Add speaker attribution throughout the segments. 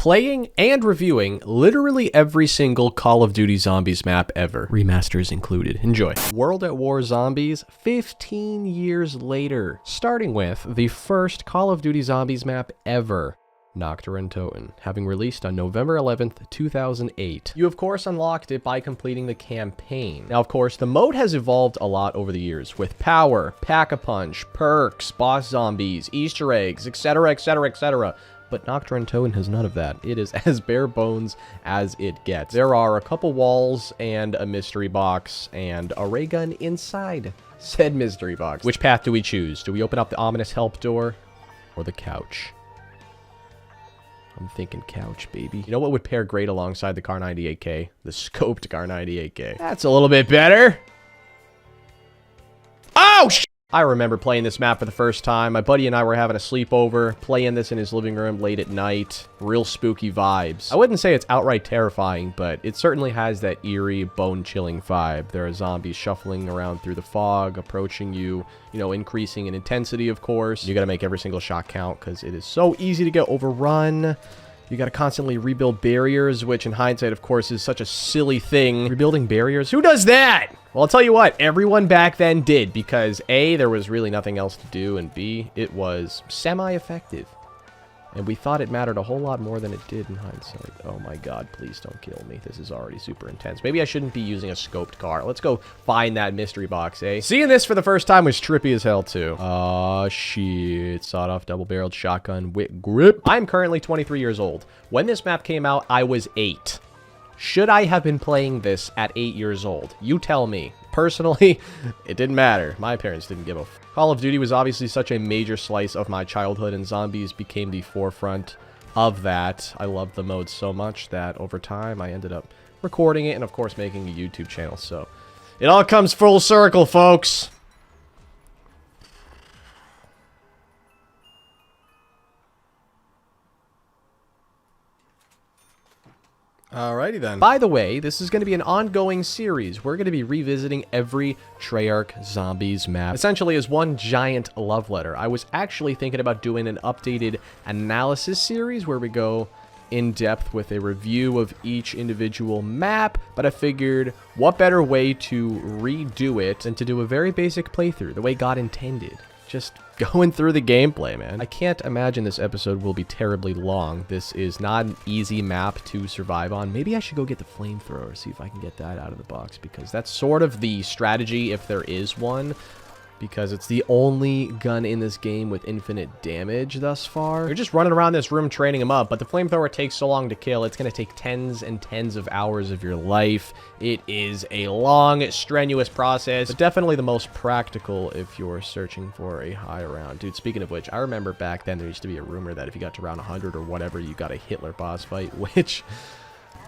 Speaker 1: playing and reviewing literally every single Call of Duty Zombies map ever, remasters included. Enjoy. World at War Zombies 15 years later, starting with the first Call of Duty Zombies map ever, Nacht der Untoten, having released on November 11th, 2008. You, of course, unlocked it by completing the campaign. Now, of course, the mode has evolved a lot over the years, with power, pack-a-punch, perks, boss zombies, Easter eggs, etc., etc., etc. But Nacht der Untoten has none of that. It is as bare bones as it gets. There are a couple walls and a mystery box and a ray gun inside said mystery box. Which path do we choose? Do we open up the ominous help door or the couch? I'm thinking couch, baby. You know what would pair great alongside the Kar 98K? The scoped Kar 98K. That's a little bit better. Oh, sh! I remember playing this map for the first time. My buddy and I were having a sleepover, playing this in his living room late at night. Real spooky vibes. I wouldn't say it's outright terrifying, but it certainly has that eerie, bone-chilling vibe. There are zombies shuffling around through the fog, approaching you, increasing in intensity, of course. You gotta make every single shot count, because it is so easy to get overrun. You gotta constantly rebuild barriers, which in hindsight, of course, is such a silly thing. Rebuilding barriers? Who does that? Well, I'll tell you what, everyone back then did, because A, there was really nothing else to do, and B, it was semi-effective. And we thought it mattered a whole lot more than it did in hindsight. Oh my god, please don't kill me. This is already super intense. Maybe I shouldn't be using a scoped car. Let's go find that mystery box, eh? Seeing this for the first time was trippy as hell, too. Aw, shit. Sawed-off double-barreled shotgun with grip. I'm currently 23 years old. When this map came out, I was 8. Should I have been playing this at 8 years old? You tell me. Personally, it didn't matter. My parents didn't give a f. Call of Duty was obviously such a major slice of my childhood, and zombies became the forefront of that. I loved the mode so much that over time I ended up recording it and, of course, making a YouTube channel. So it all comes full circle, folks. Alrighty then. By the way, this is going to be an ongoing series. We're going to be revisiting every Treyarch Zombies map, essentially as one giant love letter. I was actually thinking about doing an updated analysis series where we go in depth with a review of each individual map, but I figured what better way to redo it than to do a very basic playthrough, the way God intended. Just going through the gameplay, man. I can't imagine this episode will be terribly long. This is not an easy map to survive on. Maybe I should go get the flamethrower, see if I can get that out of the box, because that's sort of the strategy if there is one, because it's the only gun in this game with infinite damage thus far. You're just running around this room training them up, but the flamethrower takes so long to kill, it's going to take tens and tens of hours of your life. It is a long, strenuous process, but definitely the most practical if you're searching for a high round. Dude, speaking of which, I remember back then there used to be a rumor that if you got to round 100 or whatever, you got a Hitler boss fight, which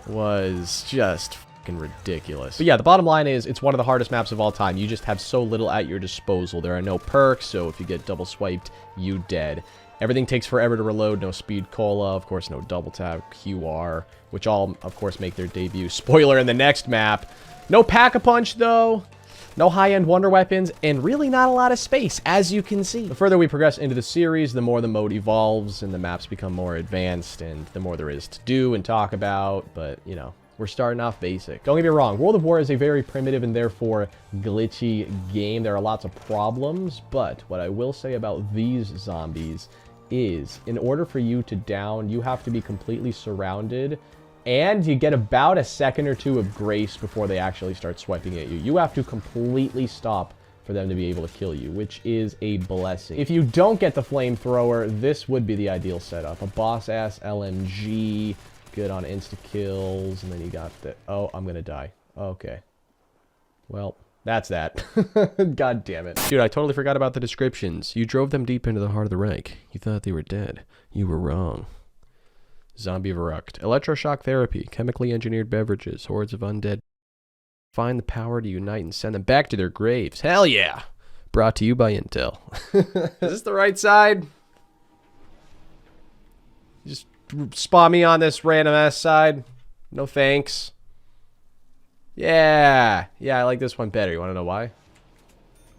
Speaker 1: was just ridiculous. But yeah, the bottom line is it's one of the hardest maps of all time. You just have so little at your disposal. There are no perks, so if you get double swiped, you dead. Everything takes forever to reload. No speed cola, of course, no double tap, QR, which all, of course, make their debut. Spoiler in the next map. No pack-a-punch, though. No high-end wonder weapons, and really not a lot of space, as you can see. The further we progress into the series, the more the mode evolves, and the maps become more advanced, and the more there is to do and talk about, but, we're starting off basic. Don't get me wrong, World of War is a very primitive and therefore glitchy game. There are lots of problems, but what I will say about these zombies is in order for you to down, you have to be completely surrounded, and you get about a second or two of grace before they actually start swiping at you. You have to completely stop for them to be able to kill you, which is a blessing. If you don't get the flamethrower, this would be the ideal setup. A boss-ass LMG, good on insta-kills, and then you got the... Oh, I'm gonna die. Okay. Well, that's that. God damn it. Dude, I totally forgot about the descriptions. You drove them deep into the heart of the Reich. You thought they were dead. You were wrong. Zombie Verruckt. Electroshock therapy. Chemically engineered beverages. Hordes of undead. Find the power to unite and send them back to their graves. Hell yeah! Brought to you by Intel. Is this the right side? Just spawn me on this random ass side. No thanks. Yeah, I like this one better. You want to know why?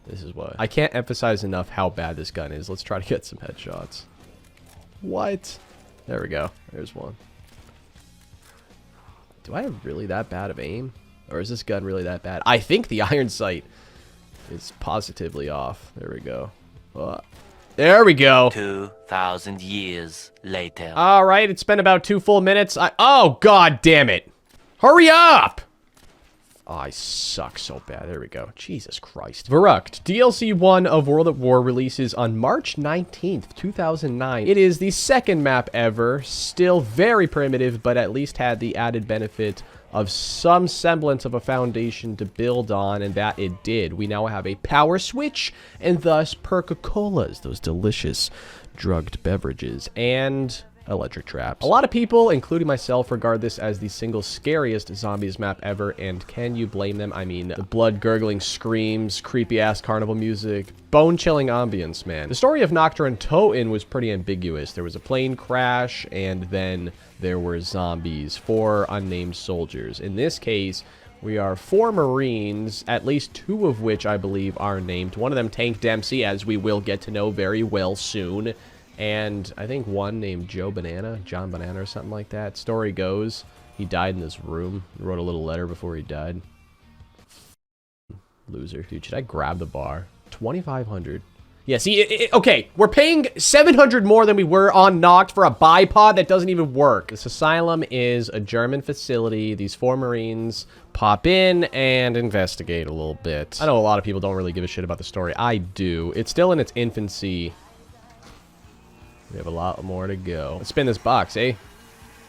Speaker 1: This is why. I can't emphasize enough how bad this gun is. Let's try to get some headshots. What? There we go. There's one. Do I have really that bad of aim? Or is this gun really that bad? I think the iron sight is positively off. There we go. There we go.
Speaker 2: 2,000 years later.
Speaker 1: All right, it's been about 2 full minutes. Oh, god damn it. Hurry up! Oh, I suck so bad. There we go. Jesus Christ. Verruckt. DLC 1 of World at War releases on March 19th, 2009. It is the second map ever. Still very primitive, but at least had the added benefit of some semblance of a foundation to build on, and that it did. We now have a power switch, and thus Perca-Colas, those delicious drugged beverages, and electric traps. A lot of people, including myself, regard this as the single scariest zombies map ever, and can you blame them? I mean, the blood-gurgling screams, creepy-ass carnival music, bone-chilling ambience, man. The story of Nacht der Untoten was pretty ambiguous. There was a plane crash, and then there were zombies, 4 unnamed soldiers. In this case, we are 4 Marines, at least 2 of which I believe are named. One of them, Tank Dempsey, as we will get to know very well soon. And I think one named John Banana or something like that. Story goes, he died in this room. He wrote a little letter before he died. Loser. Dude, should I grab the bar? 2,500. Yeah, see, okay, we're paying 700 more than we were on Noct for a bipod that doesn't even work. This asylum is a German facility. These 4 Marines pop in and investigate a little bit. I know a lot of people don't really give a shit about the story. I do. It's still in its infancy. We have a lot more to go. Let's spin this box, eh?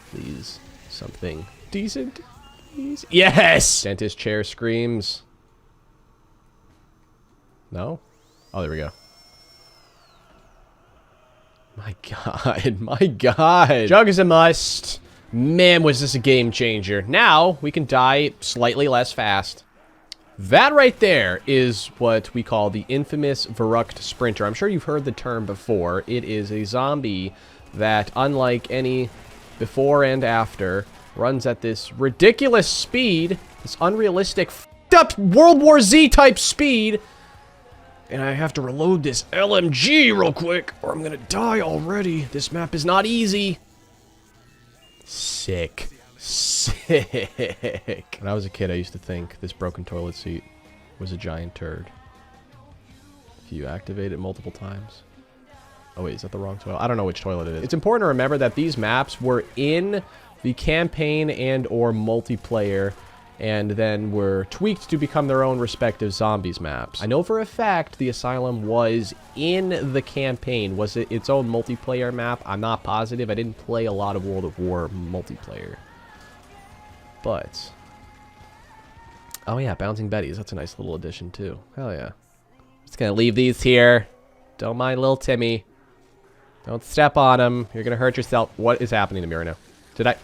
Speaker 1: Please. Something decent. Please. Yes! Dentist chair screams. No? Oh, there we go. My god. My god. Jug is a must. Man, was this a game changer. Now, we can die slightly less fast. That right there is what we call the infamous Verruckt Sprinter. I'm sure you've heard the term before. It is a zombie that, unlike any before and after, runs at this ridiculous speed, this unrealistic, f***ed-up World War Z type speed. And I have to reload this LMG real quick, or I'm gonna die already. This map is not easy. Sick. Sick. When I was a kid, I used to think this broken toilet seat was a giant turd. If you activate it multiple times. Oh wait, is that the wrong toilet? I don't know which toilet it is. It's important to remember that these maps were in the campaign and or multiplayer, and then were tweaked to become their own respective zombies maps. I know for a fact the asylum was in the campaign. Was it its own multiplayer map? I'm not positive. I didn't play a lot of World of War multiplayer. But, oh yeah, Bouncing Betties. That's a nice little addition too. Hell yeah. Just gonna leave these here. Don't mind little Timmy. Don't step on him. You're gonna hurt yourself. What is happening to me right now? Did I?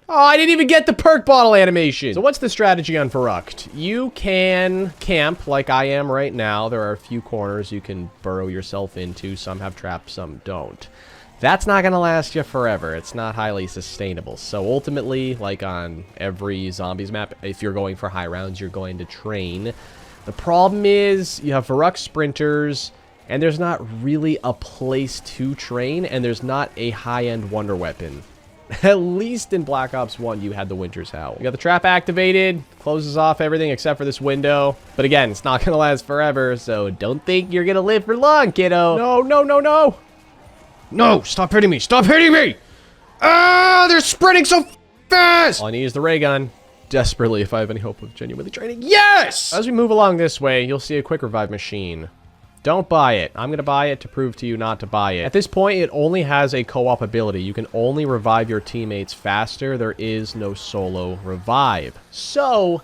Speaker 1: Oh, I didn't even get the perk bottle animation. So what's the strategy on Verruckt? You can camp like I am right now. There are a few corners you can burrow yourself into. Some have traps, some don't. That's not going to last you forever. It's not highly sustainable. So ultimately, like on every zombies map, if you're going for high rounds, you're going to train. The problem is you have Verruckt sprinters, and there's not really a place to train, and there's not a high-end wonder weapon. At least in Black Ops 1, you had the Winter's Howl. You got the trap activated, closes off everything except for this window. But again, it's not going to last forever, so don't think you're going to live for long, kiddo. No, no, no, no. No, stop hitting me. Stop hitting me. Ah, they're sprinting so fast. All I need is the ray gun. Desperately, if I have any hope of genuinely training. Yes! As we move along this way, you'll see a quick revive machine. Don't buy it. I'm going to buy it to prove to you not to buy it. At this point, it only has a co-op ability. You can only revive your teammates faster. There is no solo revive. So,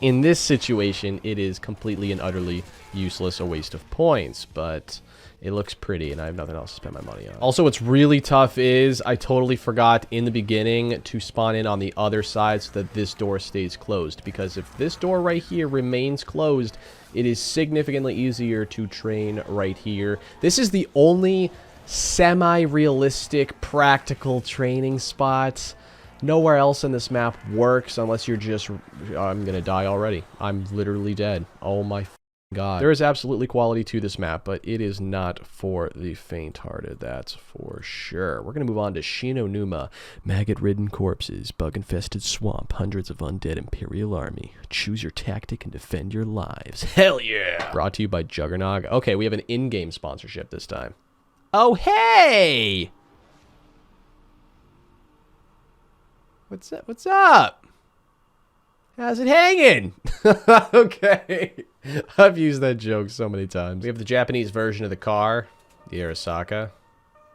Speaker 1: in this situation, it is completely and utterly useless, a waste of points. But it looks pretty, and I have nothing else to spend my money on. Also, what's really tough is I totally forgot in the beginning to spawn in on the other side so that this door stays closed. Because if this door right here remains closed, it is significantly easier to train right here. This is the only semi-realistic, practical training spot. Nowhere else in this map works unless you're just... I'm gonna die already. I'm literally dead. Oh my God. There is absolutely quality to this map, but it is not for the faint-hearted, that's for sure. We're going to move on to Shi No Numa. Maggot-ridden corpses, bug-infested swamp, hundreds of undead Imperial army. Choose your tactic and defend your lives. Hell yeah! Brought to you by Juggernog. Okay, we have an in-game sponsorship this time. Oh, hey! What's up? What's up? How's it hanging? Okay. I've used that joke so many times. We have the Japanese version of the car, the Arasaka.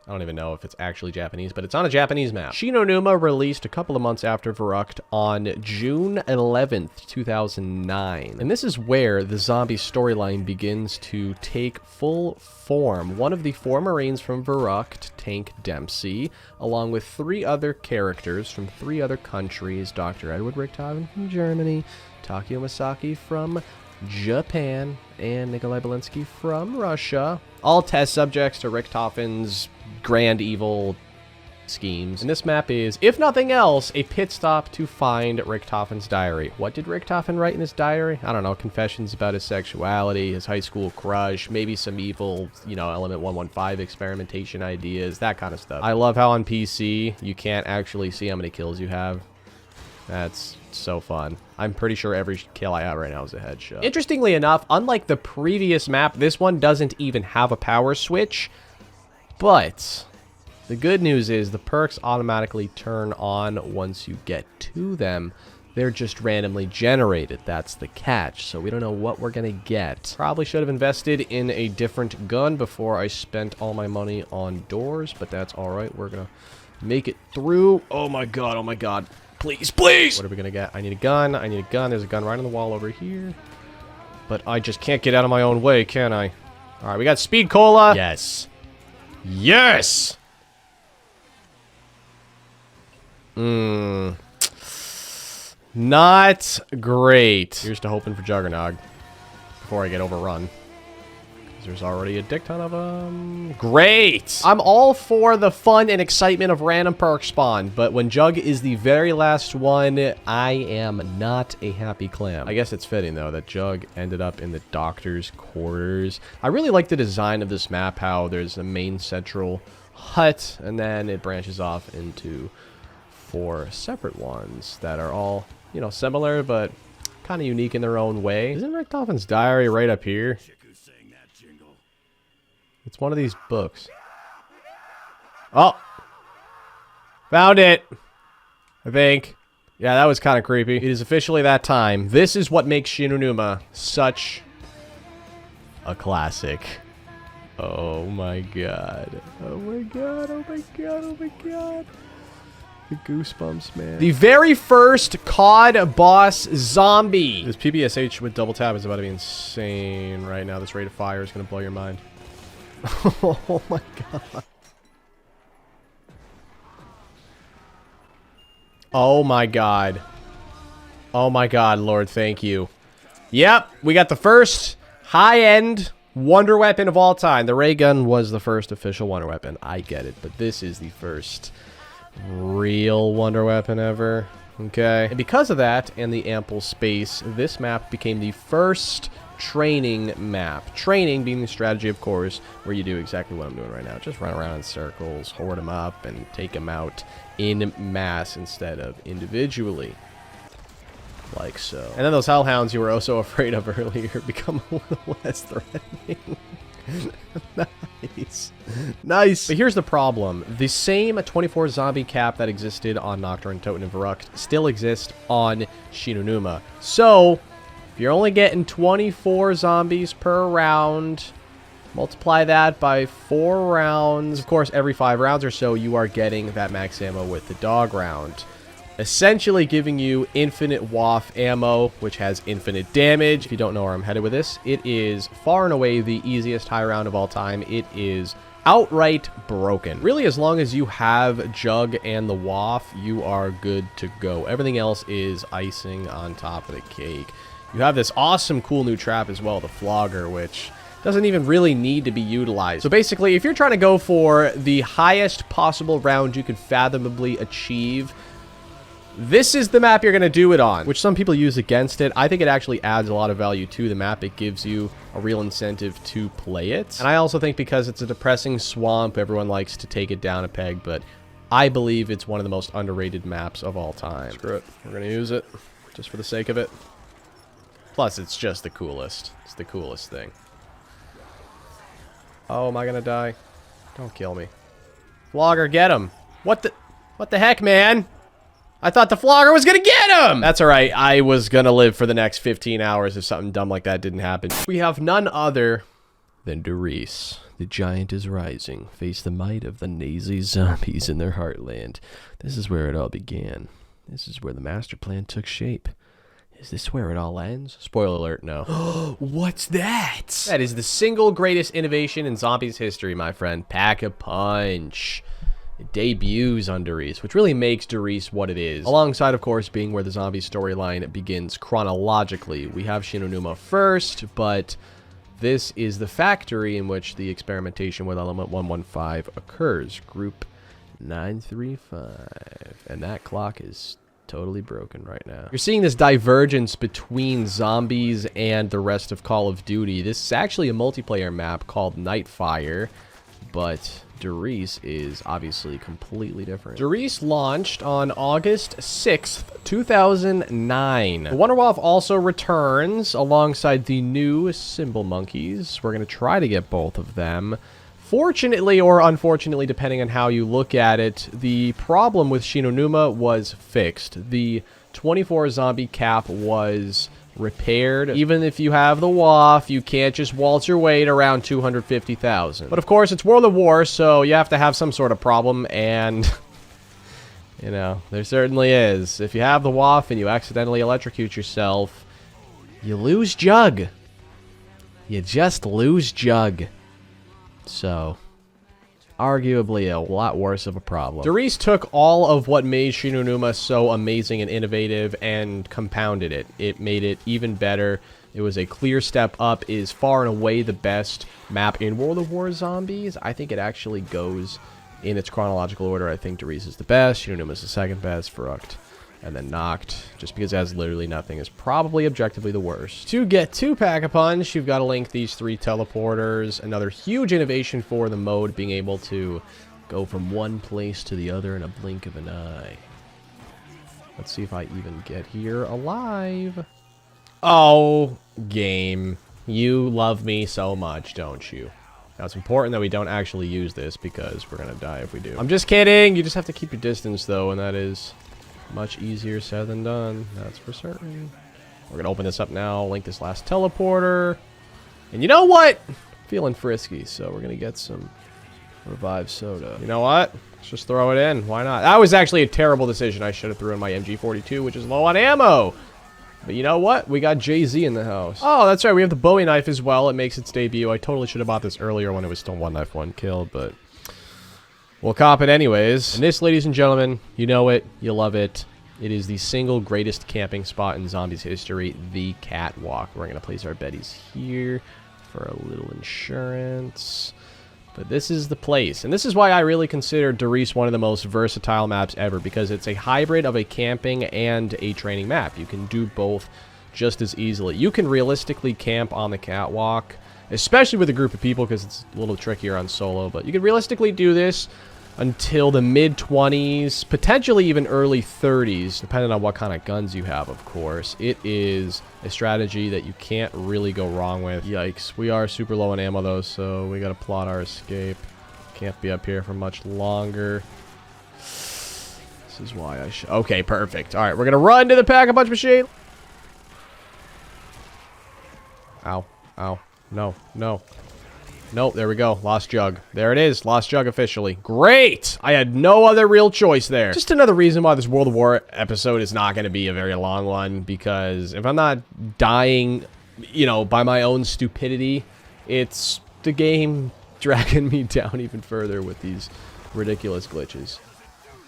Speaker 1: I don't even know if it's actually Japanese, but it's on a Japanese map. Shi No Numa released a couple of months after Verruckt on June 11th, 2009. And this is where the zombie storyline begins to take full form. One of the four Marines from Verruckt, Tank Dempsey, along with three other characters from three other countries, Dr. Edward Richthofen from Germany, Takeo Masaki from Japan, and Nikolai Belinsky from Russia. All test subjects to Richthofen's grand evil schemes. And this map is, if nothing else, a pit stop to find Richthofen's diary. What did Richthofen write in his diary? I don't know, confessions about his sexuality, his high school crush, maybe some evil, you know, Element 115 experimentation ideas, that kind of stuff. I love how on PC, you can't actually see how many kills you have. That's so fun. I'm pretty sure every kill I have right now is a headshot. Interestingly enough, unlike the previous map, this one doesn't even have a power switch. But the good news is the perks automatically turn on once you get to them. They're just randomly generated. That's the catch. So we don't know what we're going to get. Probably should have invested in a different gun before I spent all my money on doors. But that's all right. We're going to make it through. Oh my god. Oh my god. Please, please! What are we gonna get? I need a gun. I need a gun. There's a gun right on the wall over here. But I just can't get out of my own way, can I? Alright, we got Speed Cola. Yes. Yes! Not great. Here's to hoping for Juggernog before I get overrun. There's already a dick ton of them. Great! I'm all for the fun and excitement of random perk spawn, but when Jug is the very last one, I am not a happy clam. I guess it's fitting, though, that Jug ended up in the doctor's quarters. I really like the design of this map, how there's a main central hut, and then it branches off into four separate ones that are all, you know, similar, but kind of unique in their own way. Isn't Richtofen's diary right up here? It's one of these books. Oh! Found it! I think. Yeah, that was kind of creepy. It is officially that time. This is what makes Shi No Numa such a classic. Oh my god. Oh my god, oh my god, oh my god. The goosebumps, man. The very first COD boss zombie. This PBSH with double tap is about to be insane right now. This rate of fire is going to blow your mind. Oh my god. Oh my god. Oh my god, Lord, thank you. Yep, we got the first high-end wonder weapon of all time. The ray gun was the first official wonder weapon. I get it, but this is the first real wonder weapon ever. Okay. And because of that and the ample space, this map became the first training map. Training being the strategy, of course, where you do exactly what I'm doing right now. Just run around in circles, hoard them up, and take them out in mass instead of individually. Like so. And then those hellhounds you were oh so afraid of earlier become a little less threatening. Nice. Nice. But here's the problem. The same 24 zombie cap that existed on Nacht der Untoten and Verruckt still exists on Shi No Numa. So if you're only getting 24 zombies per round, multiply that by 4 rounds. Of course, every 5 rounds or so, you are getting that max ammo with the dog round. Essentially giving you infinite WAF ammo, which has infinite damage. If you don't know where I'm headed with this, it is far and away the easiest high round of all time. It is outright broken. Really, as long as you have Jug and the WAF, you are good to go. Everything else is icing on top of the cake. You have this awesome, cool new trap as well, the Flogger, which doesn't even really need to be utilized. So basically, if you're trying to go for the highest possible round you could fathomably achieve, this is the map you're going to do it on, which some people use against it. I think it actually adds a lot of value to the map. It gives you a real incentive to play it. And I also think because it's a depressing swamp, everyone likes to take it down a peg, but I believe it's one of the most underrated maps of all time. Screw it. We're going to use it just for the sake of it. Plus, it's just the coolest. It's the coolest thing. Oh, am I going to die? Don't kill me. Flogger, get him. What the heck, man? I thought the flogger was gonna get him! That's alright, I was gonna live for the next 15 hours if something dumb like that didn't happen. We have none other than Der Riese. The giant is rising. Face the might of the Nazi zombies in their heartland. This is where it all began. This is where the master plan took shape. Is this where it all ends? Spoiler alert, no. What's that? That is the single greatest innovation in zombies history, my friend. Pack-a-Punch. It debuts on Der Riese, which really makes Der Riese what it is. Alongside, of course, being where the zombie storyline begins chronologically. We have Shi No Numa first, but this is the factory in which the experimentation with element 115 occurs. Group 935. And that clock is totally broken right now. You're seeing this divergence between zombies and the rest of Call of Duty. This is actually a multiplayer map called Nightfire, but Der Riese is obviously completely different. Der Riese launched on August 6th, 2009. The Wonderwolf also returns alongside the new Symbol Monkeys. We're going to try to get both of them. Fortunately or unfortunately, depending on how you look at it, the problem with Shi No Numa was fixed. The 24 zombie cap was repaired. Even if you have the WAF, you can't just waltz your way to around 250,000. But of course, it's World of War, so you have to have some sort of problem, and you know, there certainly is. If you have the WAF and you accidentally electrocute yourself, you lose Jug. You just lose Jug. So, arguably a lot worse of a problem. Der Riese took all of what made Shi No Numa so amazing and innovative and compounded it. It made it even better. It was a clear step up. It is far and away the best map in World of War Zombies. I think it actually goes in its chronological order. I think Der Riese is the best. Shi No Numa is the second best. Verruckt. And then Nacht, just because it has literally nothing, is probably objectively the worst. To get to Pack-a-Punch, you've got to link these 3 teleporters. Another huge innovation for the mode, being able to go from one place to the other in a blink of an eye. Let's see if I even get here alive. Oh, game. You love me so much, don't you? Now, it's important that we don't actually use this because we're going to die if we do. I'm just kidding. You just have to keep your distance, though, and that is much easier said than done. That's for certain. We're going to open this up now, link this last teleporter. And you know what? I'm feeling frisky, so we're going to get some revived soda. You know what? Let's just throw it in. Why not? That was actually a terrible decision. I should have threw in my MG42, which is low on ammo. But you know what? We got Jay-Z in the house. Oh, that's right. We have the Bowie knife as well. It makes its debut. I totally should have bought this earlier when it was still one knife, one kill, but we'll cop it anyways. And this, ladies and gentlemen, you know it, you love it. It is the single greatest camping spot in zombies history, the Catwalk. We're going to place our betties here for a little insurance. But this is the place. And this is why I really consider Der Riese one of the most versatile maps ever, because it's a hybrid of a camping and a training map. You can do both just as easily. You can realistically camp on the Catwalk, especially with a group of people, because it's a little trickier on solo, but you can realistically do this until the mid-20s, potentially even early 30s, depending on what kind of guns you have, of course. It is a strategy that you can't really go wrong with. Yikes. We are super low on ammo, though, so we got to plot our escape. Can't be up here for much longer. This is why I should... Okay, perfect. All right, we're going to run to the Pack-a-Punch machine. Ow. Ow. No. No. Nope, there we go. Lost Jug. There it is. Lost Jug officially. Great! I had no other real choice there. Just another reason why this World of War episode is not going to be a very long one, because if I'm not dying, you know, by my own stupidity, it's the game dragging me down even further with these ridiculous glitches.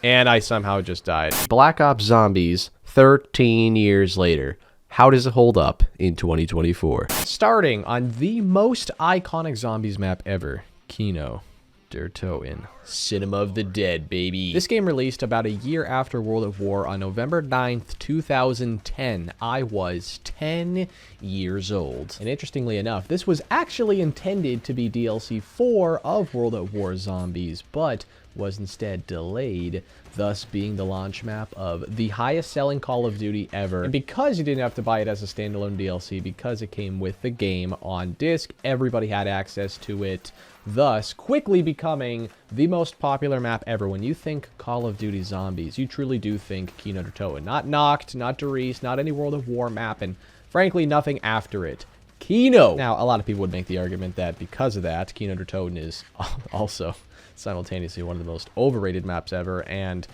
Speaker 1: And I somehow just died. Black Ops Zombies, 13 years later. How does it hold up in 2024? Starting on the most iconic zombies map ever, Kino der Toten. Cinema of the Dead, baby. This game released about a year after World at War on November 9th, 2010. I was 10 years old. And interestingly enough, this was actually intended to be DLC 4 of World at War Zombies, but was instead delayed, thus being the launch map of the highest selling Call of Duty ever. And because you didn't have to buy it as a standalone DLC, because it came with the game on disc, everybody had access to it, thus quickly becoming the most popular map ever. When you think Call of Duty Zombies, you truly do think Kino der Toten. Not Nacht, not Der Riese, not any World at War map, and frankly, nothing after it. Kino! Now, a lot of people would make the argument that because of that, Kino der Toten is also simultaneously one of the most overrated maps ever, and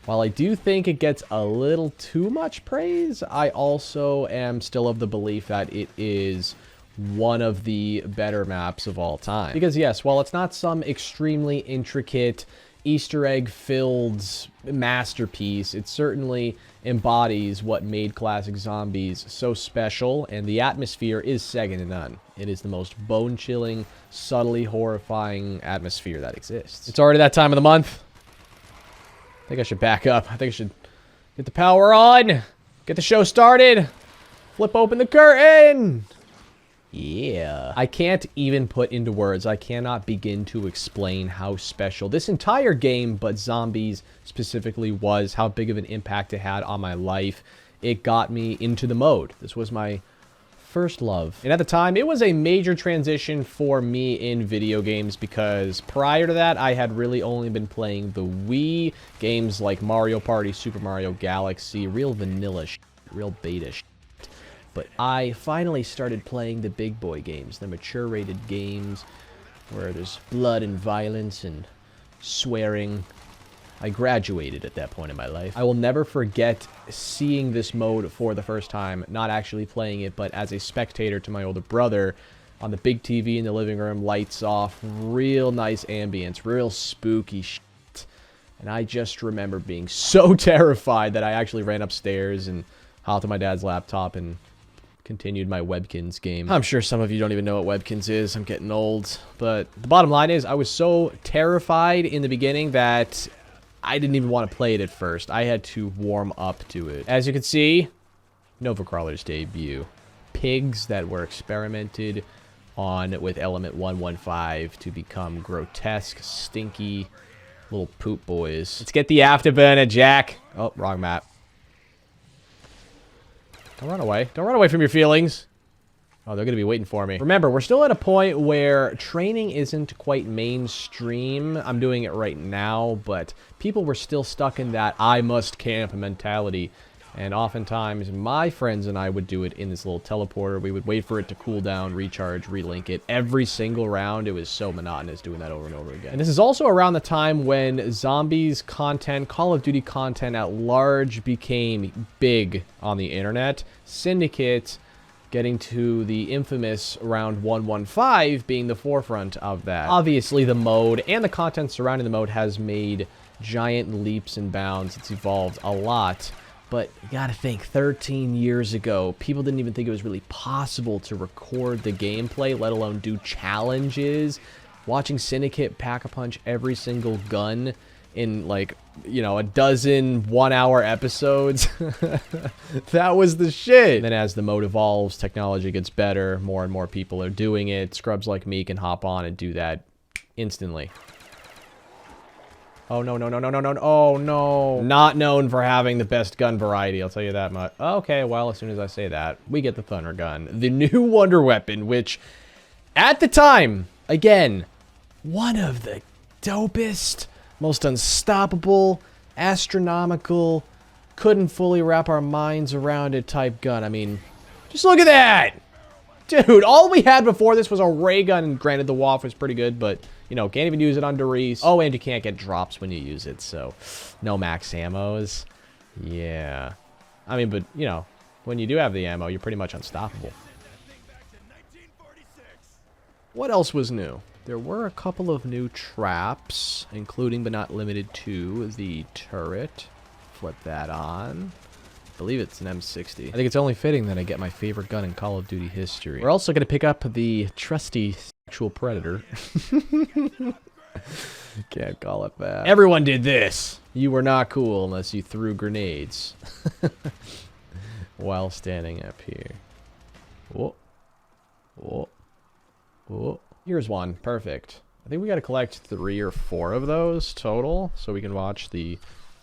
Speaker 1: while I do think it gets a little too much praise, I also am still of the belief that it is one of the better maps of all time. Because yes, while it's not some extremely intricate, Easter egg-filled masterpiece, it certainly embodies what made classic Zombies so special, and the atmosphere is second to none. It is the most bone-chilling, subtly horrifying atmosphere that exists. It's already that time of the month. I think I should back up. I think I should get the power on, get the show started, flip open the curtain. Yeah. I can't even put into words, I cannot begin to explain how special this entire game, but Zombies specifically, was, how big of an impact it had on my life. It got me into the mode. This was my first love. And at the time, it was a major transition for me in video games, because prior to that, I had really only been playing the Wii games like Mario Party, Super Mario Galaxy, real vanilla shit, real beta shit. But I finally started playing the big boy games, the mature rated games where there's blood and violence and swearing. I graduated at that point in my life. I will never forget seeing this mode for the first time, not actually playing it, but as a spectator to my older brother on the big TV in the living room, lights off, real nice ambience, real spooky shit. And I just remember being so terrified that I actually ran upstairs and hopped on my dad's laptop and continued my Webkins game. I'm sure some of you don't even know what Webkins is. I'm getting old. But the bottom line is, I was so terrified in the beginning that I didn't even want to play it at first. I had to warm up to it. As you can see, Nova Crawler's debut. Pigs that were experimented on with Element 115 to become grotesque, stinky little poop boys. Let's get the afterburner, Jack. Oh, wrong map. Don't run away. Don't run away from your feelings. Oh, they're going to be waiting for me. Remember, we're still at a point where training isn't quite mainstream. I'm doing it right now, but people were still stuck in that I must camp mentality. And oftentimes, my friends and I would do it in this little teleporter. We would wait for it to cool down, recharge, relink it. Every single round, it was so monotonous doing that over and over again. And this is also around the time when Zombies content, Call of Duty content at large became big on the internet. Syndicate getting to the infamous round 115 being the forefront of that. Obviously, the mode and the content surrounding the mode has made giant leaps and bounds. It's evolved a lot. But you gotta think, 13 years ago, people didn't even think it was really possible to record the gameplay, let alone do challenges. Watching Syndicate pack-a-punch every single gun in, like, you know, a dozen one-hour episodes. That was the shit. And then as the mode evolves, technology gets better, more and more people are doing it. Scrubs like me can hop on and do that instantly. Oh, no, no, no, no, no, no, oh, no. Not known for having the best gun variety, I'll tell you that much. Okay, well, as soon as I say that, we get the Thunder Gun. The new wonder weapon, which, at the time, again, one of the dopest, most unstoppable, astronomical, couldn't fully wrap our minds around it type gun. I mean, just look at that! Dude, all we had before this was a ray gun, and granted, the WAF was pretty good, but, you know, can't even use it on Der Riese. Oh, and you can't get drops when you use it, so no max ammos. Yeah. I mean, but, you know, when you do have the ammo, you're pretty much unstoppable. What else was new? There were a couple of new traps, including but not limited to the turret. Flip that on. I believe it's an M60. I think it's only fitting that I get my favorite gun in Call of Duty history. We're also going to pick up the trusty sexual predator. Can't call it that. Everyone did this. You were not cool unless you threw grenades. While standing up here. Whoa. Whoa. Whoa. Here's one. Perfect. I think we got to collect 3 or 4 of those total so we can watch the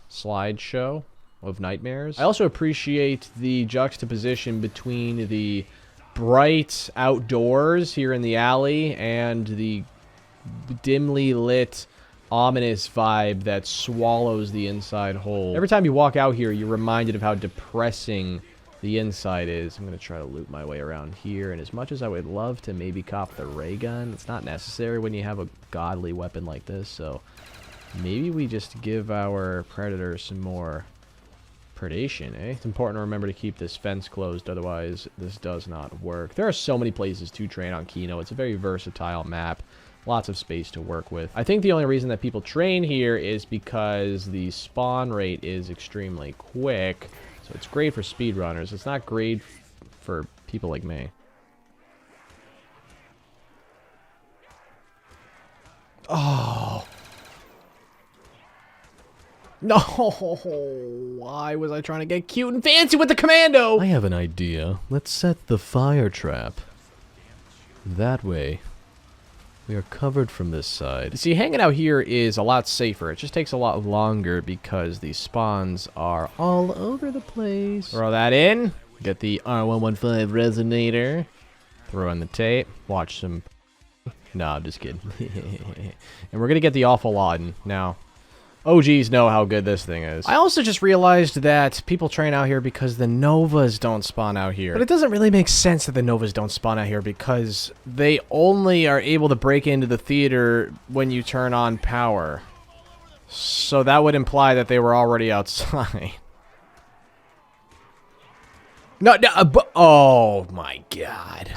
Speaker 1: slideshow of nightmares. I also appreciate the juxtaposition between the bright outdoors here in the alley and the dimly lit, ominous vibe that swallows the inside whole. Every time you walk out here, you're reminded of how depressing the inside is. I'm going to try to loop my way around here, and as much as I would love to maybe cop the ray gun, it's not necessary when you have a godly weapon like this, so maybe we just give our predator some more predation, eh? It's important to remember to keep this fence closed, otherwise this does not work. There are so many places to train on Kino. It's a very versatile map. Lots of space to work with. I think the only reason that people train here is because the spawn rate is extremely quick. So it's great for speedrunners. It's not great for people like me. Oh. No. Why was I trying to get cute and fancy with the commando? I have an idea. Let's set the fire trap. That way, we are covered from this side. See, hanging out here is a lot safer. It just takes a lot longer because the spawns are all over the place. Throw that in. Get the R115 resonator. Throw in the tape. Watch some... No, I'm just kidding. And we're going to get the awful lot in. Now, OGs know how good this thing is. I also just realized that people train out here because the Novas don't spawn out here. But it doesn't really make sense that the Novas don't spawn out here because they only are able to break into the theater when you turn on power. So that would imply that they were already outside. No, oh my god.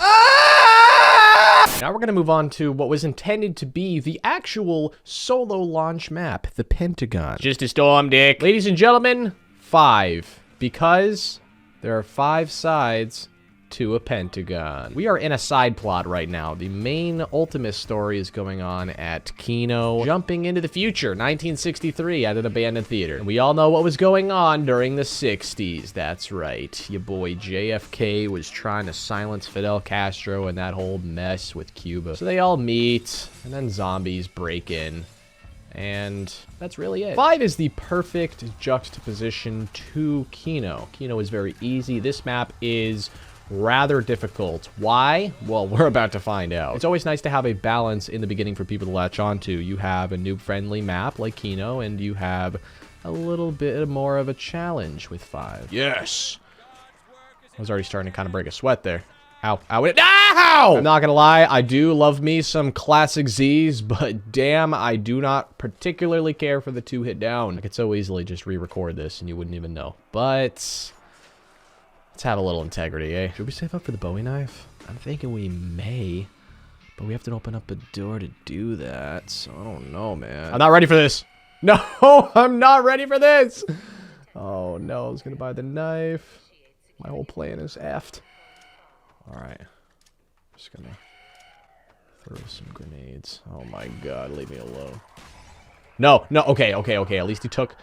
Speaker 1: Now we're going to move on to what was intended to be the actual solo launch map, the Pentagon. Just a storm, Dick. Ladies and gentlemen, 5. Because there are 5 sides to a Pentagon. We are in a side plot right now. The main Ultimate story is going on at Kino, jumping into the future, 1963, at an abandoned theater. And we all know what was going on during the 60s. That's right. Your boy JFK was trying to silence Fidel Castro and that whole mess with Cuba. So they all meet, and then zombies break in. And that's really it. 5 is the perfect juxtaposition to Kino. Kino is very easy. This map is rather difficult. Why? Well, we're about to find out. It's always nice to have a balance in the beginning for people to latch onto. You have a noob-friendly map like Kino, and you have a little bit more of a challenge with 5. Yes! I was already starting to kind of break a sweat there. Ow. Ow. Ow! I'm not gonna lie, I do love me some classic Z's, but damn, I do not particularly care for the 2-hit down. I could so easily just re-record this and you wouldn't even know. But let's have a little integrity, eh? Should we save up for the Bowie knife? I'm thinking we may, but we have to open up a door to do that, so I don't know, man. I'm not ready for this. No, I'm not ready for this. Oh no, I was gonna buy the knife. My whole plan is effed. Alright. Just gonna throw some grenades. Oh my god, leave me alone. No, no, okay, okay, okay. At least he took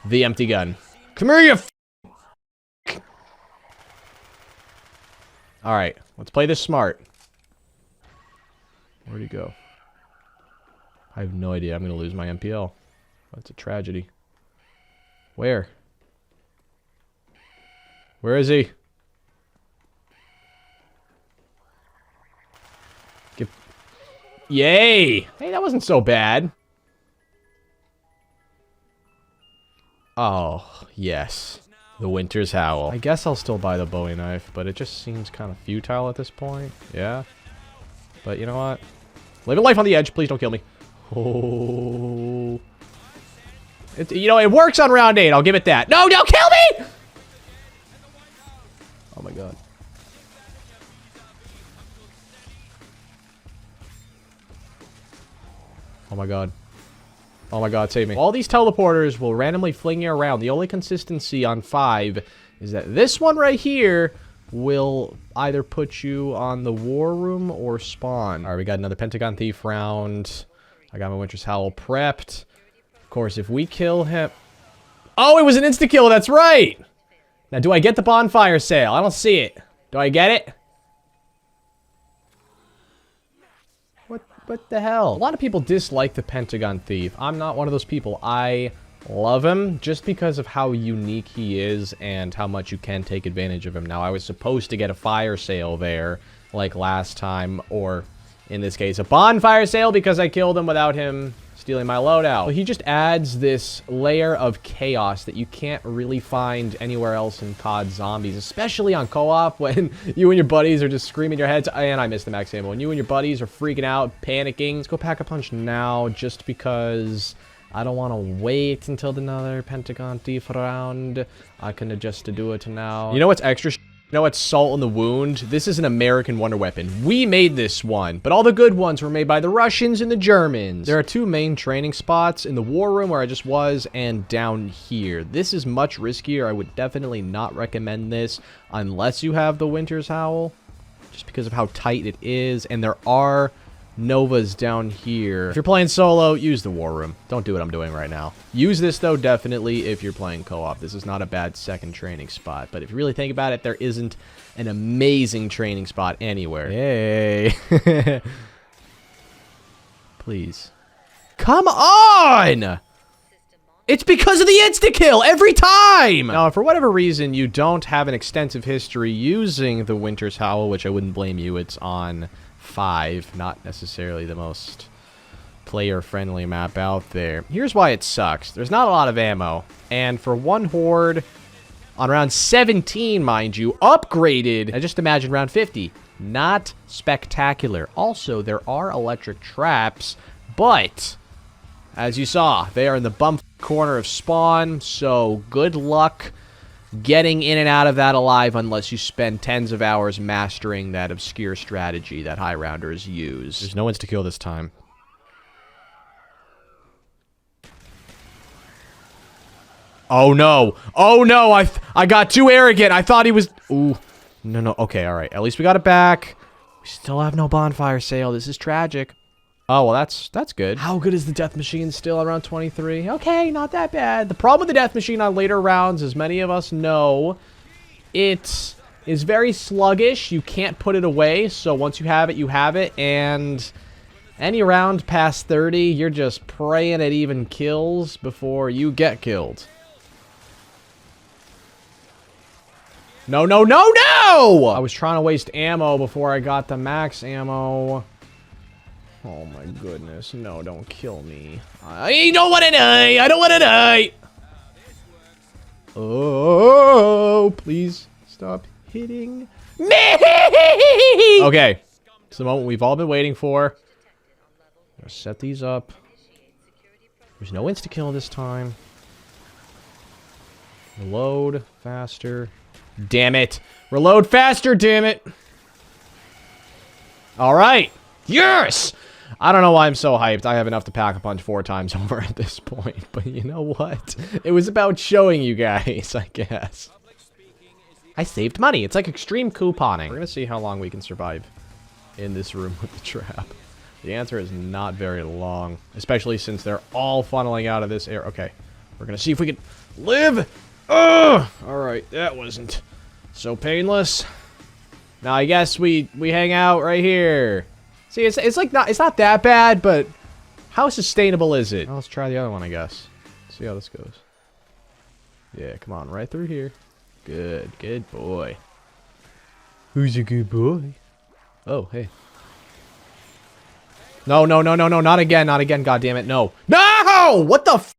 Speaker 1: the empty gun. Come here, you f. Alright, let's play this smart. Where'd he go? I have no idea. I'm gonna lose my MPL. That's a tragedy. Where? Where is he? Yay! Hey, that wasn't so bad. Oh, yes. The Winter's Howl. I guess I'll still buy the Bowie knife, but it just seems kind of futile at this point. Yeah. But you know what? Live a life on the edge. Please don't kill me. Oh. You know, it works on round 8. I'll give it that. No, don't kill me! Oh my god. Oh my god. Oh my god, save me. All these teleporters will randomly fling you around. The only consistency on 5 is that this one right here will either put you on the war room or spawn. Alright, we got another Pentagon Thief round. I got my Winter's Howl prepped. Of course, if we kill him... Oh, it was an insta-kill, that's right! Now, do I get the bonfire sail? I don't see it. Do I get it? What the hell? A lot of people dislike the Pentagon Thief. I'm not one of those people. I love him just because of how unique he is and how much you can take advantage of him. Now, I was supposed to get a fire sale there, like last time, or in this case, a bonfire sale because I killed him without him stealing my loadout. Well, he just adds this layer of chaos that you can't really find anywhere else in COD Zombies, especially on co-op when you and your buddies are just screaming your heads. And I missed the max ammo. When you and your buddies are freaking out, panicking. Let's go pack a punch now just because I don't want to wait until another Pentagon Thief round. I can just do it now. You know what's extra You know what's Salt in the Wound? This is an American wonder weapon. We made this one, but all the good ones were made by the Russians and the Germans. There are two main training spots in the war room where I just was and down here. This is much riskier. I would definitely not recommend this unless you have the Winter's Howl, just because of how tight it is, and there are Novas down here. If you're playing solo, use the war room. Don't do what I'm doing right now. Use this, though, definitely, if you're playing co-op. This is not a bad second training spot. But if you really think about it, there isn't an amazing training spot anywhere. Hey. Please. Come on! It's because of the insta-kill every time! Now, if for whatever reason you don't have an extensive history using the Winter's Howl, which I wouldn't blame you, it's on 5, not necessarily the most player-friendly map out there. Here's why it sucks. There's not a lot of ammo, and for one horde on round 17, mind you, upgraded, and just imagine round 50, not spectacular. Also, there are electric traps, but as you saw, they are in the bump corner of spawn, so good luck getting in and out of that alive unless you spend tens of hours mastering that obscure strategy that high rounders use. There's no insta-kill this time. Oh no! Oh no! I got too arrogant. I thought he was. Ooh, no. Okay, all right. At least we got it back. We still have no bonfire sale. This is tragic. Oh, well, that's good. How good is the death machine still around 23? Okay, not that bad. The problem with the death machine on later rounds, as many of us know, it is very sluggish. You can't put it away, so once you have it, and any round past 30, you're just praying it even kills before you get killed. No! I was trying to waste ammo before I got the max ammo. Oh my goodness, no, don't kill me. I don't want to die! I don't want to die! Oh, please stop hitting me! Okay, it's the moment we've all been waiting for. I'm gonna set these up. There's no insta-kill this time. Reload faster. Damn it! Reload faster, damn it! Alright! Yes! I don't know why I'm so hyped. I have enough to pack a punch 4 times over at this point. But you know what? It was about showing you guys, I guess. I saved money. It's like extreme couponing. We're going to see how long we can survive in this room with the trap. The answer is not very long. Especially since they're all funneling out of this area. Okay. We're going to see if we can live. Ugh! Alright, that wasn't so painless. Now, I guess we hang out right here. See, it's like not that bad, but how sustainable is it? Well, let's try the other one, I guess. See how this goes. Yeah, come on, right through here. Good boy. Who's a good boy? Oh, hey. No, not again, God damn it, no. No! What the f***?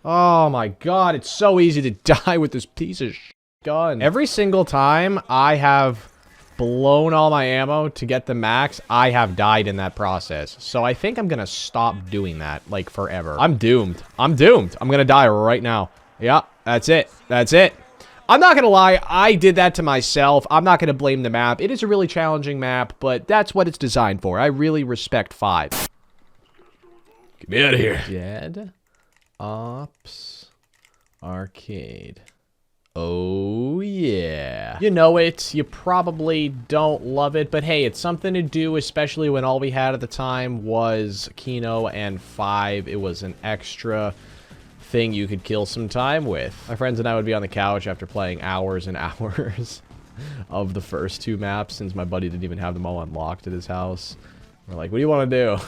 Speaker 1: Oh my god, it's so easy to die with this piece of gun. Every single time I have blown all my ammo to get the max, I have died in that process. So I think I'm gonna stop doing that, like, forever. I'm doomed. I'm gonna die right now. Yeah, that's it. I'm not gonna lie, I did that to myself. I'm not gonna blame the map. It is a really challenging map, but that's what it's designed for. I really respect 5. Get me out of here. Dead Ops Arcade. Oh, yeah. Yeah. You know it. You probably don't love it, but hey, it's something to do, especially when all we had at the time was Kino and 5. It was an extra thing you could kill some time with. My friends and I would be on the couch after playing hours and hours of the first 2 maps, since my buddy didn't even have them all unlocked at his house. We're like, what do you want to do?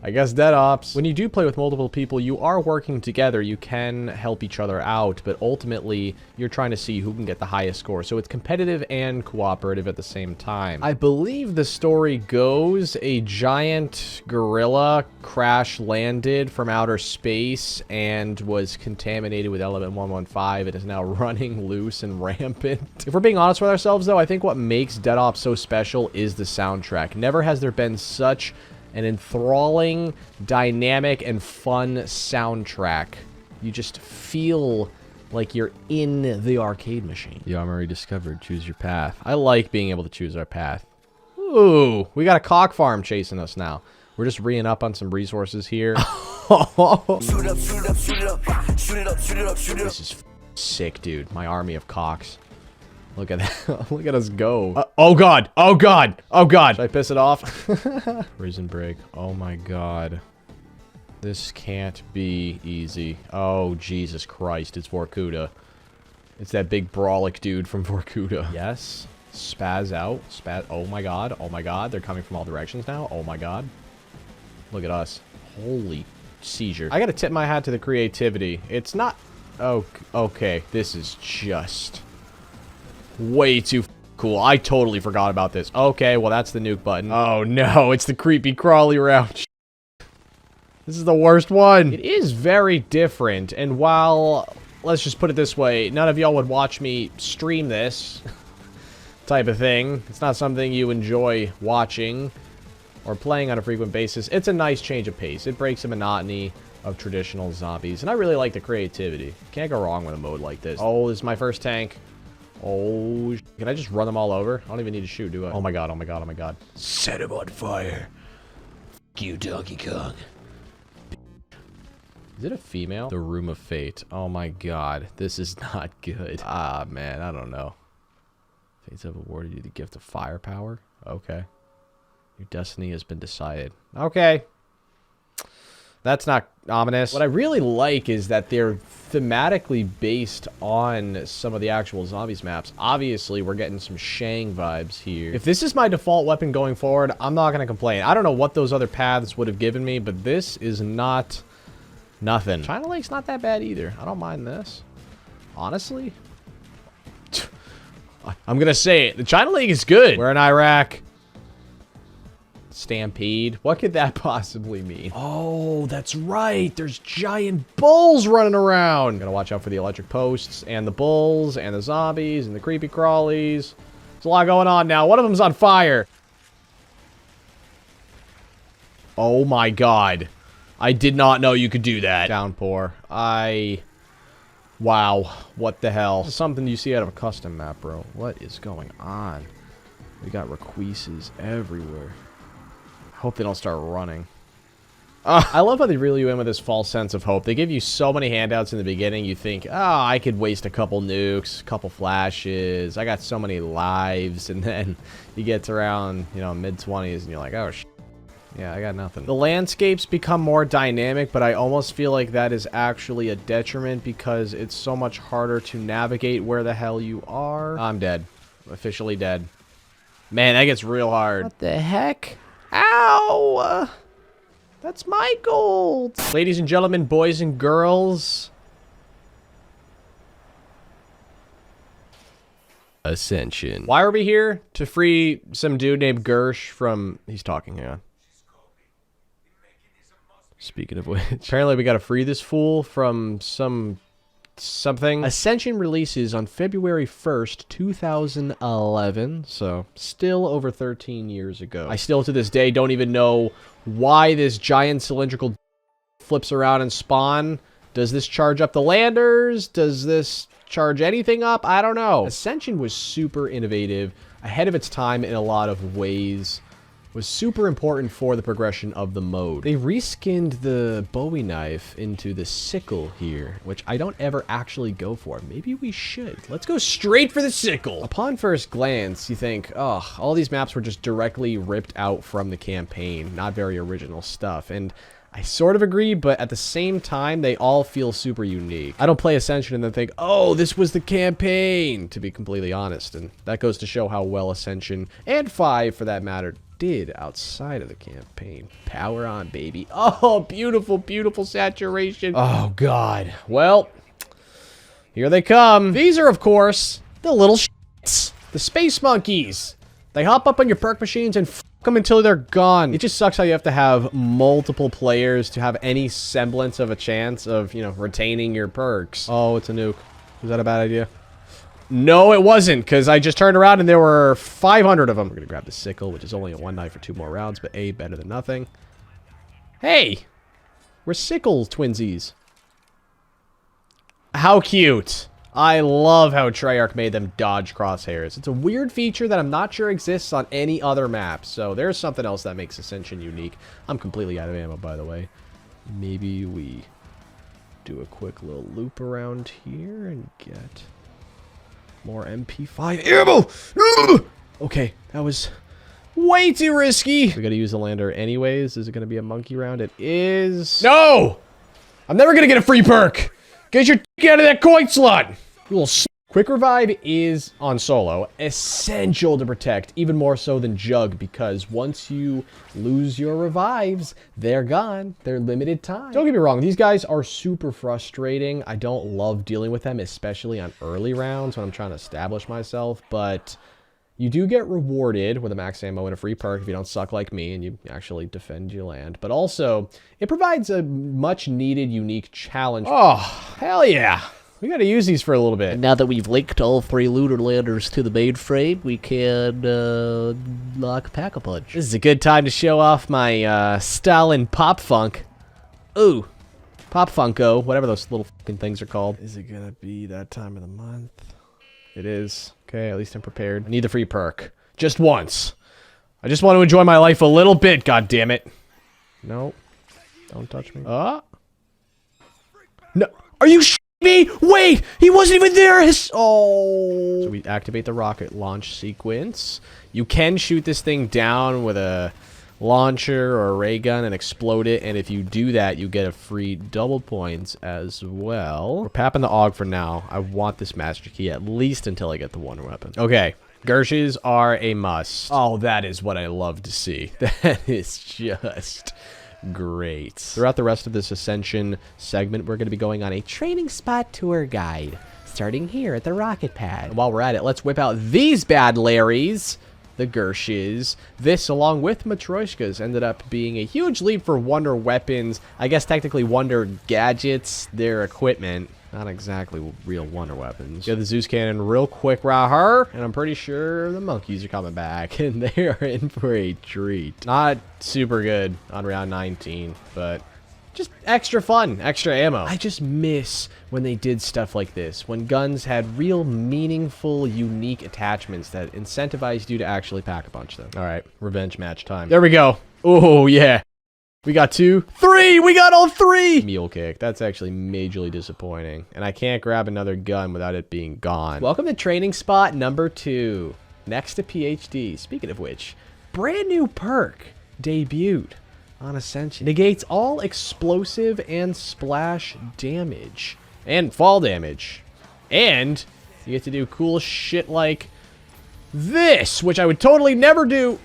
Speaker 1: I guess dead ops. When you do play with multiple people, you are working together. You can help each other out, but ultimately, you're trying to see who can get the highest score. So it's competitive and cooperative at the same time. I believe the story goes, a giant gorilla crash landed from outer space and was contaminated with element 115 and is now running loose and rampant. If we're being honest with ourselves, though, I think what makes Dead Ops so special is the soundtrack. Never has there been such an enthralling, dynamic, and fun soundtrack. You just feel like you're in the arcade machine. The armory discovered. Choose your path. I like being able to choose our path. Ooh, we got a cock farm chasing us now. We're just re-ing up on some resources here. This is sick, dude. My army of cocks. Look at that. Look at us go. Oh, God. Oh, God. Oh, God. Should I piss it off? Prison break. Oh, my God. This can't be easy. Oh, Jesus Christ. It's Vorkuta. It's that big brawlic dude from Vorkuta. Yes. Spaz out. Spaz. Oh, my God. Oh, my God. They're coming from all directions now. Oh, my God. Look at us. Holy seizure. I got to tip my hat to the creativity. It's not... Oh, okay. This is just... way too cool. I totally forgot about this. Okay, well, that's the nuke button. Oh, no. It's the creepy crawly route. This is the worst one. It is very different. And while, let's just put it this way, none of y'all would watch me stream this type of thing. It's not something you enjoy watching or playing on a frequent basis. It's a nice change of pace. It breaks the monotony of traditional zombies. And I really like the creativity. Can't go wrong with a mode like this. Oh, this is my first tank. Oh, can I just run them all over? I don't even need to shoot, do I? Oh my God, oh my God, oh my God. Set him on fire. F you, Donkey Kong. Is it a female? The Room of Fate. Oh my God, this is not good. Ah, man, I don't know. Fates have awarded you the gift of firepower? Okay. Your destiny has been decided. Okay. That's not ominous. What I really like is that they're thematically based on some of the actual zombies maps. Obviously, we're getting some Shang vibes here. If this is my default weapon going forward, I'm not going to complain. I don't know what those other paths would have given me, but this is not nothing. China Lake's not that bad either. I don't mind this. Honestly. I'm going to say it. The China Lake is good. We're in Iraq. Stampede. What could that possibly mean? Oh, that's right. There's giant bulls running around. Gotta watch out for the electric posts and the bulls and the zombies and the creepy crawlies. There's a lot going on now. One of them's on fire. Oh my God. I did not know you could do that. Downpour. Wow. What the hell? This is something you see out of a custom map, bro. What is going on? We got requises everywhere. Hope they don't start running. I love how they reel you in with this false sense of hope. They give you so many handouts in the beginning, you think, oh, I could waste a couple nukes, a couple flashes. I got so many lives. And then you get to around, you know, mid-20s, and you're like, oh, yeah, I got nothing. The landscapes become more dynamic, but I almost feel like that is actually a detriment because it's so much harder to navigate where the hell you are. I'm dead. Officially dead. Man, that gets real hard. What the heck? Ow! That's my gold! Ladies and gentlemen, boys and girls. Ascension. Why are we here? To free some dude named Gersh from... He's talking, hang on. Speaking of which... Apparently we gotta free this fool from something. Ascension releases on February 1st, 2011, so still over 13 years ago. I still to this day don't even know why this giant cylindrical flips around and spawn. Does this charge up the landers? Does this charge anything up? I don't know. Ascension was super innovative, ahead of its time in a lot of ways, was super important for the progression of the mode. They reskinned the Bowie knife into the sickle here, which I don't ever actually go for. Maybe we should. Let's go straight for the sickle. Upon first glance, you think, oh, all these maps were just directly ripped out from the campaign. Not very original stuff. And I sort of agree, but at the same time, they all feel super unique. I don't play Ascension and then think, oh, this was the campaign, to be completely honest. And that goes to show how well Ascension, and 5 for that matter, did outside of the campaign. Power on, baby. Oh, beautiful, beautiful saturation. Oh, God. Well, here they come. These are, of course, the little shits. The space monkeys. They hop up on your perk machines and f them until they're gone. It just sucks how you have to have multiple players to have any semblance of a chance of, you know, retaining your perks. Oh, it's a nuke. Was that a bad idea? No, it wasn't, because I just turned around and there were 500 of them. We're going to grab the sickle, which is only a 1 knife for 2 more rounds, but A, better than nothing. Hey! We're sickle twinsies. How cute. I love how Treyarch made them dodge crosshairs. It's a weird feature that I'm not sure exists on any other map, so there's something else that makes Ascension unique. I'm completely out of ammo, by the way. Maybe we do a quick little loop around here and get more MP5 ammo! Okay, that was way too risky. We gotta use the lander anyways. Is it gonna be a monkey round? It is. No! I'm never gonna get a free perk! Get your dick out of that coin slot! You little s. Quick revive is, on solo, essential to protect, even more so than Jug, because once you lose your revives, they're gone. They're limited time. Don't get me wrong, these guys are super frustrating. I don't love dealing with them, especially on early rounds when I'm trying to establish myself, but you do get rewarded with a max ammo and a free perk if you don't suck like me and you actually defend your land. But also, it provides a much needed, unique challenge. Oh, hell yeah. We gotta use these for a little bit.
Speaker 3: And now that we've linked all 3 lunar landers to the mainframe, we can lock Pack-a-Punch.
Speaker 1: This is a good time to show off my Stalin Pop Funk. Ooh, Pop Funko, whatever those little fucking things are called. Is it gonna be that time of the month? It is. Okay, at least I'm prepared. I need the free perk. Just once. I just want to enjoy my life a little bit, goddammit. No. Don't touch me. No. Are you me? Wait! He wasn't even there! Oh! So we activate the rocket launch sequence. You can shoot this thing down with a launcher or a ray gun and explode it, and if you do that, you get a free double points as well. We're papping the AUG for now. I want this master key at least until I get the one weapon. Okay. Gershes are a must. Oh, that is what I love to see. That is just great. Throughout the rest of this Ascension segment, we're going to be going on a training spot tour guide, starting here at the rocket pad. And while we're at it, let's whip out these bad Larrys, the Gershes. This, along with Matryoshkas, ended up being a huge leap for Wonder weapons. I guess technically Wonder gadgets, their equipment. Not exactly real Wonder weapons. Get the Zeus cannon real quick right here, and I'm pretty sure the monkeys are coming back, and they are in for a treat. Not super good on round 19, but just extra fun, extra ammo. I just miss when they did stuff like this, when guns had real meaningful, unique attachments that incentivized you to actually pack a punch them. All right, revenge match time. There we go. Oh, yeah. We got 2, 3! We got all 3! Mule kick. That's actually majorly disappointing. And I can't grab another gun without it being gone. Welcome to training spot number 2. Next to PhD. Speaking of which, brand new perk debuted on Ascension. Negates all explosive and splash damage. And fall damage. And you get to do cool shit like this, which I would totally never do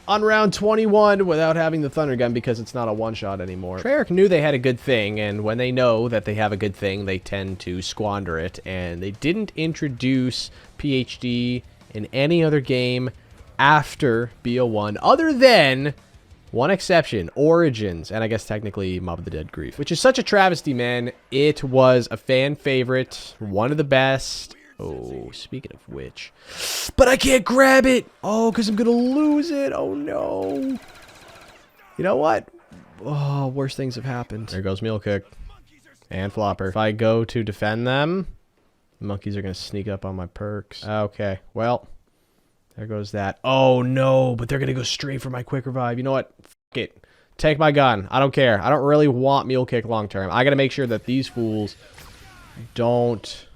Speaker 1: on round 21 without having the Thunder Gun because it's not a one-shot anymore. Treyarch knew they had a good thing, and when they know that they have a good thing, they tend to squander it, and they didn't introduce PhD in any other game after BO1, other than one exception, Origins, and I guess technically Mob of the Dead Grief, which is such a travesty, man. It was a fan favorite, one of the best. Oh, speaking of which. But I can't grab it! Oh, because I'm going to lose it. Oh, no. You know what? Oh, worse things have happened. There goes Mule Kick. And Flopper. If I go to defend them, the monkeys are going to sneak up on my perks. Okay, well, There goes that. Oh, no, but they're going to go straight for my quick revive. You know what? F it. Take my gun. I don't care. I don't really want Mule Kick long term. I got to make sure that these fools don't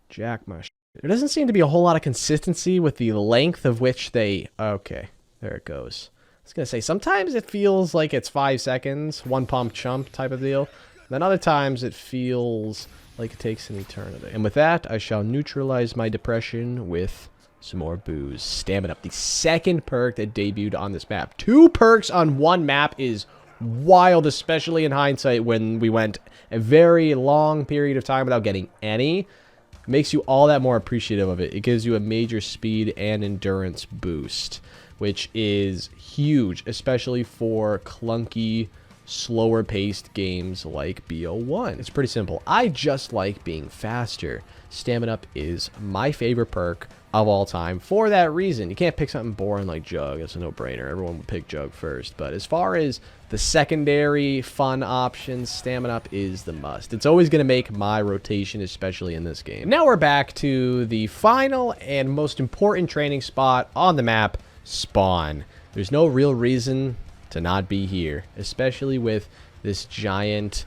Speaker 1: jack my shit. There doesn't seem to be a whole lot of consistency with the length of which they... Okay, there it goes. I was going to say, sometimes it feels like it's 5 seconds, one pump chump type of deal. Then other times it feels like it takes an eternity. And with that, I shall neutralize my depression with some more booze. Stamina up, the second perk that debuted on this map. 2 perks on one map is wild, especially in hindsight when we went a very long period of time without getting any. It makes you all that more appreciative of it. It gives you a major speed and endurance boost, which is huge, especially for clunky, slower paced games like BO1. It's pretty simple. I just like being faster. Stamina up is my favorite perk of all time for that reason. You can't pick something boring like Jug. It's a no-brainer. Everyone would pick Jug first. But as far as the secondary fun options, Stamina up is the must. It's always going to make my rotation, especially in this game. Now we're back to the final and most important training spot on the map, Spawn. There's no real reason to not be here, especially with this giant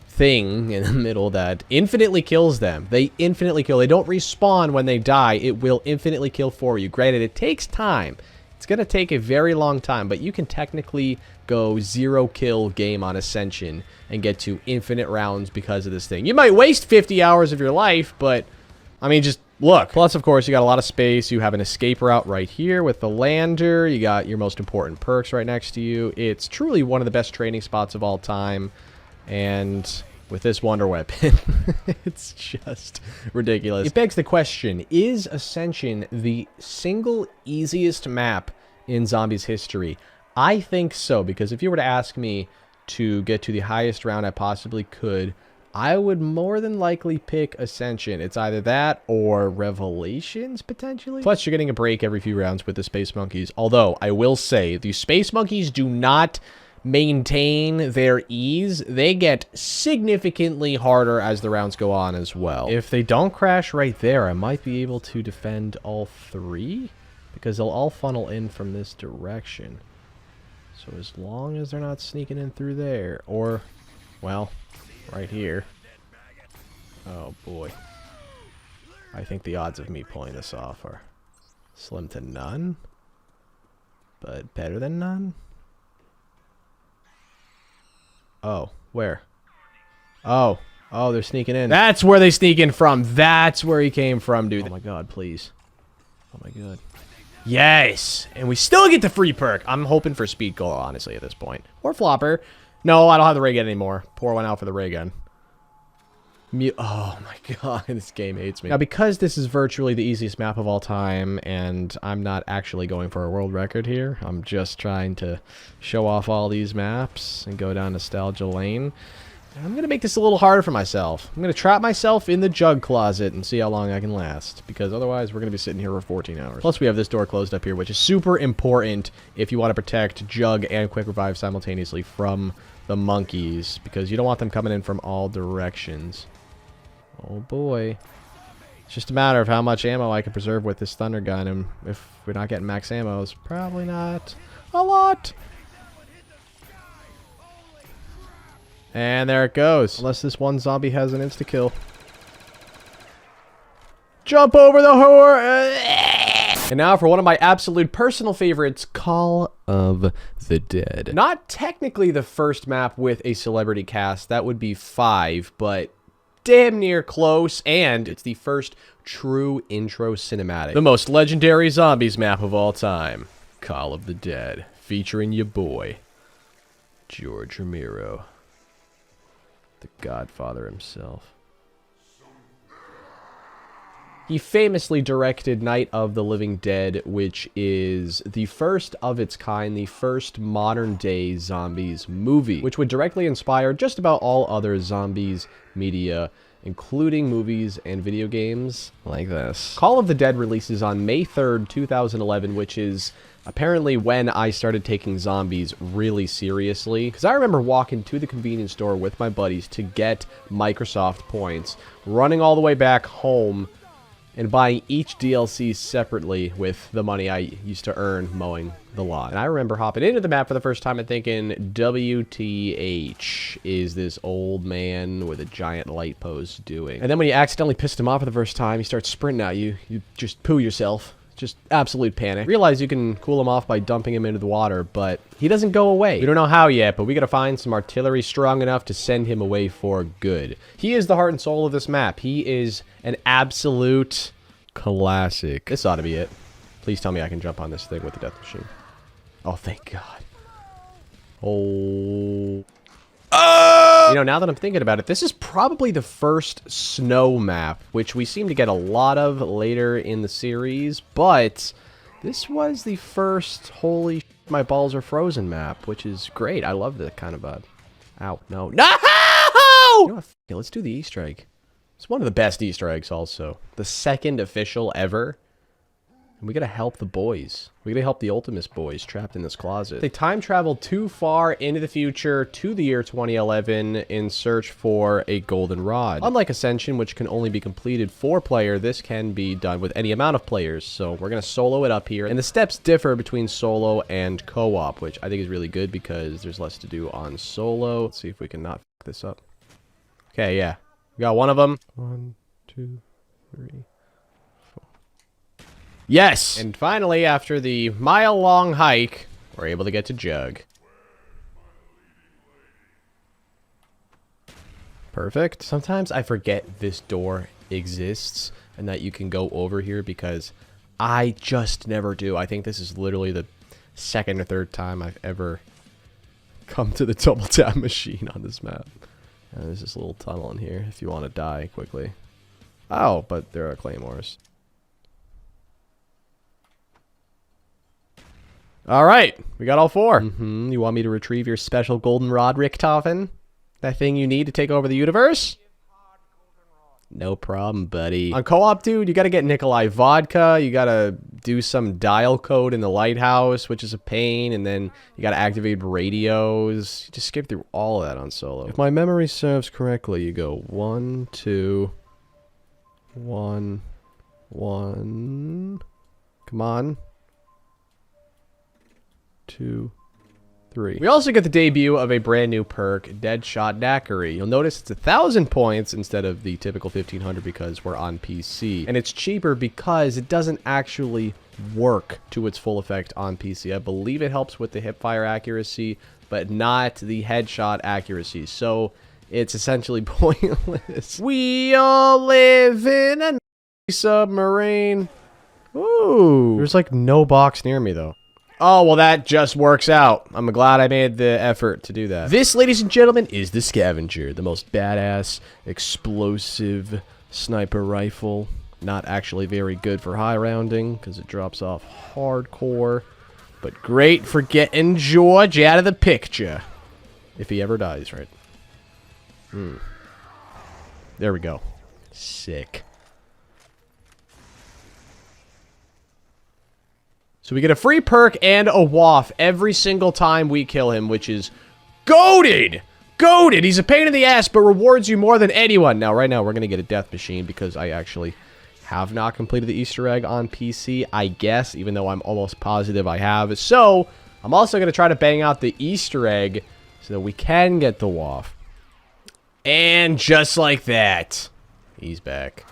Speaker 1: thing in the middle that infinitely kills them. They infinitely kill. They don't respawn when they die. It will infinitely kill for you. Granted, it takes time. It's going to take a very long time, but you can technically go 0 kill game on Ascension and get to infinite rounds because of this thing. You might waste 50 hours of your life, but I mean, just look. Plus, of course, you got a lot of space. You have an escape route right here with the lander. You got your most important perks right next to you. It's truly one of the best training spots of all time. And with this wonder weapon, it's just ridiculous. It begs the question, is Ascension the single easiest map in Zombies history? I think so, because if you were to ask me to get to the highest round I possibly could, I would more than likely pick Ascension. It's either that or Revelations, potentially. Plus, you're getting a break every few rounds with the Space Monkeys. Although, I will say, the Space Monkeys do not maintain their ease. They get significantly harder as the rounds go on as well. If they don't crash right there, I might be able to defend all 3, because they'll all funnel in from this direction. So as long as they're not sneaking in through there, or, well, right here. Oh boy. I think the odds of me pulling this off are slim to none, but better than none. Oh, where? Oh, they're sneaking in. That's where they sneak in from. That's where he came from, dude. Oh my god, please. Oh my god. Yes! And we still get the free perk. I'm hoping for Speed Goal, honestly, at this point. Or Flopper. No, I don't have the ray gun anymore. Pour one out for the ray gun. Oh my god, this game hates me. Now, because this is virtually the easiest map of all time, and I'm not actually going for a world record here, I'm just trying to show off all these maps and go down nostalgia lane. I'm going to make this a little harder for myself. I'm going to trap myself in the Jug closet and see how long I can last, because otherwise we're going to be sitting here for 14 hours. Plus, we have this door closed up here, which is super important if you want to protect Jug and Quick Revive simultaneously from the monkeys, because you don't want them coming in from all directions. Oh boy. It's just a matter of how much ammo I can preserve with this thunder gun, and if we're not getting max ammo, it's probably not a lot. And there it goes. Unless this one zombie has an insta-kill. Jump over the whore! And now for one of my absolute personal favorites, Call of the Dead. Not technically the first map with a celebrity cast. That would be 5, but damn near close, and it's the first true intro cinematic. The most legendary zombies map of all time, Call of the Dead, featuring your boy, George Romero, the Godfather himself. He famously directed Night of the Living Dead, which is the first of its kind, the first modern-day zombies movie, which would directly inspire just about all other zombies media, including movies and video games like this. Call of the Dead releases on May 3rd, 2011, which is apparently when I started taking zombies really seriously, because I remember walking to the convenience store with my buddies to get Microsoft points, running all the way back home and buying each DLC separately with the money I used to earn mowing the lawn. And I remember hopping into the map for the first time and thinking, WTH is this old man with a giant light post doing? And then when you accidentally pissed him off for the first time, he starts sprinting at you. You just poo yourself. Just absolute panic. Realize you can cool him off by dumping him into the water, but he doesn't go away. We don't know how yet, but we gotta find some artillery strong enough to send him away for good. He is the heart and soul of this map. He is an absolute classic. This ought to be it. Please tell me I can jump on this thing with the death machine. Oh, thank God. Oh. You know, now that I'm thinking about it, this is probably the first snow map, which we seem to get a lot of later in the series, but this was the first holy shit, my balls are frozen map, which is great. I love that kind of a... Ow, no. No! You know what? Okay, let's do the Easter egg. It's one of the best Easter eggs also. The second official ever. And we gotta help the boys. We gotta help the Ultimus boys trapped in this closet. They time traveled too far into the future to the year 2011 in search for a golden rod. Unlike Ascension, which can only be completed 4-player, this can be done with any amount of players. So we're gonna solo it up here. And the steps differ between solo and co-op, which I think is really good because there's less to do on solo. Let's see if we can not f this up. Okay, yeah. We got one of them. 1, 2, 3. Yes! And finally, after the mile-long hike, we're able to get to Jug. Perfect. Sometimes I forget this door exists and that you can go over here because I just never do. I think this is literally the second or third time I've ever come to the double tap machine on this map. And there's this little tunnel in here if you want to die quickly. Oh, but there are claymores. All right, we got all 4. You want me to retrieve your special golden rod, Richthofen? That thing you need to take over the universe? No problem, buddy. On co-op, dude, you gotta get Nikolai vodka, you gotta do some dial code in the lighthouse, which is a pain, and then you gotta activate radios. You just skip through all of that on solo. If my memory serves correctly, you go 1, 2, 1, 1. Come on. 2, 3. We also get the debut of a brand new perk, Deadshot Daiquiri. You'll notice it's 1,000 points instead of the typical 1,500 because we're on PC. And it's cheaper because it doesn't actually work to its full effect on PC. I believe it helps with the hipfire accuracy, but not the headshot accuracy. So it's essentially pointless. We all live in a submarine. Ooh. There's like no box near me though. Oh, well, that just works out. I'm glad I made the effort to do that. This, ladies and gentlemen, is the Scavenger, the most badass, explosive sniper rifle. Not actually very good for high rounding, because it drops off hardcore. But great for getting George out of the picture. If he ever dies, right? There we go. Sick. So we get a free perk and a waff every single time we kill him, which is goated! Goated! He's a pain in the ass, but rewards you more than anyone. Now, right now, we're going to get a death machine because I actually have not completed the Easter egg on PC, I guess, even though I'm almost positive I have. So, I'm also going to try to bang out the Easter egg so that we can get the waff. And just like that, he's back.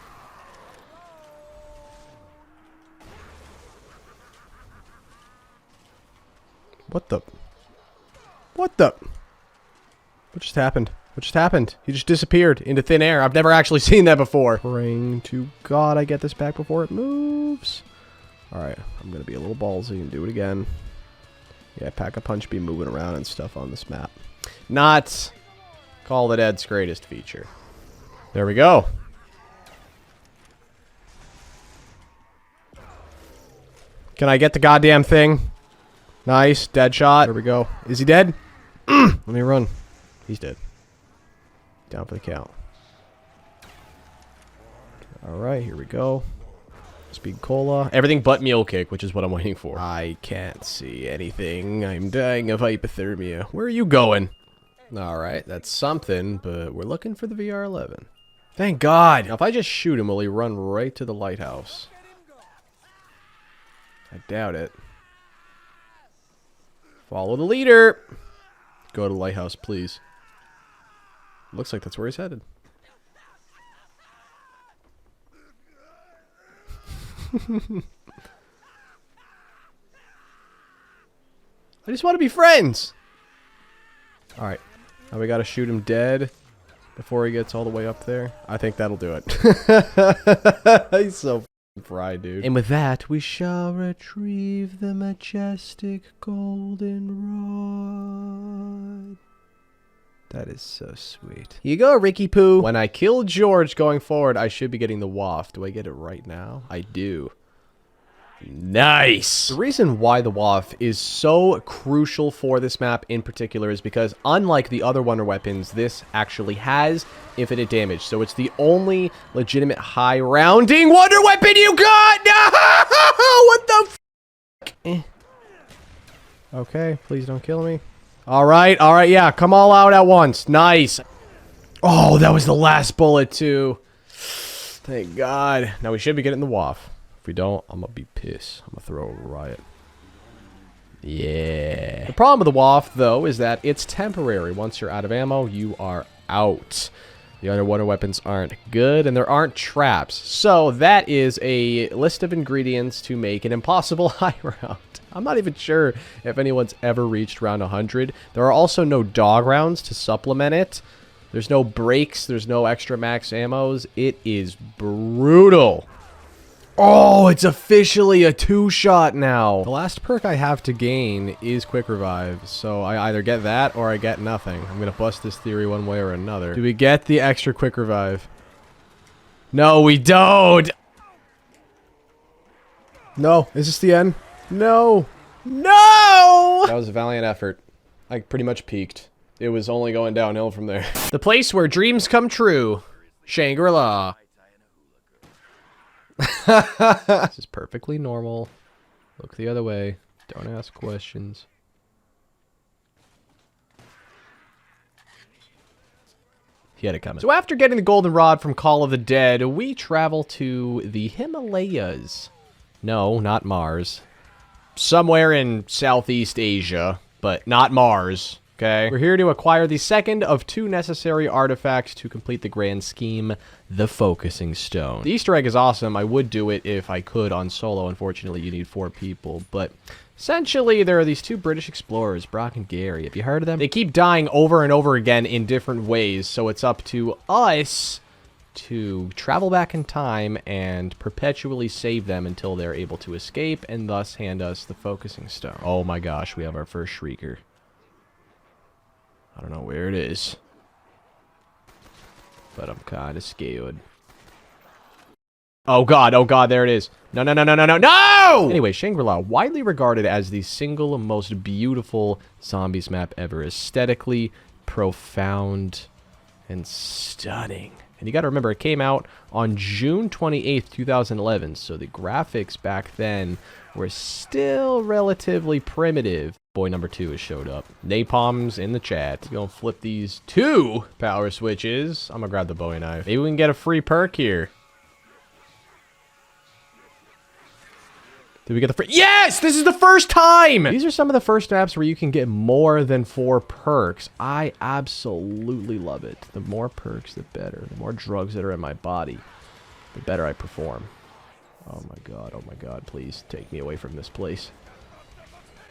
Speaker 1: What the? What the? What just happened? What just happened? He just disappeared into thin air. I've never actually seen that before. Praying to God I get this back before it moves. Alright, I'm going to be a little ballsy and do it again. Yeah, Pack-a-Punch be moving around and stuff on this map. Not Call of the Dead's greatest feature. There we go. Can I get the goddamn thing? Nice, dead shot. There we go. Is he dead? Let me run. He's dead. Down for the count. Alright, here we go. Speed cola. Everything but mule kick, which is what I'm waiting for. I can't see anything. I'm dying of hypothermia. Where are you going? Alright, that's something, but we're looking for the VR11. Thank God. Now, if I just shoot him, will he run right to the lighthouse? I doubt it. Follow the leader. Go to the lighthouse, please. Looks like that's where he's headed. I just want to be friends. All right. Now we got to shoot him dead before he gets all the way up there. I think that'll do it. He's so fried, dude. And with that, we shall retrieve the majestic golden rod. That is so sweet. Here you go, Ricky Poo. When I kill George going forward, I should be getting the waft. Do I get it right now? I do. Nice! The reason why the waft is so crucial for this map in particular is because, unlike the other wonder weapons, this actually has infinite damage. So it's the only legitimate high rounding wonder weapon you got! No! What the f***? Okay, please don't kill me. Alright, yeah, come all out at once. Nice. Oh, that was the last bullet, too. Thank God. Now we should be getting the waft. If we don't, I'm gonna be pissed. I'm gonna throw a riot. Yeah. The problem with the waft, though, is that it's temporary. Once you're out of ammo, you are out. The other wonder weapons aren't good, and there aren't traps. So that is a list of ingredients to make an impossible high round. I'm not even sure if anyone's ever reached round 100. There are also no dog rounds to supplement it. There's no breaks. There's no extra max ammos. It is brutal. Oh, it's officially a 2-shot now. The last perk I have to gain is Quick Revive, so I either get that or I get nothing. I'm going to bust this theory one way or another. Do we get the extra Quick Revive? No, we don't! No. Is this the end? No. No! That was a valiant effort. I pretty much peaked. It was only going downhill from there. The place where dreams come true. Shangri-La. This is perfectly normal. Look the other way. Don't ask questions. He had it coming. So after getting the golden rod from Call of the Dead, we travel to the Himalayas. No, not Mars. Somewhere in Southeast Asia, but not Mars. Okay. We're here to acquire the second of 2 necessary artifacts to complete the grand scheme, the Focusing Stone. The Easter egg is awesome. I would do it if I could on solo. Unfortunately, you need 4 people. But essentially, there are these 2 British explorers, Brock and Gary. Have you heard of them? They keep dying over and over again in different ways, so it's up to us to travel back in time and perpetually save them until they're able to escape and thus hand us the Focusing Stone. Oh my gosh, we have our first Shrieker. I don't know where it is, but I'm kind of scared. Oh god, there it is. No! Anyway, Shangri-La, widely regarded as the single most beautiful zombies map ever. Aesthetically profound and stunning. And you gotta remember, it came out on June 28th, 2011, so the graphics back then were still relatively primitive. Boy number 2 has showed up. Napalm's in the chat. We're gonna flip these 2 power switches. I'm gonna grab the Bowie knife. Maybe we can get a free perk here. Did we get the free? Yes! This is the first time! These are some of the first maps where you can get more than 4 perks. I absolutely love it. The more perks, the better. The more drugs that are in my body, the better I perform. Oh my god, please take me away from this place.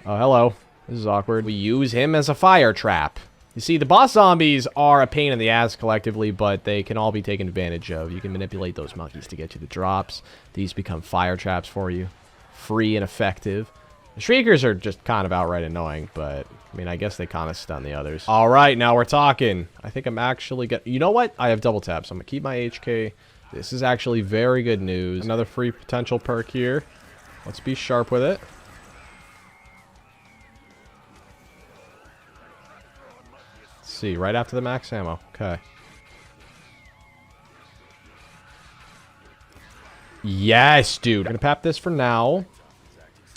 Speaker 1: Oh, hello. This is awkward. We use him as a fire trap. You see, the boss zombies are a pain in the ass collectively, but they can all be taken advantage of. You can manipulate those monkeys to get you the drops. These become fire traps for you. Free and effective. The Shriekers are just kind of outright annoying, but, I mean, I guess they kind of stun the others. Alright, now we're talking. I think I'm actually gonna... You know what? I have double tap, so I'm gonna keep my HK. This is actually very good news. Another free potential perk here. Let's be sharp with it. Let's see, right after the max ammo. Okay. Yes, dude. I'm gonna pap this for now.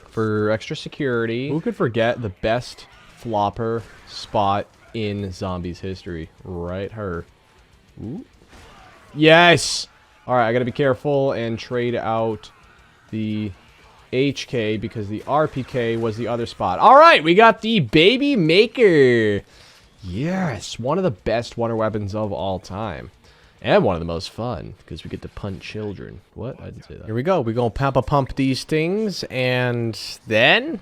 Speaker 1: For extra security. Who could forget the best flopper spot in zombies history? Right her. Ooh. Yes! Alright, I gotta be careful and trade out the HK because the RPK was the other spot. Alright, we got the Baby Maker. Yes, one of the best wonder weapons of all time. And one of the most fun, because we get to punch children. What? I didn't say that. Here we go. We're going to pump these things, and then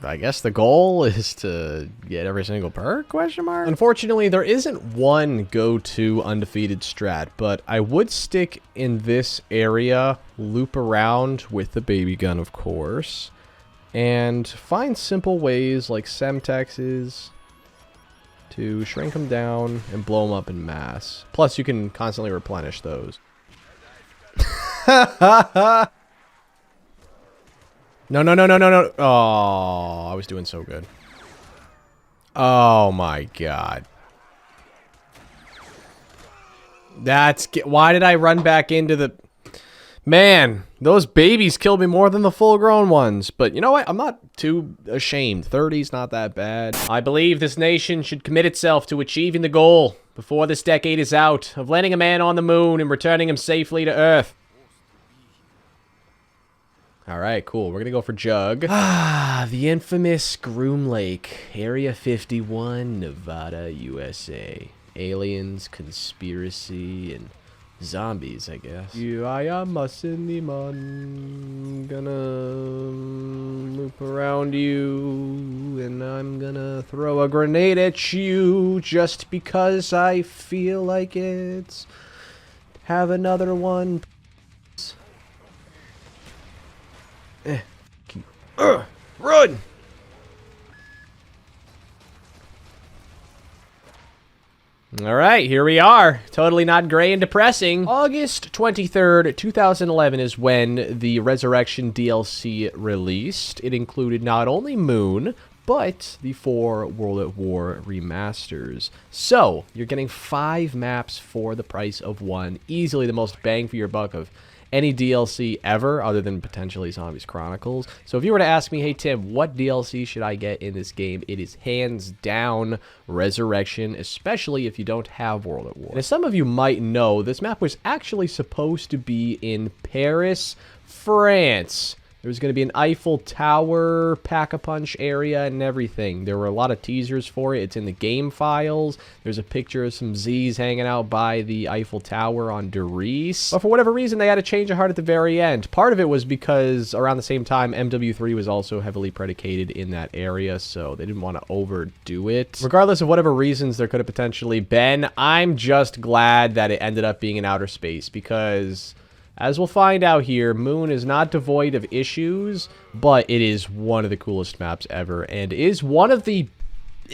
Speaker 1: I guess the goal is to get every single perk, question mark? Unfortunately, there isn't one go-to undefeated strat, but I would stick in this area, loop around with the baby gun, of course, and find simple ways like Semtexes to shrink them down and blow them up in mass. Plus, you can constantly replenish those. No, no, no, no, no, no. Oh, I was doing so good. Oh, my God. That's... Why did I run back into the... Man, those babies killed me more than the full-grown ones. But you know what? I'm not too ashamed. 30's not that bad. I believe this nation should commit itself to achieving the goal before this decade is out of landing a man on the moon and returning him safely to Earth. All right, cool. We're going to go for Jug. Ah, the infamous Groom Lake, Area 51, Nevada, USA. Aliens, conspiracy, and... zombies, I guess. I am a cinnamon. Gonna loop around you, and I'm gonna throw a grenade at you just because I feel like it. Have another one. Run! Alright, here we are. Totally not gray and depressing. August 23rd, 2011 is when the Resurrection DLC released. It included not only Moon, but the 4 World at War remasters. So, you're getting 5 maps for the price of 1. Easily the most bang for your buck of any DLC ever, other than potentially Zombies Chronicles. So if you were to ask me, hey Tim, what DLC should I get in this game? It is hands down Resurrection, especially if you don't have World at War. And as some of you might know, this map was actually supposed to be in Paris, France. There was going to be an Eiffel Tower, Pack-a-Punch area, and everything. There were a lot of teasers for it. It's in the game files. There's a picture of some Z's hanging out by the Eiffel Tower on Der Riese. But for whatever reason, they had a change of heart at the very end. Part of it was because around the same time, MW3 was also heavily predicated in that area, so they didn't want to overdo it. Regardless of whatever reasons there could have potentially been, I'm just glad that it ended up being in outer space, because... as we'll find out here, Moon is not devoid of issues, but it is one of the coolest maps ever, and is one of the...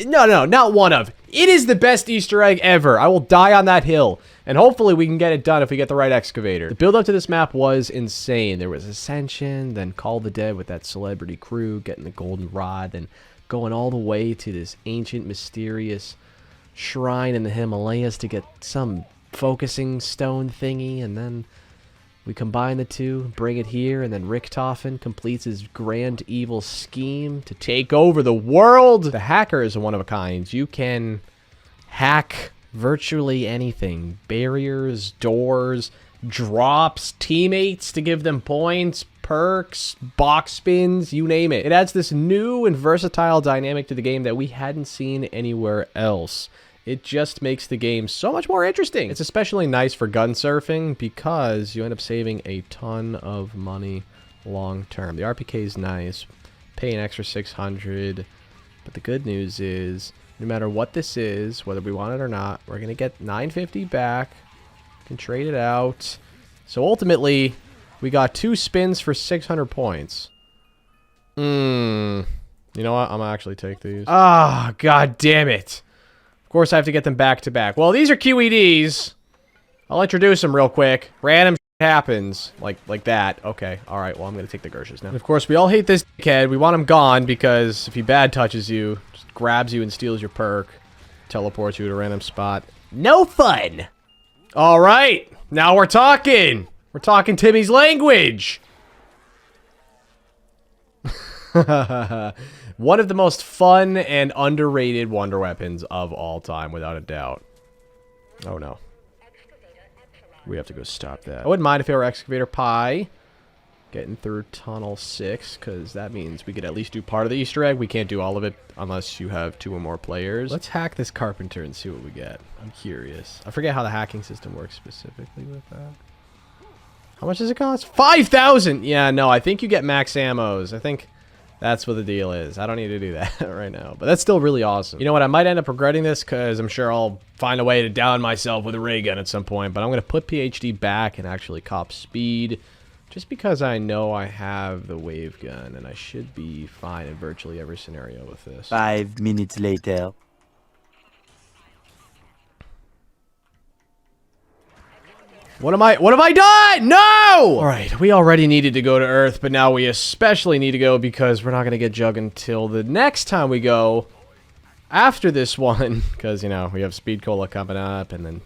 Speaker 1: No, not one of. It is the best Easter egg ever. I will die on that hill, and hopefully we can get it done if we get the right excavator. The build-up to this map was insane. There was Ascension, then Call the Dead with that celebrity crew, getting the golden rod, then going all the way to this ancient, mysterious shrine in the Himalayas to get some focusing stone thingy, and then... we combine the two, bring it here, and then Richtofen completes his grand evil scheme to take over the world. The hacker is one of a kind. You can hack virtually anything. Barriers, doors, drops, teammates to give them points, perks, box spins, you name it. It adds this new and versatile dynamic to the game that we hadn't seen anywhere else. It just makes the game so much more interesting. It's especially nice for gun surfing because you end up saving a ton of money long term. The RPK is nice. Pay an extra 600. But the good news is, no matter what this is, whether we want it or not, we're going to get 950 back. Can trade it out. So ultimately, we got 2 spins for 600 points. You know what? I'm going to actually take these. Ah, god damn it. Of course, I have to get them back to back. Well, these are QEDs. I'll introduce them real quick. Random shit happens. Like that. Okay. Alright, well, I'm going to take the Gershas now. And of course, we all hate this dickhead. We want him gone because if he bad touches you, just grabs you and steals your perk, teleports you to a random spot. No fun! Alright, now we're talking! We're talking Timmy's language! One of the most fun and underrated wonder weapons of all time, without a doubt. Oh no. We have to go stop that. I wouldn't mind if it were Excavator Pi getting through Tunnel 6, because that means we could at least do part of the Easter egg. We can't do all of it unless you have 2 or more players. Let's hack this Carpenter and see what we get. I'm curious. I forget how the hacking system works specifically with that. How much does it cost? 5,000! Yeah, no, I think you get max ammos. I think that's what the deal is. I don't need to do that right now, but that's still really awesome. You know what? I might end up regretting this because I'm sure I'll find a way to down myself with a ray gun at some point, but I'm going to put PhD back and actually cop speed just because I know I have the wave gun and I should be fine in virtually every scenario with this.
Speaker 2: 5 minutes later.
Speaker 1: What have I done? No! Alright, we already needed to go to Earth, but now we especially need to go because we're not going to get Jug until the next time we go after this one. Because, you know, we have Speed Cola coming up, and then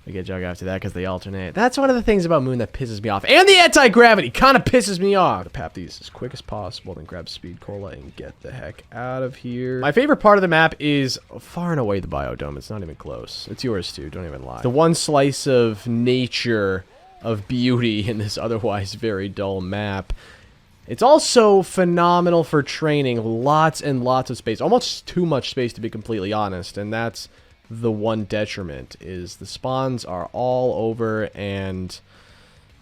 Speaker 1: we get Jug after that because they alternate. That's one of the things about Moon that pisses me off. And the anti-gravity kind of pisses me off. Pap these as quick as possible, then grab Speed Cola and get the heck out of here. My favorite part of the map is far and away the biodome. It's not even close. It's yours too, don't even lie. The one slice of nature, of beauty in this otherwise very dull map. It's also phenomenal for training. Lots and lots of space. Almost too much space to be completely honest, and that's the one detriment, is the spawns are all over and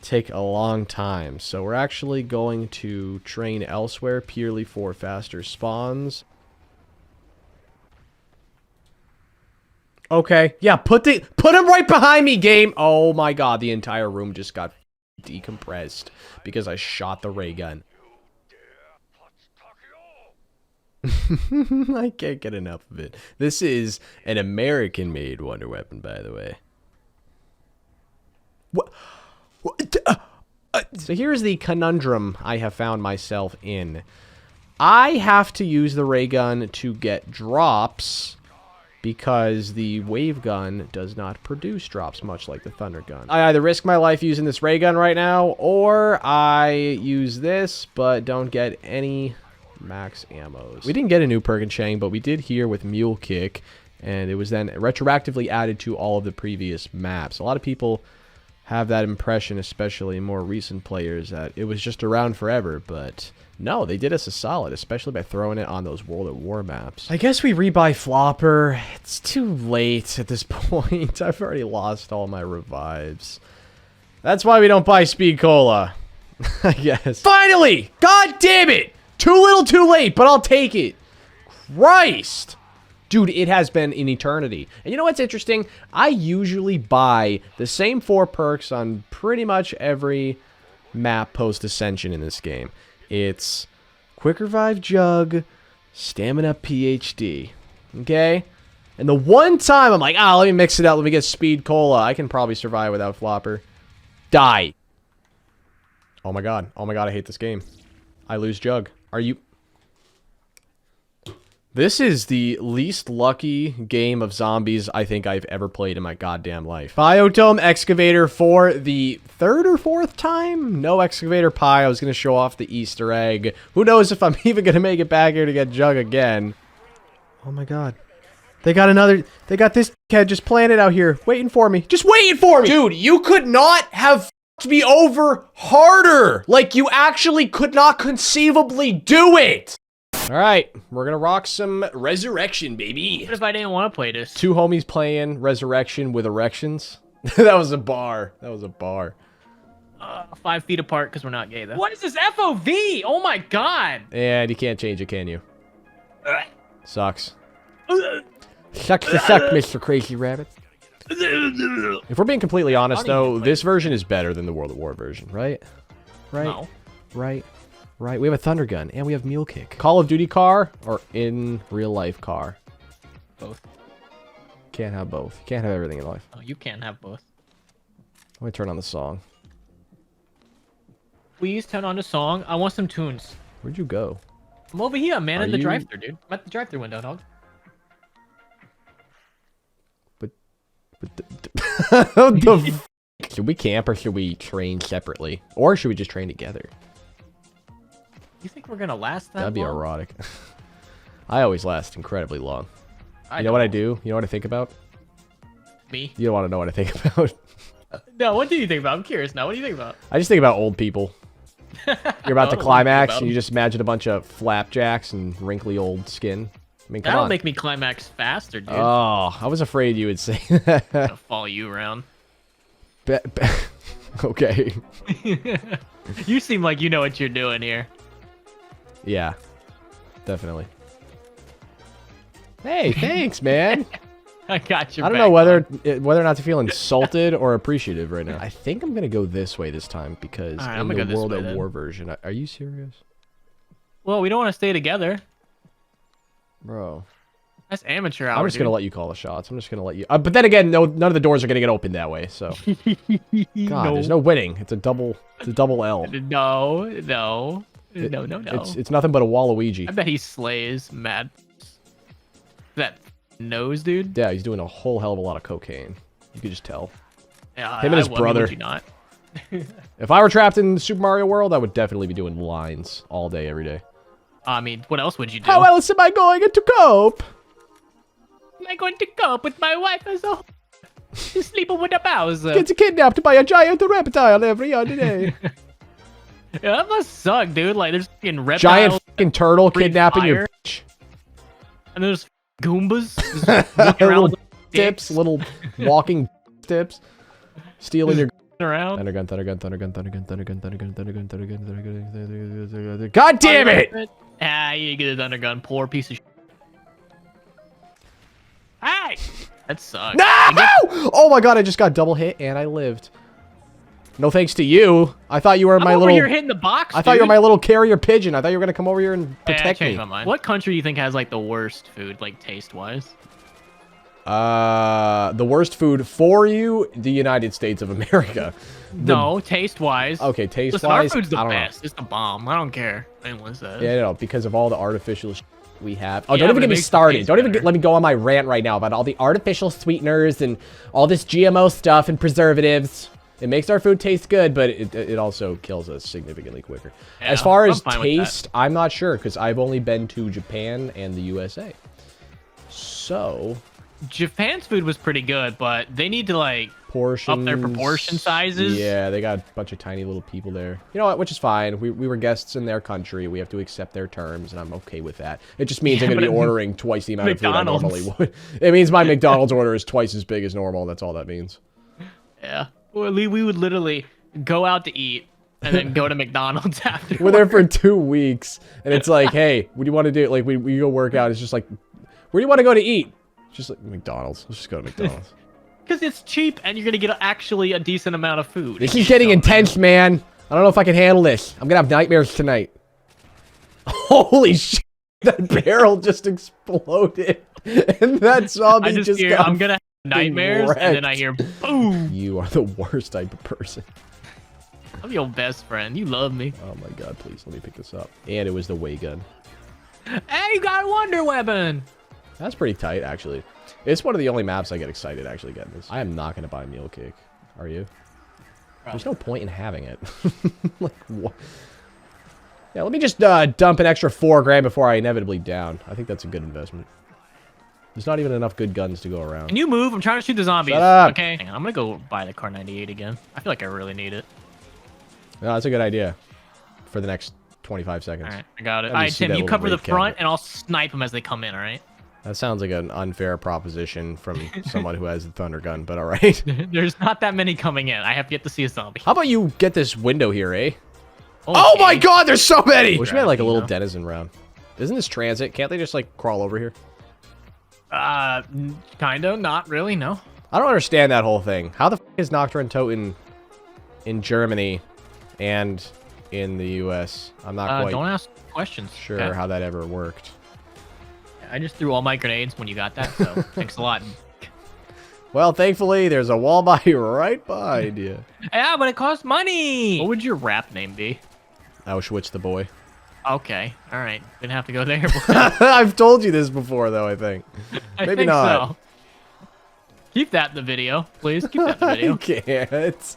Speaker 1: take a long time. So we're actually going to train elsewhere purely for faster spawns. Okay, yeah, put him right behind me, game. Oh my god, the entire room just got decompressed because I shot the ray gun. I can't get enough of it. This is an American-made wonder weapon, by the way. What? So here's the conundrum I have found myself in. I have to use the ray gun to get drops because the wave gun does not produce drops, much like the thunder gun. I either risk my life using this ray gun right now, or I use this but don't get any max ammos. We didn't get a new Perkin Chang, but we did here with Mule Kick, and it was then retroactively added to all of the previous maps. A lot of people have that impression, especially more recent players, that it was just around forever, but no, they did us a solid, especially by throwing it on those World at War maps. I guess we rebuy Flopper. It's too late at this point. I've already lost all my revives. That's why we don't buy Speed Cola, I guess. Finally! God damn it! Too little too late, but I'll take it. Christ! Dude, it has been an eternity. And you know what's interesting? I usually buy the same 4 perks on pretty much every map post-Ascension in this game. It's Quick Revive Jug, Stamina PhD. Okay? And the one time I'm like, let me mix it up, let me get Speed Cola. I can probably survive without Flopper. Die. Oh my god, I hate this game. I lose Jug. Are you... This is the least lucky game of zombies I think I've ever played in my goddamn life. Biodome Excavator for the 3rd or 4th time? No Excavator Pi. I was going to show off the Easter egg. Who knows if I'm even going to make it back here to get Jug again. Oh my god. They got this kid just planted out here waiting for me. Just waiting for me! Dude, you could not have f***ed me over harder! Like, you actually could not conceivably do it! Alright, we're gonna rock some Resurrection, baby.
Speaker 4: What if I didn't want to play this?
Speaker 1: 2 homies playing Resurrection with erections. That was a bar. That was a bar.
Speaker 4: 5 feet apart because we're not gay, though. What is this FOV? Oh my god.
Speaker 1: And you can't change it, can you? Sucks. Sucks to suck, Mr. Crazy Rabbit. If we're being completely honest, though, this version is better than the World at War version, right? Right?
Speaker 4: No.
Speaker 1: Right? Right, we have a Thunder Gun, and we have Mule Kick. Call of Duty car, or in real life car?
Speaker 4: Both.
Speaker 1: Can't have both. You can't have everything in life.
Speaker 4: Oh, you can't have both.
Speaker 1: Let me turn on the song.
Speaker 4: Please turn on the song. I want some tunes.
Speaker 1: Where'd you go?
Speaker 4: I'm over here, man,
Speaker 1: Are
Speaker 4: at the
Speaker 1: you-
Speaker 4: drive-thru, dude. I'm at the drive-thru window, dog.
Speaker 1: Should we camp, or should we train separately? Or should we just train together?
Speaker 4: You think we're gonna last that
Speaker 1: That'd be
Speaker 4: long?
Speaker 1: erotic. I always last incredibly long. You know
Speaker 4: don't.
Speaker 1: what I do? You know what I think about?
Speaker 4: Me?
Speaker 1: You don't want to know what I think about.
Speaker 4: No, what do you think about? I'm curious now. What do you think about?
Speaker 1: I just think about old people. You're about to climax, and you just imagine a bunch of flapjacks and wrinkly old skin. I mean, come
Speaker 4: That'll
Speaker 1: on.
Speaker 4: make me climax faster, dude.
Speaker 1: Oh, I was afraid you would say
Speaker 4: I'm
Speaker 1: that.
Speaker 4: gonna follow you around.
Speaker 1: Okay.
Speaker 4: You seem like you know what you're doing here.
Speaker 1: Yeah, definitely. Hey, thanks, man.
Speaker 4: I got your
Speaker 1: I don't
Speaker 4: back,
Speaker 1: know whether
Speaker 4: man.
Speaker 1: whether or not to feel insulted or appreciative right now. I think I'm gonna go this way this time because
Speaker 4: All right,
Speaker 1: in
Speaker 4: I'm gonna
Speaker 1: the
Speaker 4: go this
Speaker 1: World
Speaker 4: way,
Speaker 1: at
Speaker 4: then.
Speaker 1: War version. Are you serious,
Speaker 4: Well, we don't want to stay together.
Speaker 1: bro?
Speaker 4: That's amateur hour.
Speaker 1: I'm just gonna let you call the shots. I'm just gonna let you. But then again, no, none of the doors are gonna get opened that way. So, God, there's no winning. It's a double. It's a double L.
Speaker 4: No. No.
Speaker 1: It's nothing but a Waluigi.
Speaker 4: I bet he slays mad. That nose, dude.
Speaker 1: Yeah, he's doing a whole hell of a lot of cocaine. You could just tell.
Speaker 4: Yeah,
Speaker 1: Him and his
Speaker 4: would,
Speaker 1: brother.
Speaker 4: Would you not?
Speaker 1: If I were trapped in Super Mario World, I would definitely be doing lines all day, every day.
Speaker 4: I mean, what else would you do?
Speaker 1: How else am I going to cope?
Speaker 4: Am I going to cope with my wife as a She's sleeping with a Bowser?
Speaker 1: Gets kidnapped by a giant reptile every other day.
Speaker 4: Yeah, that must suck, dude. Like, there's fucking reptiles.
Speaker 1: Giant fucking turtle kidnapping your
Speaker 4: fire.
Speaker 1: bitch.
Speaker 4: And there's Goombas just walking around
Speaker 1: Little
Speaker 4: with
Speaker 1: tips, little walking tips, stealing your
Speaker 4: around.
Speaker 1: Thundergun, Thundergun, Thundergun, Thundergun, Thundergun, Thundergun, Thundergun, Thundergun, Thundergun. God damn it!
Speaker 4: Ah, you get a Thundergun, poor piece of shit. Hey! That sucks.
Speaker 1: No! Oh my god, I just got double hit and I lived. No thanks to you. I thought you were my little.
Speaker 4: You're hitting the box.
Speaker 1: I thought you were my little carrier pigeon. I thought you were gonna come over here and protect me.
Speaker 4: My mind. What country do you think has like the worst food, like taste-wise?
Speaker 1: The worst food for you, the United States of America.
Speaker 4: No, taste-wise.
Speaker 1: Okay, taste-wise.
Speaker 4: Listen, our food's the
Speaker 1: I don't
Speaker 4: best.
Speaker 1: know.
Speaker 4: It's the bomb. I don't care. Anyone says.
Speaker 1: Yeah, no, because of all the artificial we have. Oh,
Speaker 4: Yeah,
Speaker 1: don't even
Speaker 4: but
Speaker 1: get
Speaker 4: it
Speaker 1: me
Speaker 4: makes it
Speaker 1: started.
Speaker 4: taste
Speaker 1: Don't even
Speaker 4: better.
Speaker 1: let me go on my rant right now about all the artificial sweeteners and all this GMO stuff and preservatives. It makes our food taste good, but it also kills us significantly quicker.
Speaker 4: Yeah,
Speaker 1: As far
Speaker 4: I'm
Speaker 1: as
Speaker 4: fine with
Speaker 1: taste, I'm not sure because I've only been to Japan and the USA. So,
Speaker 4: Japan's food was pretty good, but they need to like
Speaker 1: portions.
Speaker 4: up their proportion sizes.
Speaker 1: Yeah, they got a bunch of tiny little people there. You know what? Which is fine. We were guests in their country. We have to accept their terms, and I'm okay with that. It just means I'm going to be ordering twice the amount of food I
Speaker 4: McDonald's.
Speaker 1: normally would. It means my McDonald's order is twice as big as normal. That's all that means.
Speaker 4: Yeah. Well, we would literally go out to eat and then go to McDonald's after.
Speaker 1: We're there for 2 weeks, and it's like, hey, what do you want to do? Like, we go work out. It's just like, where do you want to go to eat? It's just like McDonald's. Let's just go to McDonald's.
Speaker 4: Because it's cheap and you're gonna get actually a decent amount of food.
Speaker 1: This is getting intense, man. I don't know if I can handle this. I'm gonna have nightmares tonight. Holy shit! That barrel just exploded, and that zombie
Speaker 4: I just
Speaker 1: just
Speaker 4: hear
Speaker 1: got
Speaker 4: I'm gonna have nightmares and then I hear boom.
Speaker 1: You are the worst type of person.
Speaker 4: I'm your best friend. You love me.
Speaker 1: Oh my god, please let me pick this up. And it was the way gun.
Speaker 4: Hey, you got a wonder weapon.
Speaker 1: That's pretty tight, actually. It's one of the only maps I get excited actually getting this. I am not gonna buy Meal Cake. Are you? There's no point in having it. Like what? Yeah, let me just dump an extra $4 grand before I inevitably down. I think that's a good investment. There's not even enough good guns to go around.
Speaker 4: Can you move? I'm trying to shoot the zombies.
Speaker 1: Shut up.
Speaker 4: Okay. Hang on, I'm gonna go buy the Car 98 again. I feel like I really need it.
Speaker 1: No, that's a good idea. For the next 25 seconds.
Speaker 4: All right, I got it.
Speaker 1: Let
Speaker 4: All
Speaker 1: me
Speaker 4: right,
Speaker 1: see
Speaker 4: Tim,
Speaker 1: that
Speaker 4: you
Speaker 1: little
Speaker 4: cover the
Speaker 1: raid
Speaker 4: front
Speaker 1: cabinet.
Speaker 4: and I'll snipe them as they come in, all right?
Speaker 1: That sounds like an unfair proposition from someone who has a thunder gun, but all right.
Speaker 4: There's not that many coming in. I have yet to see a zombie.
Speaker 1: How about you get this window here, eh? Oh my god, there's so many! Wish we had like a little denizen round. Isn't this transit? Can't they just like crawl over here?
Speaker 4: Kinda, not really, no.
Speaker 1: I don't understand that whole thing. How the f is Nacht der Untoten in Germany and in the US? I'm not quite
Speaker 4: Don't ask questions.
Speaker 1: sure
Speaker 4: okay?
Speaker 1: how that ever worked.
Speaker 4: I just threw all my grenades when you got that, so thanks a lot.
Speaker 1: Well, thankfully, there's a wall by right behind you.
Speaker 4: Yeah, but it costs money! What would your rap name be?
Speaker 1: Auschwitz the boy.
Speaker 4: Okay, alright. Didn't have to go there.
Speaker 1: I've told you this before, though, I think.
Speaker 4: I
Speaker 1: Maybe
Speaker 4: think
Speaker 1: not.
Speaker 4: So. Keep that in the video, please. Keep that in the video.
Speaker 1: I can't.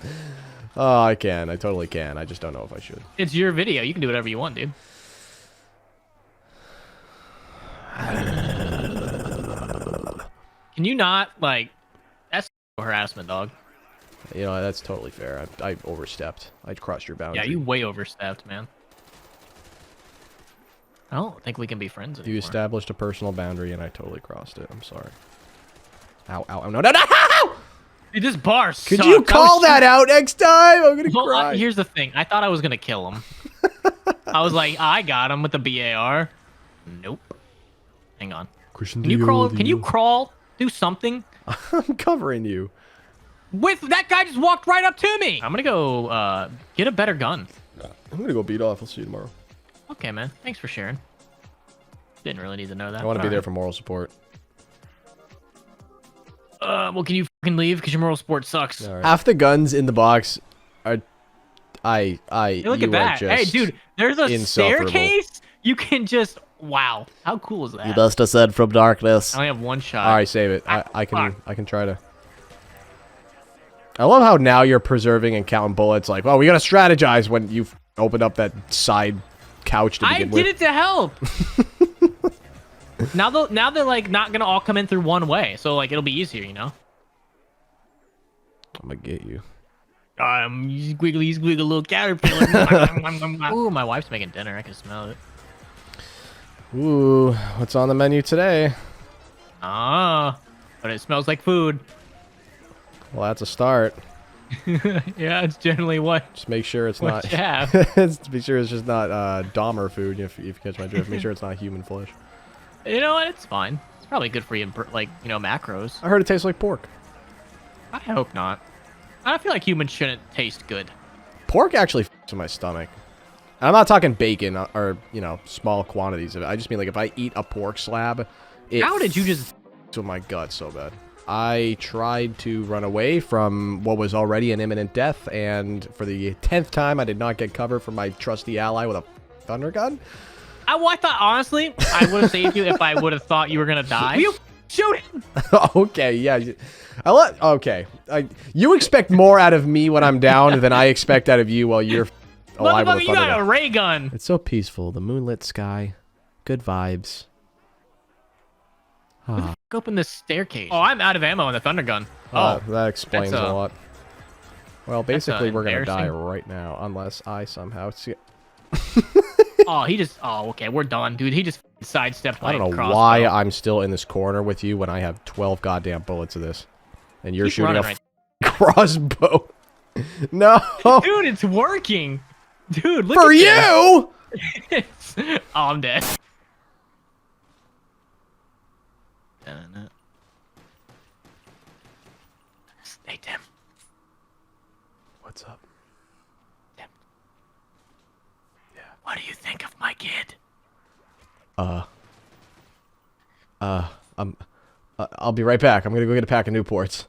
Speaker 1: Oh, I can. I totally can. I just don't know if I should.
Speaker 4: It's your video. You can do whatever you want, dude. Can you not, like... That's harassment, dog.
Speaker 1: You know, that's totally fair. I overstepped. I crossed your boundary.
Speaker 4: Yeah, you way overstepped, man. I don't think we can be friends anymore.
Speaker 1: You established a personal boundary, and I totally crossed it. I'm sorry. Ow, ow, ow, no, no, no!
Speaker 4: Dude, this bar
Speaker 1: Could you call that out next time? I'm gonna cry.
Speaker 4: Here's the thing. I thought I was gonna kill him. I was like, I got him with the BAR. Nope. Hang on. Can you crawl? Can you crawl? Do something.
Speaker 1: I'm covering you.
Speaker 4: With that guy just walked right up to me. I'm gonna go get a better gun.
Speaker 1: I'm gonna go beat off. I'll see you tomorrow.
Speaker 4: Okay, man. Thanks for sharing. Didn't really need to know that.
Speaker 1: I want to be there for moral support.
Speaker 4: Well, can you fucking leave? Because your moral support sucks.
Speaker 1: Right. Half the guns in the box are... Hey,
Speaker 4: look at that. Hey, dude, there's a staircase? You can just... Wow. How cool is that?
Speaker 3: You must ascend from darkness.
Speaker 4: I only have one shot.
Speaker 1: All right, save it. I can try to... I love how now you're preserving and counting bullets. Like, well, we gotta strategize when you've opened up that side couch to begin with.
Speaker 4: I did it to help. Now they're like not gonna all come in through one way, so like it'll be easier, you know.
Speaker 1: I'm gonna get you.
Speaker 4: You squiggly little caterpillar. Ooh, my wife's making dinner. I can smell it.
Speaker 1: Ooh, what's on the menu today?
Speaker 4: Ah, but it smells like food.
Speaker 1: Well, that's a start.
Speaker 4: Yeah, it's generally what.
Speaker 1: Just make sure it's not.
Speaker 4: Yeah.
Speaker 1: Make sure it's just not Dahmer food. If you catch my drift, make sure it's not human flesh.
Speaker 4: You know what? It's fine. It's probably good for you, like, you know, macros.
Speaker 1: I heard it tastes like pork.
Speaker 4: I hope not. I feel like humans shouldn't taste good.
Speaker 1: Pork actually f***s with my stomach. And I'm not talking bacon or, you know, small quantities of it. I just mean, like, if I eat a pork slab,
Speaker 4: How did you just...
Speaker 1: f***s with my gut so bad. I tried to run away from what was already an imminent death, and for the 10th time, I did not get cover from my trusty ally with a thunder gun.
Speaker 4: I thought, honestly, I would have saved you if I would have thought you were going to die. You shoot him!
Speaker 1: Okay, yeah. Okay. You expect more out of me when I'm down than I expect out of you while you're alive with a thunder gun.
Speaker 4: You got a ray gun!
Speaker 1: It's so peaceful. The moonlit sky. Good vibes.
Speaker 4: Ah. Open this staircase. Oh, I'm out of ammo in the thunder gun.
Speaker 1: That explains a lot. Well, basically, we're going to die right now, unless I somehow...
Speaker 4: Oh, he just... Oh, okay, we're done, dude. He just sidestepped my
Speaker 1: I don't know
Speaker 4: crossbow.
Speaker 1: why I'm still in this corner with you when I have 12 goddamn bullets of this. And you're shooting a crossbow. No!
Speaker 4: Dude, it's working! Dude, look
Speaker 1: For you!
Speaker 4: Oh, I'm dead. Hey, Tim.
Speaker 1: What's up?
Speaker 4: Tim. Yeah. What do you think of my kid?
Speaker 1: I'll be right back. I'm gonna go get a pack of Newports.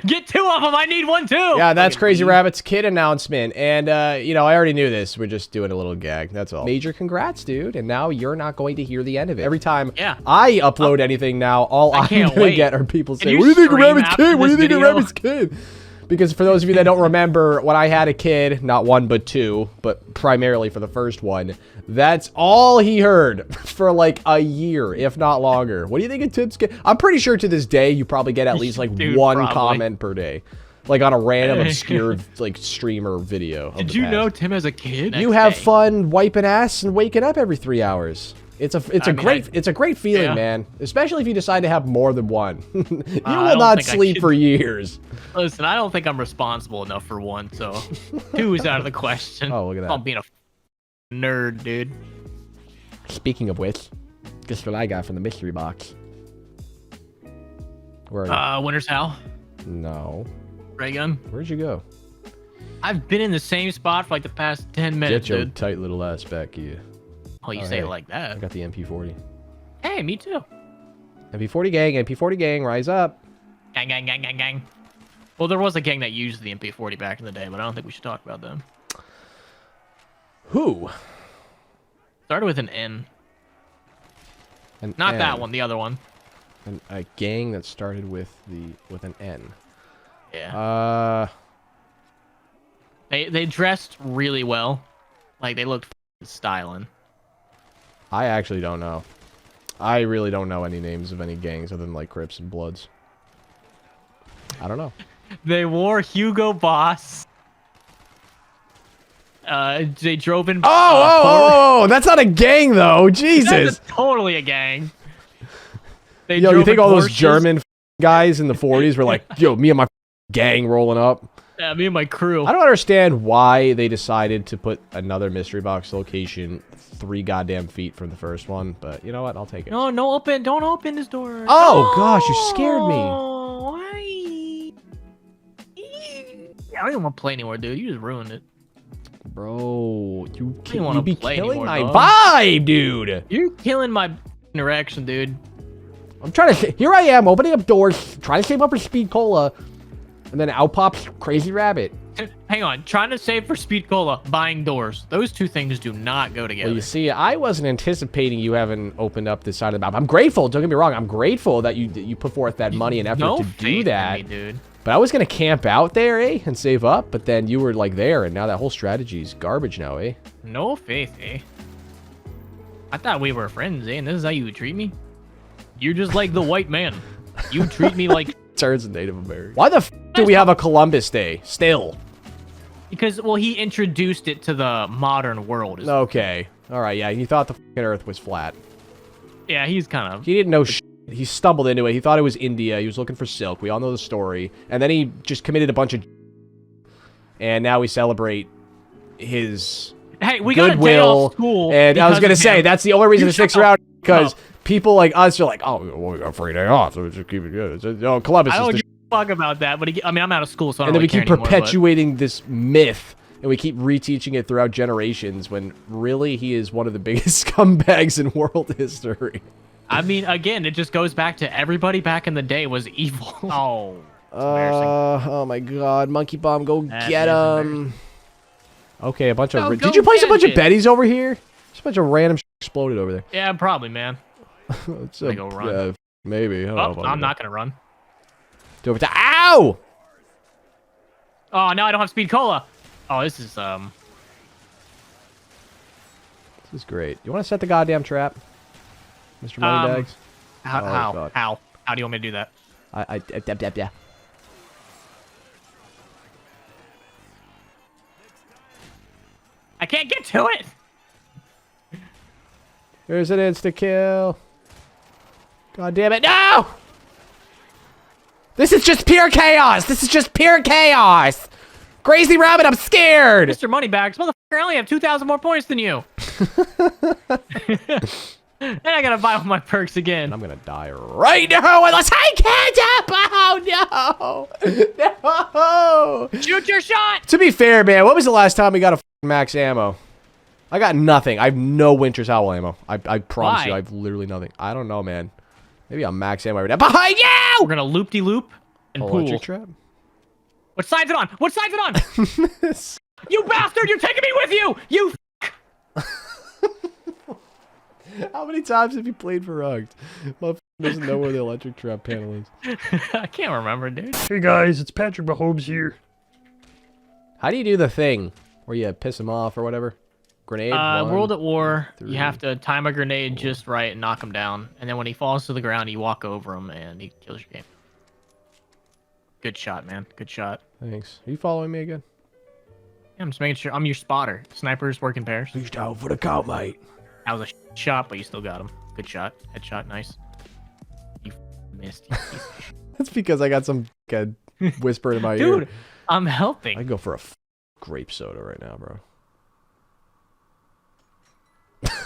Speaker 4: Get 2 of them. I need 1 too.
Speaker 1: Yeah, that's Crazy Rabbit's kid announcement. And, you know, I already knew this. We're just doing a little gag. That's all. Major congrats, dude. And now you're not going to hear the end of it. Every time I upload anything now, all I'm going to get are people saying, what do you think of Rabbit's kid? What do you think of Rabbit's kid? Because for those of you that don't remember, when I had a kid, not 1 but 2, but primarily for the first one, that's all he heard for like a year, if not longer. What do you think of Tim's kid? I'm pretty sure to this day you probably get at least like
Speaker 4: Dude,
Speaker 1: 1 comment per day. Like on a random obscure like streamer video.
Speaker 4: Did you know Tim has a kid?
Speaker 1: You have fun wiping ass and waking up every 3 hours. It's a great feeling, man. Especially if you decide to have more than one. You will not sleep for years.
Speaker 4: Listen, I don't think I'm responsible enough for 1, so 2 is out of the question.
Speaker 1: Oh, look at that.
Speaker 4: I'm being a nerd, dude.
Speaker 1: Speaking of which, guess what I got from the mystery box? Where are you?
Speaker 4: Winter's Hell.
Speaker 1: No.
Speaker 4: Ray gun.
Speaker 1: Where'd you go?
Speaker 4: I've been in the same spot for like the past 10 minutes,
Speaker 1: Get your
Speaker 4: dude.
Speaker 1: tight little ass back here.
Speaker 4: Oh, you say it like that.
Speaker 1: I got the MP40.
Speaker 4: Hey, me too.
Speaker 1: MP40 gang, rise up.
Speaker 4: Gang, gang, gang, gang, gang. Well, there was a gang that used the MP40 back in the day, but I don't think we should talk about them.
Speaker 1: Who?
Speaker 4: Started with an N. Not that one, the other one.
Speaker 1: A gang that started with an N.
Speaker 4: Yeah. They dressed really well. Like, they looked styling.
Speaker 1: I actually don't know. I really don't know any names of any gangs other than like Crips and Bloods. I don't know.
Speaker 4: They wore Hugo Boss. They drove in.
Speaker 1: Oh, that's not a gang though. Jesus.
Speaker 4: That's totally a gang. They
Speaker 1: Yo, you
Speaker 4: drove
Speaker 1: think
Speaker 4: in
Speaker 1: all those
Speaker 4: Porsches.
Speaker 1: German guys in the 40s were like, yo, me and my gang rolling up?
Speaker 4: Yeah, me and my crew.
Speaker 1: I don't understand why they decided to put another mystery box location 3 goddamn feet from the first one, but you know what? I'll take it.
Speaker 4: No, don't open this door.
Speaker 1: Oh, gosh, you scared me.
Speaker 4: Why? I don't even want to play anymore, dude. You just ruined it.
Speaker 1: Bro, you
Speaker 4: don't wanna
Speaker 1: be
Speaker 4: play
Speaker 1: killing
Speaker 4: anymore,
Speaker 1: my
Speaker 4: dog.
Speaker 1: vibe, dude.
Speaker 4: You're killing my interaction, dude.
Speaker 1: I'm trying to... Here I am, opening up doors, trying to save up for Speed Cola, and then out pops Crazy Rabbit.
Speaker 4: Hang on. Trying to save for Speed Cola, buying doors. Those two things do not go together.
Speaker 1: Well, you see, I wasn't anticipating you having opened up this side of the map. I'm grateful, don't get me wrong. I'm grateful that you put forth that money and effort to do that.
Speaker 4: In me, dude.
Speaker 1: But I was going to camp out there, eh, and save up, but then you were, like, there, and now that whole strategy's garbage now, eh?
Speaker 4: No faith, eh? I thought we were friends, eh? And this is how you would treat me? You're just like the white man. You treat me like...
Speaker 1: Turns Native American. Why the f do we have a Columbus Day still?
Speaker 4: Because, well, he introduced it to the modern world.
Speaker 1: Okay. All right, yeah, you thought the f***ing Earth was flat.
Speaker 4: Yeah, he's kind of...
Speaker 1: He didn't know shit. He stumbled into it. He thought it was India. He was looking for silk. We all know the story. And then he just committed a bunch of... And now we celebrate his...
Speaker 4: Hey, we got a day
Speaker 1: goodwill.
Speaker 4: off school.
Speaker 1: And I was going to
Speaker 4: because of
Speaker 1: say,
Speaker 4: him.
Speaker 1: that's the only reason
Speaker 4: You
Speaker 1: it sticks
Speaker 4: shut
Speaker 1: around.
Speaker 4: up.
Speaker 1: Because
Speaker 4: No.
Speaker 1: people like us are like, oh, well, we got a free day off, so we just keep it good. Oh, Columbus
Speaker 4: I
Speaker 1: is
Speaker 4: don't
Speaker 1: the
Speaker 4: give a fuck about that, but I mean, I'm out of school, so I don't
Speaker 1: and then we
Speaker 4: really
Speaker 1: keep
Speaker 4: care anymore,
Speaker 1: perpetuating this myth, and we keep reteaching it throughout generations, when really he is one of the biggest scumbags in world history.
Speaker 4: I mean, again, it just goes back to everybody back in the day was evil. Oh, it's embarrassing.
Speaker 1: Oh my god, Monkey Bomb, go
Speaker 4: That
Speaker 1: get
Speaker 4: is
Speaker 1: him. Okay, a bunch of...
Speaker 4: Go
Speaker 1: Did you place a
Speaker 4: get
Speaker 1: bunch of
Speaker 4: it.
Speaker 1: Betties over here? Just a bunch of random shit exploded over there.
Speaker 4: Yeah, probably, man.
Speaker 1: It's
Speaker 4: Gonna go run.
Speaker 1: Yeah, maybe. I don't know
Speaker 4: Oh,
Speaker 1: if
Speaker 4: I'm not gonna run.
Speaker 1: Do it. Ow!
Speaker 4: Oh, now I don't have speed cola. Oh, this is
Speaker 1: This is great. You want to set the goddamn trap, Mr. Moneybags?
Speaker 4: How?
Speaker 1: Oh,
Speaker 4: How?
Speaker 1: God.
Speaker 4: How do you want me to do that?
Speaker 1: Yeah.
Speaker 4: I can't get to it.
Speaker 1: There's an insta kill. God damn it! No! This is just pure chaos. This is just pure chaos. Crazy Rabbit, I'm scared.
Speaker 4: Mr. Moneybags, motherfucker, I only have 2,000 more points than you. Then I gotta buy all my perks again.
Speaker 1: I'm gonna die right now unless I can't up. Oh no! No!
Speaker 4: Shoot your shot.
Speaker 1: To be fair, man, when was the last time we got a max ammo? I got nothing. I have no Winter's Howl ammo. I promise you, I have literally nothing. I don't know, man. Maybe I'm max ammo right now. Behind you!
Speaker 4: We're gonna loop-de-loop and pool.
Speaker 1: Electric trap?
Speaker 4: What side's it on? What side's it on? You bastard! You're taking me with you! You
Speaker 1: How many times have you played Verruckt? Motherfucker doesn't know where the electric trap panel is.
Speaker 4: I can't remember, dude.
Speaker 5: Hey guys, it's Patrick Mahomes here.
Speaker 1: How do you do the thing where you piss him off or whatever? Grenade?
Speaker 4: World at War,
Speaker 1: 3,
Speaker 4: you have to time a grenade just right and knock him down. And then when he falls to the ground, you walk over him and he kills your game. Good shot, man. Good shot.
Speaker 1: Thanks. Are you following me again?
Speaker 4: Yeah, I'm just making sure. I'm your spotter. Snipers work in pairs.
Speaker 1: He's down for the count, mate.
Speaker 4: That was a shot, but you still got him. Good shot. Headshot. Nice. You missed. You piece of shit.
Speaker 1: That's because I got some good whisper in my ear.
Speaker 4: Dude, I'm helping.
Speaker 1: I'd go for a grape soda right now, bro.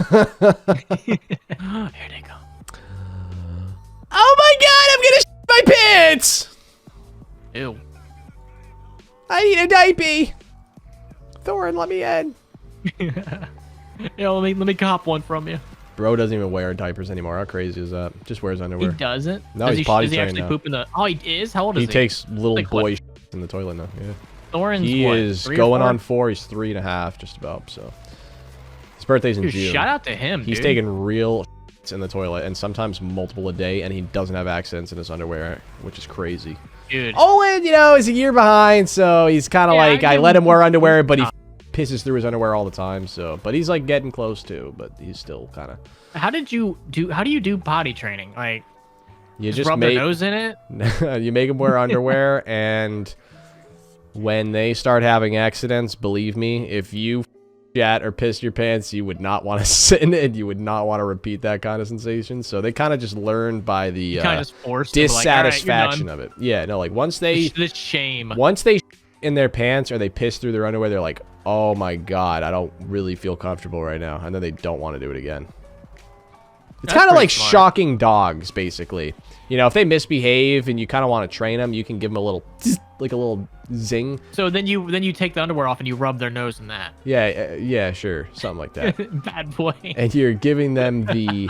Speaker 4: Here they go.
Speaker 1: Oh my god, I'm gonna shit my pants!
Speaker 4: Ew.
Speaker 1: I need a diaper. Thorin, let me in.
Speaker 4: Yeah, let me cop one from you.
Speaker 1: Bro doesn't even wear diapers anymore. How crazy is that? Just wears
Speaker 4: He
Speaker 1: underwear.
Speaker 4: doesn't.
Speaker 1: No,
Speaker 4: Does
Speaker 1: he's potty
Speaker 4: Does he
Speaker 1: trained
Speaker 4: actually
Speaker 1: now.
Speaker 4: poop in the? Oh, he is. How old is
Speaker 1: He
Speaker 4: he?
Speaker 1: takes little
Speaker 4: Like what?
Speaker 1: boy in the toilet now. Yeah.
Speaker 4: Thorin's
Speaker 1: He
Speaker 4: what,
Speaker 1: is
Speaker 4: 3 or
Speaker 1: going
Speaker 4: 4?
Speaker 1: on 4. He's 3.5, just about. So his birthday's in
Speaker 4: Dude,
Speaker 1: June.
Speaker 4: shout out to him.
Speaker 1: He's
Speaker 4: dude.
Speaker 1: taking real in the toilet, and sometimes multiple a day, and he doesn't have accents in his underwear, which is crazy.
Speaker 4: Dude.
Speaker 1: Owen, you know, is a year behind, so he's kind of
Speaker 4: Yeah,
Speaker 1: like,
Speaker 4: I
Speaker 1: I
Speaker 4: give
Speaker 1: let
Speaker 4: him-
Speaker 1: him wear underwear, but he pisses through his underwear all the time. So, but he's like getting close too, but he's still kind of.
Speaker 4: How do you do potty training? Like,
Speaker 1: You just
Speaker 4: rub their nose in it?
Speaker 1: You make them wear underwear, and when they start having accidents, believe me, if you shat or pissed your pants, you would not want to sit in it. You would not want to repeat that kind of sensation. So they kind of just learn by the dissatisfaction of it. Yeah, no, like once they...
Speaker 4: The shame.
Speaker 1: Once they in their pants or they piss through their underwear, they're like, oh my god, I don't really feel comfortable right now. And then they don't want to do it again. It's kind of like shocking dogs, basically. You know, if they misbehave and you kind of want to train them, you can give them a little, like a little zing.
Speaker 4: So then you take the underwear off and you rub their nose in that.
Speaker 1: Yeah, yeah, sure, something like that.
Speaker 4: Bad boy.
Speaker 1: And you're giving them the,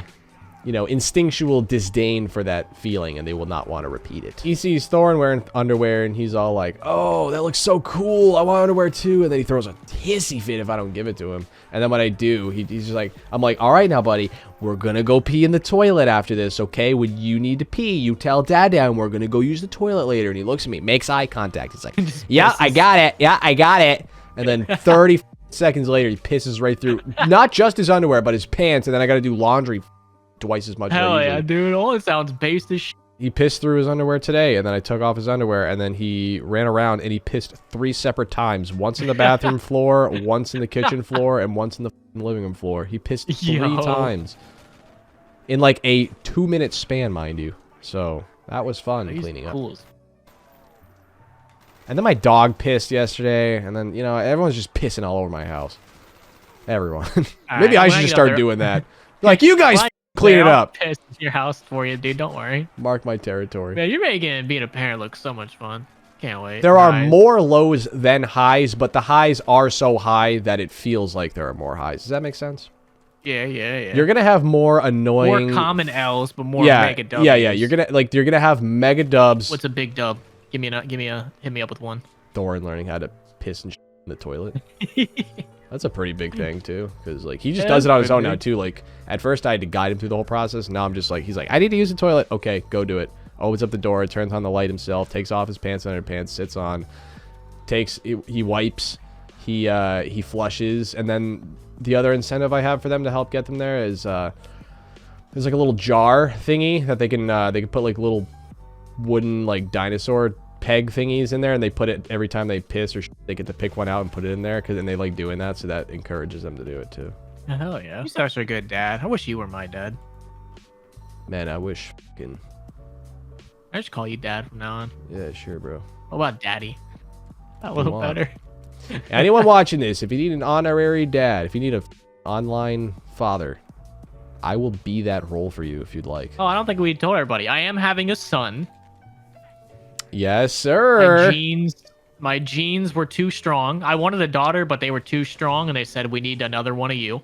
Speaker 1: you know, instinctual disdain for that feeling, and they will not want to repeat it. He sees Thorin wearing underwear, and he's all like, oh, that looks so cool, I want underwear too, and then he throws a hissy fit if I don't give it to him. And then when I do, he's just like, I'm like, all right now, buddy, we're gonna go pee in the toilet after this, okay? When you need to pee, you tell Dad and we're gonna go use the toilet later. And he looks at me, makes eye contact. He's like, yeah, I got it. Yeah, I got it. And then 30 seconds later, he pisses right through, not just his underwear, but his pants. And then I gotta do laundry twice as much.
Speaker 4: Hell yeah, dude. All it sounds based as shit.
Speaker 1: He pissed through his underwear today, and then I took off his underwear, and then he ran around, and he pissed 3 separate times. Once in the bathroom floor, once in the kitchen floor, and once in the living room floor. He pissed 3 times. In like a 2-minute span, mind you. So, that was fun cleaning up. And then my dog pissed yesterday, and then, you know, everyone's just pissing all over my house. Everyone. Maybe I should just start doing that. Like, you guys clean it up.
Speaker 4: Piss your house for you, dude. Don't worry.
Speaker 1: Mark my territory.
Speaker 4: Man, you're making being a parent look so much fun. Can't wait.
Speaker 1: There are more lows than highs, but the highs are so high that it feels like there are more highs. Does that make sense?
Speaker 4: Yeah.
Speaker 1: You're gonna have more annoying,
Speaker 4: more common L's, but more mega dubs.
Speaker 1: Yeah. You're gonna have mega dubs.
Speaker 4: What's a big dub? Hit me up with one.
Speaker 1: Thorin learning how to piss and shit in the toilet. That's a pretty big thing too, because like he just does it on his own now too. Like at first I had to guide him through the whole process. Now I'm just like, he's like, I need to use the toilet. Okay, go do it. Opens up the door, turns on the light himself, takes off his pants and underpants, sits on, he wipes, he flushes, and then the other incentive I have for them to help get them there is there's like a little jar thingy that they can put like little wooden like dinosaur peg thingies in there, and they put it every time they piss or they get to pick one out and put it in there, because then they like doing that, so that encourages them to do it too.
Speaker 4: Hell yeah. You're such a good dad. I wish you were my dad.
Speaker 1: Man, I wish fucking...
Speaker 4: I just call you dad from now on.
Speaker 1: Yeah, sure, bro.
Speaker 4: What about daddy? A little better.
Speaker 1: Anyone watching this, if you need an honorary dad, if you need a online father, I will be that role for you if you'd like.
Speaker 4: Oh, I don't think we told everybody. I am having a son.
Speaker 1: Yes, sir.
Speaker 4: My genes were too strong. I wanted a daughter, but they were too strong, and they said, we need another one of you.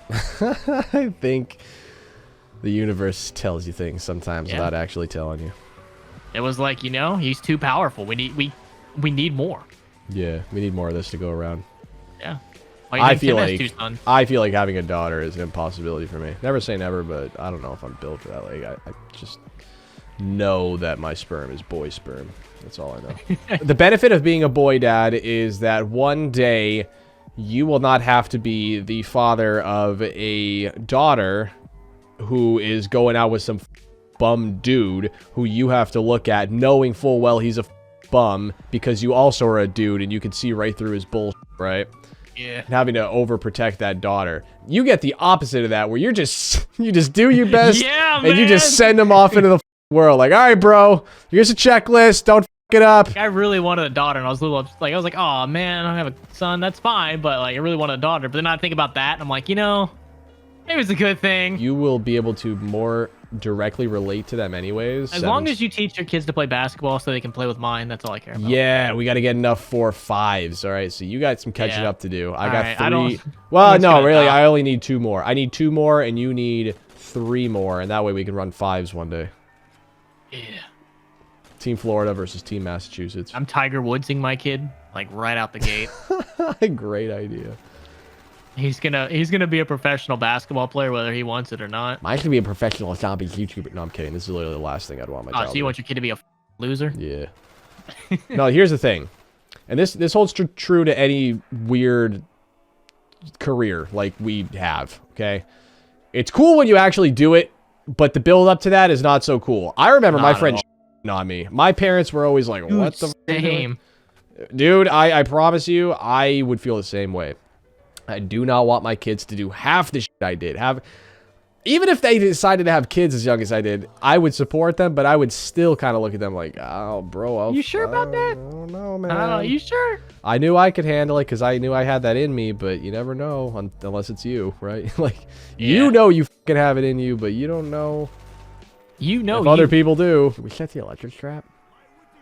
Speaker 1: I think the universe tells you things sometimes without actually telling you.
Speaker 4: It was like, you know, he's too powerful. We need more.
Speaker 1: Yeah, we need more of this to go around.
Speaker 4: Yeah.
Speaker 1: I feel like having a daughter is an impossibility for me. Never say never, but I don't know if I'm built for that. Like I just know that my sperm is boy sperm. That's all I know. The benefit of being a boy dad is that one day you will not have to be the father of a daughter who is going out with some bum dude who you have to look at knowing full well he's a bum because you also are a dude and you can see right through his bullshit, right?
Speaker 4: Yeah.
Speaker 1: And having to overprotect that daughter. You get the opposite of that where you just do your best and you just send them off into the world. Like, all right, bro, here's a checklist. Don't f it up.
Speaker 4: I really wanted a daughter, and I was a little like, oh man, I don't have a son. That's fine, but like, I really wanted a daughter. But then I think about that, and I'm like, you know, maybe it's a good thing.
Speaker 1: You will be able to more directly relate to them anyways.
Speaker 4: As long as you teach your kids to play basketball so they can play with mine, that's all I care about.
Speaker 1: Yeah, we got to get enough 4-5s. All right, so you got some catching up to do. I got 3. Well, no, really, I only need 2 more. I need 2 more, and you need 3 more, and that way we can run 5s one day.
Speaker 4: Yeah.
Speaker 1: Team Florida versus Team Massachusetts.
Speaker 4: I'm Tiger Woodsing my kid, like right out the gate.
Speaker 1: Great idea.
Speaker 4: He's gonna be a professional basketball player whether he wants it or not.
Speaker 1: Mine's gonna be a professional zombies YouTuber. No, I'm kidding. This is literally the last thing I'd want my child.
Speaker 4: So you want your kid to be a loser?
Speaker 1: Yeah. No, here's the thing, and this holds true to any weird career like we have. Okay, it's cool when you actually do it but the build up to that is not so cool. I remember my
Speaker 4: Not at
Speaker 1: friend
Speaker 4: all.
Speaker 1: on me. My parents were always like,
Speaker 4: Dude,
Speaker 1: what the
Speaker 4: same.
Speaker 1: Dude, I promise you, I would feel the same way. I do not want my kids to do half the shit I did. Even if they decided to have kids as young as I did, I would support them, but I would still kind of look at them like, oh, bro.
Speaker 4: You sure about that?
Speaker 1: I don't know, man.
Speaker 4: Oh, you sure?
Speaker 1: I knew I could handle it because I knew I had that in me, but you never know unless it's you, right? Like, you know you fucking have it in you, but you don't know.
Speaker 4: You know
Speaker 1: if other people do. Should we set the electric strap?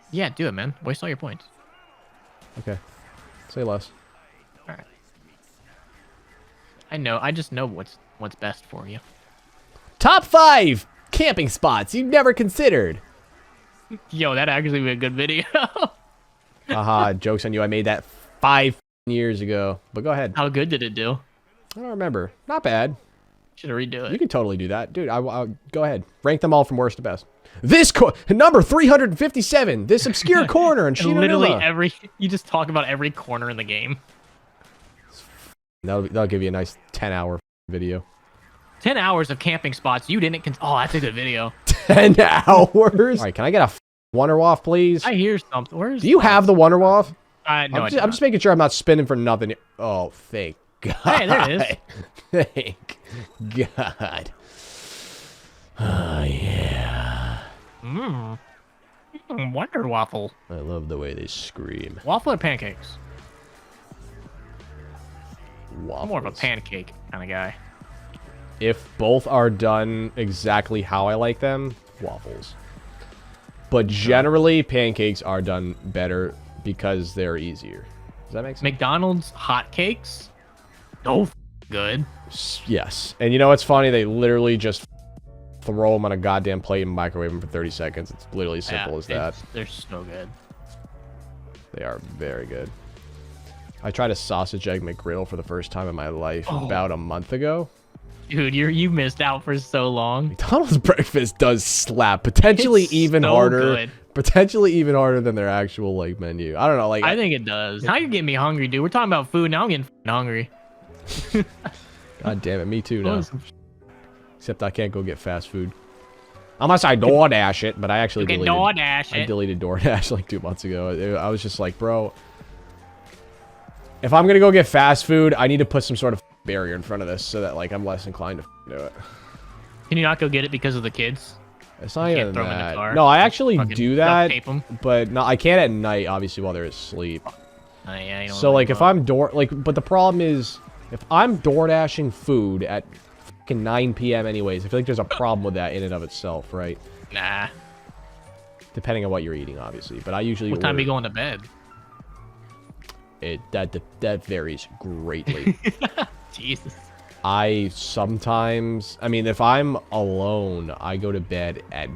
Speaker 4: Yeah, do it, man. Waste all your points.
Speaker 1: Okay. Say less.
Speaker 4: All right. I just know what's best for you.
Speaker 1: Top 5 camping spots you've never considered.
Speaker 4: Yo, that actually be a good video.
Speaker 1: Haha, joke's on you. I made that 5 years ago. But go ahead.
Speaker 4: How good did it do?
Speaker 1: I don't remember. Not bad.
Speaker 4: Should redo it.
Speaker 1: You can totally do that. Dude, I'll go ahead. Rank them all from worst to best. This number 357. This obscure corner in Shi No
Speaker 4: Literally
Speaker 1: Numa.
Speaker 4: you just talk about every corner in the game.
Speaker 1: That'll give you a nice 10-hour video.
Speaker 4: 10 hours of camping spots. You didn't. Oh, that's a good video.
Speaker 1: 10 hours. All right, can I get a Wonder Waff, please?
Speaker 4: I hear something. Where is?
Speaker 1: Do you have the Wonder Waff?
Speaker 4: No,
Speaker 1: I'm just making sure I'm not spinning for nothing. Oh, thank God.
Speaker 4: Hey, there it is.
Speaker 1: Thank God. Oh, yeah.
Speaker 4: Wonder waffle.
Speaker 1: I love the way they scream.
Speaker 4: Waffle or pancakes?
Speaker 1: Waffles.
Speaker 4: I'm more of a pancake kind of guy.
Speaker 1: If both are done exactly how I like them, waffles. But generally, pancakes are done better because they're easier. Does that make sense?
Speaker 4: McDonald's hotcakes? Oh, good.
Speaker 1: Yes. And you know what's funny? They literally just throw them on a goddamn plate and microwave them for 30 seconds. It's literally as simple as that.
Speaker 4: They're so good.
Speaker 1: They are very good. I tried a sausage egg McGriddle for the first time in my life about a month ago.
Speaker 4: Dude, you missed out for so long.
Speaker 1: McDonald's breakfast does slap. Potentially even harder.
Speaker 4: Good.
Speaker 1: Potentially even harder than their actual like menu. I don't know. Like
Speaker 4: I think it does. Now you're getting me hungry, dude. We're talking about food. Now I'm getting hungry.
Speaker 1: God damn it. Me too now. Except I can't go get fast food. Unless I DoorDash it, but I actually deleted DoorDash like 2 months ago. I was just like, bro, if I'm gonna go get fast food, I need to put some sort of barrier in front of this so that like I'm less inclined to do it.
Speaker 4: Can you not go get it because of the kids?
Speaker 1: It's not even that. No, I actually do that, but no, I can't at night, obviously, while they're asleep.
Speaker 4: Yeah, you don't
Speaker 1: so like if I'm but the problem is if I'm DoorDashing food at fucking 9 p.m. anyways, I feel like there's a problem with that in and of itself, right?
Speaker 4: Nah.
Speaker 1: Depending on what you're eating, obviously, but I usually.
Speaker 4: What time are you going to bed?
Speaker 1: That varies greatly.
Speaker 4: Jesus.
Speaker 1: I mean, if I'm alone, I go to bed at,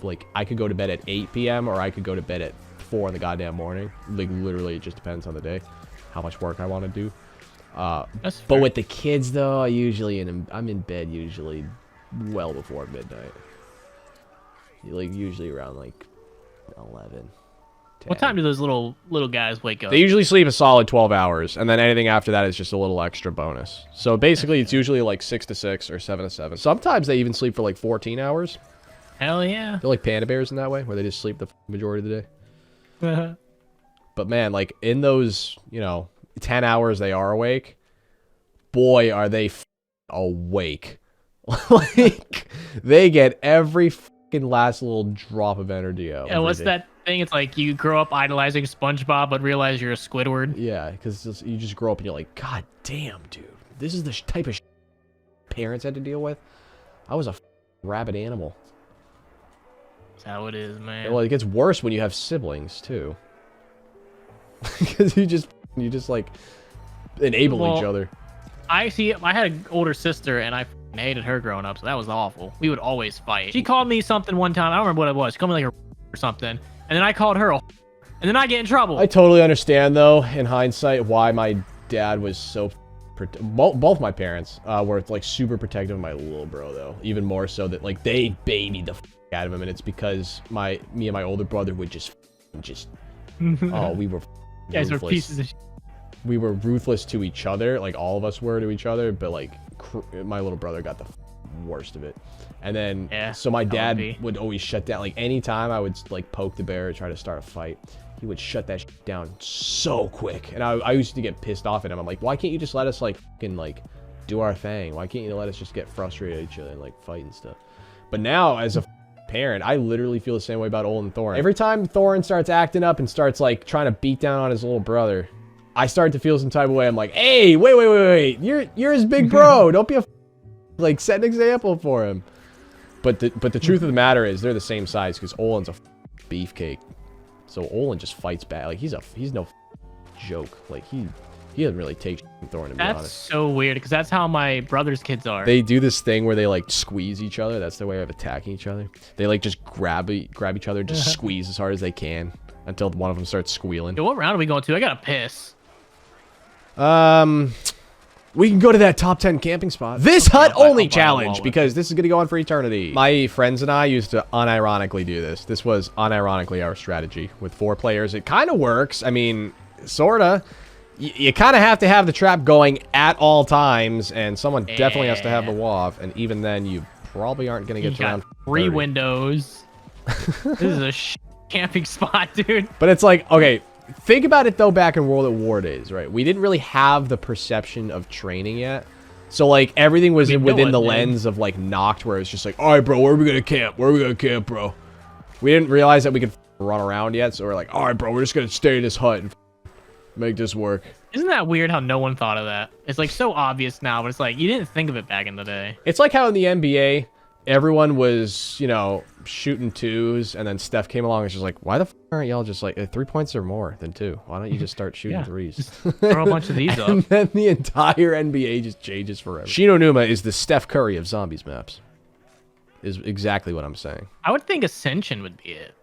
Speaker 1: like, I could go to bed at 8 p.m. or I could go to bed at 4 in the goddamn morning. Like, literally, it just depends on the day, how much work I want to do. But with the kids, though, I'm in bed usually well before midnight. Like, usually around, like, 11. 10.
Speaker 4: What time do those little guys wake up?
Speaker 1: They usually sleep a solid 12 hours, and then anything after that is just a little extra bonus. So basically, it's usually like 6 to 6 or 7 to 7. Sometimes they even sleep for like 14 hours.
Speaker 4: Hell yeah.
Speaker 1: They're like panda bears in that way, where they just sleep the majority of the day. But man, like in those, 10 hours they are awake, boy, are they awake. Like, they get every fucking last little drop of energy out.
Speaker 4: Yeah, what's that thing? It's like you grow up idolizing SpongeBob, but realize you're a Squidward.
Speaker 1: Yeah, because you just grow up and you're like, God damn, dude. This is the type of parents had to deal with. I was a rabid animal.
Speaker 4: That's how it is, man.
Speaker 1: Well, it gets worse when you have siblings, too. Because you just like enable each other.
Speaker 4: I had an older sister, and I hated her growing up, so that was awful. We would always fight. She called me something one time. I don't remember what it was. She called me like or something. And then I called her and then I get in trouble.
Speaker 1: I totally understand, though, in hindsight, why my dad was so... Both my parents were, like, super protective of my little bro, though. Even more so that, like, they babied the out of him, and it's because me and my older brother would just oh, we were
Speaker 4: you guys were pieces of
Speaker 1: we were ruthless to each other, like all of us were to each other, but like my little brother got the worst of it. And then,
Speaker 4: Yeah,
Speaker 1: so my
Speaker 4: that would
Speaker 1: dad
Speaker 4: be.
Speaker 1: would always shut down, like anytime I would like poke the bear or try to start a fight, he would shut that shit down so quick. And I used to get pissed off at him. I'm like, why can't you just let us like fucking like do our thing? Why can't you let us just get frustrated at each other and like fight and stuff? But now as a parent, I literally feel the same way about Olin Thorin. Every time Thorin starts acting up and starts like trying to beat down on his little brother, I start to feel some type of way. I'm like, hey, wait. You're his big bro. Don't be a like, set an example for him. But the truth of the matter is they're the same size because Olin's a beefcake. So Olin just fights back. Like he's no joke. Like he doesn't really take Thorin, to be
Speaker 4: That's
Speaker 1: honest.
Speaker 4: so weird because that's how my brother's kids are.
Speaker 1: They do this thing where they like squeeze each other. That's their way of attacking each other. They like just grab each other, just squeeze as hard as they can until one of them starts squealing.
Speaker 4: Yo, what round are we going to? I gotta piss.
Speaker 1: We can go to that top 10 camping spot. This hut only
Speaker 4: I'll buy a
Speaker 1: challenge,
Speaker 4: wallet.
Speaker 1: because this is going to go on for eternity. My friends and I used to unironically do this. This was unironically our strategy. With 4 players, it kind of works. I mean, sort of. You kind of have to have the trap going at all times, and someone definitely has to have the WAF, and even then, you probably aren't going to
Speaker 4: You
Speaker 1: get to round
Speaker 4: got 3
Speaker 1: 30.
Speaker 4: windows. This is a camping spot, dude.
Speaker 1: But it's like, okay, think about it though back in World at War days, right? We didn't really have the perception of training yet. So like everything was within the lens of like Noct, where it's just like, all right, bro, where are we going to camp? Where are we going to camp, bro? We didn't realize that we could run around yet. So we're like, all right, bro, we're just going to stay in this hut and make this work.
Speaker 4: Isn't that weird how no one thought of that? It's like so obvious now, but it's like you didn't think of it back in the day.
Speaker 1: It's like how in the NBA, everyone was, you know, shooting 2s, and then Steph came along and was just like, why the f aren't y'all just like 3 points or more than 2? Why don't you just start shooting
Speaker 4: Yeah,
Speaker 1: 3s?
Speaker 4: just throw a bunch of these up.
Speaker 1: And then the entire NBA just changes forever. Shi No Numa is the Steph Curry of zombies maps. Is exactly what I'm saying.
Speaker 4: I would think Ascension would be it.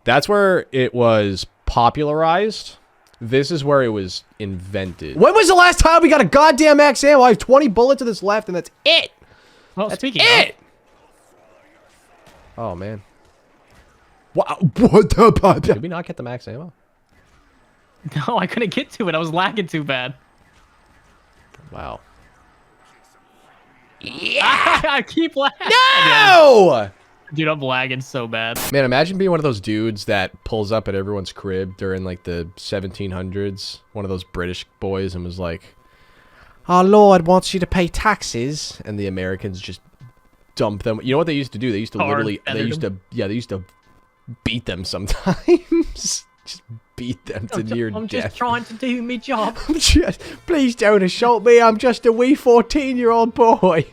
Speaker 1: That's where it was popularized. This is where it was invented. When was the last time we got a goddamn max ammo? I have 20 bullets to this left, and that's it.
Speaker 4: Well,
Speaker 1: That's
Speaker 4: speaking
Speaker 1: it. Oh man. What the? Did we not get the max ammo?
Speaker 4: of, no, I couldn't get to it. I was lagging too bad.
Speaker 1: Wow.
Speaker 4: I keep lagging.
Speaker 1: No!
Speaker 4: Dude, I'm lagging so bad.
Speaker 1: Man, imagine being one of those dudes that pulls up at everyone's crib during like the 1700s. One of those British boys, and was like, "Our Lord wants you to pay taxes," and the Americans just dump them. You know what they used to do? They used to literally, they used to beat them sometimes. Just beat them to near
Speaker 4: I'm
Speaker 1: death.
Speaker 4: just trying to do my job.
Speaker 1: Please don't assault me. I'm just a wee 14-year-old boy.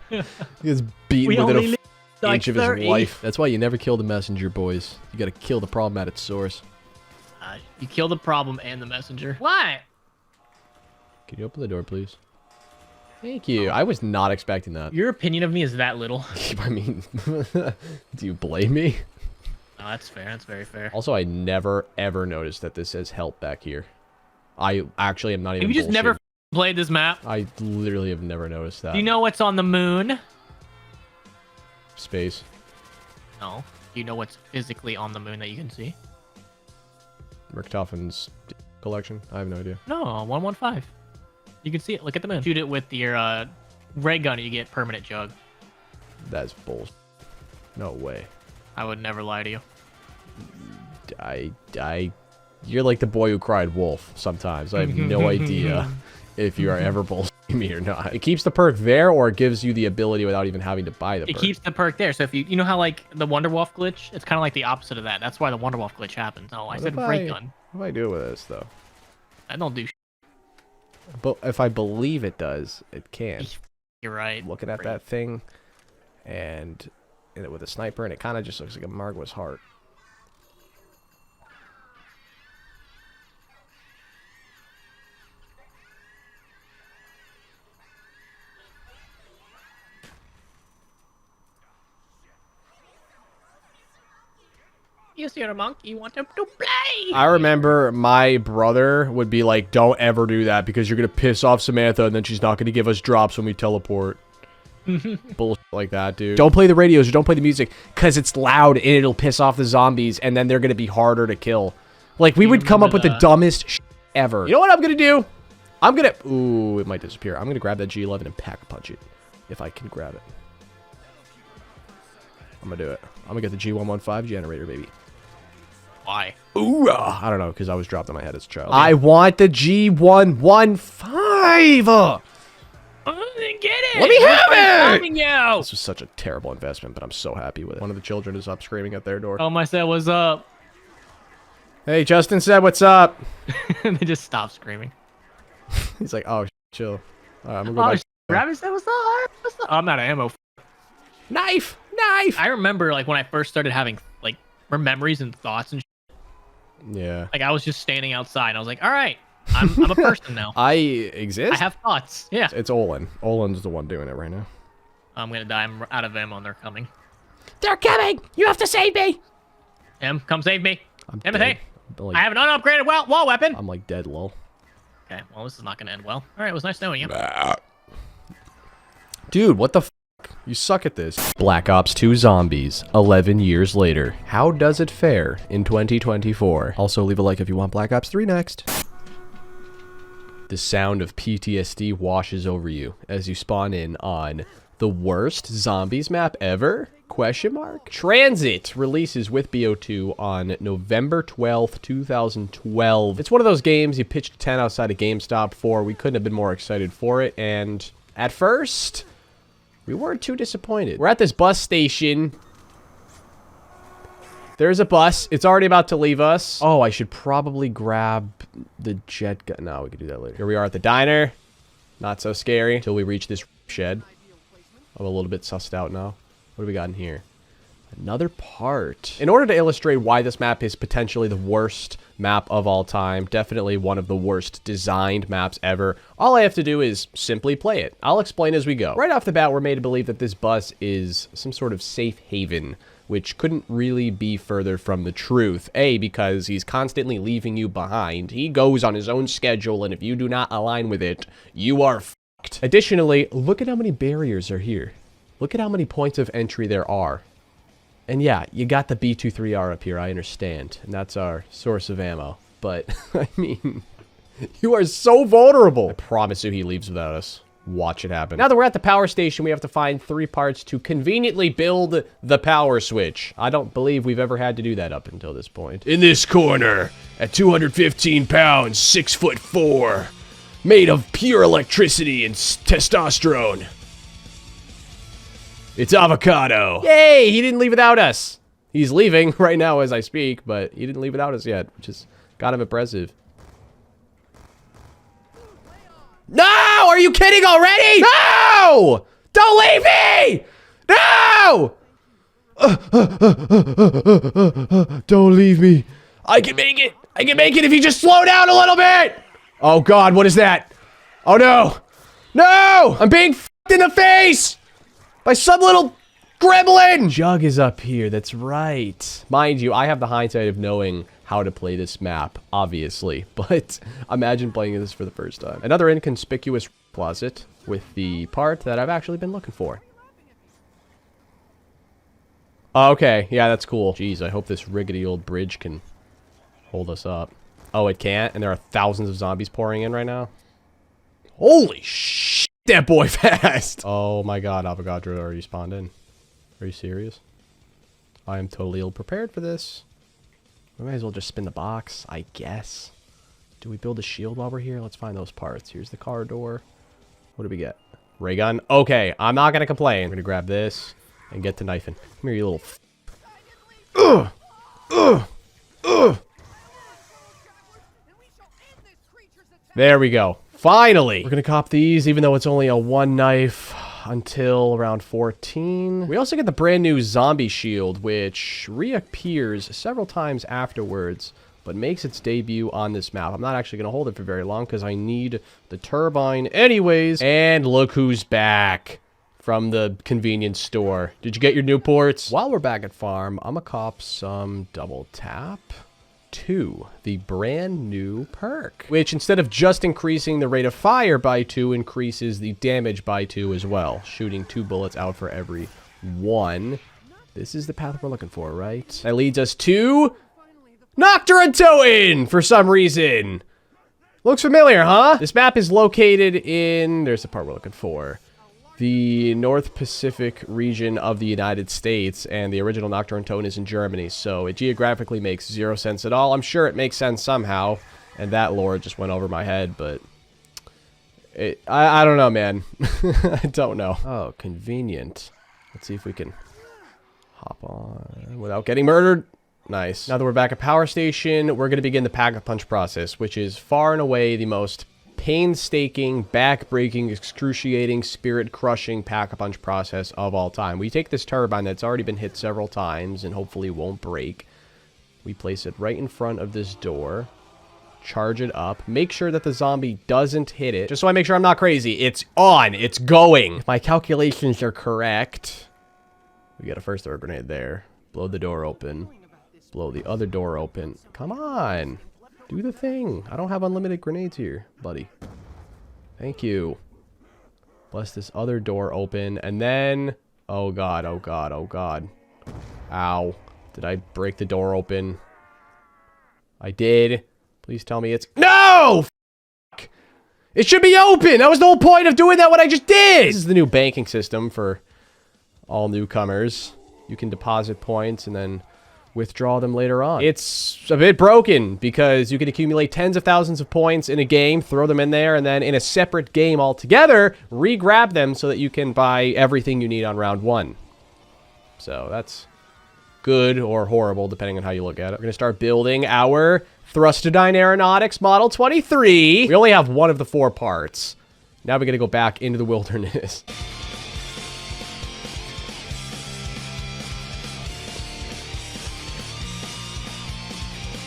Speaker 1: He was beaten
Speaker 4: We
Speaker 1: within
Speaker 4: only
Speaker 1: a
Speaker 4: like
Speaker 1: inch of
Speaker 4: 30.
Speaker 1: his life. That's why you never kill the messenger, boys. You gotta kill the problem at its source.
Speaker 4: You kill the problem and the messenger. Why?
Speaker 1: Can you open the door, please? Thank you. I was not expecting that.
Speaker 4: Your opinion of me is that little.
Speaker 1: I mean, do you blame me?
Speaker 4: No, that's fair. That's very fair.
Speaker 1: Also, I never, ever noticed that this says help back here. I actually am not even
Speaker 4: Have you just never played this map?
Speaker 1: I literally have never noticed that.
Speaker 4: Do you know what's on the moon?
Speaker 1: Space.
Speaker 4: No. Do you know what's physically on the moon that you can see?
Speaker 1: Richthofen's collection? I have no idea.
Speaker 4: No, 115. You can see it. Look at the moon. Shoot it with your ray gun and you get permanent jug.
Speaker 1: That's bullshit. No way.
Speaker 4: I would never lie to you.
Speaker 1: You're like the boy who cried wolf sometimes. I have no idea if you are ever bullshitting me or not. It keeps the perk there, or it gives you the ability without even having to buy the perk.
Speaker 4: It keeps the perk there. So if you know how like the Wonderwolf glitch, it's kind of like the opposite of that. That's why the Wonderwolf glitch happens. No, I said ray gun.
Speaker 1: What do I do with this, though?
Speaker 4: I don't do.
Speaker 1: But if I believe it does, it can.
Speaker 4: You're right.
Speaker 1: Looking at that thing, and it with a sniper, and it kind of just looks like a Margwa's heart.
Speaker 4: Yes, you're a monk. You want him to play.
Speaker 1: I remember my brother would be like, "Don't ever do that because you're gonna piss off Samantha, and then she's not gonna give us drops when we teleport." Bullshit like that, dude. Don't play the radios or don't play the music because it's loud and it'll piss off the zombies, and then they're gonna be harder to kill. Like, we would come up with the dumbest shit ever. You know what I'm gonna do? I'm gonna... Ooh, it might disappear. I'm gonna grab that G11 and pack punch it. If I can grab it. I'm gonna do it. I'm gonna get the G115 generator, baby.
Speaker 4: Why?
Speaker 1: Ooh, I don't know, because I was dropped on my head as a child. I want the G115!
Speaker 4: I didn't get it!
Speaker 1: Let me have it!
Speaker 4: You.
Speaker 1: This was such a terrible investment, but I'm so happy with it. One of the children is up screaming at their door.
Speaker 4: Oh, my set was up.
Speaker 1: Hey, Justin said, what's up?
Speaker 4: They just stopped screaming.
Speaker 1: He's like, oh, chill. All right, I'm gonna go back.
Speaker 4: Rabbit said, what's up? What's up? I'm out of ammo.
Speaker 1: Knife! Knife!
Speaker 4: I remember, like, when I first started having, like, memories and thoughts and
Speaker 1: Yeah.
Speaker 4: like, I was just standing outside, and I was like, all right, I'm a person now.
Speaker 1: I exist?
Speaker 4: I have thoughts. Yeah.
Speaker 1: It's Olin. Olin's the one doing it right now.
Speaker 4: I'm gonna die. I'm out of ammo, and they're coming.
Speaker 1: They're coming! You have to save me!
Speaker 4: Em, come save me.
Speaker 1: I'm
Speaker 4: Timothy,
Speaker 1: dead. Like,
Speaker 4: I have an unupgraded wall weapon.
Speaker 1: I'm like dead low.
Speaker 4: Okay, well, this is not gonna end well. All right, it was nice knowing you.
Speaker 1: Dude, what the f***? You suck at this. Black Ops 2 Zombies, 11 years later. How does it fare in 2024? Also, leave a like if you want Black Ops 3 next. The sound of PTSD washes over you as you spawn in on the worst zombies map ever? Question mark? Tranzit releases with BO2 on November 12th, 2012. It's one of those games you pitched a 10 outside of GameStop for. We couldn't have been more excited for it, and at first, we weren't too disappointed. We're at this bus station. There's a bus. It's already about to leave us. Oh, I should probably grab the jet gun. No, we could do that later. Here we are at the diner. Not so scary until we reach this shed. I'm a little bit sussed out now. What do we got in here? Another part. In order to illustrate why this map is potentially the worst map of all time, definitely one of the worst designed maps ever, all I have to do is simply play it. I'll explain as we go. Right off the bat, we're made to believe that this bus is some sort of safe haven, which couldn't really be further from the truth. A, because he's constantly leaving you behind. He goes on his own schedule, and if you do not align with it, you are fucked. Additionally, look at how many barriers are here. Look at how many points of entry there are. And yeah, you got the B23R up here, I understand. And that's our source of ammo. But, I mean, you are so vulnerable. I promise you he leaves without us. Watch it happen. Now that we're at the power station, we have to find 3 parts to conveniently build the power switch. I don't believe we've ever had to do that up until this point. In this corner, at 215 pounds, 6'4", made of pure electricity and testosterone. It's Avocado. Yay, he didn't leave without us. He's leaving right now as I speak, but he didn't leave without us yet, which is kind of impressive. No! Are you kidding already? No! Don't leave me! No! Don't leave me. I can make it. I can make it if you just slow down a little bit. Oh God, what is that? Oh no. No! I'm being f***ed in the face by some little gremlin. Jug is up here, that's right. Mind you, I have the hindsight of knowing how to play this map, obviously, but imagine playing this for the first time. Another inconspicuous closet with the part that I've actually been looking for. Okay, yeah, that's cool. Jeez, I hope this rickety old bridge can hold us up. Oh, it can't? And there are thousands of zombies pouring in right now? Holy shit, that boy fast! Oh my God, Avogadro already spawned in. Are you serious? I am totally ill-prepared for this. We might as well just spin the box, I guess. Do we build a shield while we're here? Let's find those parts. Here's the car door. What do we get? Ray gun? Okay, I'm not gonna complain. I'm gonna grab this and get to knifing. Come here, you little f***. Ugh! Ugh! Ugh! There we go. Finally! We're gonna cop these, even though it's only a 1 knife until around 14. We also get the brand new zombie shield, which reappears several times afterwards, but makes its debut on this map. I'm not actually going to hold it for very long because I need the turbine anyways. And look who's back from the convenience store. Did you get your Newports? While we're back at farm, I'm going to cop some double tap. 2, the brand new perk, which instead of just increasing the rate of fire by 2, increases the damage by 2 as well, shooting 2 bullets out for every 1. This is the path we're looking for, right? That leads us to Nacht der Untoten for some reason. Looks familiar, huh? This map is located in, there's the part we're looking for, the North Pacific region of the United States, and the original Nacht der Untoten is in Germany, so it geographically makes 0 sense at all. I'm sure it makes sense somehow, and that lore just went over my head, but I don't know, man. I don't know. Oh, convenient. Let's see if we can hop on without getting murdered. Nice. Now that we're back at Power Station, we're going to begin the Pack-a-Punch process, which is far and away the most painstaking, back-breaking, excruciating, spirit-crushing Pack-a-Punch process of all time. We take this turbine that's already been hit several times and hopefully won't break. We place it right in front of this door. Charge it up. Make sure that the zombie doesn't hit it. Just so I make sure I'm not crazy. It's on. It's going. If my calculations are correct, we get a first throw grenade there. Blow the door open. Blow the other door open. Come on. Do the thing. I don't have unlimited grenades here, buddy. Thank you. Bless this other door open. And then... Oh, God. Oh, God. Oh, God. Ow. Did I break the door open? I did. Please tell me it's... No! F***! It should be open! That was the whole point of doing that, what I just did! This is the new banking system for all newcomers. You can deposit points and then withdraw them later on. It's a bit broken because you can accumulate tens of thousands of points in a game, throw them in there, and then in a separate game altogether, re-grab them so that you can buy everything you need on round 1. So that's good or horrible, depending on how you look at it. We're going to start building our Thrustodyne Aeronautics Model 23. We only have one of the 4 parts. Now we're going to go back into the wilderness.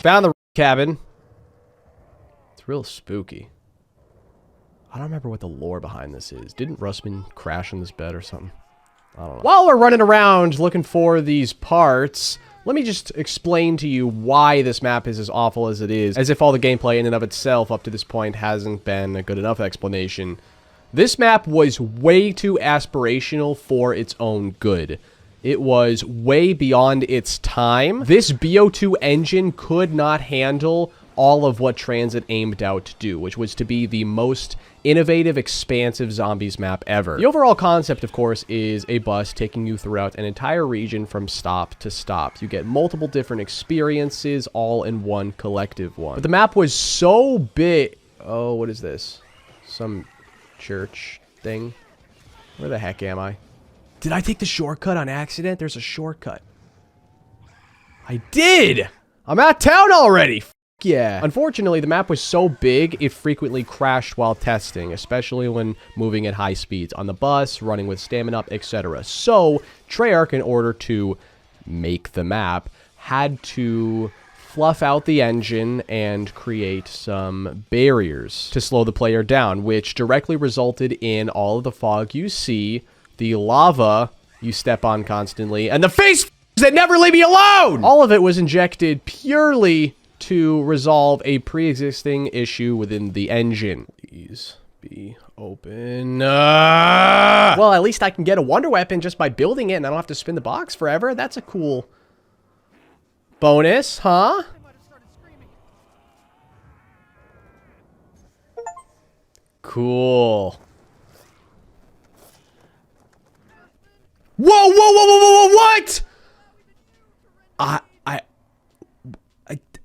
Speaker 1: Found the cabin. It's real spooky. I don't remember what the lore behind this is. Didn't Russman crash in this bed or something? I don't know. While we're running around looking for these parts, let me just explain to you why this map is as awful as it is, as if all the gameplay in and of itself up to this point hasn't been a good enough explanation. This map was way too aspirational for its own good. It was way beyond its time. This BO2 engine could not handle all of what Tranzit aimed out to do, which was to be the most innovative, expansive zombies map ever. The overall concept, of course, is a bus taking you throughout an entire region from stop to stop. You get multiple different experiences all in one collective one. But the map was so big... Oh, what is this? Some church thing? Where the heck am I? Did I take the shortcut on accident? There's a shortcut. I did! I'm at town already! F yeah. Unfortunately, the map was so big, it frequently crashed while testing, especially when moving at high speeds on the bus, running with stamina up, etc. So, Treyarch, in order to make the map, had to fluff out the engine and create some barriers to slow the player down, which directly resulted in all of the fog you see, the lava you step on constantly, and the face that never leave me alone! All of it was injected purely to resolve a pre-existing issue within the engine. Please be open. Well, at least I can get a wonder weapon just by building it, and I don't have to spin the box forever. That's a cool bonus, huh? Cool. Whoa, whoa, whoa, whoa, whoa, whoa, what?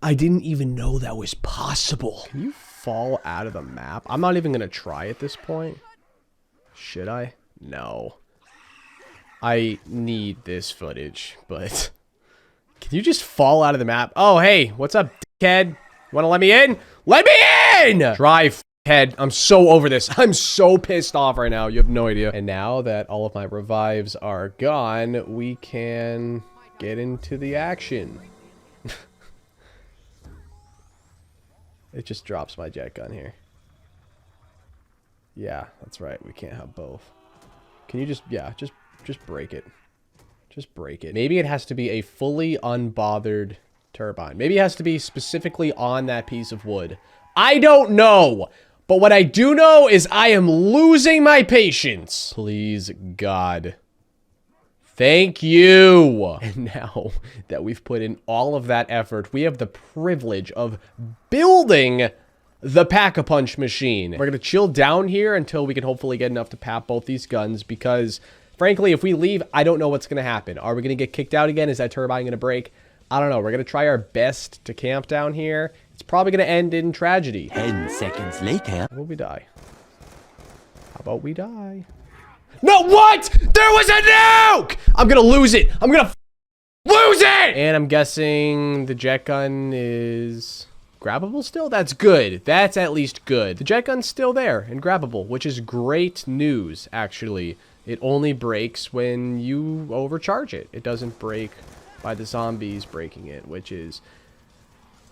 Speaker 1: I didn't even know that was possible. Can you fall out of the map? I'm not even gonna try at this point. Should I? No. I need this footage, but... Can you just fall out of the map? Oh, hey, what's up, dickhead? Wanna let me in? Let me in! Drive, head. I'm so over this. I'm so pissed off right now. You have no idea. And now that all of my revives are gone, we can get into the action. It just drops my jet gun here. Yeah, that's right. We can't have both. Can you just, yeah, just break it. Just break it. Maybe it has to be a fully unbothered turbine. Maybe it has to be specifically on that piece of wood. I don't know. But what I do know is I am losing my patience. Please, God. Thank you. And now that we've put in all of that effort, we have the privilege of building the Pack-a-Punch machine. We're going to chill down here until we can hopefully get enough to pap both these guns because, frankly, if we leave, I don't know what's going to happen. Are we going to get kicked out again? Is that turbine going to break? I don't know. We're going to try our best to camp down here. It's probably going to end in tragedy.
Speaker 2: 10 seconds later.
Speaker 1: How about we die? How about we die? No, what? There was a nuke! I'm going to lose it. I'm going to lose it! And I'm guessing the jet gun is grabbable still? That's good. That's at least good. The jet gun's still there and grabbable, which is great news, actually. It only breaks when you overcharge it. It doesn't break by the zombies breaking it, which is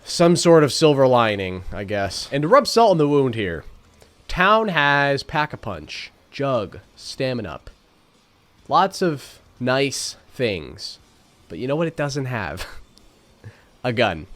Speaker 1: some sort of silver lining, I guess. And to rub salt in the wound here, town has Pack-a-Punch, Jug, Stamina Up. Lots of nice things. But you know what it doesn't have? A gun.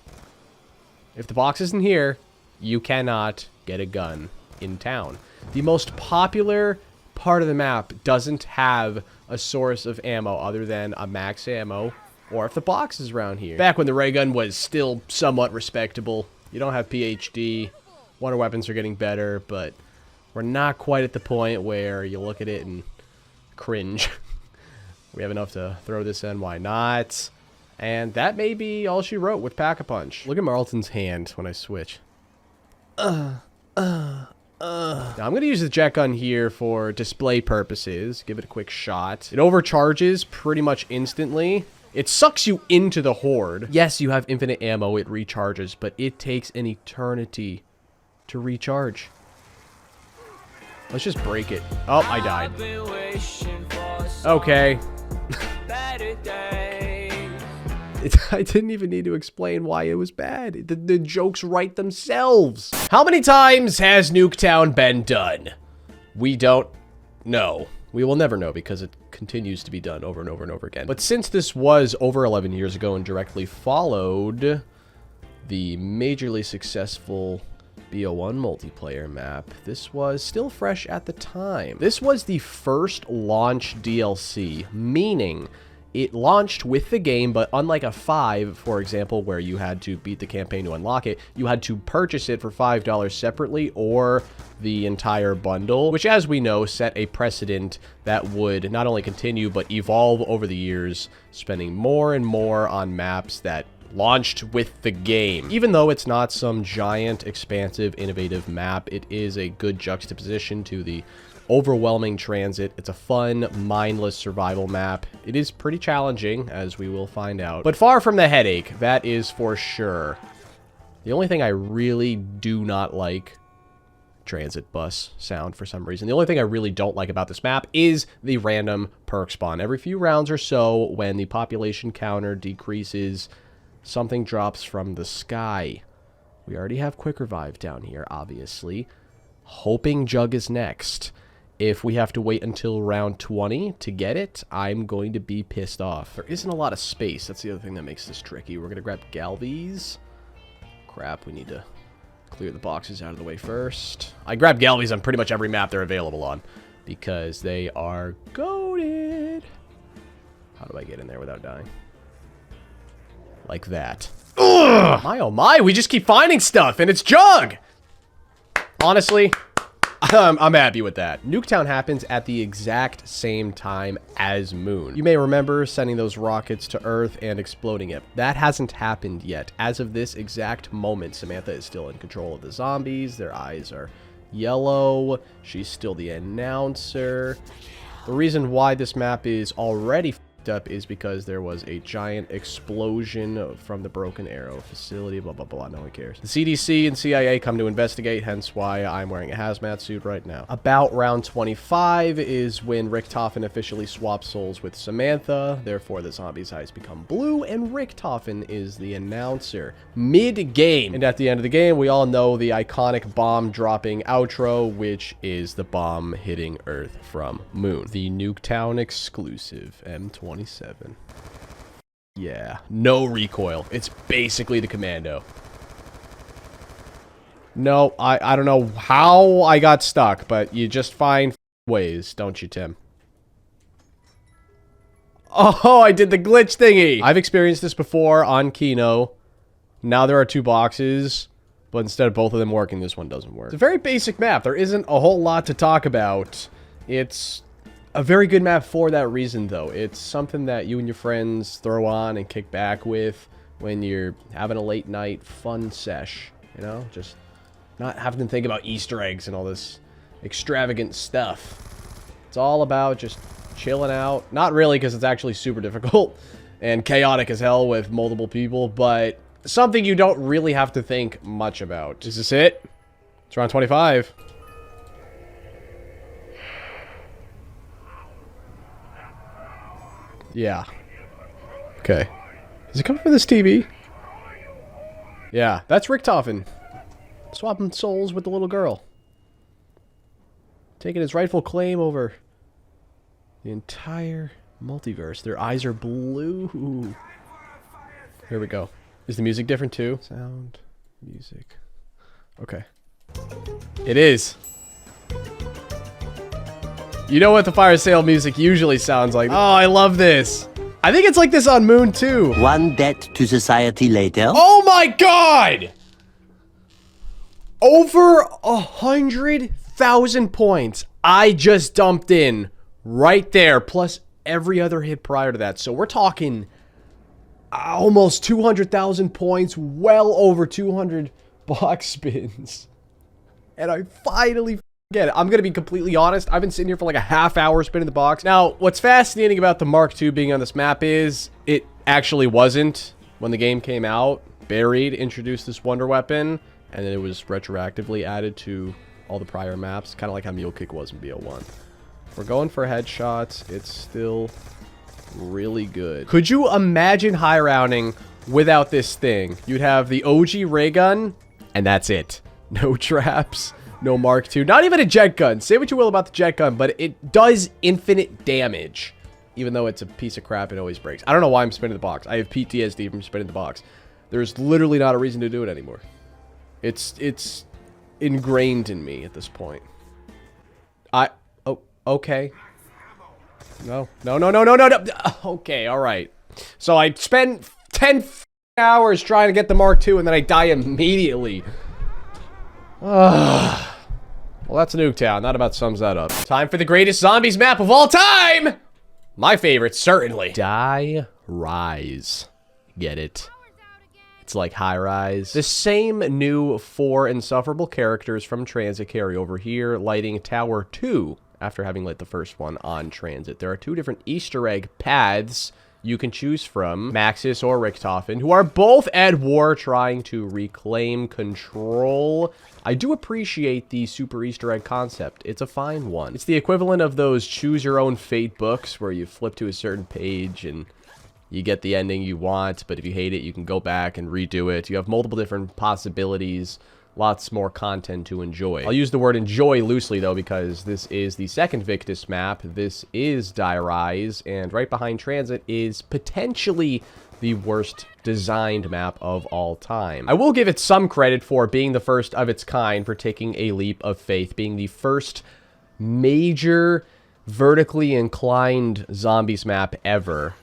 Speaker 1: If the box isn't here, you cannot get a gun in town. The most popular part of the map doesn't have a source of ammo other than a max ammo, or if the box is around here. Back when the ray gun was still somewhat respectable. You don't have PhD. Wonder weapons are getting better, but we're not quite at the point where you look at it and cringe. We have enough to throw this in, why not? And that may be all she wrote with Pack-a-Punch. Look at Marlton's hand when I switch. Now I'm going to use the jet gun here for display purposes. Give it a quick shot. It overcharges pretty much instantly. It sucks you into the horde. Yes, you have infinite ammo. It recharges, but it takes an eternity to recharge. Let's just break it. Oh, I died. Okay. I didn't even need to explain why it was bad. The jokes write themselves. How many times has Nuketown been done? We don't know. We will never know because it continues to be done over and over and over again. But since this was over 11 years ago and directly followed the majorly successful BO1 multiplayer map, this was still fresh at the time. This was the first launch DLC, meaning it launched with the game, but unlike a 5, for example, where you had to beat the campaign to unlock it, you had to purchase it for $5 separately or the entire bundle, which, as we know, set a precedent that would not only continue, but evolve over the years, spending more and more on maps that launched with the game. Even though it's not some giant, expansive, innovative map, it is a good juxtaposition to the overwhelming Tranzit. It's a fun, mindless survival map. It is pretty challenging, as we will find out, but far from the headache, that is for sure. The only thing I really do not like, transit bus sound for some reason. The only thing I really don't like about this map is the random perk spawn. Every few rounds or so, when the population counter decreases, something drops from the sky. We already have Quick Revive down here, obviously. Hoping Jug is next. If we have to wait until round 20 to get it, I'm going to be pissed off. There isn't a lot of space. That's the other thing that makes this tricky. We're going to grab Galvies. Crap, we need to clear the boxes out of the way first. I grab Galvies on pretty much every map they're available on because they are goated. How do I get in there without dying? Like that. Ugh! My oh my, we just keep finding stuff and it's Jug! Honestly, I'm happy with that. Nuketown happens at the exact same time as Moon. You may remember sending those rockets to Earth and exploding it. That hasn't happened yet. As of this exact moment, Samantha is still in control of the zombies. Their eyes are yellow. She's still the announcer. The reason why this map is already up is because there was a giant explosion from the Broken Arrow facility, blah, blah, blah, no one cares. The CDC and CIA come to investigate, hence why I'm wearing a hazmat suit right now. About round 25 is when Richtofen officially swaps souls with Samantha, therefore the zombies' eyes become blue, and Richtofen is the announcer. Mid-game. And at the end of the game, we all know the iconic bomb-dropping outro, which is the bomb hitting Earth from Moon. The Nuketown exclusive, M27. Yeah, no recoil. It's basically the Commando. No, I don't know how I got stuck, but you just find ways, don't you, Tim? Oh, I did the glitch thingy! I've experienced this before on Kino. Now there are two boxes. But instead of both of them working, this one doesn't work. It's a very basic map. There isn't a whole lot to talk about. It's a very good map for that reason, though. It's something that you and your friends throw on and kick back with when you're having a late night fun sesh. You know, just not having to think about Easter eggs and all this extravagant stuff. It's all about just chilling out. Not really, because it's actually super difficult and chaotic as hell with multiple people, but something you don't really have to think much about. Is this it? It's round 25. Yeah. Okay. Is it coming from this TV? Yeah, that's Richtofen. Swapping souls with the little girl. Taking his rightful claim over the entire multiverse. Their eyes are blue. Here we go. Is the music different too? Sound, music. Okay. It is. You know what the fire sale music usually sounds like. Oh, I love this. I think it's like this on Moon too.
Speaker 2: One debt to society later.
Speaker 1: Oh my god! Over 100,000 points I just dumped in right there, plus every other hit prior to that. So we're talking almost 200,000 points, well over 200 box spins. And I finally get it. I'm going to be completely honest. I've been sitting here for like a half hour spinning the box. Now, what's fascinating about the Mark II being on this map is it actually wasn't when the game came out. Buried introduced this wonder weapon, and then it was retroactively added to all the prior maps, kind of like how Mule Kick was in BO1. If we're going for headshots, it's still really good. Could you imagine high rounding without this thing? You'd have the OG ray gun, and that's it. No traps, no Mark II, not even a jet gun. Say what you will about the jet gun, but it does infinite damage, even though it's a piece of crap and always breaks. I don't know why I'm spinning the box. I have PTSD from spinning the box. There's literally not a reason to do it anymore. It's ingrained in me at this point. Oh, okay. No. Okay, all right. So I spent 10 hours trying to get the Mark II, and then I die immediately. Well, that's Nuketown. That about sums that up. Time for the greatest zombies map of all time! My favorite, certainly. Die, rise. Get it? It's like high rise. The same new 4 insufferable characters from Tranzit carry over here, lighting Tower 2 after having lit the first one on Tranzit. There are 2 different Easter egg paths you can choose from, Maxis or Richtofen, who are both at war trying to reclaim control. I do appreciate the super Easter egg concept. It's a fine one. It's the equivalent of those choose your own fate books where you flip to a certain page and you get the ending you want, but if you hate it, you can go back and redo it. You have multiple different possibilities, lots more content to enjoy. I'll use the word enjoy loosely, though, because this is the second Victus map. This is Die Rise, and right behind Tranzit is potentially the worst designed map of all time. I will give it some credit for being the first of its kind, for taking a leap of faith, being the first major vertically inclined zombies map ever,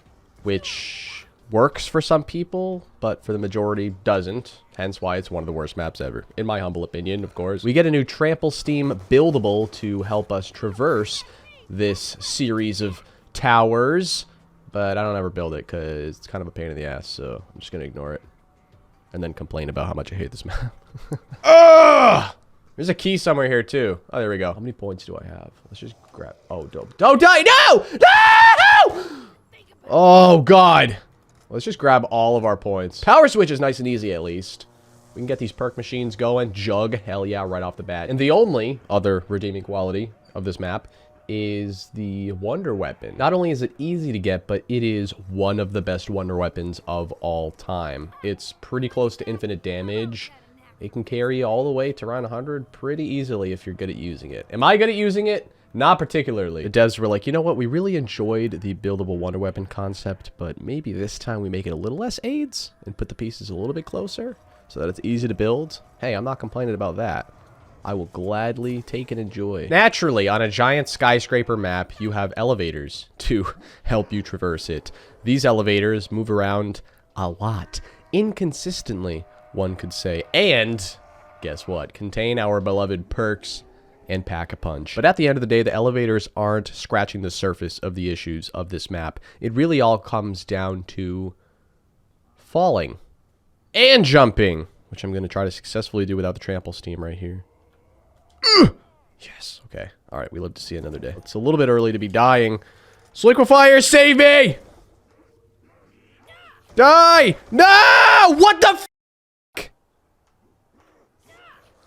Speaker 1: which works for some people, but for the majority doesn't. Hence why it's one of the worst maps ever, in my humble opinion, of course. We get a new Trample Steam buildable to help us traverse this series of towers, but I don't ever build it because it's kind of a pain in the ass, so I'm just going to ignore it. And then complain about how much I hate this map. Ugh! There's a key somewhere here, too. Oh, there we go. How many points do I have? Let's just grab... Oh, don't die! No! No! Oh, God. Let's just grab all of our points. Power switch is nice and easy, at least. We can get these perk machines going. Jug, hell yeah, right off the bat. And the only other redeeming quality of this map is the Wonder Weapon. Not only is it easy to get, but it is one of the best Wonder Weapons of all time. It's pretty close to infinite damage. It can carry you all the way to around 100 pretty easily if you're good at using it. Am I good at using it? Not particularly. The devs were like, you know what? We really enjoyed the buildable Wonder Weapon concept, but maybe this time we make it a little less AIDS and put the pieces a little bit closer so that it's easy to build. Hey, I'm not complaining about that. I will gladly take and enjoy. Naturally, on a giant skyscraper map, you have elevators to help you traverse it. These elevators move around a lot. Inconsistently, one could say. And guess what? Contain our beloved perks and pack a punch. But at the end of the day, the elevators aren't scratching the surface of the issues of this map. It really all comes down to falling and jumping, which I'm going to try to successfully do without the trample steam right here. Yes, okay. All right, we live to see another day. It's a little bit early to be dying. Liquefier, save me! Die! No! What the f***?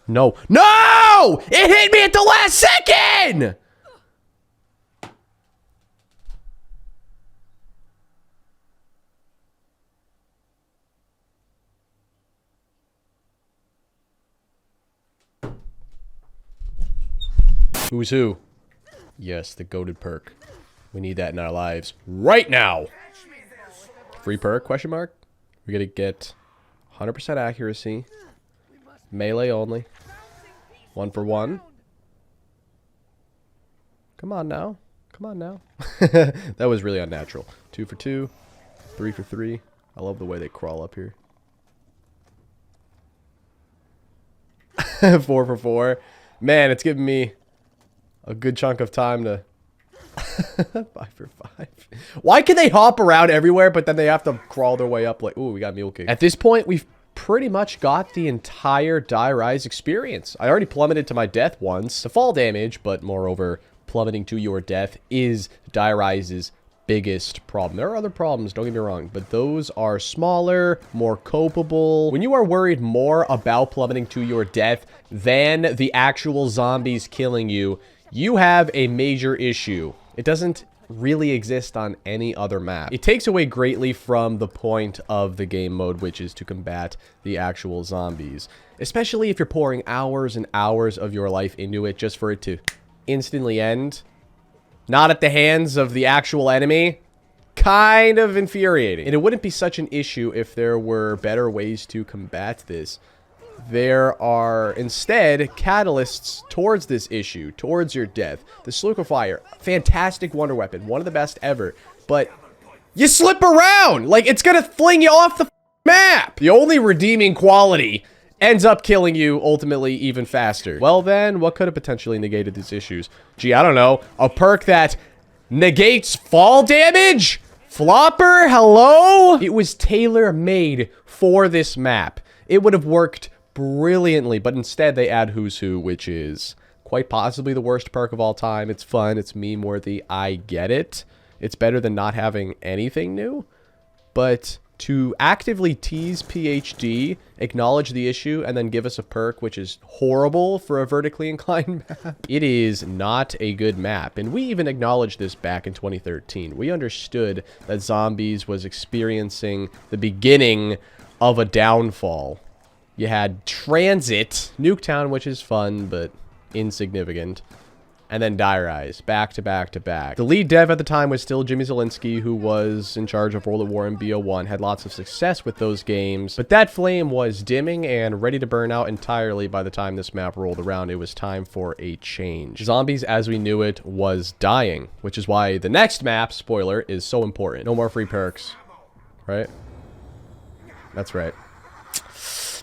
Speaker 1: No. No! It hit me at the last second! Who's who? Yes, the goated perk. We need that in our lives right now. Free perk, question mark? We're gonna get 100% accuracy. Melee only. 1 for 1. Come on now. Come on now. That was really unnatural. 2 for 2. 3 for 3. I love the way they crawl up here. 4 for 4. Man, it's giving me a good chunk of time to... 5 for 5. Why can they hop around everywhere, but then they have to crawl their way up like... Ooh, we got Mule Kick. At this point, we've pretty much got the entire Die Rise experience. I already plummeted to my death once. The fall damage, but moreover, plummeting to your death is Die Rise's biggest problem. There are other problems, don't get me wrong, but those are smaller, more copable. When you are worried more about plummeting to your death than the actual zombies killing you, you have a major issue. It doesn't really exist on any other map. It takes away greatly from the point of the game mode, which is to combat the actual zombies. Especially if you're pouring hours and hours of your life into it just for it to instantly end. Not at the hands of the actual enemy. Kind of infuriating. And it wouldn't be such an issue if there were better ways to combat this. There are instead catalysts towards this issue, towards your death. The Liquefier, fantastic wonder weapon, one of the best ever, but you slip around! Like, it's gonna fling you off the map! The only redeeming quality ends up killing you ultimately even faster. Well then, what could have potentially negated these issues? Gee, I don't know. A perk that negates fall damage? Flopper, hello? It was tailor-made for this map. It would have worked brilliantly, but instead they add Who's Who, which is quite possibly the worst perk of all time. It's fun, it's meme-worthy, I get it. It's better than not having anything new, but to actively tease PhD, acknowledge the issue, and then give us a perk which is horrible for a vertically inclined map, it is not a good map. And we even acknowledged this back in 2013. We understood that Zombies was experiencing the beginning of a downfall. You had Tranzit, Nuketown, which is fun, but insignificant. And then Die Rise, back to back to back. The lead dev at the time was still Jimmy Zielinski, who was in charge of World at War and BO1, had lots of success with those games. But that flame was dimming and ready to burn out entirely by the time this map rolled around. It was time for a change. Zombies, as we knew it, was dying, which is why the next map, spoiler, is so important. No more free perks, right? That's right.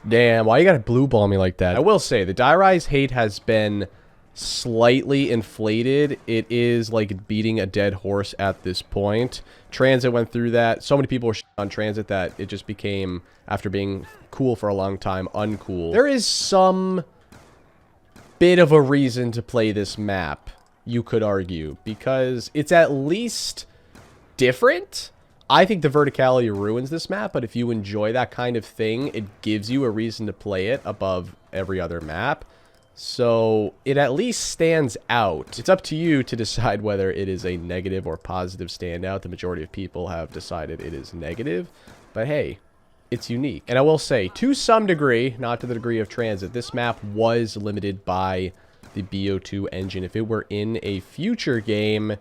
Speaker 1: Damn, why you gotta blue ball me like that? I will say, the Die Rise hate has been slightly inflated. It is like beating a dead horse at this point. Transit went through that. So many people were on Transit that it just became, after being cool for a long time, uncool. There is some bit of a reason to play this map, you could argue, because it's at least different. I think the verticality ruins this map, but if you enjoy that kind of thing, it gives you a reason to play it above every other map. So it at least stands out. It's up to you to decide whether it is a negative or positive standout. The majority of people have decided it is negative, but hey, it's unique. And I will say, to some degree, not to the degree of Transit, this map was limited by the BO2 engine. If it were in a future game,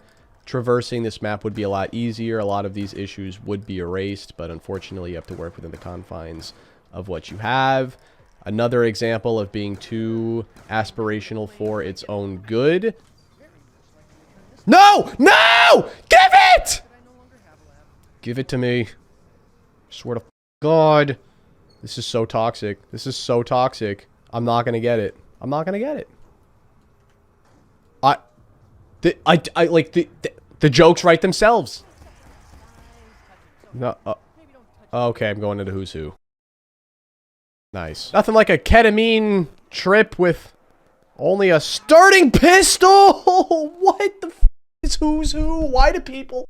Speaker 1: traversing this map would be a lot easier. A lot of these issues would be erased, but unfortunately you have to work within the confines of what you have. Another example of being too aspirational for its own good. No! No! Give it! Give it to me. Swear to God. This is so toxic. This is so toxic. I'm not gonna get it. I'm not gonna get it. The jokes write themselves. No. Okay, I'm going into Who's Who. Nice. Nothing like a ketamine trip with only a starting pistol. What the f is Who's Who? Why do people?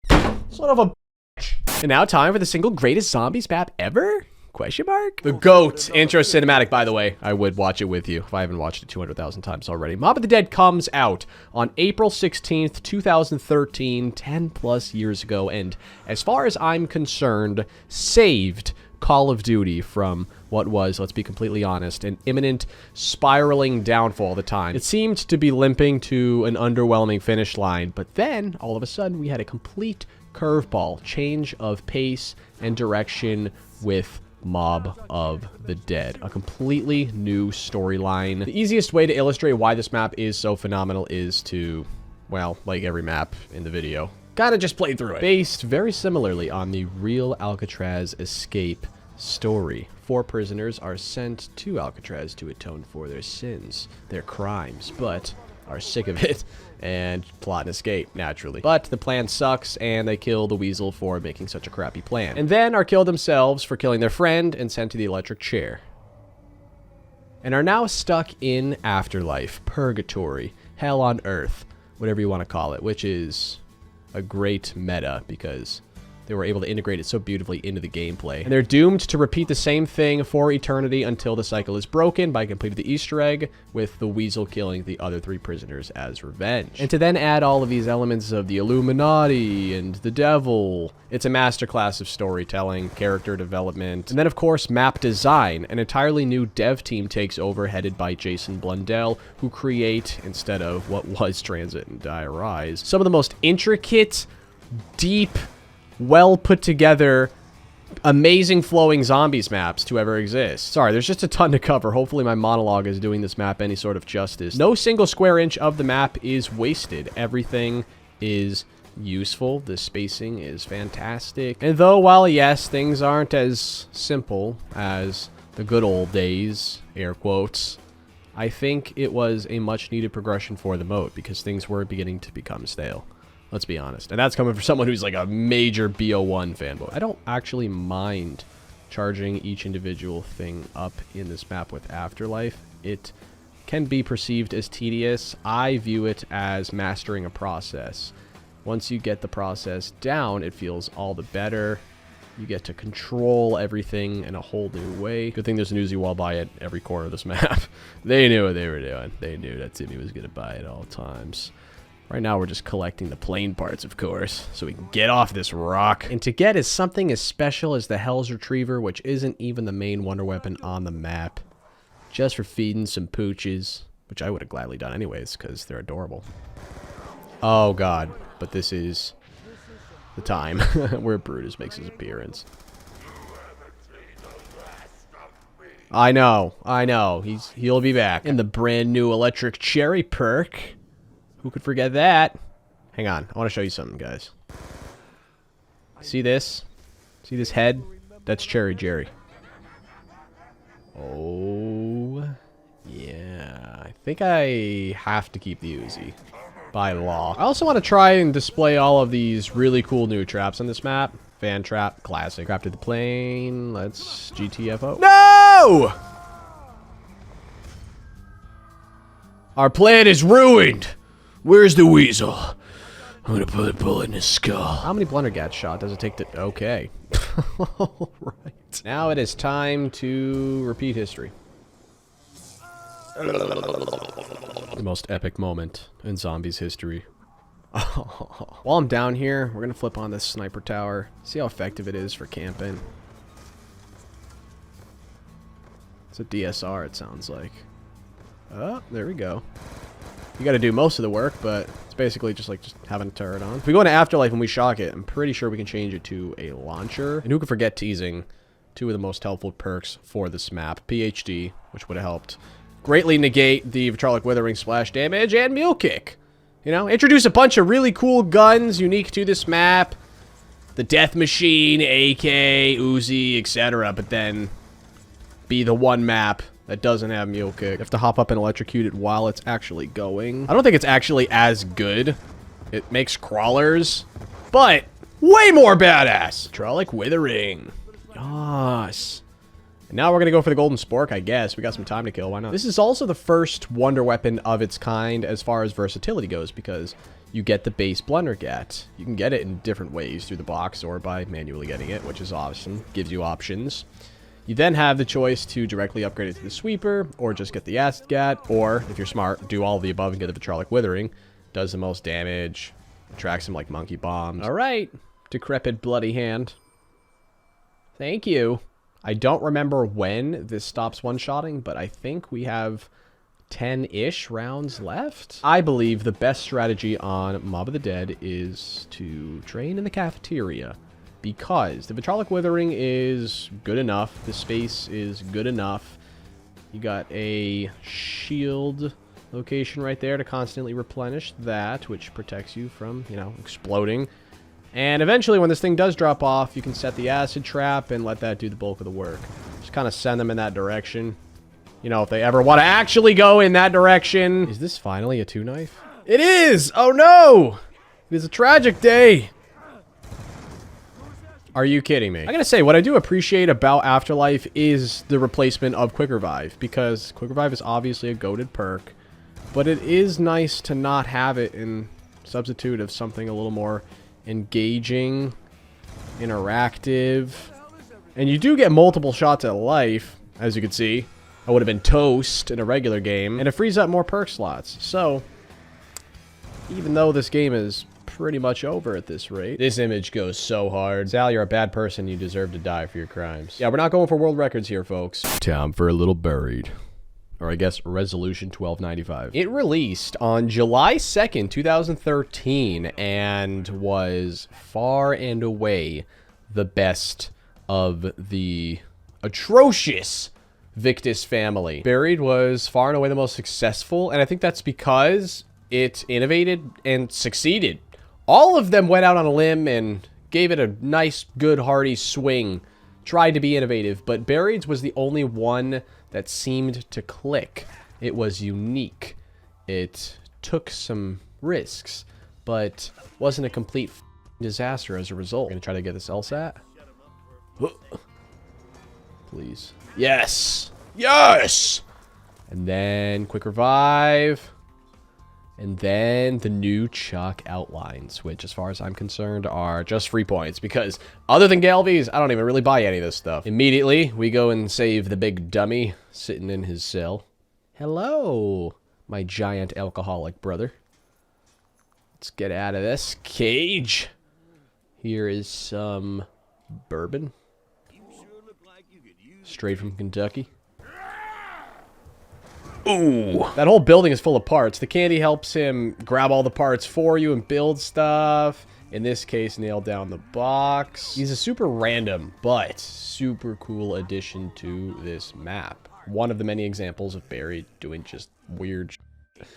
Speaker 1: Son of a bitch. And now time for the single greatest zombies map ever? Question mark? The GOAT intro cinematic, by the way. I would watch it with you if I haven't watched it 200,000 times already. Mob of the Dead comes out on April 16th, 2013, 10 plus years ago. And as far as I'm concerned, saved Call of Duty from what was, let's be completely honest, an imminent spiraling downfall at the time. It seemed to be limping to an underwhelming finish line, but then all of a sudden we had a complete curveball, change of pace and direction with Mob of the Dead. A completely new storyline. The easiest way to illustrate why this map is so phenomenal is to, well, like every map in the video, kind of just play through it. Based very similarly on the real Alcatraz escape story. 4 prisoners are sent to Alcatraz to atone for their sins, their crimes, but are sick of it and plot and escape, naturally. But the plan sucks, and they kill the weasel for making such a crappy plan. And then are killed themselves for killing their friend and sent to the electric chair. And are now stuck in afterlife, purgatory, hell on earth, whatever you want to call it, which is a great meta because they were able to integrate it so beautifully into the gameplay. And they're doomed to repeat the same thing for eternity until the cycle is broken by completing the Easter egg with the weasel killing the other 3 prisoners as revenge. And to then add all of these elements of the Illuminati and the devil, it's a masterclass of storytelling, character development, and then of course map design. An entirely new dev team takes over headed by Jason Blundell, who create, instead of what was Tranzit and Die Rise, some of the most intricate, deep, well put together, amazing flowing zombies maps to ever exist. Sorry, there's just a ton to cover. Hopefully my monologue is doing this map any sort of justice. No single square inch of the map is wasted. Everything is useful. The spacing is fantastic. And though, while yes, things aren't as simple as the good old days, air quotes, I think it was a much needed progression for the mode because things were beginning to become stale. Let's be honest. And that's coming from someone who's like a major BO1 fanboy. I don't actually mind charging each individual thing up in this map with Afterlife. It can be perceived as tedious. I view it as mastering a process. Once you get the process down, it feels all the better. You get to control everything in a whole new way. Good thing there's an Uzi wall by at every corner of this map. They knew what they were doing. They knew that Timmy was going to buy at all times. Right now, we're just collecting the plane parts, of course, so we can get off this rock. And to get is something as special as the Hell's Retriever, which isn't even the main wonder weapon on the map. Just for feeding some pooches, which I would have gladly done anyways, because they're adorable. Oh, God. But this is the time where Brutus makes his appearance. I know. He'll be back. In the brand new electric cherry perk. Who could forget that? Hang on. I want to show you something, guys. See this? See this head? That's Cherry Jerry. Oh, yeah. I think I have to keep the Uzi by law. I also want to try and display all of these really cool new traps on this map. Fan trap, classic. Crafted the plane. Let's GTFO. No! Our plan is ruined. Where's the weasel? I'm gonna put a bullet in his skull. How many blundergat shot does it take to... Okay. Alright. Now it is time to repeat history. The most epic moment in zombies history. While I'm down here, we're gonna flip on this sniper tower. See how effective it is for camping. It's a DSR, it sounds like. Oh, there we go. You gotta do most of the work, but it's basically just like having a turret on. If we go into Afterlife and we shock it, I'm pretty sure we can change it to a launcher. And who could forget teasing 2 of the most helpful perks for this map. PhD, which would have helped greatly negate the Vitrolic Withering splash damage, and Mule Kick. You know, introduce a bunch of really cool guns unique to this map. The Death Machine, AK, Uzi, etc. But then be the one map that doesn't have mule kick. You have to hop up and electrocute it while it's actually going. I don't think it's actually as good. It makes crawlers, but way more badass. Hydraulic withering. Yes. And now we're going to go for the golden spork, I guess. We got some time to kill. Why not? This is also the first wonder weapon of its kind as far as versatility goes, because you get the base Blundergat. You can get it in different ways, through the box or by manually getting it, which is awesome. Gives you options. You then have the choice to directly upgrade it to the sweeper, or just get the acid gat, or, if you're smart, do all of the above and get the vitrolic withering. Does the most damage. Attracts him like monkey bombs. Alright. Decrepit bloody hand. Thank you. I don't remember when this stops one-shotting, but I think we have 10-ish rounds left. I believe the best strategy on Mob of the Dead is to train in the cafeteria, because the vitrolic withering is good enough. The space is good enough. You got a shield location right there to constantly replenish that, which protects you from, you know, exploding. And eventually, when this thing does drop off, you can set the acid trap and let that do the bulk of the work. Just kind of send them in that direction. You know, if they ever want to actually go in that direction. Is this finally a 2-knife? It is! Oh no! It is a tragic day. Are you kidding me? I gotta say, what I do appreciate about Afterlife is the replacement of Quick Revive, because Quick Revive is obviously a goated perk, but it is nice to not have it in substitute of something a little more engaging, interactive, and you do get multiple shots at life, as you can see. I would have been toast in a regular game, and it frees up more perk slots. So, even though this game is pretty much over at this rate, this image goes so hard. Sal, you're a bad person. You deserve to die for your crimes. Yeah, we're not going for world records here, folks. Time for a little buried. Or I guess Resolution 1295. It released on July 2nd, 2013, and was far and away the best of the atrocious Victus family. Buried was far and away the most successful, and I think that's because it innovated and succeeded. All of them went out on a limb and gave it a nice, good, hearty swing. Tried to be innovative, but Buried was the only one that seemed to click. It was unique. It took some risks, but wasn't a complete disaster as a result. I'm gonna try to get this LSAT. Please. Yes! Yes! And then Quick Revive. And then the new Chuck outlines, which, as far as I'm concerned, are just free points. Because other than Galvies, I don't even really buy any of this stuff. Immediately, we go and save the big dummy sitting in his cell. Hello, my giant alcoholic brother. Let's get out of this cage. Here is some bourbon. Straight from Kentucky. Ooh. That whole building is full of parts. The candy helps him grab all the parts for you and build stuff. In this case, nail down the box. He's a super random, but super cool addition to this map. One of the many examples of Barry doing just weird shit.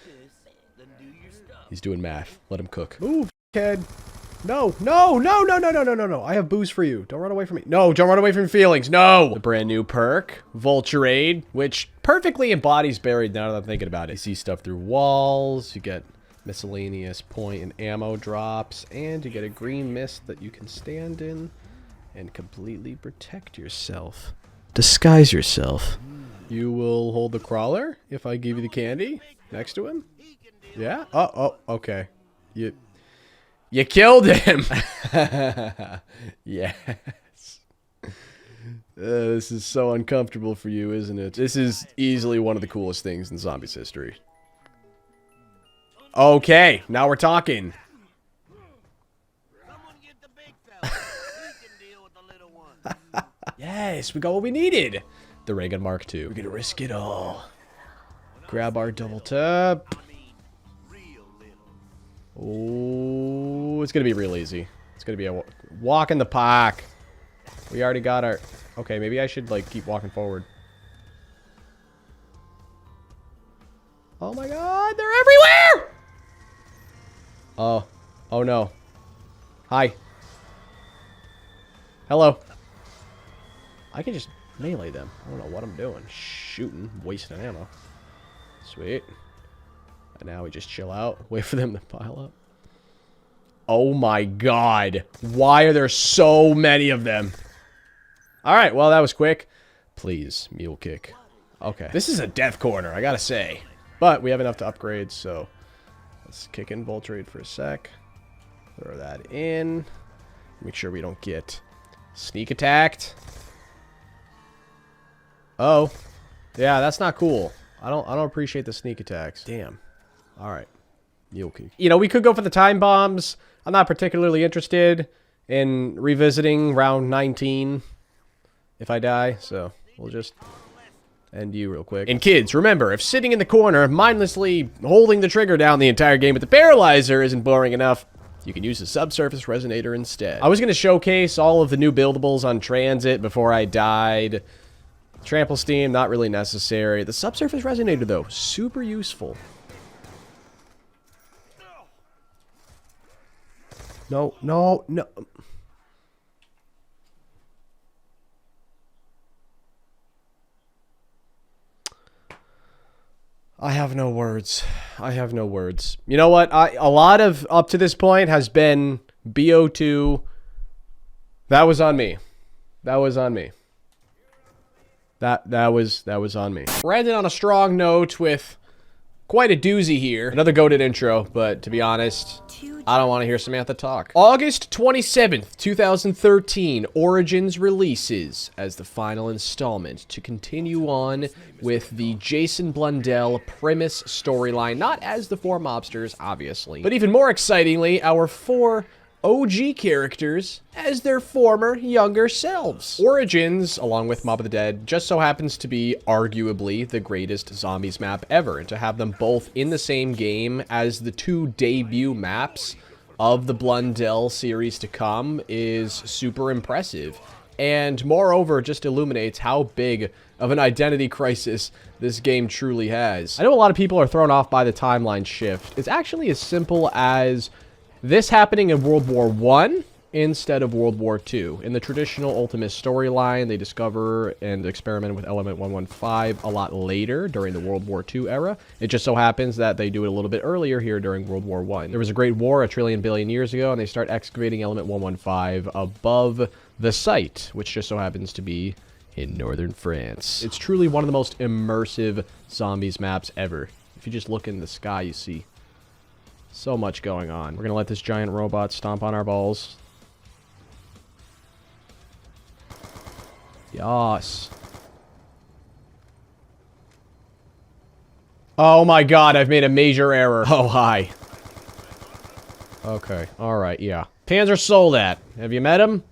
Speaker 1: He's doing math. Let him cook. Move, kid. No, no, no, no, no, no, no, no, no. I have booze for you. Don't run away from me. No, don't run away from your feelings. No! The brand new perk, Vulturade, which perfectly embodies Buried now that I'm thinking about it. You see stuff through walls, you get miscellaneous point and ammo drops, and you get a green mist that you can stand in and completely protect yourself. Disguise yourself. You will hold the crawler if I give you the candy next to him? Yeah? Oh, okay. You killed him! Yes. This is so uncomfortable for you, isn't it? This is easily one of the coolest things in zombies history. Okay, now we're talking. Yes, we got what we needed. The ray gun Mark II. We're gonna risk it all. Grab our double tap. Oh, it's gonna be real easy. It's gonna be a walk in the park. We already got our... Okay, maybe I should, like, keep walking forward. Oh my god, they're everywhere! Oh. Oh no. Hi. Hello. I can just melee them. I don't know what I'm doing. Shooting, wasting ammo. Sweet. And now we just chill out, wait for them to pile up. Oh my god. Why are there so many of them? Alright, well, that was quick. Please, mule kick. Okay. This is a death corner, I gotta say. But we have enough to upgrade, so let's kick in Voltrade for a sec. Throw that in. Make sure we don't get sneak attacked. Oh. Yeah, that's not cool. I don't appreciate the sneak attacks. Damn. Alright. Mule kick. You know, we could go for the time bombs. I'm not particularly interested in revisiting round 19 if I die, so we'll just end you real quick. And kids, remember, if sitting in the corner, mindlessly holding the trigger down the entire game with the paralyzer isn't boring enough, you can use the subsurface resonator instead. I was going to showcase all of the new buildables on Tranzit before I died. Trample Steam, not really necessary. The subsurface resonator, though, super useful. No, no, no. I have no words. I have no words. You know what? A lot of up to this point has been BO2. That was on me. That was on me. That was on me. We're ending on a strong note with quite a doozy here. Another goated intro, but to be honest, I don't want to hear Samantha talk. August 27th, 2013, Origins releases as the final installment to continue on with the Jason Blundell premise storyline, not as the 4 mobsters, obviously, but even more excitingly, our 4 OG characters as their former younger selves. Origins, along with Mob of the Dead, just so happens to be arguably the greatest zombies map ever, and to have them both in the same game as the 2 debut maps of the Blundell series to come is super impressive, and moreover just illuminates how big of an identity crisis this game truly has. I know a lot of people are thrown off by the timeline shift. It's actually as simple as this happening in World War I instead of World War II. In the traditional Ultimate storyline, they discover and experiment with Element 115 a lot later during the World War II era. It just so happens that they do it a little bit earlier here during World War I. There was a great war a trillion billion years ago, and they start excavating Element 115 above the site, which just so happens to be in northern France. It's truly one of the most immersive zombies maps ever. If you just look in the sky, you see so much going on. We're gonna let this giant robot stomp on our balls. Yas. Oh my god, I've made a major error. Oh, hi. Okay, alright, yeah. Panzer Soldat. Have you met him?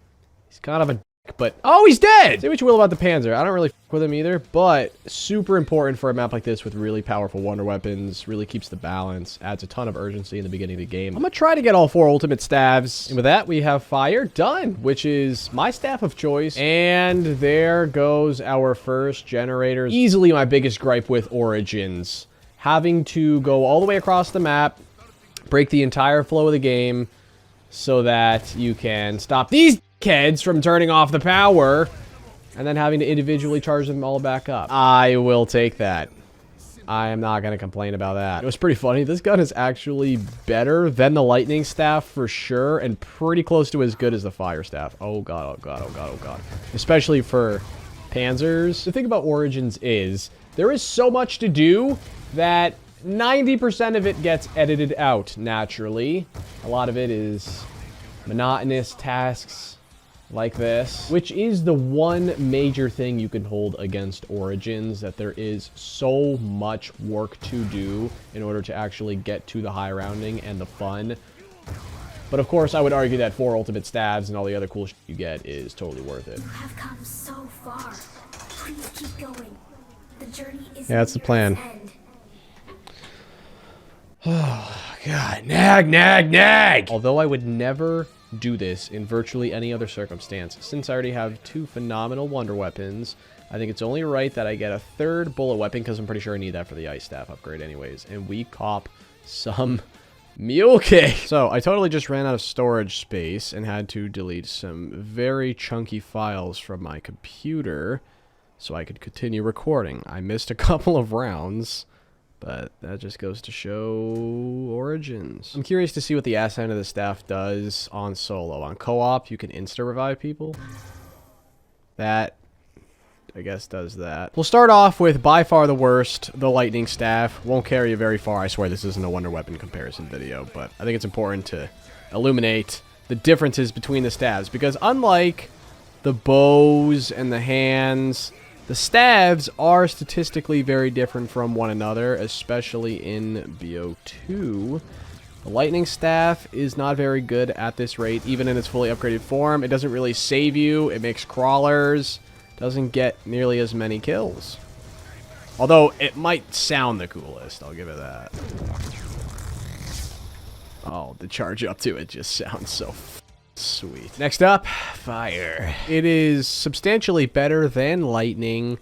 Speaker 1: He's kind of a but oh, he's dead! Say what you will about the Panzer. I don't really f with him either, but super important for a map like this with really powerful wonder weapons. Really keeps the balance. Adds a ton of urgency in the beginning of the game. I'm gonna try to get all 4 ultimate staves. And with that, we have fire done, which is my staff of choice. And there goes our first generator. Easily my biggest gripe with Origins. Having to go all the way across the map, break the entire flow of the game, so that you can stop these kids from turning off the power, and then having to individually charge them all back up. I will take that. I am not going to complain about that. It was pretty funny. This gun is actually better than the lightning staff for sure, and pretty close to as good as the fire staff. Oh god, oh god, oh god, oh god. Especially for panzers. The thing about Origins is, there is so much to do that 90% of it gets edited out naturally. A lot of it is monotonous tasks like this, which is the one major thing you can hold against Origins, that there is so much work to do in order to actually get to the high rounding and the fun. But of course, I would argue that 4 ultimate staves and all the other cool shit you get is totally worth it.
Speaker 6: You have come so far. Please keep going. The journey is
Speaker 1: yeah, that's the plan. Oh, God. Nag, nag, nag! Although I would never do this in virtually any other circumstance, since I already have 2 phenomenal wonder weapons, I think it's only right that I get a 3rd bullet weapon, because I'm pretty sure I need that for the ice staff upgrade anyways. And we cop some mule cake. So I totally just ran out of storage space and had to delete some very chunky files from my computer. so I could continue recording. I missed a couple of rounds, but that just goes to show Origins. I'm curious to see what the ass end of the staff does on solo. On co-op, you can insta-revive people. That, I guess, does that. We'll start off with by far the worst, the lightning staff. Won't carry you very far. I swear this isn't a wonder weapon comparison video, but I think it's important to illuminate the differences between the staves, because unlike the bows and the hands, the staves are statistically very different from one another, especially in BO2. The lightning staff is not very good at this rate, even in its fully upgraded form. It doesn't really save you. It makes crawlers. Doesn't get nearly as many kills. Although, it might sound the coolest. I'll give it that. Oh, the charge up to it just sounds so sweet. Next up, fire. It is substantially better than lightning,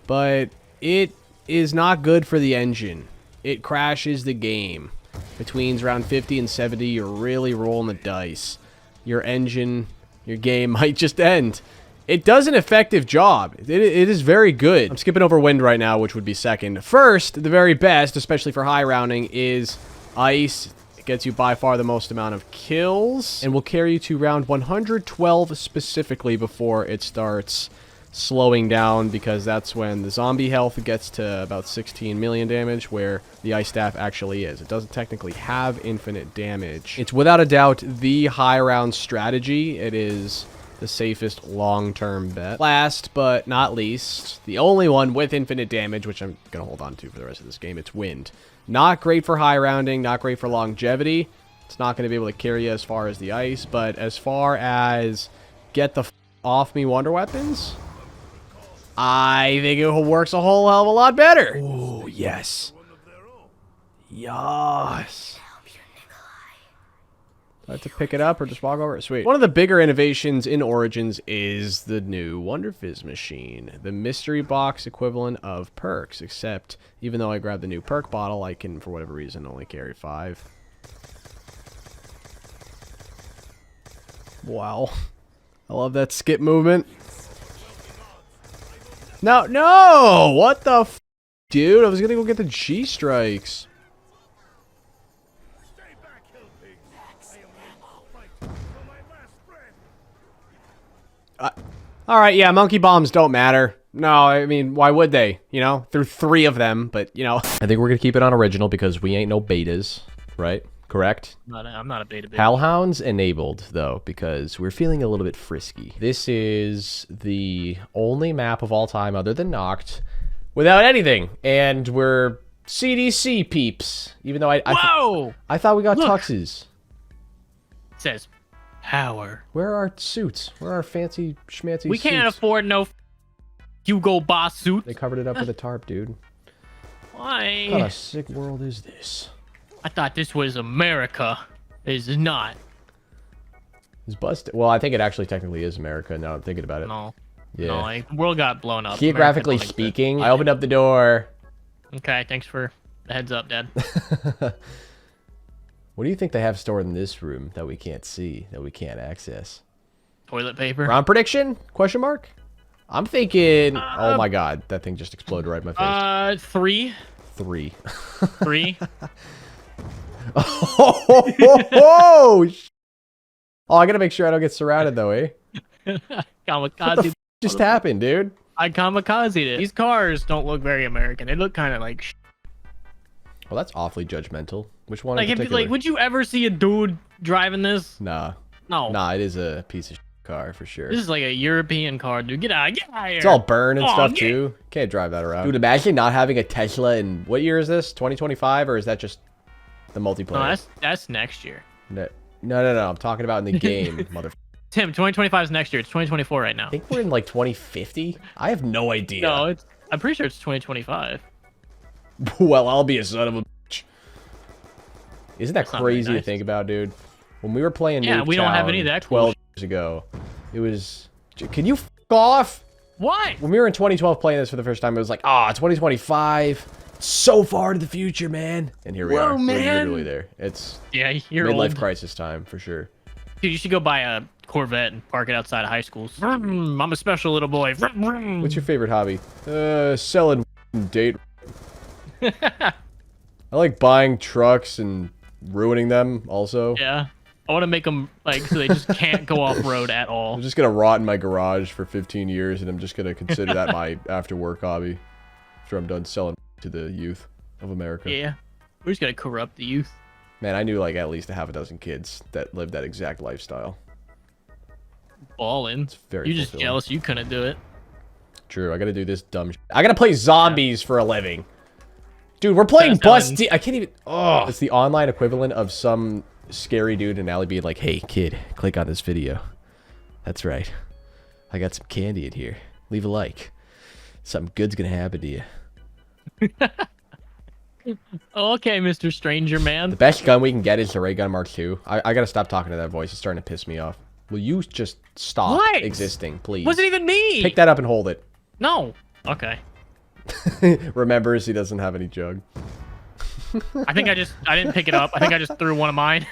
Speaker 1: but it is not good for the engine. It crashes the game. Between round 50 and 70, you're really rolling the dice. Your engine, your game might just end. It does an effective job. It is very good. I'm skipping over wind right now, which would be second. First, the very best, especially for high rounding, is ice. Gets you by far the most amount of kills and will carry you to round 112 specifically before it starts slowing down, because that's when the zombie health gets to about 16 million damage, where the ice staff actually is. It doesn't technically have infinite damage. It's without a doubt the high round strategy. It is the safest long-term bet. Last but not least, the only one with infinite damage, which I'm gonna hold on to for the rest of this game, it's wind. Not great for high rounding, not great for longevity. It's not going to be able to carry you as far as the ice, but as far as get the f off me wonder weapons, I think it works a whole hell of a lot better. Ooh, yes. Yes. Do I have to pick it up or just walk over it? Sweet. One of the bigger innovations in Origins is the new Wonder Fizz machine, the mystery box equivalent of perks, except even though I grabbed the new perk bottle, I can, for whatever reason, only carry 5. Wow. I love that skip movement. No! What the f, dude? I was gonna go get the G strikes. Alright, yeah, monkey bombs don't matter. No, I mean, why would they? You know, through 3 of them, but, you know. I think we're gonna keep it on original because we ain't no betas, right? Correct?
Speaker 4: I'm not a beta.
Speaker 1: Hellhounds enabled, though, because we're feeling a little bit frisky. This is the only map of all time other than Nacht without anything, and we're CDC peeps, even though I thought we got tuxes.
Speaker 4: It says power.
Speaker 1: Where are our suits? Where are our fancy schmancy suits?
Speaker 4: We can't afford no Hugo Boss suit.
Speaker 1: They covered it up with a tarp, dude.
Speaker 4: Why?
Speaker 1: What kind of sick world is this?
Speaker 4: I thought this was America. It's not.
Speaker 1: It's busted. Well, I think it actually technically is America now I'm thinking about it.
Speaker 4: No.
Speaker 1: Yeah.
Speaker 4: No, like, the world got blown up.
Speaker 1: Geographically speaking, I opened up the door.
Speaker 4: Okay, thanks for the heads up, Dad.
Speaker 1: What do you think they have stored in this room that we can't see, that we can't access?
Speaker 4: Toilet paper.
Speaker 1: Round prediction? Question mark? I'm thinking... oh my god, that thing just exploded right in my face.
Speaker 4: 3.
Speaker 1: 3.
Speaker 4: 3.
Speaker 1: Oh, I gotta make sure I don't get surrounded though, eh?
Speaker 4: Kamikaze.
Speaker 1: What the f just happened, dude?
Speaker 4: I kamikazed it. These cars don't look very American. They look kind of like
Speaker 1: Well, that's awfully judgmental. Which one
Speaker 4: like,
Speaker 1: in particular?
Speaker 4: like, would you ever see a dude driving this?
Speaker 1: Nah.
Speaker 4: No.
Speaker 1: Nah, it is a piece of car for sure.
Speaker 4: This is like a European car, dude. Get out of here.
Speaker 1: It's all burned and stuff
Speaker 4: yeah.
Speaker 1: too. Can't drive that around. Dude, imagine not having a Tesla in... what year is this? 2025? Or is that just the multiplayer?
Speaker 4: No, that's next year.
Speaker 1: No, I'm talking about in the game, mother...
Speaker 4: Tim, 2025 is next year. It's 2024 right now.
Speaker 1: I think we're in like 2050? I have no idea.
Speaker 4: No, I'm pretty sure it's 2025.
Speaker 1: Well, I'll be a son of a bitch. Isn't that
Speaker 4: That's not very
Speaker 1: crazy to
Speaker 4: nice.
Speaker 1: think about, dude? When we were playing Nuketown
Speaker 4: we don't have any of that cool
Speaker 1: 12 years ago, it was... Can you f*** off?
Speaker 4: Why?
Speaker 1: When we were in 2012 playing this for the first time, it was like, 2025. So far to the future, man. And here we are.
Speaker 4: man.
Speaker 1: We're literally there. It's
Speaker 4: Yeah, you're
Speaker 1: midlife
Speaker 4: old.
Speaker 1: crisis time, for sure.
Speaker 4: Dude, you should go buy a Corvette and park it outside of high schools. I'm a special little boy.
Speaker 1: What's your favorite hobby? Selling date. I like buying trucks and ruining them also.
Speaker 4: Yeah. I want to make them, like, so they just can't go off-road at all.
Speaker 1: I'm just going to rot in my garage for 15 years, and I'm just going to consider that my after-work hobby after I'm done selling to the youth of America.
Speaker 4: Yeah. We're just going to corrupt the youth.
Speaker 1: Man, I knew, like, at least a half a dozen kids that lived that exact lifestyle.
Speaker 4: Ballin'.
Speaker 1: It's very
Speaker 4: You're just
Speaker 1: fulfilling.
Speaker 4: jealous you couldn't do it.
Speaker 1: True, I got to do this dumb shit. I got to play zombies for a living. Dude, we're playing
Speaker 4: That's
Speaker 1: I can't even... Oh, it's the online equivalent of some scary dude in an alley being like, hey, kid, click on this video. That's right. I got some candy in here. Leave a like. Something good's gonna happen to you.
Speaker 4: Okay, Mr. Stranger Man.
Speaker 1: The best gun we can get is the Ray Gun Mark II. I gotta stop talking to that voice. It's starting to piss me off. Will you just stop existing, please?
Speaker 4: Wasn't even me.
Speaker 1: Pick that up and hold it.
Speaker 4: No. Okay.
Speaker 1: Remembers he doesn't have any jug.
Speaker 4: I didn't pick it up. I think I just threw one of mine.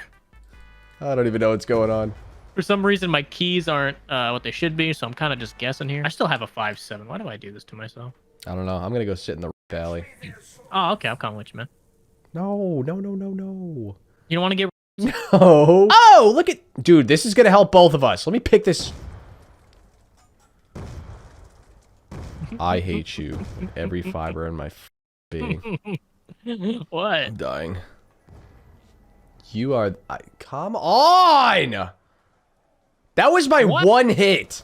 Speaker 1: I don't even know what's going on.
Speaker 4: For some reason, my keys aren't what they should be, so I'm kind of just guessing here. I still have a 5.7. Why do I do this to myself?
Speaker 1: I don't know. I'm gonna go sit in the alley.
Speaker 4: Oh, okay. I'll come with you, man.
Speaker 1: No.
Speaker 4: You don't want to get...
Speaker 1: No. Oh, look at... Dude, this is gonna help both of us. Let me pick this... I hate you. Every fiber in my being.
Speaker 4: What?
Speaker 1: I'm dying. You are... come on! That was my one hit.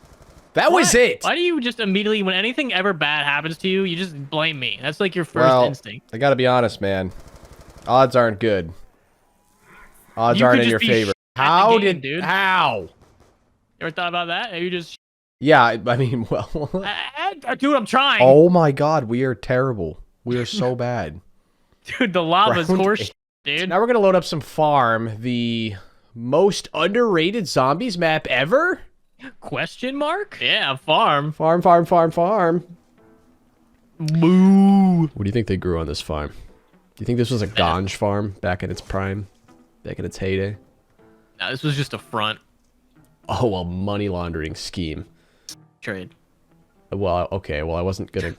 Speaker 1: That was it.
Speaker 4: Why do you just immediately, when anything ever bad happens to you, you just blame me? That's like your first instinct.
Speaker 1: I gotta be honest, man. Odds aren't good. Odds aren't in your favor. How did...
Speaker 4: dude?
Speaker 1: How?
Speaker 4: You ever thought about that? You just...
Speaker 1: Yeah, I mean, well...
Speaker 4: Dude, I'm trying.
Speaker 1: Oh my god, we are terrible. We are so bad.
Speaker 4: Dude, the lava's
Speaker 1: Round
Speaker 4: horse, dude.
Speaker 1: Now we're gonna load up some farm. The most underrated zombies map ever?
Speaker 4: Question mark? Yeah, farm.
Speaker 1: Farm.
Speaker 4: Moo.
Speaker 1: What do you think they grew on this farm? Do you think this was a ganj farm back in its prime? Back in its heyday?
Speaker 4: No, this was just a front
Speaker 1: Oh, a money laundering scheme.
Speaker 4: trade.
Speaker 1: Well, okay. Well, I wasn't gonna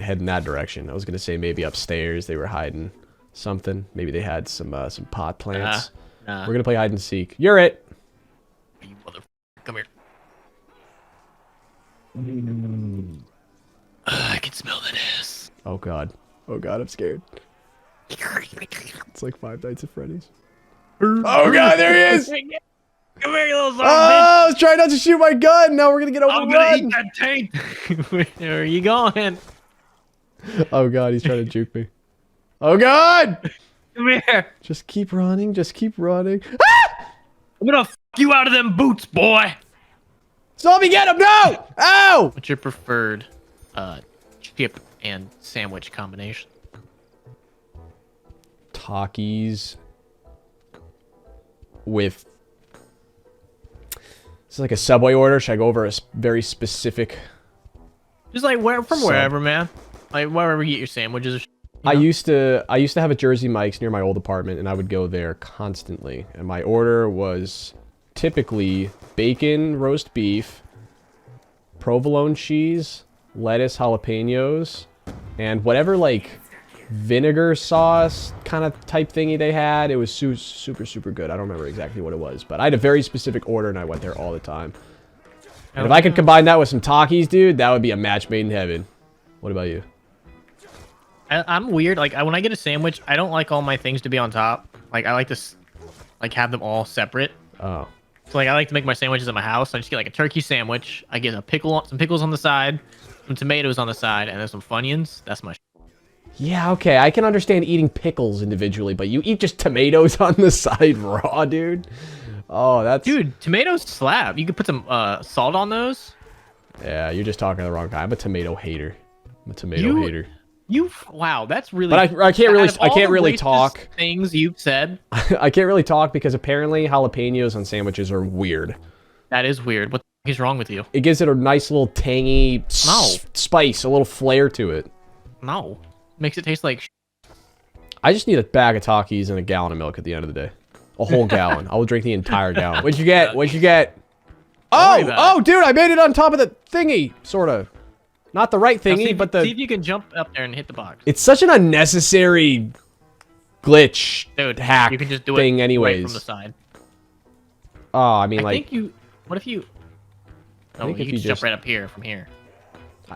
Speaker 1: head in that direction. I was gonna say maybe upstairs they were hiding something. Maybe they had some pot plants.
Speaker 4: Nah.
Speaker 1: We're gonna play hide and seek. You're it.
Speaker 4: You mother... Come here. I can smell that ass.
Speaker 1: Oh god. Oh god, I'm scared. It's like Five Nights at Freddy's. Oh god, there he is!
Speaker 4: Come here, you little son of a bitch.
Speaker 1: Oh, I was trying not to shoot my gun. Now we're gonna get overrun.
Speaker 4: I'm gonna eat that tank. Where are you going?
Speaker 1: Oh god, he's trying to juke me. Oh god!
Speaker 4: Come here.
Speaker 1: Just keep running. Just keep running.
Speaker 4: I'm gonna f you out of them boots, boy.
Speaker 1: Zombie, get him! No! Ow!
Speaker 4: What's your preferred chip and sandwich combination?
Speaker 1: Takis with... This is like a Subway order. Should I go over a very specific...
Speaker 4: Just like wherever, man. Like wherever you get your sandwiches or shit.
Speaker 1: I used to have a Jersey Mike's near my old apartment, and I would go there constantly. And my order was typically bacon, roast beef, provolone cheese, lettuce, jalapenos, and whatever like vinegar sauce kind of type thingy they had. It was super good. I don't remember exactly what it was, but I had a very specific order, and I went there all the time. And if I could combine that with some Takis, dude, that would be a match made in heaven. What about you?
Speaker 4: I'm weird. Like when I get a sandwich, I don't like all my things to be on top. Like I like to like have them all separate.
Speaker 1: Oh.
Speaker 4: So like I like to make my sandwiches at my house. I just get like a turkey sandwich. I get some pickles on the side, some tomatoes on the side, and then some Funyuns. That's my.
Speaker 1: Yeah, okay. I can understand eating pickles individually, but you eat just tomatoes on the side raw, dude. Oh, that's...
Speaker 4: Dude, tomatoes slap. You could put some salt on those.
Speaker 1: Yeah, you're just talking the wrong guy. I'm a tomato hater. I'm a tomato hater.
Speaker 4: Wow, that's really...
Speaker 1: But I can't really talk.
Speaker 4: Things you've said.
Speaker 1: I can't really talk because apparently jalapenos on sandwiches are weird.
Speaker 4: That is weird. What the is wrong with you?
Speaker 1: It gives it a nice little tangy spice, a little flair to it.
Speaker 4: No. Makes it taste like...
Speaker 1: I just need a bag of Takis and a gallon of milk at the end of the day. A whole gallon. I will drink the entire gallon. What'd you get? What'd you get?
Speaker 4: worry about
Speaker 1: Oh, dude, I made it on top of the thingy, sort of. Not the right
Speaker 4: Now,
Speaker 1: thingy, but the...
Speaker 4: See if you can jump up there and hit the box.
Speaker 1: It's such an unnecessary glitch
Speaker 4: Dude,
Speaker 1: hack
Speaker 4: you can just do
Speaker 1: thing
Speaker 4: it
Speaker 1: anyways.
Speaker 4: right from the side.
Speaker 1: Oh, I mean,
Speaker 4: I
Speaker 1: like...
Speaker 4: think you... What if you... Oh,
Speaker 1: think
Speaker 4: you
Speaker 1: if
Speaker 4: can
Speaker 1: you
Speaker 4: jump
Speaker 1: just-
Speaker 4: right up here from here.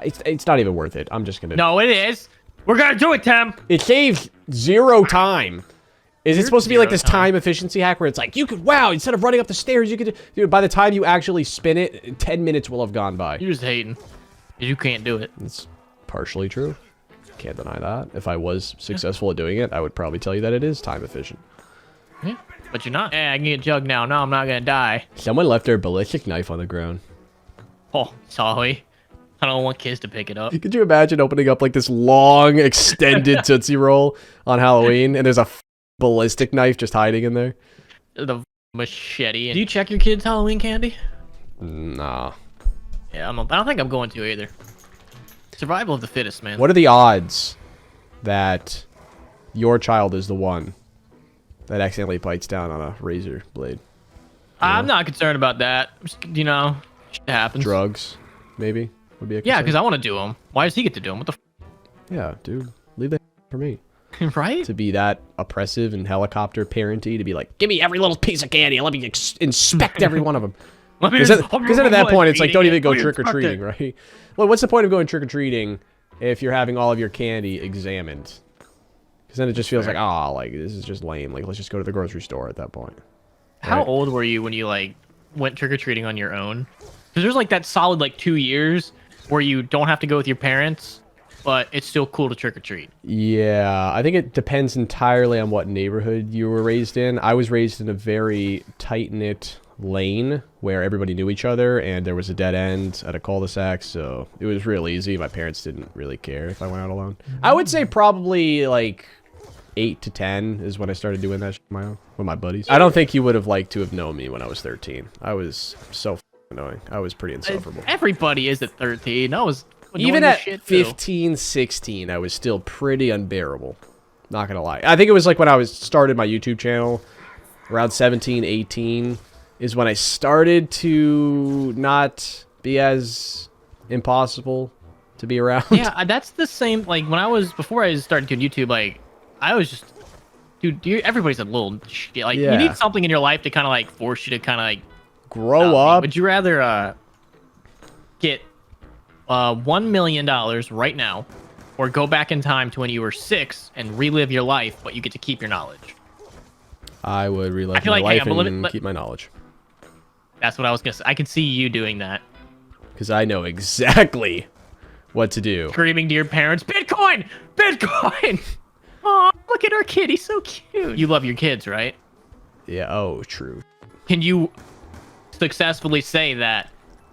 Speaker 1: It's not even worth it. I'm just gonna...
Speaker 4: No, it is. We're gonna do it, Tim.
Speaker 1: It saves 0 time. Is it supposed to be like this
Speaker 4: 0 time.
Speaker 1: time efficiency hack where it's like, you could, wow, instead of running up the stairs, you could... Dude, by the time you actually spin it, 10 minutes will have gone by.
Speaker 4: You're just hating. 'Cause you can't do it.
Speaker 1: It's partially true. Can't deny that. If I was successful at doing it, I would probably tell you that it is time efficient.
Speaker 4: Yeah, but you're not. Yeah, I can get jugged now. No, I'm not gonna die.
Speaker 1: Someone left their ballistic knife on the ground.
Speaker 4: Oh, sorry. I don't want kids to pick it up.
Speaker 1: Could you imagine opening up like this long, extended Tootsie Roll on Halloween, and there's a ballistic knife just hiding in there?
Speaker 4: The machete. Do you check your kids' Halloween candy?
Speaker 1: Nah.
Speaker 4: Yeah, I don't think I'm going to either. Survival of the fittest, man.
Speaker 1: What are the odds that your child is the one that accidentally bites down on a razor blade?
Speaker 4: I'm not concerned about that. Just, you know, shit happens.
Speaker 1: Drugs, maybe, would be a
Speaker 4: Yeah,
Speaker 1: concern.
Speaker 4: because I want to do them. Why does he get to do them? What the
Speaker 1: Yeah, dude. Leave that for me.
Speaker 4: right?
Speaker 1: To be that oppressive and helicopter parenty, to be like, give me every little piece of candy and let me inspect every one of them. Because then at that point, it's like, don't even go trick-or-treating, right? Well, what's the point of going trick-or-treating if you're having all of your candy examined? Because then it just feels like, oh, like, this is just lame. Like, let's just go to the grocery store at that point.
Speaker 4: How
Speaker 1: Right?
Speaker 4: old were you when you, like, went trick-or-treating on your own? Because there's, like, that solid, like, 2 years where you don't have to go with your parents, but it's still cool to trick-or-treat.
Speaker 1: Yeah, I think it depends entirely on what neighborhood you were raised in. I was raised in a very tight-knit lane where everybody knew each other, and there was a dead end at a cul-de-sac, so it was real easy. My parents didn't really care if I went out alone. I would say probably, like, 8 to 10 is when I started doing that shit on my own with my buddies. I don't think you would have liked to have known me when I was 13. I was so annoying. I was pretty insufferable.
Speaker 4: Everybody is at 13. I was
Speaker 1: Even
Speaker 4: annoying as
Speaker 1: at
Speaker 4: shit, too.
Speaker 1: 15, 16, I was still pretty unbearable. Not gonna lie. I think it was like when I started my YouTube channel, around 17, 18, is when I started to not be as impossible to be around.
Speaker 4: Yeah, that's the same, like, before I started doing YouTube, like, I was just, dude, everybody's a little shit. Like,
Speaker 1: Yeah.
Speaker 4: you need something in your life to kind of, like, force you to kind of, like,
Speaker 1: Grow
Speaker 4: not me.
Speaker 1: up.
Speaker 4: Would you rather, get, $1 million right now, or go back in time to when you were 6 and relive your life, but you get to keep your knowledge?
Speaker 1: I would relive
Speaker 4: I feel
Speaker 1: my
Speaker 4: like,
Speaker 1: life
Speaker 4: hang on, but
Speaker 1: and keep my knowledge.
Speaker 4: That's what I was gonna say. I can see you doing that.
Speaker 1: Because I know exactly what to do.
Speaker 4: Screaming to your parents, Bitcoin! Bitcoin! Aw, look at our kid, he's so cute. You love your kids, right?
Speaker 1: Yeah, oh, true.
Speaker 4: Can you successfully say that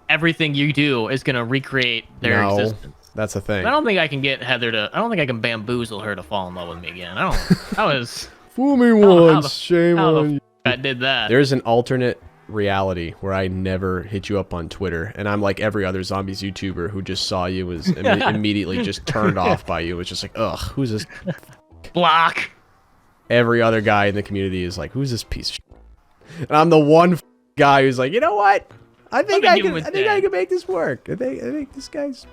Speaker 4: everything you do is gonna recreate their
Speaker 1: No,
Speaker 4: existence?
Speaker 1: that's the thing.
Speaker 4: I don't think I can get Heather to, I don't think I can bamboozle her to fall in love with me again. I don't, that was,
Speaker 1: Fool me
Speaker 4: know how
Speaker 1: once,
Speaker 4: the-
Speaker 1: shame
Speaker 4: how the
Speaker 1: on you.
Speaker 4: I did that.
Speaker 1: There's an alternate reality where I never hit you up on Twitter, and I'm like every other zombies YouTuber who just saw you was immediately just turned off by you. It's just like, ugh, who's this?
Speaker 4: Block.
Speaker 1: Every other guy in the community is like, who's this piece of shit? And I'm the one guy who's like, you know what? I think
Speaker 4: me
Speaker 1: I
Speaker 4: give
Speaker 1: can.
Speaker 4: him a
Speaker 1: I think I
Speaker 4: 10.
Speaker 1: can make this work. I think this guy's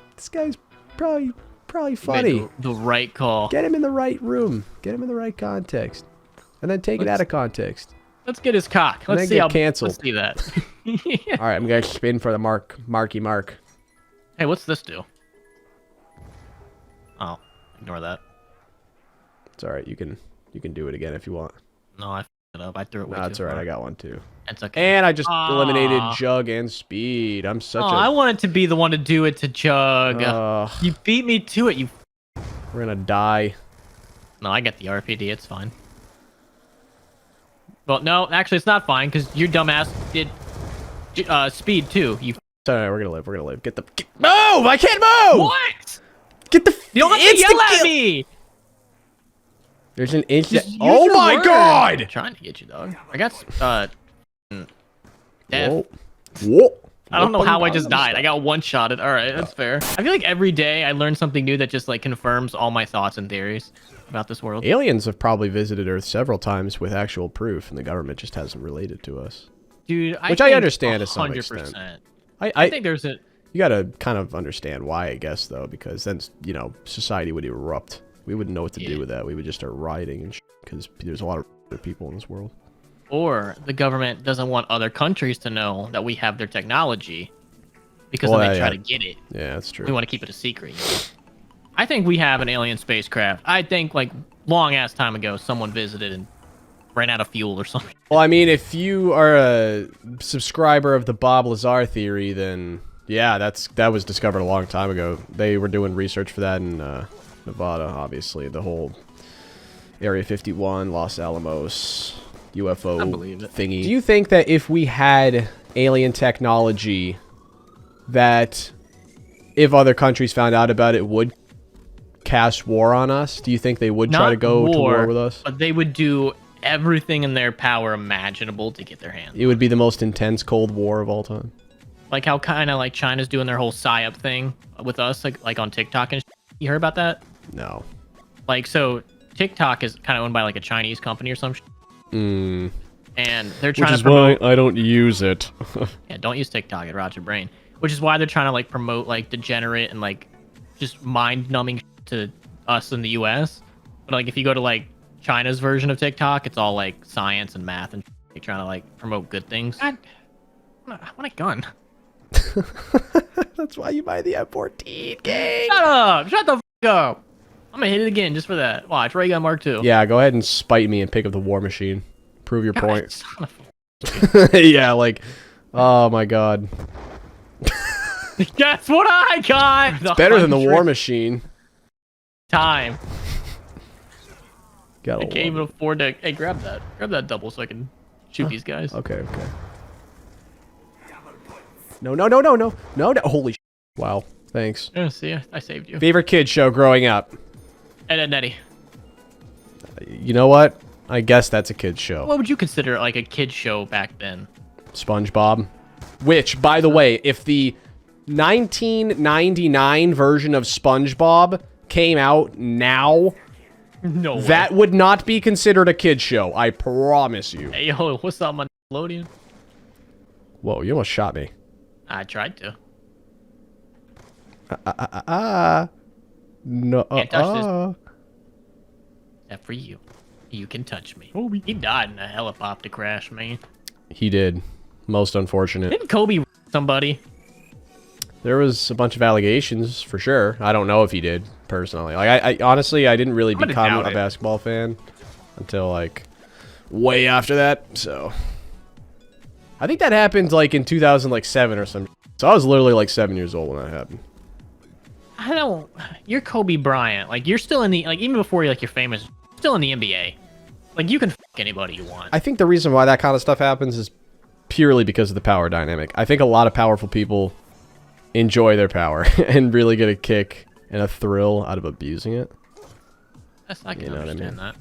Speaker 1: probably
Speaker 4: Made
Speaker 1: funny.
Speaker 4: the right call.
Speaker 1: Get him in the right room. Get him in the right context, and then take it out of context.
Speaker 4: Let's get his cock.
Speaker 1: then
Speaker 4: Let's see
Speaker 1: get
Speaker 4: how
Speaker 1: canceled.
Speaker 4: Let's see that. Yeah.
Speaker 1: All right, I'm gonna spin for the marky mark.
Speaker 4: Hey, what's this do? Oh, ignore that.
Speaker 1: It's all right. You can do it again if you want.
Speaker 4: No, I f***ed it up. I threw it way
Speaker 1: That's
Speaker 4: too
Speaker 1: all right.
Speaker 4: far.
Speaker 1: I got one too.
Speaker 4: It's okay.
Speaker 1: And I just
Speaker 4: Aw.
Speaker 1: eliminated Jug and Speed. I'm such
Speaker 4: I wanted to be the one to do it to Jug.
Speaker 1: a.
Speaker 4: You beat me to it. You.
Speaker 1: We're gonna die.
Speaker 4: No, I got the RPD. It's fine. Well, no, actually, it's not fine because your dumbass did speed too. You.
Speaker 1: It's all right. We're gonna live. We're gonna live. Move! I can't move.
Speaker 4: What?
Speaker 1: Get the.
Speaker 4: You don't have to
Speaker 1: instant
Speaker 4: yell at
Speaker 1: kill.
Speaker 4: me.
Speaker 1: There's an instant.
Speaker 4: Just use
Speaker 1: Oh
Speaker 4: your
Speaker 1: my
Speaker 4: words.
Speaker 1: god!
Speaker 4: I'm trying to get you, dog. I got death.
Speaker 1: Whoa. Whoa.
Speaker 4: I don't know how I just died. I got one shotted. All right, that's fair. I feel like every day I learn something new that just like confirms all my thoughts and theories. about this world.
Speaker 1: Aliens have probably visited Earth several times with actual proof, and the government just hasn't related to us.
Speaker 4: Dude,
Speaker 1: Which I understand to some extent.
Speaker 4: I think there's a...
Speaker 1: You gotta kind of understand why, I guess, though, because then, you know, society would erupt. We wouldn't know what to do with that. We would just start rioting and because there's a lot of other people in this world.
Speaker 4: Or the government doesn't want other countries to know that we have their technology because then they try to get it.
Speaker 1: Yeah, that's true.
Speaker 4: We want to keep it a secret. You know? I think we have an alien spacecraft. I think, like, long-ass time ago, someone visited and ran out of fuel or something.
Speaker 1: Well, I mean, if you are a subscriber of the Bob Lazar theory, then, yeah, that was discovered a long time ago. They were doing research for that in Nevada, obviously. The whole Area 51, Los Alamos, UFO thingy. Do you think that if we had alien technology, that if other countries found out about it, would cast war on us? Do you think they would try to go to war with us?
Speaker 4: But they would do everything in their power imaginable to get their hands.
Speaker 1: It would be the most intense Cold War of all time.
Speaker 4: Like how kind of like China's doing their whole PSYOP thing with us, like on TikTok and you heard about that?
Speaker 1: No.
Speaker 4: Like, so TikTok is kind of owned by like a Chinese company or some
Speaker 1: and
Speaker 4: they're trying to promote...
Speaker 1: why I don't use it.
Speaker 4: Yeah, don't use TikTok, it rots your brain. Which is why they're trying to like promote like degenerate and like just mind-numbing to us in the US. But like if you go to like China's version of TikTok, it's all like science and math and like trying to like promote good things. God, I want a gun.
Speaker 1: That's why you buy the M14 game.
Speaker 4: Shut up! Shut the f up! I'm gonna hit it again just for that. Watch, Ray gun Mark II.
Speaker 1: Yeah, go ahead and spite me and pick up the War Machine. Prove your point.
Speaker 4: Son of
Speaker 1: Yeah, like, oh my god.
Speaker 4: Guess what I got?
Speaker 1: It's better than the War Machine.
Speaker 4: Time.
Speaker 1: I
Speaker 4: can't even afford to. Hey, grab that double so I can shoot these guys.
Speaker 1: Okay, okay. No, no, no, no, no, no, no. Holy sh! Wow, thanks.
Speaker 4: Yeah, see, I saved you.
Speaker 1: Favorite kid show growing up?
Speaker 4: Ed, Ed, Eddy.
Speaker 1: You know what? I guess that's a kid's show.
Speaker 4: What would you consider like a kid's show back then?
Speaker 1: SpongeBob. Which, by the way, if the 1999 version of SpongeBob came out now,
Speaker 4: no way.
Speaker 1: That would not be considered a kid's show. I promise you.
Speaker 4: Hey, yo, what's up, my Nickelodeon?
Speaker 1: Whoa, you almost shot me.
Speaker 4: I tried to.
Speaker 1: No.
Speaker 4: Can't touch this. Except for you. You can touch me. Kobe. He died in a helicopter crash, man.
Speaker 1: He did. Most unfortunate.
Speaker 4: Didn't Kobe somebody?
Speaker 1: There was a bunch of allegations, for sure. I don't know if he did, personally. Like, I honestly, I didn't really become a basketball fan until, like, way after that, so... I think that happened, like, in 2007 or something. So I was literally, like, 7 years old when that happened.
Speaker 4: I don't... You're Kobe Bryant. Like, you're still in the... Like, even before, like, you're famous, still in the NBA. Like, you can f*** anybody you want.
Speaker 1: I think the reason why that kind of stuff happens is purely because of the power dynamic. I think a lot of powerful people enjoy their power and really get a kick and a thrill out of abusing it.
Speaker 4: I can understand that.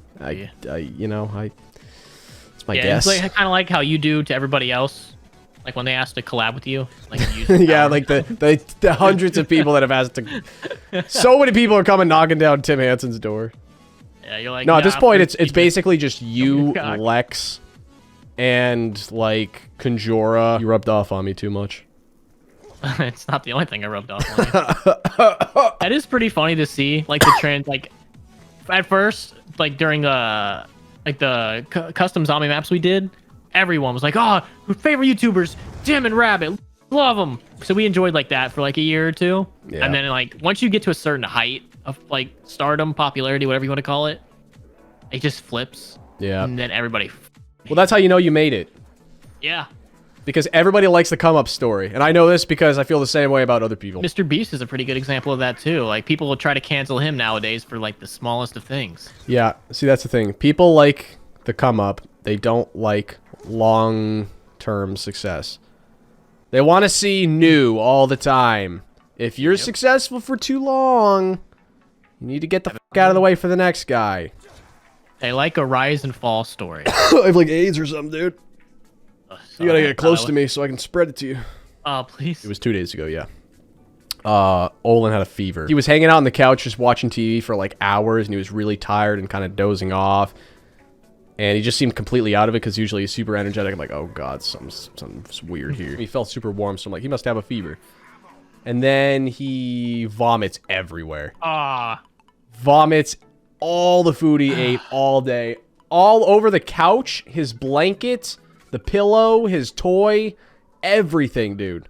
Speaker 1: It's my guess.
Speaker 4: It's like, kind of like how you do to everybody else. Like when they ask to collab with you. Like
Speaker 1: yeah, like the hundreds of people that have asked to... So many people are coming knocking down Tim Hansen's door.
Speaker 4: Yeah, you're like...
Speaker 1: No, at this point, it's basically just you, Lex, and, like, Conjura. You rubbed off on me too much.
Speaker 4: It's not the only thing I rubbed off on you. That is pretty funny to see, like, the trend, like, at first, like, during the, like, the custom zombie maps we did, everyone was like, oh, favorite YouTubers, Dim and Rabbit, love them. So we enjoyed, like, that for, like, a year or two. Yeah. And then, like, once you get to a certain height of, like, stardom, popularity, whatever you want to call it, it just flips.
Speaker 1: Yeah.
Speaker 4: And then everybody...
Speaker 1: Well, that's how you know you made it.
Speaker 4: Yeah.
Speaker 1: Because everybody likes the come-up story. And I know this because I feel the same way about other people.
Speaker 4: Mr. Beast is a pretty good example of that, too. Like, people will try to cancel him nowadays for, like, the smallest of things.
Speaker 1: Yeah. See, that's the thing. People like the come-up. They don't like long-term success. They want to see new all the time. If you're successful for too long, you need to get the f*** out of the way for the next guy.
Speaker 4: They like a rise and fall story.
Speaker 1: I have, like, AIDS or something, dude. You gotta get close to me so I can spread it to you.
Speaker 4: Oh, please.
Speaker 1: It was 2 days ago, yeah. Olin had a fever. He was hanging out on the couch just watching TV for like hours, and he was really tired and kind of dozing off. And he just seemed completely out of it because usually he's super energetic. I'm like, oh god, something's weird here. He felt super warm, so I'm like, he must have a fever. And then he vomits everywhere. Vomits all the food he ate all day. All over the couch, his blanket, the pillow, his toy, everything, dude.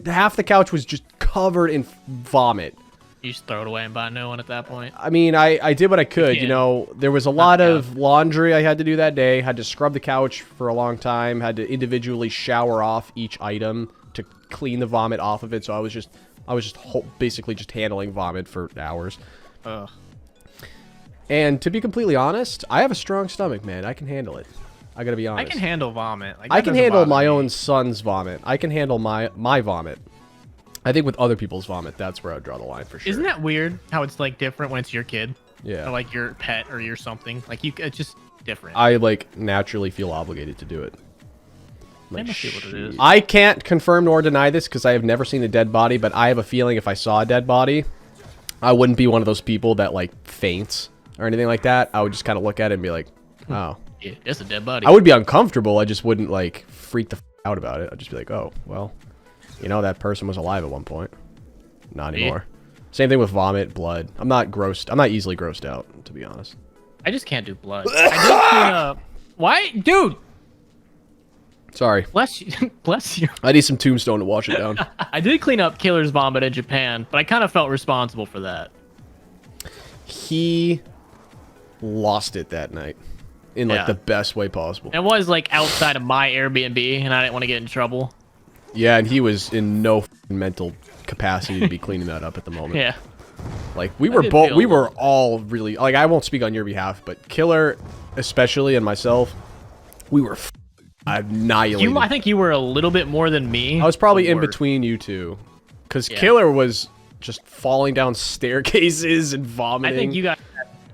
Speaker 1: Half the couch was just covered in vomit.
Speaker 4: You just throw it away and buy a new one at that point.
Speaker 1: I mean, I did what I could. You know, there was a lot of laundry I had to do that day. Had to scrub the couch for a long time. Had to individually shower off each item to clean the vomit off of it. So I was just basically just handling vomit for hours.
Speaker 4: Ugh.
Speaker 1: And to be completely honest, I have a strong stomach, man. I can handle it. I gotta be honest.
Speaker 4: I can handle vomit. Like,
Speaker 1: I can handle my own son's vomit. I can handle my vomit. I think with other people's vomit, that's where I would draw the line for sure.
Speaker 4: Isn't that weird how it's like different when it's your kid?
Speaker 1: Yeah.
Speaker 4: Or like your pet or your something. Like it's just different.
Speaker 1: I like naturally feel obligated to do it. Like,
Speaker 4: Let me see what it is.
Speaker 1: I can't confirm nor deny this because I have never seen a dead body, but I have a feeling if I saw a dead body, I wouldn't be one of those people that like faints or anything like that. I would just kind of look at it and be like, oh.
Speaker 4: Yeah, that's a dead body.
Speaker 1: I would be uncomfortable. I just wouldn't like freak the out about it. I'd just be like, oh, well, you know, that person was alive at one point. Not anymore. Same thing with vomit, blood. I'm not easily grossed out, to be honest.
Speaker 4: I just can't do blood. I did clean up. Why? Dude!
Speaker 1: Sorry.
Speaker 4: Bless you. Bless you.
Speaker 1: I need some tombstone to wash it down.
Speaker 4: I did clean up Killer's vomit in Japan, but I kind of felt responsible for that.
Speaker 1: He lost it that night. In like the best way possible.
Speaker 4: It was like outside of my Airbnb, and I didn't want to get in trouble.
Speaker 1: Yeah, and he was in no mental capacity to be cleaning that up at the moment.
Speaker 4: Yeah.
Speaker 1: Like we were all really like, I won't speak on your behalf, but Killer especially and myself, we were annihilated.
Speaker 4: I think you were a little bit more than me.
Speaker 1: I was probably in between you two, because Killer was just falling down staircases and vomiting.
Speaker 4: I think you got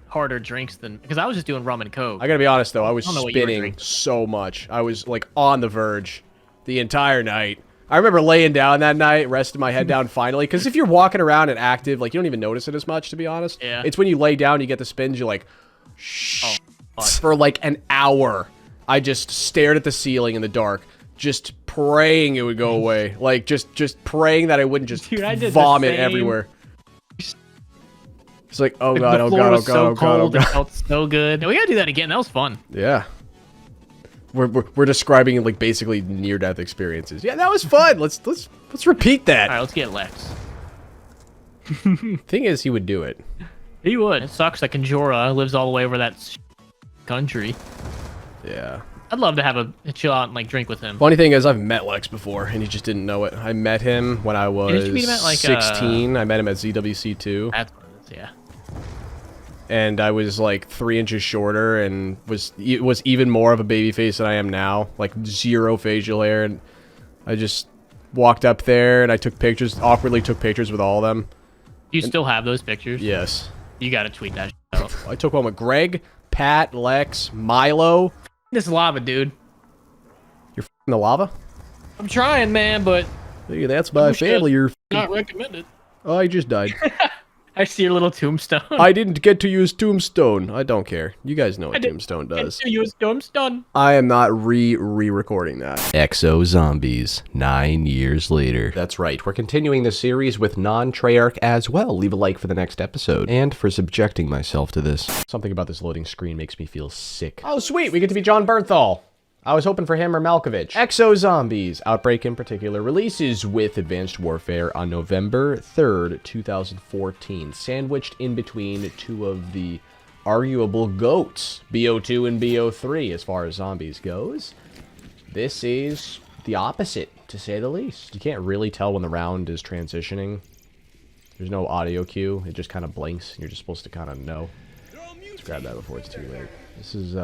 Speaker 4: harder drinks than, because I was just doing rum and coke.
Speaker 1: I gotta be honest though, I was spinning so much. I was like on the verge the entire night. I remember laying down that night, resting my head down finally, because if you're walking around and active, like you don't even notice it as much, to be honest.
Speaker 4: Yeah.
Speaker 1: It's when you lay down, you get the spins, you're like, shh. For like an hour, I just stared at the ceiling in the dark, just praying it would go away. Like just praying that I wouldn't just vomit everywhere. It's like, oh god, oh god, oh god, oh god, oh god.
Speaker 4: It felt so good. We gotta do that again. That was fun.
Speaker 1: Yeah. We're describing like basically near-death experiences. Yeah, that was fun. Let's repeat that.
Speaker 4: All right, let's get Lex.
Speaker 1: Thing is, he would do it.
Speaker 4: He would. It sucks that Kanjora lives all the way over that country.
Speaker 1: Yeah.
Speaker 4: I'd love to have a chill out and like drink with him.
Speaker 1: Funny thing is, I've met Lex before, and he just didn't know it. I met him when I was
Speaker 4: did you meet him at, like,
Speaker 1: 16. I met him at ZWC2.
Speaker 4: That's what it is, yeah.
Speaker 1: And I was like 3 inches shorter and was even more of a baby face than I am now. Like 0 facial hair. And I just walked up there and I took pictures, awkwardly took pictures with all of them.
Speaker 4: Do you still have those pictures?
Speaker 1: Yes.
Speaker 4: You gotta tweet that shit out.
Speaker 1: I took one with Greg, Pat, Lex, Milo.
Speaker 4: This lava, dude.
Speaker 1: You're f***ing the lava?
Speaker 4: I'm trying, man, but...
Speaker 1: Hey, that's my family. You're
Speaker 4: not recommended.
Speaker 1: Oh, I just died.
Speaker 4: I see your little tombstone.
Speaker 1: I didn't get to use tombstone. I don't care. You guys know what tombstone does.
Speaker 4: Get to use tombstone.
Speaker 1: I am not re-recording that. Exo Zombies, 9 years later. That's right. We're continuing the series with non-Treyarch as well. Leave a like for the next episode. And for subjecting myself to this. Something about this loading screen makes me feel sick. Oh, sweet. We get to be John Bernthal. I was hoping for him or Malkovich. Exo Zombies, Outbreak in particular, releases with Advanced Warfare on November 3rd, 2014, sandwiched in between two of the arguable GOATs, BO2 and BO3, as far as zombies goes. This is the opposite, to say the least. You can't really tell when the round is transitioning. There's no audio cue. It just kind of blinks, and you're just supposed to kind of know. Let's grab that before it's too late. This is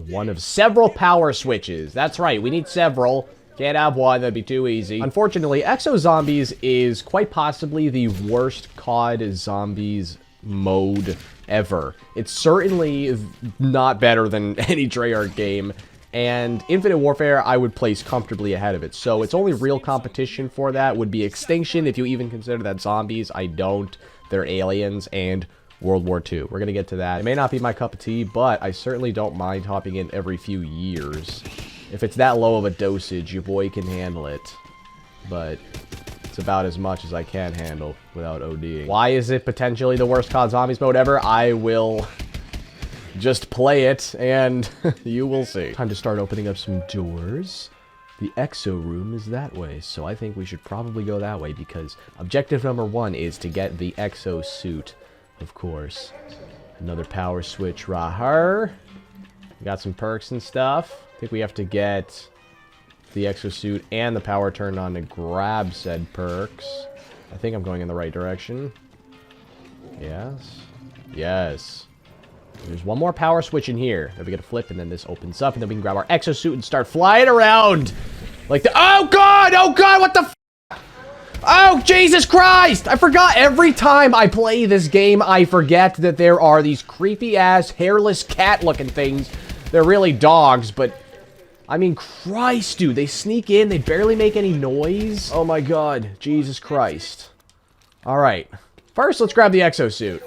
Speaker 1: one of several power switches. That's right, we need several. Can't have one, that'd be too easy. Unfortunately, Exo Zombies is quite possibly the worst COD Zombies mode ever. It's certainly not better than any Treyarch game, And Infinite Warfare, I would place comfortably ahead of it. So its only real competition for that would be Extinction, if you even consider that zombies. I don't. They're aliens, and World War II. We're going to get to that. It may not be my cup of tea, but I certainly don't mind hopping in every few years. If it's that low of a dosage, your boy can handle it. But it's about as much as I can handle without ODing. Why is it potentially the worst COD Zombies mode ever? I will just play it, and you will see. Time to start opening up some doors. The exo room is that way, so I think we should probably go that way, because objective number 1 is to get the exo suit, of course. Another power switch right here. We got some perks and stuff. I think we have to get the exosuit and the power turned on to grab said perks. I think I'm going in the right direction. Yes. Yes. There's one more power switch in here. Then we get a flip, and then this opens up, and then we can grab our exosuit and start flying around. Like the— oh god! Oh god, what the f— oh, Jesus Christ! I forgot. Every time I play this game, I forget that there are these creepy-ass, hairless cat-looking things. They're really dogs, but I mean, Christ, dude. They sneak in. They barely make any noise. Oh my god. Jesus Christ. Alright. First, let's grab the exosuit.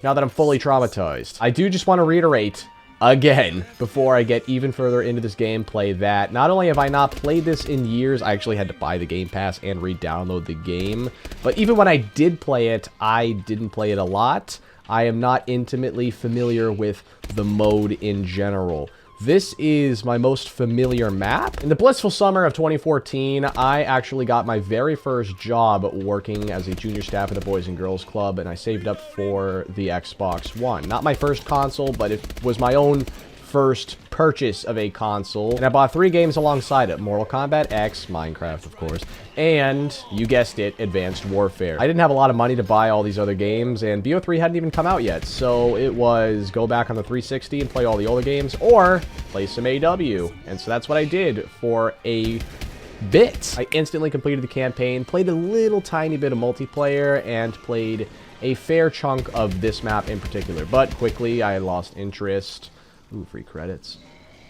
Speaker 1: Now that I'm fully traumatized. I do just want to reiterate, again, before I get even further into this gameplay, that not only have I not played this in years, I actually had to buy the Game Pass and re-download the game, but even when I did play it, I didn't play it a lot. I am not intimately familiar with the mode in general. This is my most familiar map. In the blissful summer of 2014, I actually got my very first job working as a junior staff at the Boys and Girls Club, and I saved up for the Xbox One. Not my first console, but it was my own first purchase of a console, and I bought 3 games alongside it: Mortal Kombat X, Minecraft of course, and, you guessed it, Advanced Warfare. I didn't have a lot of money to buy all these other games, and BO3 hadn't even come out yet, so it was go back on the 360 and play all the older games, or play some AW, and so that's what I did for a bit. I instantly completed the campaign, played a little tiny bit of multiplayer, and played a fair chunk of this map in particular, but quickly I lost interest. Ooh, free credits.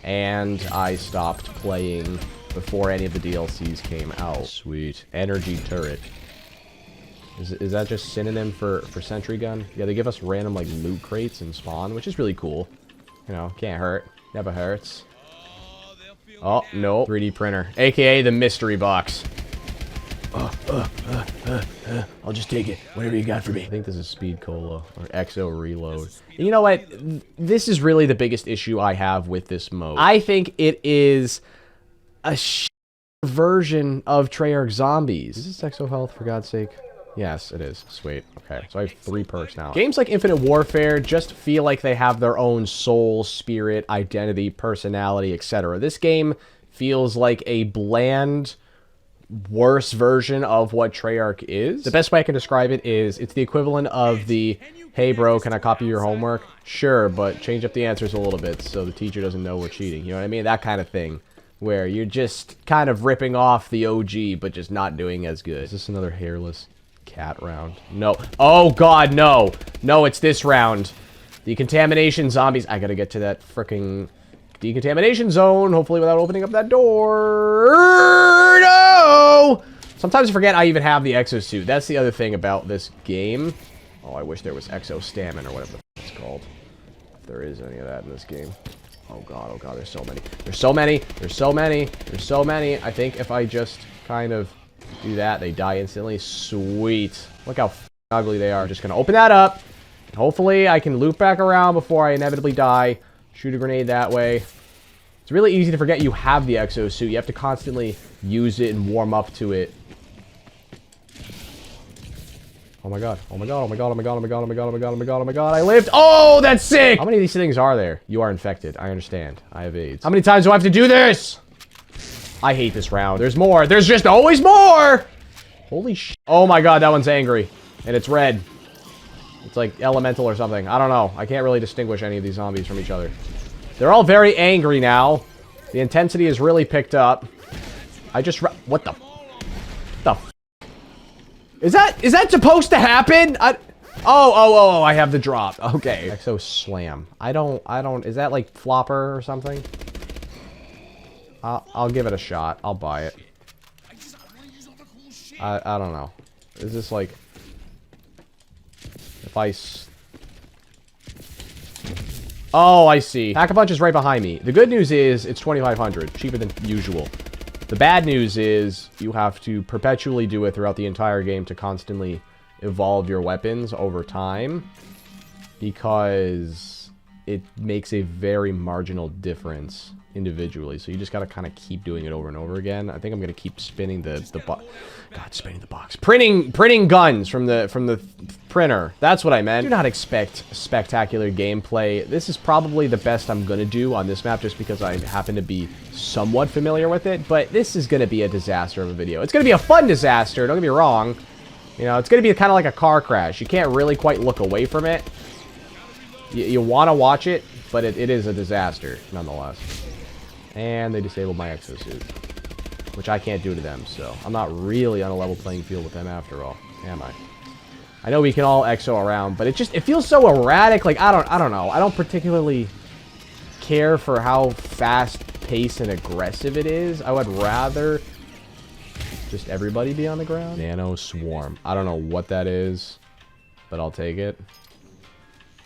Speaker 1: And I stopped playing before any of the DLCs came out. Sweet. Energy turret. Is that just synonym for sentry gun? Yeah, they give us random, like, loot crates and spawn, which is really cool. You know, can't hurt. Never hurts. Oh, no. 3D printer. AKA the mystery box. I'll just take it. Whatever you got for me. I think this is Speed Cola or Exo Reload. And you know what? This is really the biggest issue I have with this mode. I think it is a version of Treyarch Zombies. Is this Exo Health, for God's sake? Yes, it is. Sweet. Okay, so I have 3 perks now. Games like Infinite Warfare just feel like they have their own soul, spirit, identity, personality, etc. This game feels like a bland, worse version of what Treyarch is. The best way I can describe it is it's the equivalent of the, hey bro, can I copy your homework? Sure, but change up the answers a little bit so the teacher doesn't know we're cheating. You know what I mean? That kind of thing, where you're just kind of ripping off the OG, but just not doing as good. Is this another hairless cat round? No. Oh god, no. No, it's this round. Decontamination zombies. I gotta get to that frickin' decontamination zone, hopefully without opening up that door. No! Sometimes I forget I even have the exosuit. That's the other thing about this game. Oh, I wish there was exo stamina or whatever the f it's called. If there is any of that in this game. Oh god, there's so many. There's so many. There's so many. There's so many. I think if I just kind of do that, they die instantly. Sweet. Look how ugly they are. I'm just gonna open that up. Hopefully I can loop back around before I inevitably die. Shoot a grenade that way. It's really easy to forget you have the exosuit. You have to constantly use it and warm up to it. Oh my god. Oh my god. Oh my god. Oh my god. Oh my god. Oh my god. Oh my god. Oh my god. Oh my god. I lived. Oh, that's sick. How many of these things are there? You are infected. I understand. I have AIDS. How many times do I have to do this? I hate this round. There's more. There's just always more. Holy sh. Oh my god. That one's angry. And it's red. It's like elemental or something. I don't know. I can't really distinguish any of these zombies from each other. They're all very angry now. The intensity has really picked up. I just... What the... Is that supposed to happen? Oh, I have the drop. Okay. Exo Slam. I don't... Is that like Flopper or something? I'll give it a shot. I'll buy it. I don't know. Is this like... If I... Oh, I see. Pack-a-Punch is right behind me. The good news is it's 2,500, cheaper than usual. The bad news is you have to perpetually do it throughout the entire game to constantly evolve your weapons over time, because it makes a very marginal difference individually. So you just gotta kind of keep doing it over and over again. I think I'm gonna keep spinning spinning the box. Printing guns from the printer. That's what I meant. Do not expect spectacular gameplay. This is probably the best I'm gonna do on this map just because I happen to be somewhat familiar with it, but this is gonna be a disaster of a video. It's gonna be a fun disaster, don't get me wrong. You know, it's gonna be kind of like a car crash. You can't really quite look away from it. You want to watch it, but it is a disaster nonetheless. And they disabled my exosuit, which I can't do to them, so I'm not really on a level playing field with them after all, am I? I know we can all exo around, but it feels so erratic. Like I don't know. I don't particularly care for how fast-paced and aggressive it is. I would rather just everybody be on the ground. Nano Swarm. I don't know what that is, but I'll take it.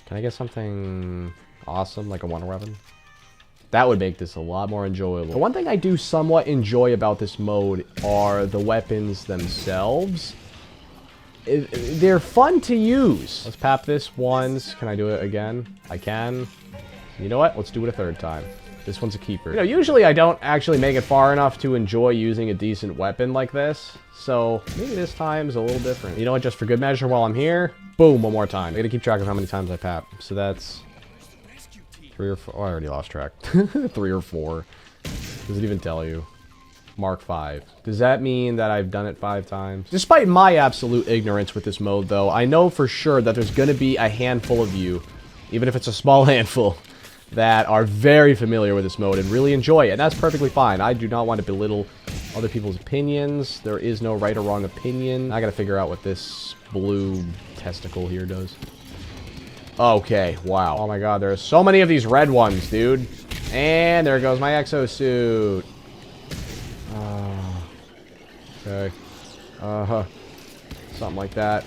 Speaker 1: Can I get something awesome like a Wonder Weapon? That would make this a lot more enjoyable. The one thing I do somewhat enjoy about this mode are the weapons themselves. They're fun to use. Let's pap this once. Can I do it again? I can. You know what? Let's do it a third time. This one's a keeper. You know, usually I don't actually make it far enough to enjoy using a decent weapon like this. So maybe this time's a little different. You know what? Just for good measure while I'm here. Boom, one more time. I gotta keep track of how many times I pap. So that's 3 or 4. Oh, I already lost track. 3 or 4. Does it even tell you? Mark 5. Does that mean that I've done it 5 times? Despite my absolute ignorance with this mode, though, I know for sure that there's gonna be a handful of you, even if it's a small handful, that are very familiar with this mode and really enjoy it. And that's perfectly fine. I do not want to belittle other people's opinions. There is no right or wrong opinion. I gotta figure out what this blue testicle here does. Okay, wow. Oh my god, there are so many of these red ones, dude. And there goes my exosuit. Okay. Something like that.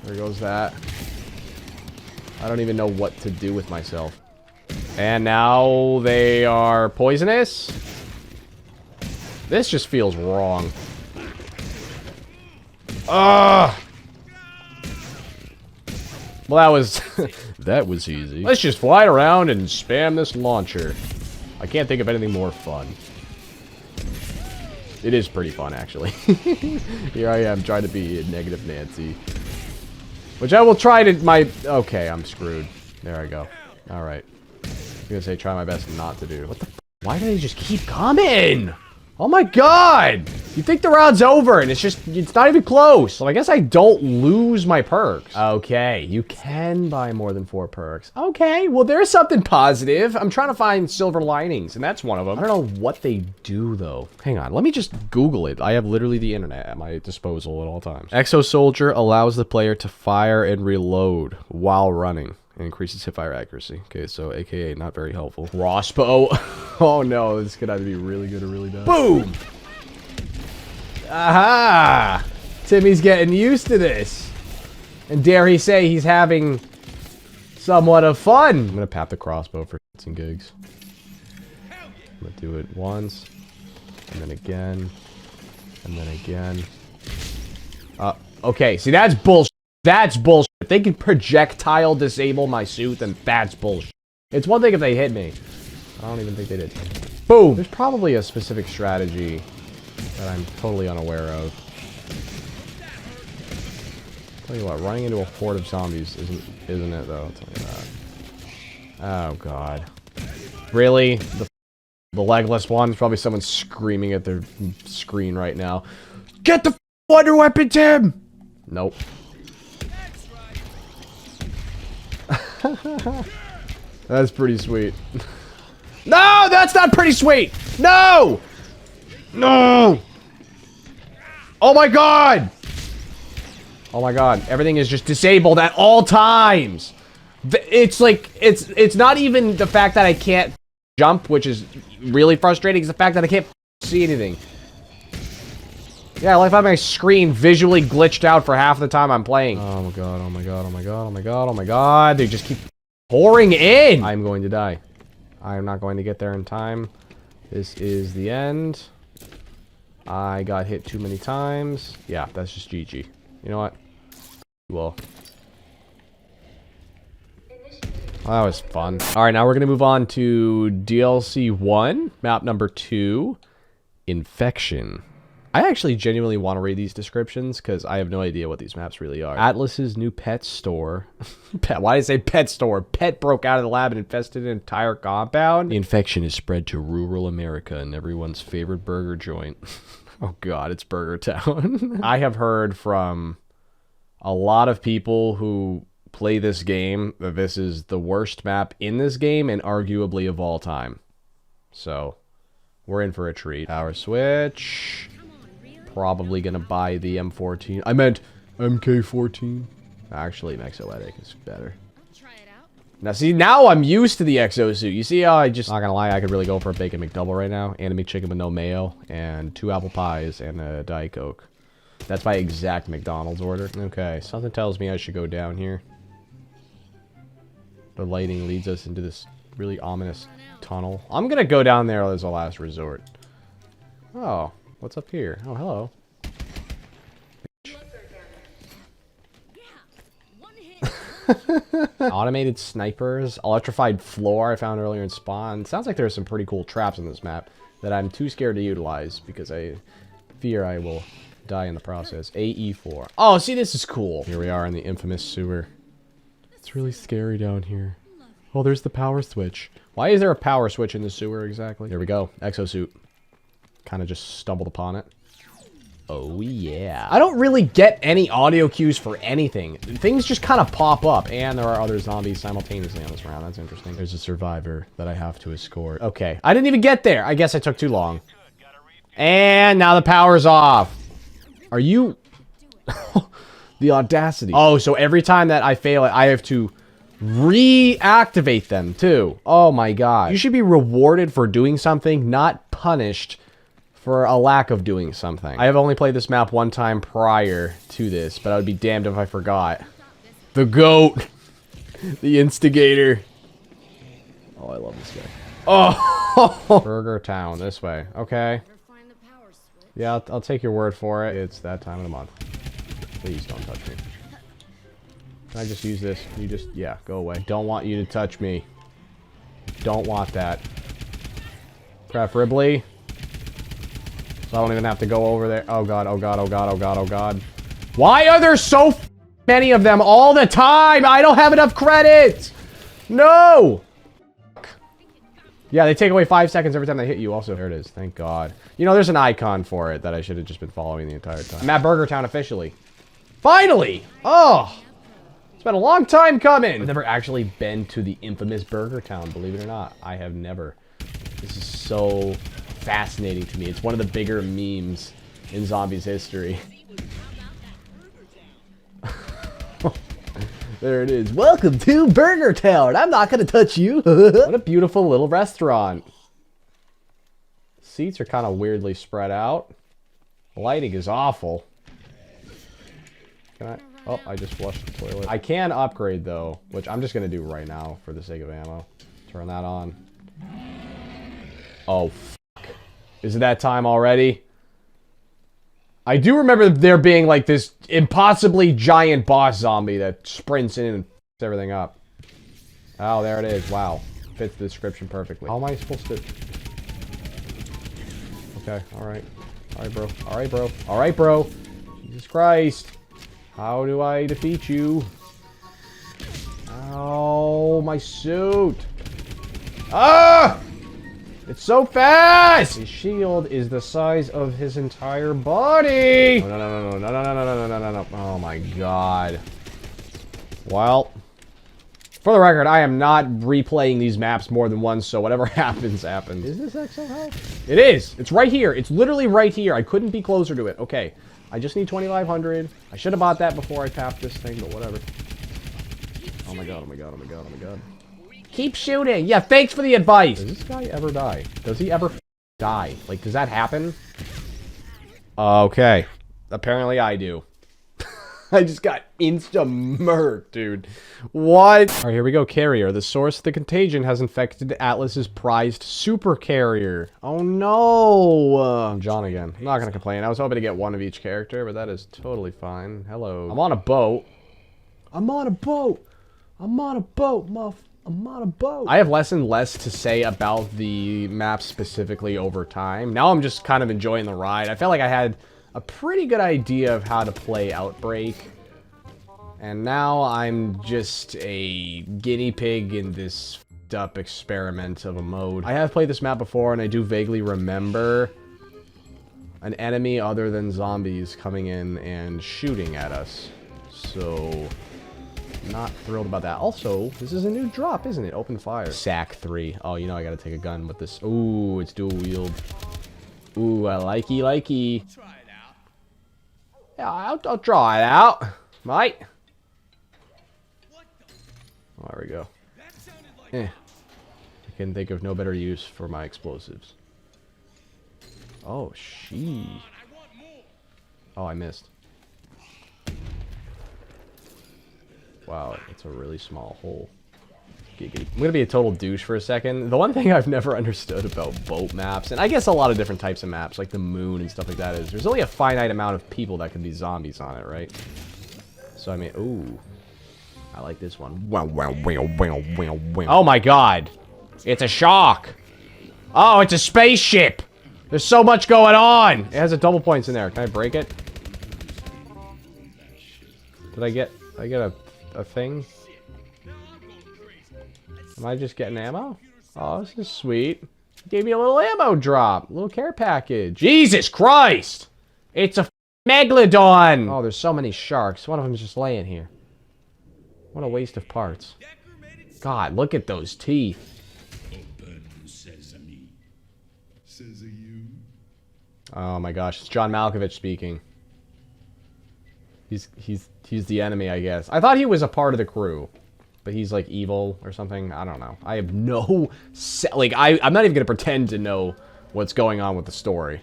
Speaker 1: There goes that. I don't even know what to do with myself. And now they are poisonous? This just feels wrong. Ugh! Well, that was... that was easy. Let's just fly around and spam this launcher. I can't think of anything more fun. It is pretty fun, actually. Here I am, trying to be a negative Nancy. Which I will try to... Okay, I'm screwed. There I go. Alright. I'm gonna say try my best not to do. What the f? Why do they just keep coming? Oh my god! You think the round's over and it's not even close. So I guess I don't lose my perks. Okay, you can buy more than 4 perks. Okay, well there's something positive. I'm trying to find silver linings and that's one of them. I don't know what they do though. Hang on, let me just Google it. I have literally the internet at my disposal at all times. Exo Soldier allows the player to fire and reload while running. It increases hipfire accuracy. Okay, so AKA not very helpful. Crossbow. Oh no, this could either be really good or really bad. Boom! Aha! Timmy's getting used to this. And dare he say he's having somewhat of fun. I'm gonna pap the crossbow for some gigs. I'm gonna do it once. And then again. And then again. Okay, see that's bullshit. That's bullshit. If they can projectile disable my suit, then that's bullshit. It's one thing if they hit me. I don't even think they did. Boom! There's probably a specific strategy that I'm totally unaware of. Tell you what, running into a horde of zombies isn't it though? I'll tell you that. Oh god. Really? The legless ones? Probably someone screaming at their screen right now. Get the wonder weapon, Tim! Nope. That's pretty sweet. No, that's not pretty sweet. No! No! Oh my god! Oh my god, everything is just disabled at all times. It's like, it's not even the fact that I can't jump, which is really frustrating, is the fact that I can't see anything. Yeah, I like how my screen visually glitched out for half the time I'm playing. Oh my god, oh my god, oh my god, oh my god, oh my god. They just keep pouring in. I'm going to die. I am not going to get there in time. This is the end. I got hit too many times. Yeah, that's just GG. You know what? Well, that was fun. All right, now we're going to move on to DLC 1, map number 2, Infection. I actually genuinely want to read these descriptions because I have no idea what these maps really are. Atlas's new pet store. Why did I say pet store? Pet broke out of the lab and infested an entire compound. The infection is spread to rural America and everyone's favorite burger joint. Oh god, it's Burger Town. I have heard from a lot of people who play this game that this is the worst map in this game and arguably of all time. So, we're in for a treat. Power switch. Probably gonna buy the M14. I meant MK14. Actually, Mexoetic is better. Now, see, now I'm used to the exosuit. You see how not gonna lie, I could really go for a bacon McDouble right now. And a McChicken with no mayo. And 2 apple pies and a Diet Coke. That's my exact McDonald's order. Okay, something tells me I should go down here. The lighting leads us into this really ominous tunnel. I'm gonna go down there as a last resort. Oh. What's up here? Oh, hello. Automated snipers, electrified floor I found earlier in spawn. Sounds like there's some pretty cool traps on this map that I'm too scared to utilize because I fear I will die in the process. AE4. Oh, see, this is cool. Here we are in the infamous sewer. It's really scary down here. Oh, there's the power switch. Why is there a power switch in the sewer exactly? There we go. Exosuit. Kind of just stumbled upon it. Oh yeah. I don't really get any audio cues for anything. Things just kind of pop up, and there are other zombies simultaneously on this round. That's interesting. There's a survivor that I have to escort. Okay. I didn't even get there. I guess I took too long. And now the power's off. Are you... The audacity. Oh, so every time that I fail it, I have to reactivate them too. Oh my god. You should be rewarded for doing something, not punished for a lack of doing something. I have only played this map one time prior to this, but I would be damned if I forgot. The GOAT. The instigator. Oh, I love this guy. Oh! Burger Town, this way. Okay. Yeah, I'll take your word for it. It's that time of the month. Please don't touch me. Can I just use this? You just, yeah, go away. Don't want you to touch me. Don't want that. Preferably. So I don't even have to go over there. Oh god, oh god, oh god, oh god, oh god. Why are there so many of them all the time? I don't have enough credits! No! Yeah, they take away 5 seconds every time they hit you also. There it is, thank god. You know, there's an icon for it that I should have just been following the entire time. I'm at Burger Town officially. Finally! Oh! It's been a long time coming! I've never actually been to the infamous Burger Town, believe it or not. I have never. This is so fascinating to me. It's one of the bigger memes in zombies history. There it is. Welcome to Burger Town. I'm not gonna touch you. What a beautiful little restaurant. Seats are kind of weirdly spread out. The lighting is awful. Can I? Oh, I just flushed the toilet. I can upgrade though, which I'm just gonna do right now for the sake of ammo. Turn that on. Oh, fuck. Is it that time already? I do remember there being like this impossibly giant boss zombie that sprints in and f***s everything up. Oh, there it is. Wow. Fits the description perfectly. How am I supposed to... Okay, alright. Alright, bro. Alright, bro. Alright, bro. Jesus Christ. How do I defeat you? Oh, my suit. Ah! It's so fast! His shield is the size of his entire body! Oh, no, no, no, no, no, no, no, no, no, no, no, no. Oh my god. Well, for the record, I am not replaying these maps more than once, so whatever happens, happens. Is this Exo Health? It is! It's right here. It's literally right here. I couldn't be closer to it. Okay. I just need 2,500. I should have bought that before I tapped this thing, but whatever. Oh my god, oh my god, oh my god, oh my god. Keep shooting. Yeah, thanks for the advice. Does this guy ever die? Does he ever die? Like, does that happen? Okay. Apparently I do. I just got insta-murked, dude. What? All right, here we go. Carrier. The source of the contagion has infected Atlas's prized super carrier. Oh, no. I'm John again. I'm not going to complain. I was hoping to get one of each character, but that is totally fine. Hello. I'm on a boat. I'm on a boat. I'm on a boat, muff. I'm on a boat. I have less and less to say about the map specifically over time. Now I'm just kind of enjoying the ride. I felt like I had a pretty good idea of how to play Outbreak. And now I'm just a guinea pig in this f***ed-up experiment of a mode. I have played this map before, and I do vaguely remember an enemy other than zombies coming in and shooting at us. So, not thrilled about that. Also, this is a new drop, isn't it? Open fire. Sack 3. Oh, you know I gotta take a gun with this. Ooh, it's dual wield. Ooh, I likey. Yeah, I'll try it out, mate. Oh, there we go. I can think of no better use for my explosives. Oh, Oh, I missed. Wow, it's a really small hole. Giggity. I'm gonna be a total douche for a second. The one thing I've never understood about boat maps, and I guess a lot of different types of maps, like the moon and stuff like that, is there's only a finite amount of people that can be zombies on it, right? So I mean, ooh, I like this one. Oh my god, it's a shark. Oh, it's a spaceship. There's so much going on. It has a double points in there. Can I break it? Did I get a thing? Am I just getting ammo? Oh, this is sweet. Gave me a little ammo drop. A little care package. Jesus Christ! It's a megalodon! Oh, there's so many sharks. One of them is just laying here. What a waste of parts. God, look at those teeth. Oh my gosh, it's John Malkovich speaking. He's the enemy, I guess. I thought he was a part of the crew. But he's like evil or something. I don't know. I have no... I'm not even going to pretend to know what's going on with the story.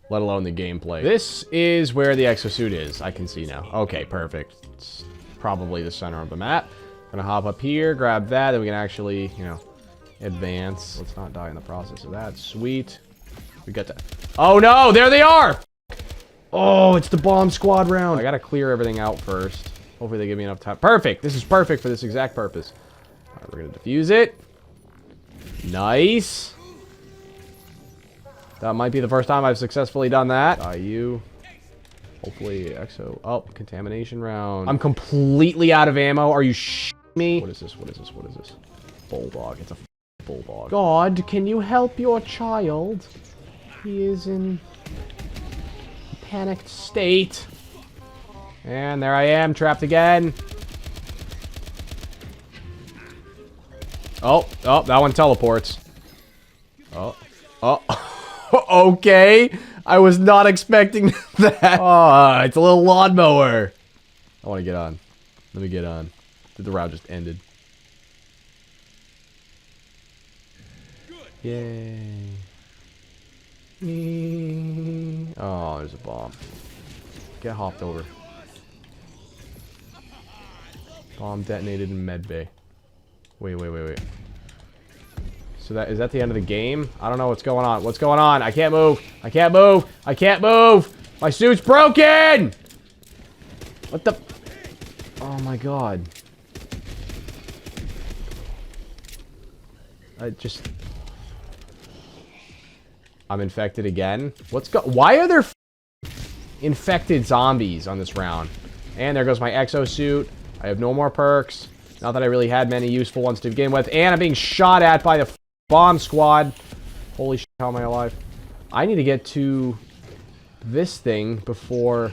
Speaker 1: Let alone the gameplay. This is where the exosuit is. I can see now. Okay, perfect. It's probably the center of the map. Gonna hop up here, grab that, then we can actually, you know, advance. Let's not die in the process of that. Sweet. We got to... Oh no! There they are! Oh, it's the bomb squad round. I gotta clear everything out first. Hopefully they give me enough time. Perfect! This is perfect for this exact purpose. Alright, we're gonna defuse it. Nice. That might be the first time I've successfully done that. You. Hopefully exo. Oh, contamination round. I'm completely out of ammo. Are you me? What is this? What is this? What is this? Bulldog. It's a bulldog. God, can you help your child? He is in a panicked state. And there I am, trapped again. Oh, that one teleports. Oh. Okay. I was not expecting that. Oh, it's a little lawnmower. I want to get on. Let me get on. The round just ended. Yay. Oh, there's a bomb. Get hopped over. Bomb detonated in medbay. Wait. So is that the end of the game? I don't know what's going on. What's going on? I can't move. I can't move. My suit's broken! What the... Oh my god. I'm infected again. Why are there infected zombies on this round? And there goes my exosuit. I have no more perks. Not that I really had many useful ones to begin with. And I'm being shot at by the bomb squad. Holy shit, how am I alive? I need to get to this thing before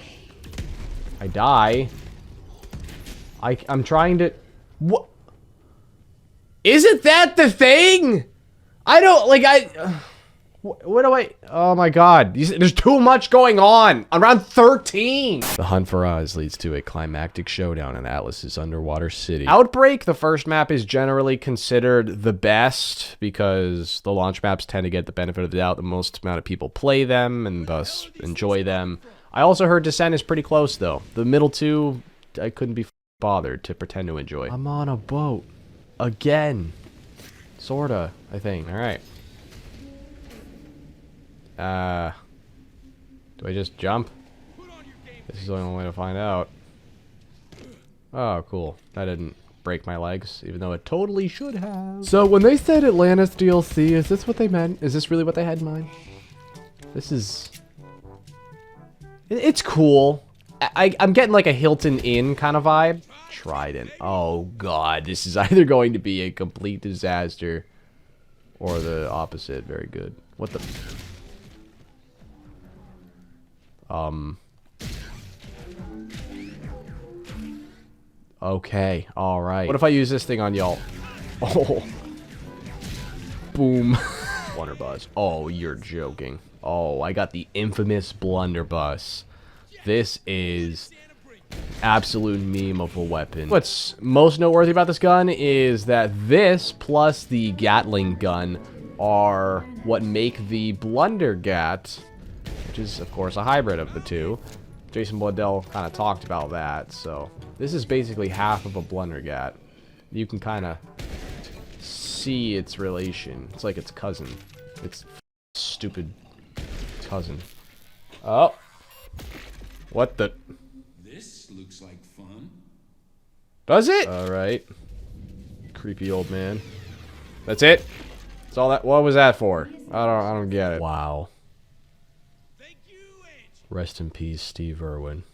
Speaker 1: I die. I'm trying to... What? Isn't that the thing? I don't... What do I... Oh my god. There's too much going on. On round 13. The hunt for Oz leads to a climactic showdown in Atlas's underwater city. Outbreak, the first map, is generally considered the best because the launch maps tend to get the benefit of the doubt. The most amount of people play them and thus enjoy them. I also heard Descent is pretty close though. The middle two, I couldn't be bothered to pretend to enjoy. I'm on a boat. Again. Sorta, I think. Alright. Do I just jump? This is the only way to find out. Oh, cool. That didn't break my legs, even though it totally should have. So when they said Atlantis DLC, is this what they meant? Is this really what they had in mind? This is... It's cool. I'm getting like a Hilton Inn kind of vibe. Trident. Oh god, this is either going to be a complete disaster or the opposite. Very good. What the... Okay, alright. What if I use this thing on y'all? Oh. Boom. Blunderbuss. Oh, you're joking. Oh, I got the infamous blunderbuss. This is absolute meme of a weapon. What's most noteworthy about this gun is that this plus the Gatling gun are what make the Blundergat, which is, of course, a hybrid of the two. Jason Waddell kind of talked about that, so this is basically half of a Blundergat. You can kind of see its relation. It's like its cousin. It's stupid cousin. Oh. What the?
Speaker 7: This looks like fun.
Speaker 1: Does it? Alright. Creepy old man. That's it? That's all that... What was that for? I don't get it. Wow. Rest in peace, Steve Irwin.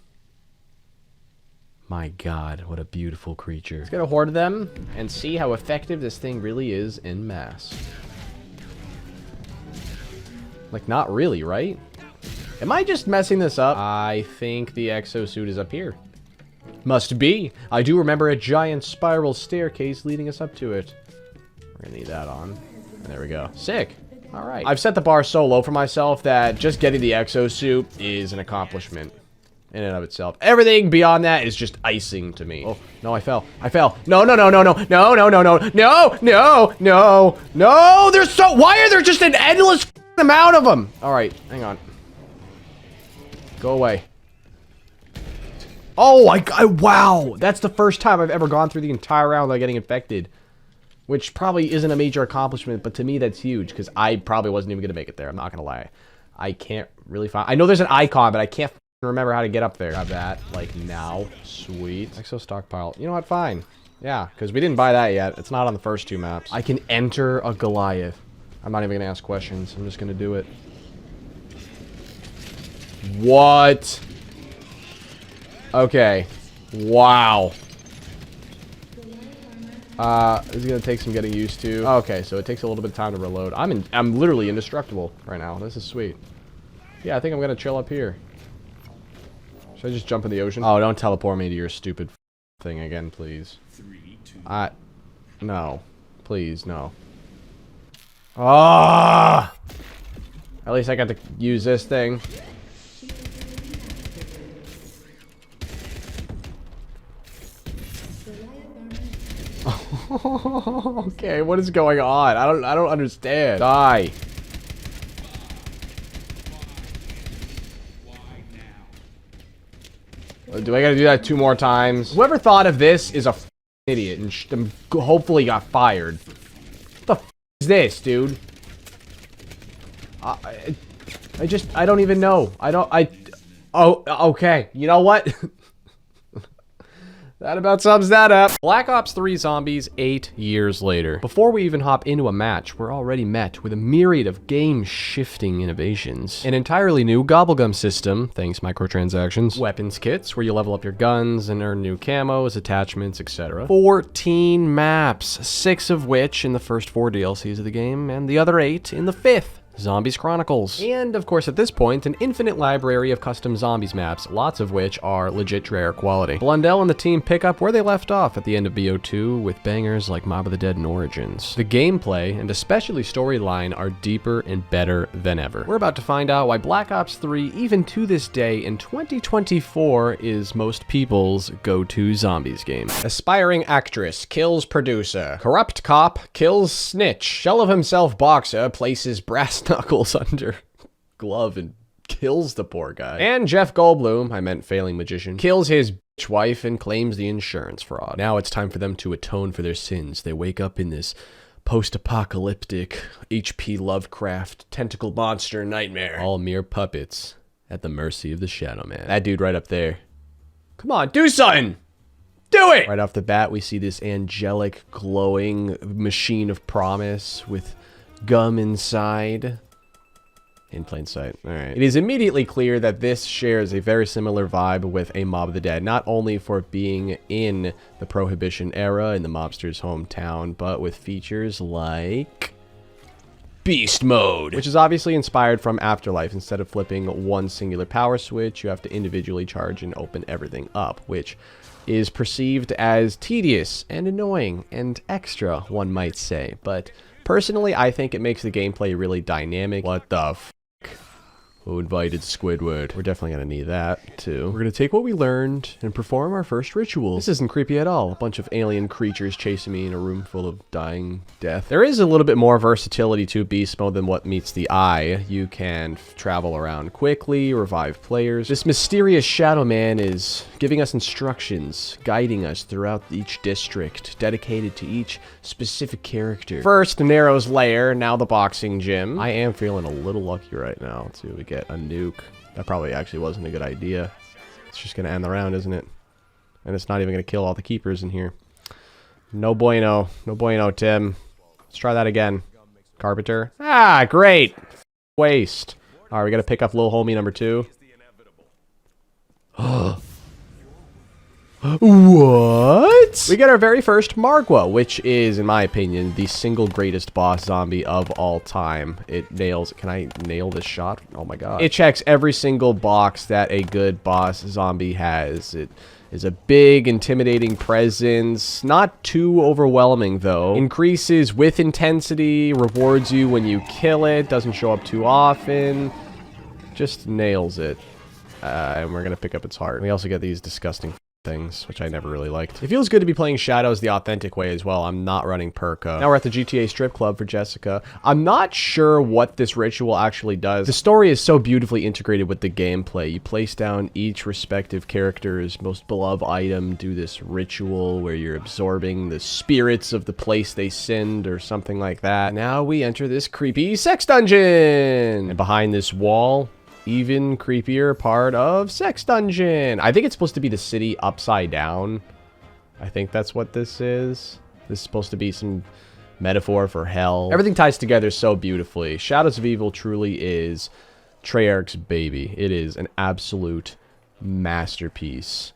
Speaker 1: My god, what a beautiful creature. Let's get a horde of them and see how effective this thing really is in mass. Like, not really, right? Am I just messing this up? I think the exosuit is up here. Must be. I do remember a giant spiral staircase leading us up to it. We're gonna need that on. And there we go. Sick. Alright. I've set the bar so low for myself that just getting the exosuit is an accomplishment in and of itself. Everything beyond that is just icing to me. Oh, no, I fell. I fell. No, no, no, no, no, no, no, no, no, no, no, no, no, there's so... Why are there just an endless amount of them? Alright, hang on. Go away. Oh, wow. That's the first time I've ever gone through the entire round without getting infected. Which probably isn't a major accomplishment, but to me that's huge, because I probably wasn't even going to make it there. I'm not going to lie. I can't really find... I know there's an icon, but I can't remember how to get up there. Grab that, like, now. Sweet. Exo stockpile. You know what? Fine. Yeah, because we didn't buy that yet. It's not on the first two maps. I can enter a Goliath. I'm not even going to ask questions. I'm just going to do it. What? Okay. Wow. This is gonna take some getting used to. Okay, so it takes a little bit of time to reload. I'm literally indestructible right now. This is sweet. Yeah, I think I'm gonna chill up here. Should I just jump in the ocean? Oh, don't teleport me to your stupid thing again, please.
Speaker 7: 3, 2.
Speaker 1: No. Please, no. Ah! At least I got to use this thing. Okay, what is going on? I don't understand. Die. Do I gotta do that 2 more times? Whoever thought of this is a idiot and hopefully got fired. What the is this, dude? I don't even know. Oh, okay. You know what? That about sums that up. Black Ops 3 Zombies 8 years later. Before we even hop into a match, we're already met with a myriad of game-shifting innovations. An entirely new gobblegum system, thanks microtransactions. Weapons kits, where you level up your guns and earn new camos, attachments, etc. 14 maps, 6 of which in the first 4 DLCs of the game, and the other 8 in the 5th Zombies Chronicles. And of course at this point, an infinite library of custom zombies maps, lots of which are legit Treyarch quality. Blundell and the team pick up where they left off at the end of BO2 with bangers like Mob of the Dead and Origins. The gameplay, and especially storyline, are deeper and better than ever. We're about to find out why Black Ops 3, even to this day in 2024, is most people's go-to zombies game. Aspiring actress kills producer. Corrupt cop kills snitch. Shell of himself boxer places brass knuckles under glove and kills the poor guy. And Jeff Goldblum, I meant failing magician, kills his bitch wife and claims the insurance fraud. Now it's time for them to atone for their sins. They wake up in this post-apocalyptic H.P. Lovecraft tentacle monster nightmare. All mere puppets at the mercy of the Shadow Man. That dude right up there. Come on, do something! Do it! Right off the bat, we see this angelic, glowing machine of promise with gum inside. In plain sight. Alright. It is immediately clear that this shares a very similar vibe with a Mob of the Dead, not only for being in the Prohibition era in the mobster's hometown, but with features like Beast Mode, which is obviously inspired from Afterlife. Instead of flipping one singular power switch, you have to individually charge and open everything up, which is perceived as tedious and annoying and extra, one might say, but personally, I think it makes the gameplay really dynamic. What the f***? Who invited Squidward? We're definitely gonna need that, too. We're gonna take what we learned and perform our first ritual. This isn't creepy at all. A bunch of alien creatures chasing me in a room full of dying death. There is a little bit more versatility to Beast Mode than what meets the eye. You can travel around quickly, revive players. This mysterious Shadow Man is giving us instructions, guiding us throughout each district, dedicated to each specific character. First, Nero's lair, now the boxing gym. I am feeling a little lucky right now. Let's see what we get. A nuke. That probably actually wasn't a good idea. It's just gonna end the round, isn't it? And it's not even gonna kill all the keepers in here. No bueno. No bueno, Tim. Let's try that again. Carpenter. Ah, great. Waste. Alright, we gotta pick up little homie number 2. What? We get our very first Margwa, which is, in my opinion, the single greatest boss zombie of all time. It nails... Can I nail this shot? Oh my god. It checks every single box that a good boss zombie has. It is a big, intimidating presence. Not too overwhelming, though. Increases with intensity, rewards you when you kill it, doesn't show up too often. Just nails it. And we're gonna pick up its heart. We also get these disgusting things, which I never really liked. It feels good to be playing Shadows the authentic way as well. I'm not running Perka. Now we're at the GTA strip club for Jessica. I'm not sure what this ritual actually does. The story is so beautifully integrated with the gameplay. You place down each respective character's most beloved item, do this ritual where you're absorbing the spirits of the place they sinned or something like that. Now we enter this creepy sex dungeon. And behind this wall, even creepier part of Sex Dungeon. I think it's supposed to be the city upside down. I think that's what this is. This is supposed to be some metaphor for hell. Everything ties together so beautifully. Shadows of Evil truly is Treyarch's baby. It is an absolute masterpiece.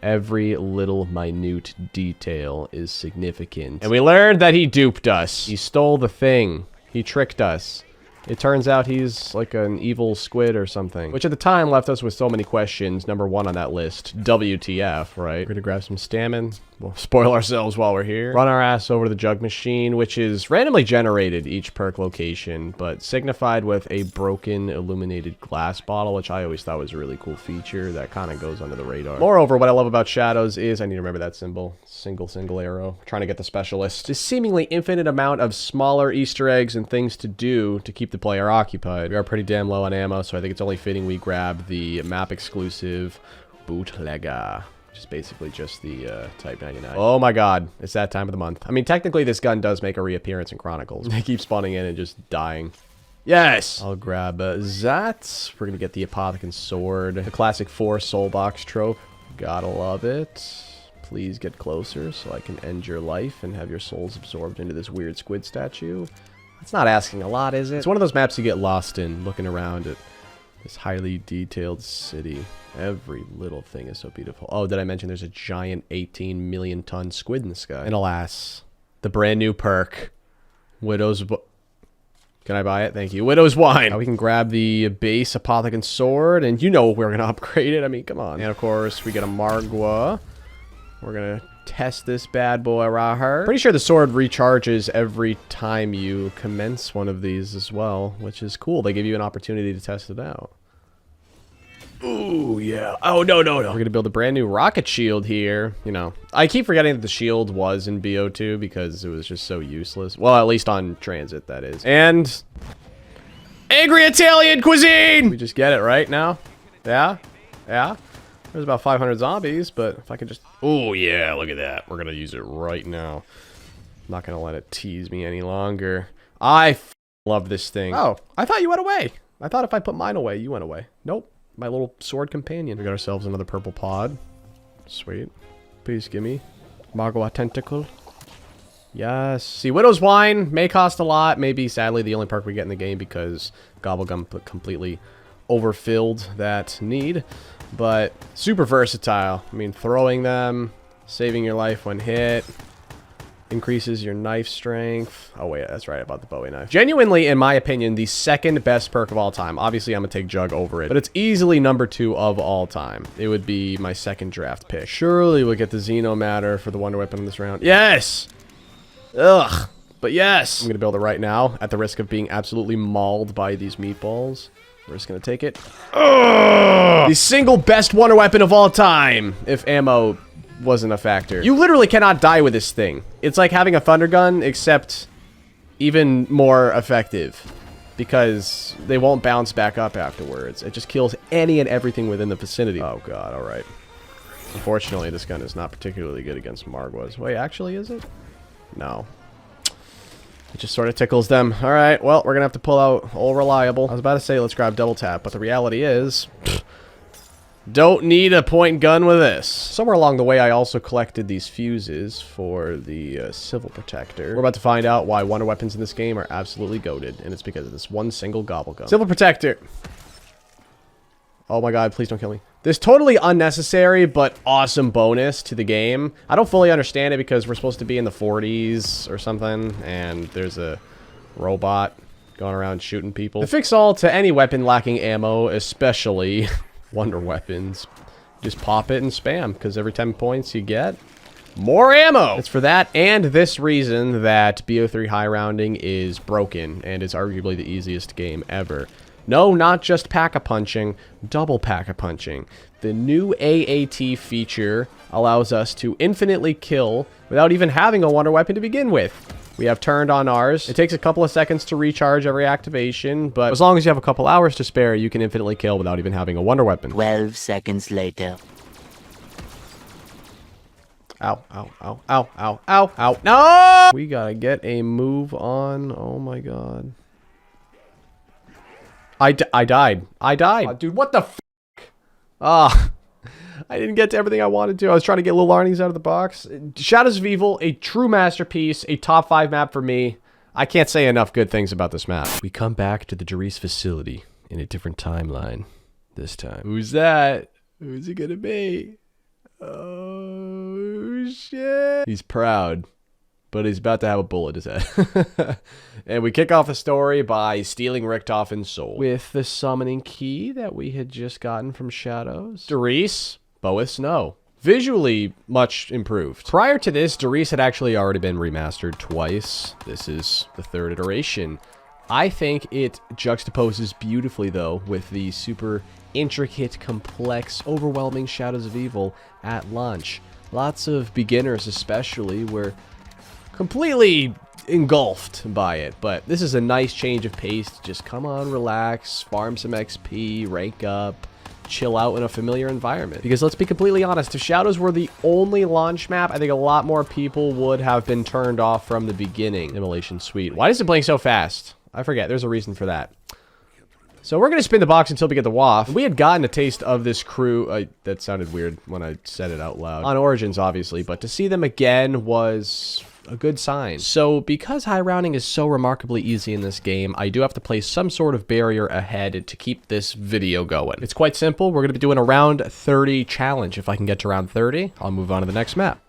Speaker 1: Every little minute detail is significant. And we learned that he duped us. He stole the thing. He tricked us. It turns out he's like an evil squid or something, which at the time left us with so many questions. Number 1 on that list, WTF, right? We're gonna grab some stamina. We'll spoil ourselves while we're here. Run our ass over to the jug machine, which is randomly generated each perk location, but signified with a broken illuminated glass bottle, which I always thought was a really cool feature that kind of goes under the radar. Moreover, what I love about Shadows is, I need to remember that symbol, single arrow, trying to get the specialist. This seemingly infinite amount of smaller Easter eggs and things to do to keep the player occupied. We are pretty damn low on ammo, so I think it's only fitting we grab the map exclusive Bootlegger. Which is basically just the Type 99. Oh my god, it's that time of the month. I mean, technically this gun does make a reappearance in Chronicles. They keep spawning in and just dying. Yes! I'll grab that. We're gonna get the Apothicon Sword. The classic 4 soul box trope. Gotta love it. Please get closer so I can end your life and have your souls absorbed into this weird squid statue. That's not asking a lot, is it? It's one of those maps you get lost in, looking around at this highly detailed city. Every little thing is so beautiful. Oh, did I mention there's a giant 18 million ton squid in the sky? And alas, the brand new perk, Widow's Can I buy it? Thank you. Widow's Wine. Now we can grab the base Apothecon Sword, and you know we're going to upgrade it. I mean, come on. And, of course, we get a Margwa. We're going to test this bad boy right here. Pretty sure the sword recharges every time you commence one of these as well, which is cool. They give you an opportunity to test it out. Ooh, yeah. Oh, no. We're going to build a brand new rocket shield here. You know, I keep forgetting that the shield was in BO2 because it was just so useless. Well, at least on Transit, that is. And angry Italian cuisine! We just get it right now? Yeah? There's about 500 zombies, but if I could just... Oh, yeah, look at that. We're going to use it right now. I'm not going to let it tease me any longer. I love this thing. Oh, I thought you went away. I thought if I put mine away, you went away. Nope. My little sword companion. We got ourselves another purple pod. Sweet. Please give me. Margwa Tentacle. Yes. See, Widow's Wine may cost a lot. Maybe, sadly, the only perk we get in the game because Gobblegum completely overfilled that need. But super versatile. I mean, throwing them, saving your life when hit, increases your knife strength. Oh, wait, that's right about the Bowie knife. Genuinely, in my opinion, the second best perk of all time. Obviously, I'm going to take Jug over it, but it's easily number 2 of all time. It would be my second draft pick. Surely we'll get the Xenomatter for the Wonder Weapon in this round. Yes! Ugh. But yes! I'm going to build it right now at the risk of being absolutely mauled by these meatballs. We're just going to take it. Ugh! The single best Wonder Weapon of all time, if ammo wasn't a factor. You literally cannot die with this thing. It's like having a thunder gun, except even more effective. Because they won't bounce back up afterwards. It just kills any and everything within the vicinity. Oh god, alright. Unfortunately, this gun is not particularly good against Margwas. Wait, actually, is it? No. It just sort of tickles them. Alright, well, we're gonna have to pull out Old Reliable. I was about to say let's grab Double Tap, but the reality is... don't need a point gun with this. Somewhere along the way, I also collected these fuses for the Civil Protector. We're about to find out why Wonder Weapons in this game are absolutely goated, and it's because of this one single Gobblegum. Civil Protector! Oh my god, please don't kill me. This totally unnecessary, but awesome bonus to the game. I don't fully understand it because we're supposed to be in the 40s or something, and there's a robot going around shooting people. The fix all to any weapon lacking ammo, especially... Wonder Weapons. Just pop it and spam, because every 10 points you get, more ammo! It's for that and this reason that BO3 high rounding is broken, and is arguably the easiest game ever. No, not just pack-a-punching, double pack-a-punching. The new AAT feature allows us to infinitely kill without even having a Wonder Weapon to begin with. We have turned on ours. It takes a couple of seconds to recharge every activation, but as long as you have a couple hours to spare, you can infinitely kill without even having a Wonder Weapon.
Speaker 2: 12 seconds later.
Speaker 1: Ow, ow, ow, ow, ow, ow, ow. No! We gotta get a move on. Oh my god. I died. Oh, dude, what the f***? Ah. I didn't get to everything I wanted to. I was trying to get little Arnie's out of the box. Shadows of Evil, a true masterpiece, a top 5 map for me. I can't say enough good things about this map. We come back to the Der Riese facility in a different timeline this time. Who's that? Who's it gonna be? Oh, shit. He's proud, but he's about to have a bullet in his head. And we kick off the story by stealing Richtofen's soul with the summoning key that we had just gotten from Shadows. Der Riese, Bow of Snow. Visually, much improved. Prior to this, Der Riese had actually already been remastered twice. This is the 3rd iteration. I think it juxtaposes beautifully, though, with the super intricate, complex, overwhelming Shadows of Evil at launch. Lots of beginners, especially, were completely engulfed by it, but this is a nice change of pace. Just come on, relax, farm some XP, rank up, chill out in a familiar environment. Because let's be completely honest, if Shadows were the only launch map, I think a lot more people would have been turned off from the beginning. Immolation Suite. Why is it playing so fast? I forget. There's a reason for that. So we're going to spin the box until we get the waft. We had gotten a taste of this crew. That sounded weird when I said it out loud. On Origins, obviously, but to see them again was a good sign. So because high rounding is so remarkably easy in this game, I do have to place some sort of barrier ahead to keep this video going. It's quite simple. We're going to be doing a round 30 challenge. If I can get to round 30, I'll move on to the next map.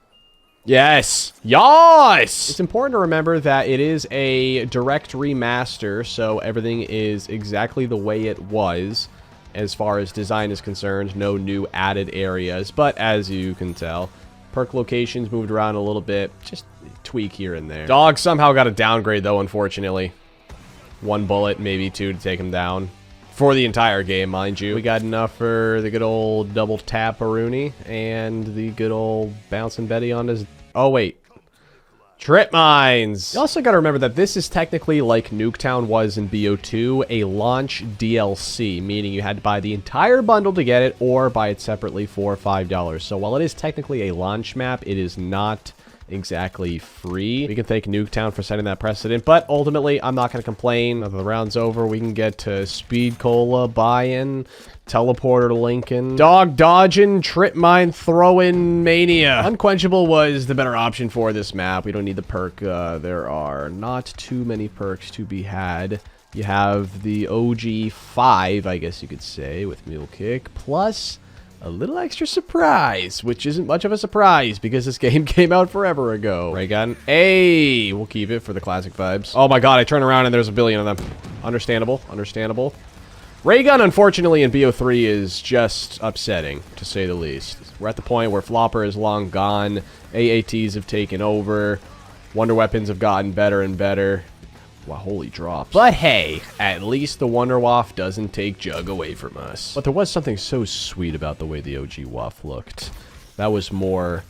Speaker 1: Yes! Yes! It's important to remember that it is a direct remaster, so everything is exactly the way it was as far as design is concerned. No new added areas, but as you can tell, perk locations moved around a little bit. Just tweak here and there. Dog somehow got a downgrade, though, unfortunately. 1 bullet, maybe 2 to take him down. For the entire game, mind you. We got enough for the good old double tap Aruni and the good old bouncing Betty on his... Oh, wait. Trip mines! You also gotta remember that this is technically like Nuketown was in BO2, a launch DLC, meaning you had to buy the entire bundle to get it or buy it separately for $5. So while it is technically a launch map, it is not exactly free. We can thank Nuketown for setting that precedent, but ultimately, I'm not going to complain. Now that the round's over, we can get to Speed Cola, buy-in, Teleporter to Lincoln, Dog Dodging, Trip Mine Throwing Mania. Unquenchable was the better option for this map. We don't need the perk. There are not too many perks to be had. You have the OG 5, I guess you could say, with Mule Kick, plus a little extra surprise, which isn't much of a surprise because this game came out forever ago. Ray gun. Hey, we'll keep it for the classic vibes. Oh my god, I turn around and there's a billion of them. Understandable, understandable. Ray gun, unfortunately, in BO3 is just upsetting, to say the least. We're at the point where Flopper is long gone, AATs have taken over, Wonder Weapons have gotten better and better. Wow, holy drops. But hey, at least the Wonder Waff doesn't take Jug away from us. But there was something so sweet about the way the OG Waff looked. That was more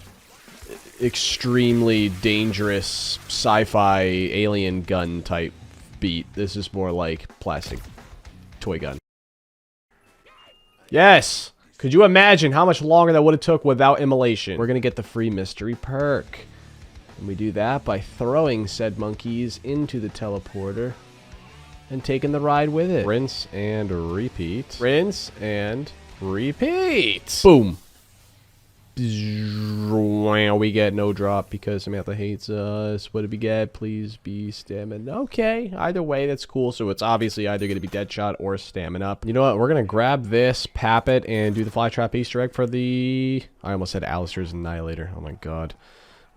Speaker 1: extremely dangerous sci-fi alien gun type beat. This is more like plastic toy gun. Yes! Could you imagine how much longer that would have took without immolation? We're gonna get the free mystery perk. And we do that by throwing said monkeys into the teleporter and taking the ride with it. Rinse and repeat. Rinse and repeat. Boom. We get no drop because Samantha hates us. What did we get? Please be stamina. Okay, either way, that's cool. So it's obviously either going to be Deadshot or stamina. You know what? We're going to grab this, pap it, and do the Flytrap Easter egg for the... I almost said Alistair's Annihilator. Oh my god.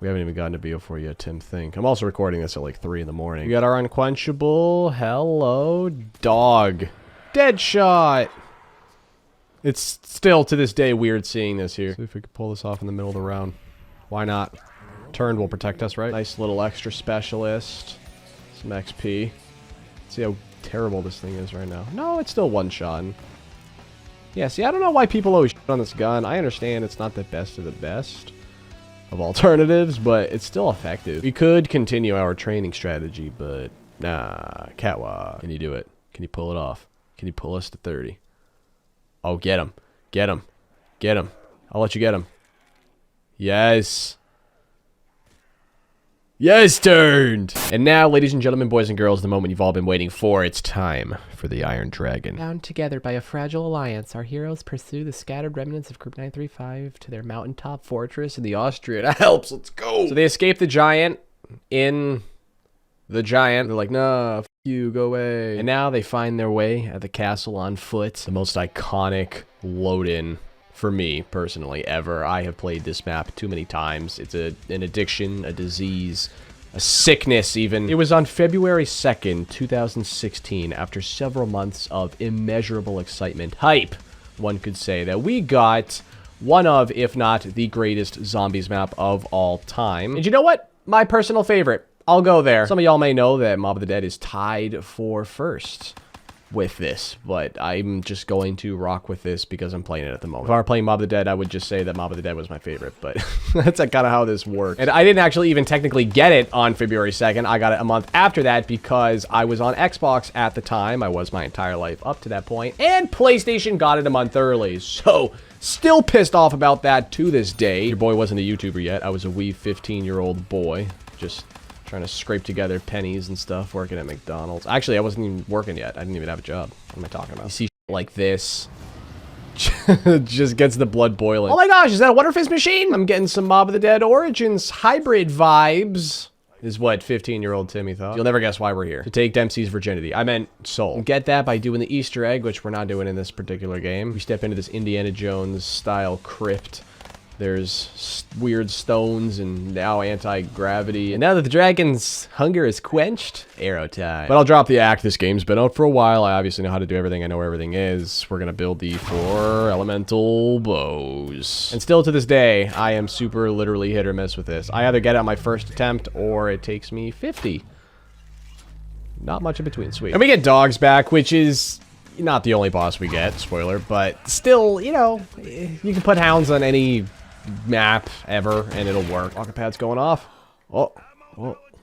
Speaker 1: We haven't even gotten to BO4 yet, Tim. Think. I'm also recording this at like 3 in the morning. We got our Unquenchable. Hello, dog. Deadshot. It's still, to this day, weird seeing this here. See if we can pull this off in the middle of the round. Why not? Turned will protect us, right? Nice little extra specialist. Some XP. Let's see how terrible this thing is right now. No, it's still one-shot. Yeah, see, I don't know why people always shit on this gun. I understand it's not the best of the best of alternatives, but it's still effective. We could continue our training strategy, but nah. Catwalk. Can you do it? Can you pull it off? Can you pull us to 30? Oh, get him. Get him. Get him. I'll let you get him. Yes. Yes, turned! And now, ladies and gentlemen, boys and girls, the moment you've all been waiting for. It's time for the Iron Dragon. Bound together by a fragile alliance, our heroes pursue the scattered remnants of Group 935 to their mountaintop fortress in the Austrian Alps. Let's go! So they escape the giant in the giant. They're like, nah, f you, go away. And now they find their way at the castle on foot. The most iconic load-in for me, personally, ever. I have played this map too many times. It's an addiction, a disease, a sickness even. It was on February 2nd, 2016, after several months of immeasurable excitement, hype, one could say, that we got one of, if not the greatest zombies map of all time. And you know what? My personal favorite. I'll go there. Some of y'all may know that Mob of the Dead is tied for first with this, but I'm just going to rock with this because I'm playing it at the moment. If I were playing Mob of the Dead, I would just say that Mob of the Dead was my favorite, but that's kind of how this works. And I didn't actually even technically get it on February 2nd. I got it a month after that because I was on Xbox at the time. I was my entire life up to that point, and PlayStation got it a month early, so still pissed off about that to this day. Your boy wasn't a YouTuber yet. I was a wee 15-year-old boy, just trying to scrape together pennies and stuff, working at McDonald's. Actually, I wasn't even working yet. I didn't even have a job. What am I talking about? You see shit like this, just gets the blood boiling. Oh my gosh, is that a Wonderfist machine? I'm getting some Mob of the Dead Origins hybrid vibes, is what 15-year-old Timmy thought. You'll never guess why we're here. To take Dempsey's virginity. I meant soul. Get that by doing the Easter egg, which we're not doing in this particular game. We step into this Indiana Jones style crypt There's weird stones and now anti-gravity. And now that the dragon's hunger is quenched, arrow time. But I'll drop the act. This game's been out for a while. I obviously know how to do everything. I know where everything is. We're gonna build the 4 elemental bows. And still to this day, I am super literally hit or miss with this. I either get it on my first attempt or it takes me 50. Not much in between. Sweet. And we get dogs back, which is not the only boss we get. Spoiler. But still, you know, you can put hounds on any map ever and it'll work. Rocket pad's going off. Oh,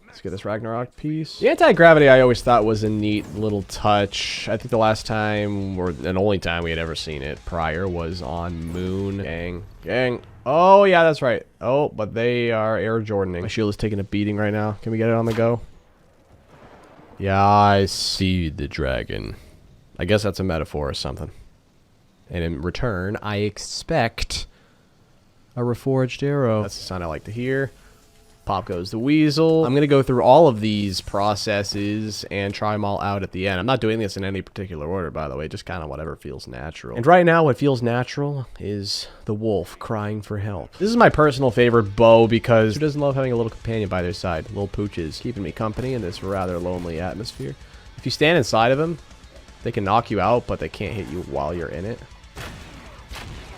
Speaker 1: let's get this Ragnarok piece. The anti-gravity I always thought was a neat little touch. I think the last time, or the only time we had ever seen it prior, was on Moon. Gang. Oh yeah, that's right. Oh, but they are Air Jordaning. My shield is taking a beating right now. Can we get it on the go? Yeah, I see the dragon. I guess that's a metaphor or something. And in return, I expect a reforged arrow. That's the sound I like to hear. Pop goes the weasel. I'm going to go through all of these processes and try them all out at the end. I'm not doing this in any particular order, by the way. Just kind of whatever feels natural. And right now, what feels natural is the wolf crying for help. This is my personal favorite bow because who doesn't love having a little companion by their side? Little pooches keeping me company in this rather lonely atmosphere. If you stand inside of them, they can knock you out, but they can't hit you while you're in it.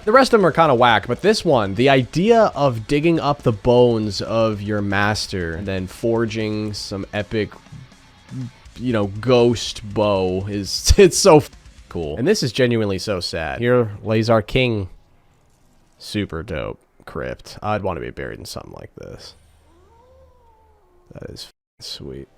Speaker 1: The rest of them are kind of whack, but this one, the idea of digging up the bones of your master and then forging some epic, you know, ghost bow it's so cool. And this is genuinely so sad. Here lays our king. Super dope crypt. I'd want to be buried in something like this. That is sweet.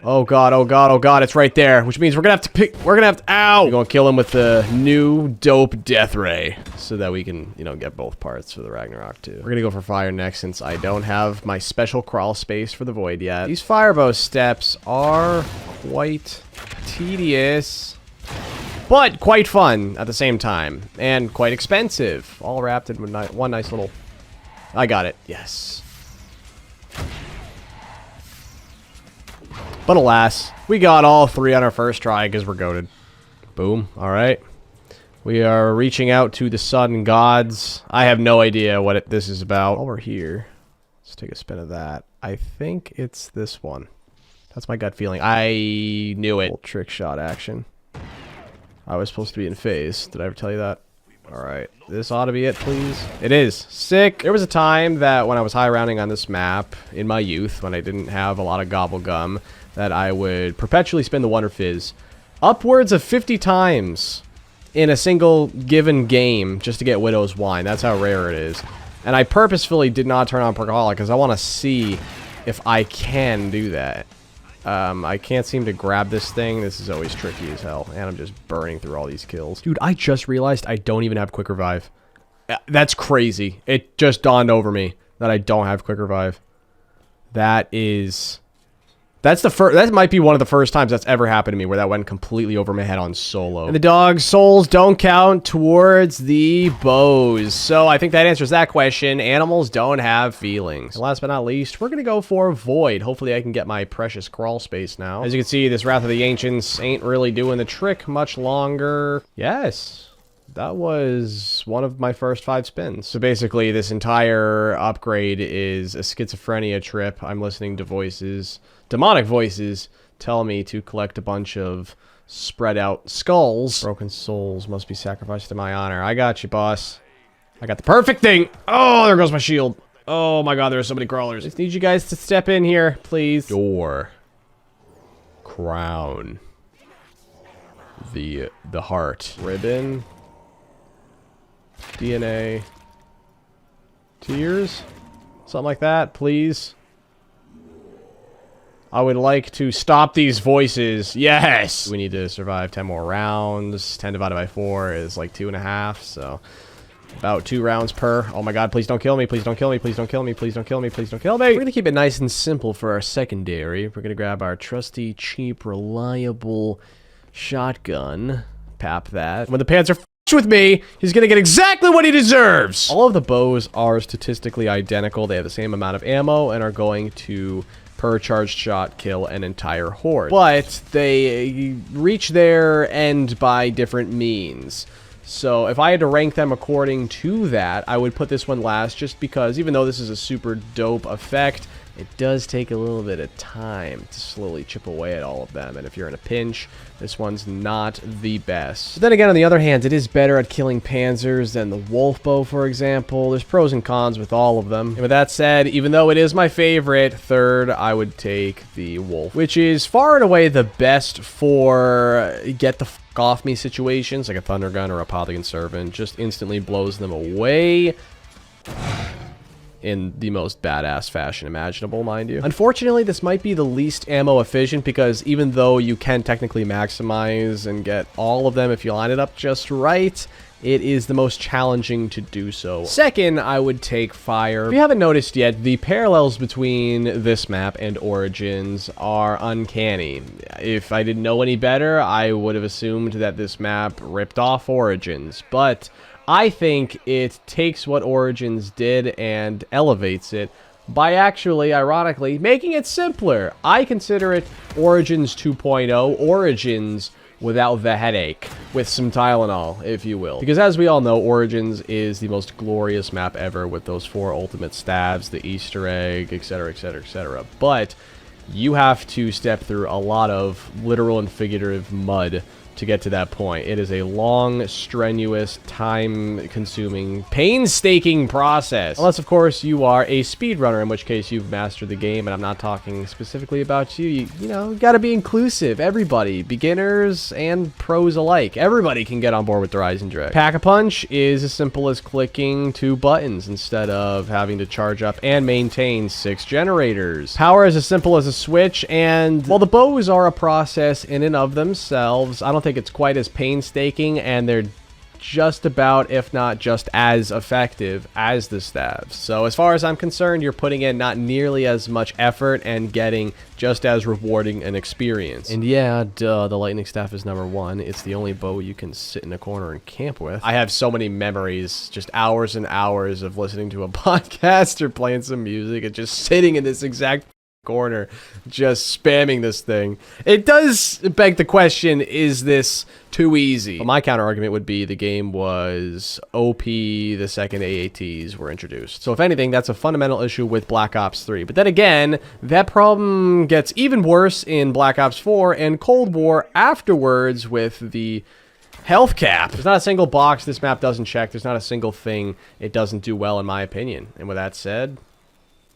Speaker 1: Oh god, it's right there, which means we're gonna have to, ow! We're gonna kill him with the new dope death ray, so that we can, you know, get both parts for the Ragnarok too. We're gonna go for fire next, since I don't have my special crawl space for the void yet. These firebow steps are quite tedious, but quite fun at the same time, and quite expensive. All wrapped in one nice little... I got it, yes. But alas, we got all 3 on our first try because we're goated. Boom. Alright. We are reaching out to the sun gods. I have no idea what this is about. While we're here, let's take a spin of that. I think it's this one. That's my gut feeling. I knew it. Trick shot action. I was supposed to be in phase. Did I ever tell you that? Alright. This ought to be it, please. It is. Sick. There was a time that when I was high rounding on this map in my youth, when I didn't have a lot of gobble gum, that I would perpetually spin the Wonder Fizz upwards of 50 times in a single given game just to get Widow's Wine. That's how rare it is. And I purposefully did not turn on Percolic because I want to see if I can do that. I can't seem to grab this thing. This is always tricky as hell. And I'm just burning through all these kills. Dude, I just realized I don't even have Quick Revive. That's crazy. It just dawned over me that I don't have Quick Revive. That might be one of the first times that's ever happened to me where that went completely over my head on solo. And the dog's souls don't count towards the bows. So I think that answers that question. Animals don't have feelings. And last but not least, we're going to go for Void. Hopefully I can get my precious crawl space now. As you can see, this Wrath of the Ancients ain't really doing the trick much longer. Yes. That was one of my first 5 spins. So basically, this entire upgrade is a schizophrenia trip. I'm listening to voices, demonic voices, tell me to collect a bunch of spread out skulls. Broken souls must be sacrificed to my honor. I got you, boss. I got the perfect thing. Oh, there goes my shield. Oh my god, there are so many crawlers. I just need you guys to step in here, please. Door. Crown. The heart. Ribbon. DNA. Tears? Something like that, please. I would like to stop these voices. Yes! We need to survive 10 more rounds. 10 divided by 4 is like 2.5, so... about 2 rounds per. Oh my god, please don't kill me, please don't kill me, please don't kill me, please don't kill me, please don't kill me! We're gonna keep it nice and simple for our secondary. We're gonna grab our trusty, cheap, reliable shotgun. Pap that. When the Panzer with me, he's gonna get exactly what he deserves! All of the bows are statistically identical. They have the same amount of ammo and are going to, per charged shot, kill an entire horde. But they reach their end by different means. So if I had to rank them according to that, I would put this one last just because even though this is a super dope effect, it does take a little bit of time to slowly chip away at all of them. And if you're in a pinch, this one's not the best. But then again, on the other hand, it is better at killing panzers than the wolf bow, for example. There's pros and cons with all of them. And with that said, even though it is my favorite, third, I would take the wolf, which is far and away the best for get the f off me situations, like a thunder gun or a polygon servant. Just instantly blows them away in the most badass fashion imaginable, mind you. Unfortunately, this might be the least ammo efficient because even though you can technically maximize and get all of them if you line it up just right, it is the most challenging to do so. Second, I would take fire. If you haven't noticed yet, the parallels between this map and Origins are uncanny. If I didn't know any better, I would have assumed that this map ripped off Origins, but I think it takes what Origins did and elevates it by actually, ironically, making it simpler. I consider it Origins 2.0, Origins without the headache, with some Tylenol, if you will. Because as we all know, Origins is the most glorious map ever with those 4 ultimate stabs, the Easter egg, etc., etc., etc. But you have to step through a lot of literal and figurative mud to get to that point. It is a long, strenuous, time-consuming, painstaking process. Unless, of course, you are a speedrunner, in which case you've mastered the game, and I'm not talking specifically about you. You know, you gotta be inclusive. Everybody, beginners and pros alike. Everybody can get on board with the Eisendrache. Pack-a-Punch is as simple as clicking 2 buttons instead of having to charge up and maintain 6 generators. Power is as simple as a switch, and while the bows are a process in and of themselves, I don't think it's quite as painstaking, and they're just about, if not just as effective as the staves. So as far as I'm concerned, you're putting in not nearly as much effort and getting just as rewarding an experience. And yeah, duh, the lightning staff is #1. It's the only bow you can sit in a corner and camp with. I have so many memories, just hours and hours of listening to a podcast or playing some music and just sitting in this exact corner just spamming this thing. It does beg the question, is this too easy? But my counter argument would be the game was OP the second AATs were introduced. So if anything, that's a fundamental issue with Black Ops 3. But then again, that problem gets even worse in Black Ops 4 and Cold War afterwards with the health cap. There's not a single box this map doesn't check. There's not a single thing it doesn't do well, in my opinion. And with that said,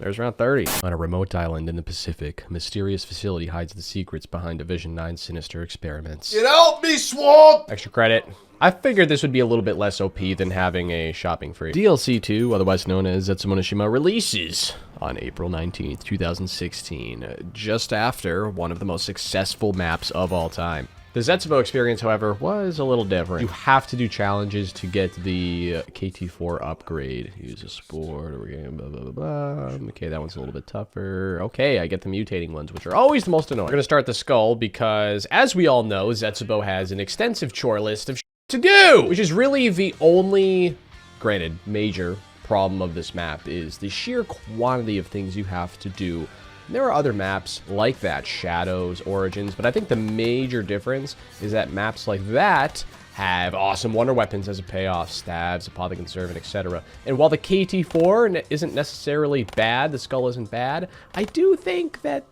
Speaker 1: there's round 30. On a remote island in the Pacific, a mysterious facility hides the secrets behind Division 9's sinister experiments. Get out, me swamp! Extra credit. I figured this would be a little bit less OP than having a shopping free. DLC 2, otherwise known as Zetsubou No Shima, releases on April 19th, 2016, just after one of the most successful maps of all time. The Zetsubou experience, however, was a little different. You have to do challenges to get the KT4 upgrade. Use a sport, or blah, blah, blah, blah. Okay, that one's a little bit tougher. Okay, I get the mutating ones, which are always the most annoying. We're gonna start the skull because, as we all know, Zetsubou has an extensive chore list of to do, which is really the only, granted, major problem of this map is the sheer quantity of things you have to do. There are other maps like that, Shadows, Origins, but I think the major difference is that maps like that have awesome wonder weapons as a payoff, stabs, a polygon servant, etc. And while the KT4 isn't necessarily bad, the skull isn't bad, I do think that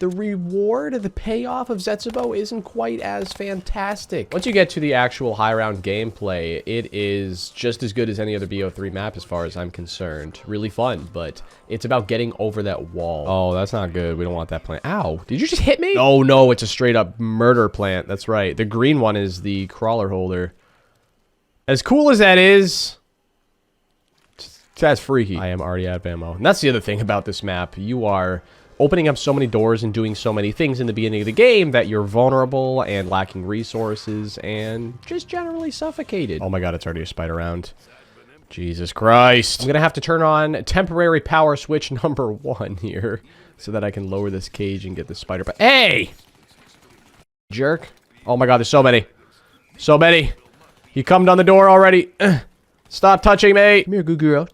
Speaker 1: the reward, the payoff of Zetsubou isn't quite as fantastic. Once you get to the actual high round gameplay, it is just as good as any other BO3 map as far as I'm concerned. Really fun, but it's about getting over that wall. Oh, that's not good. We don't want that plant. Ow, did you just hit me? Oh no, it's a straight up murder plant. That's right. The green one is the crawler holder. As cool as that is, that's freaky. I am already out of ammo. And that's the other thing about this map. You are opening up so many doors and doing so many things in the beginning of the game that you're vulnerable and lacking resources and just generally suffocated. Oh my god, it's already a spider round. Jesus Christ. I'm gonna have to turn on temporary power switch #1 here so that I can lower this cage and get the spider. But hey! Jerk. Oh my god, there's so many. So many. You cummed on the door already. Stop touching me. Come here, good girl.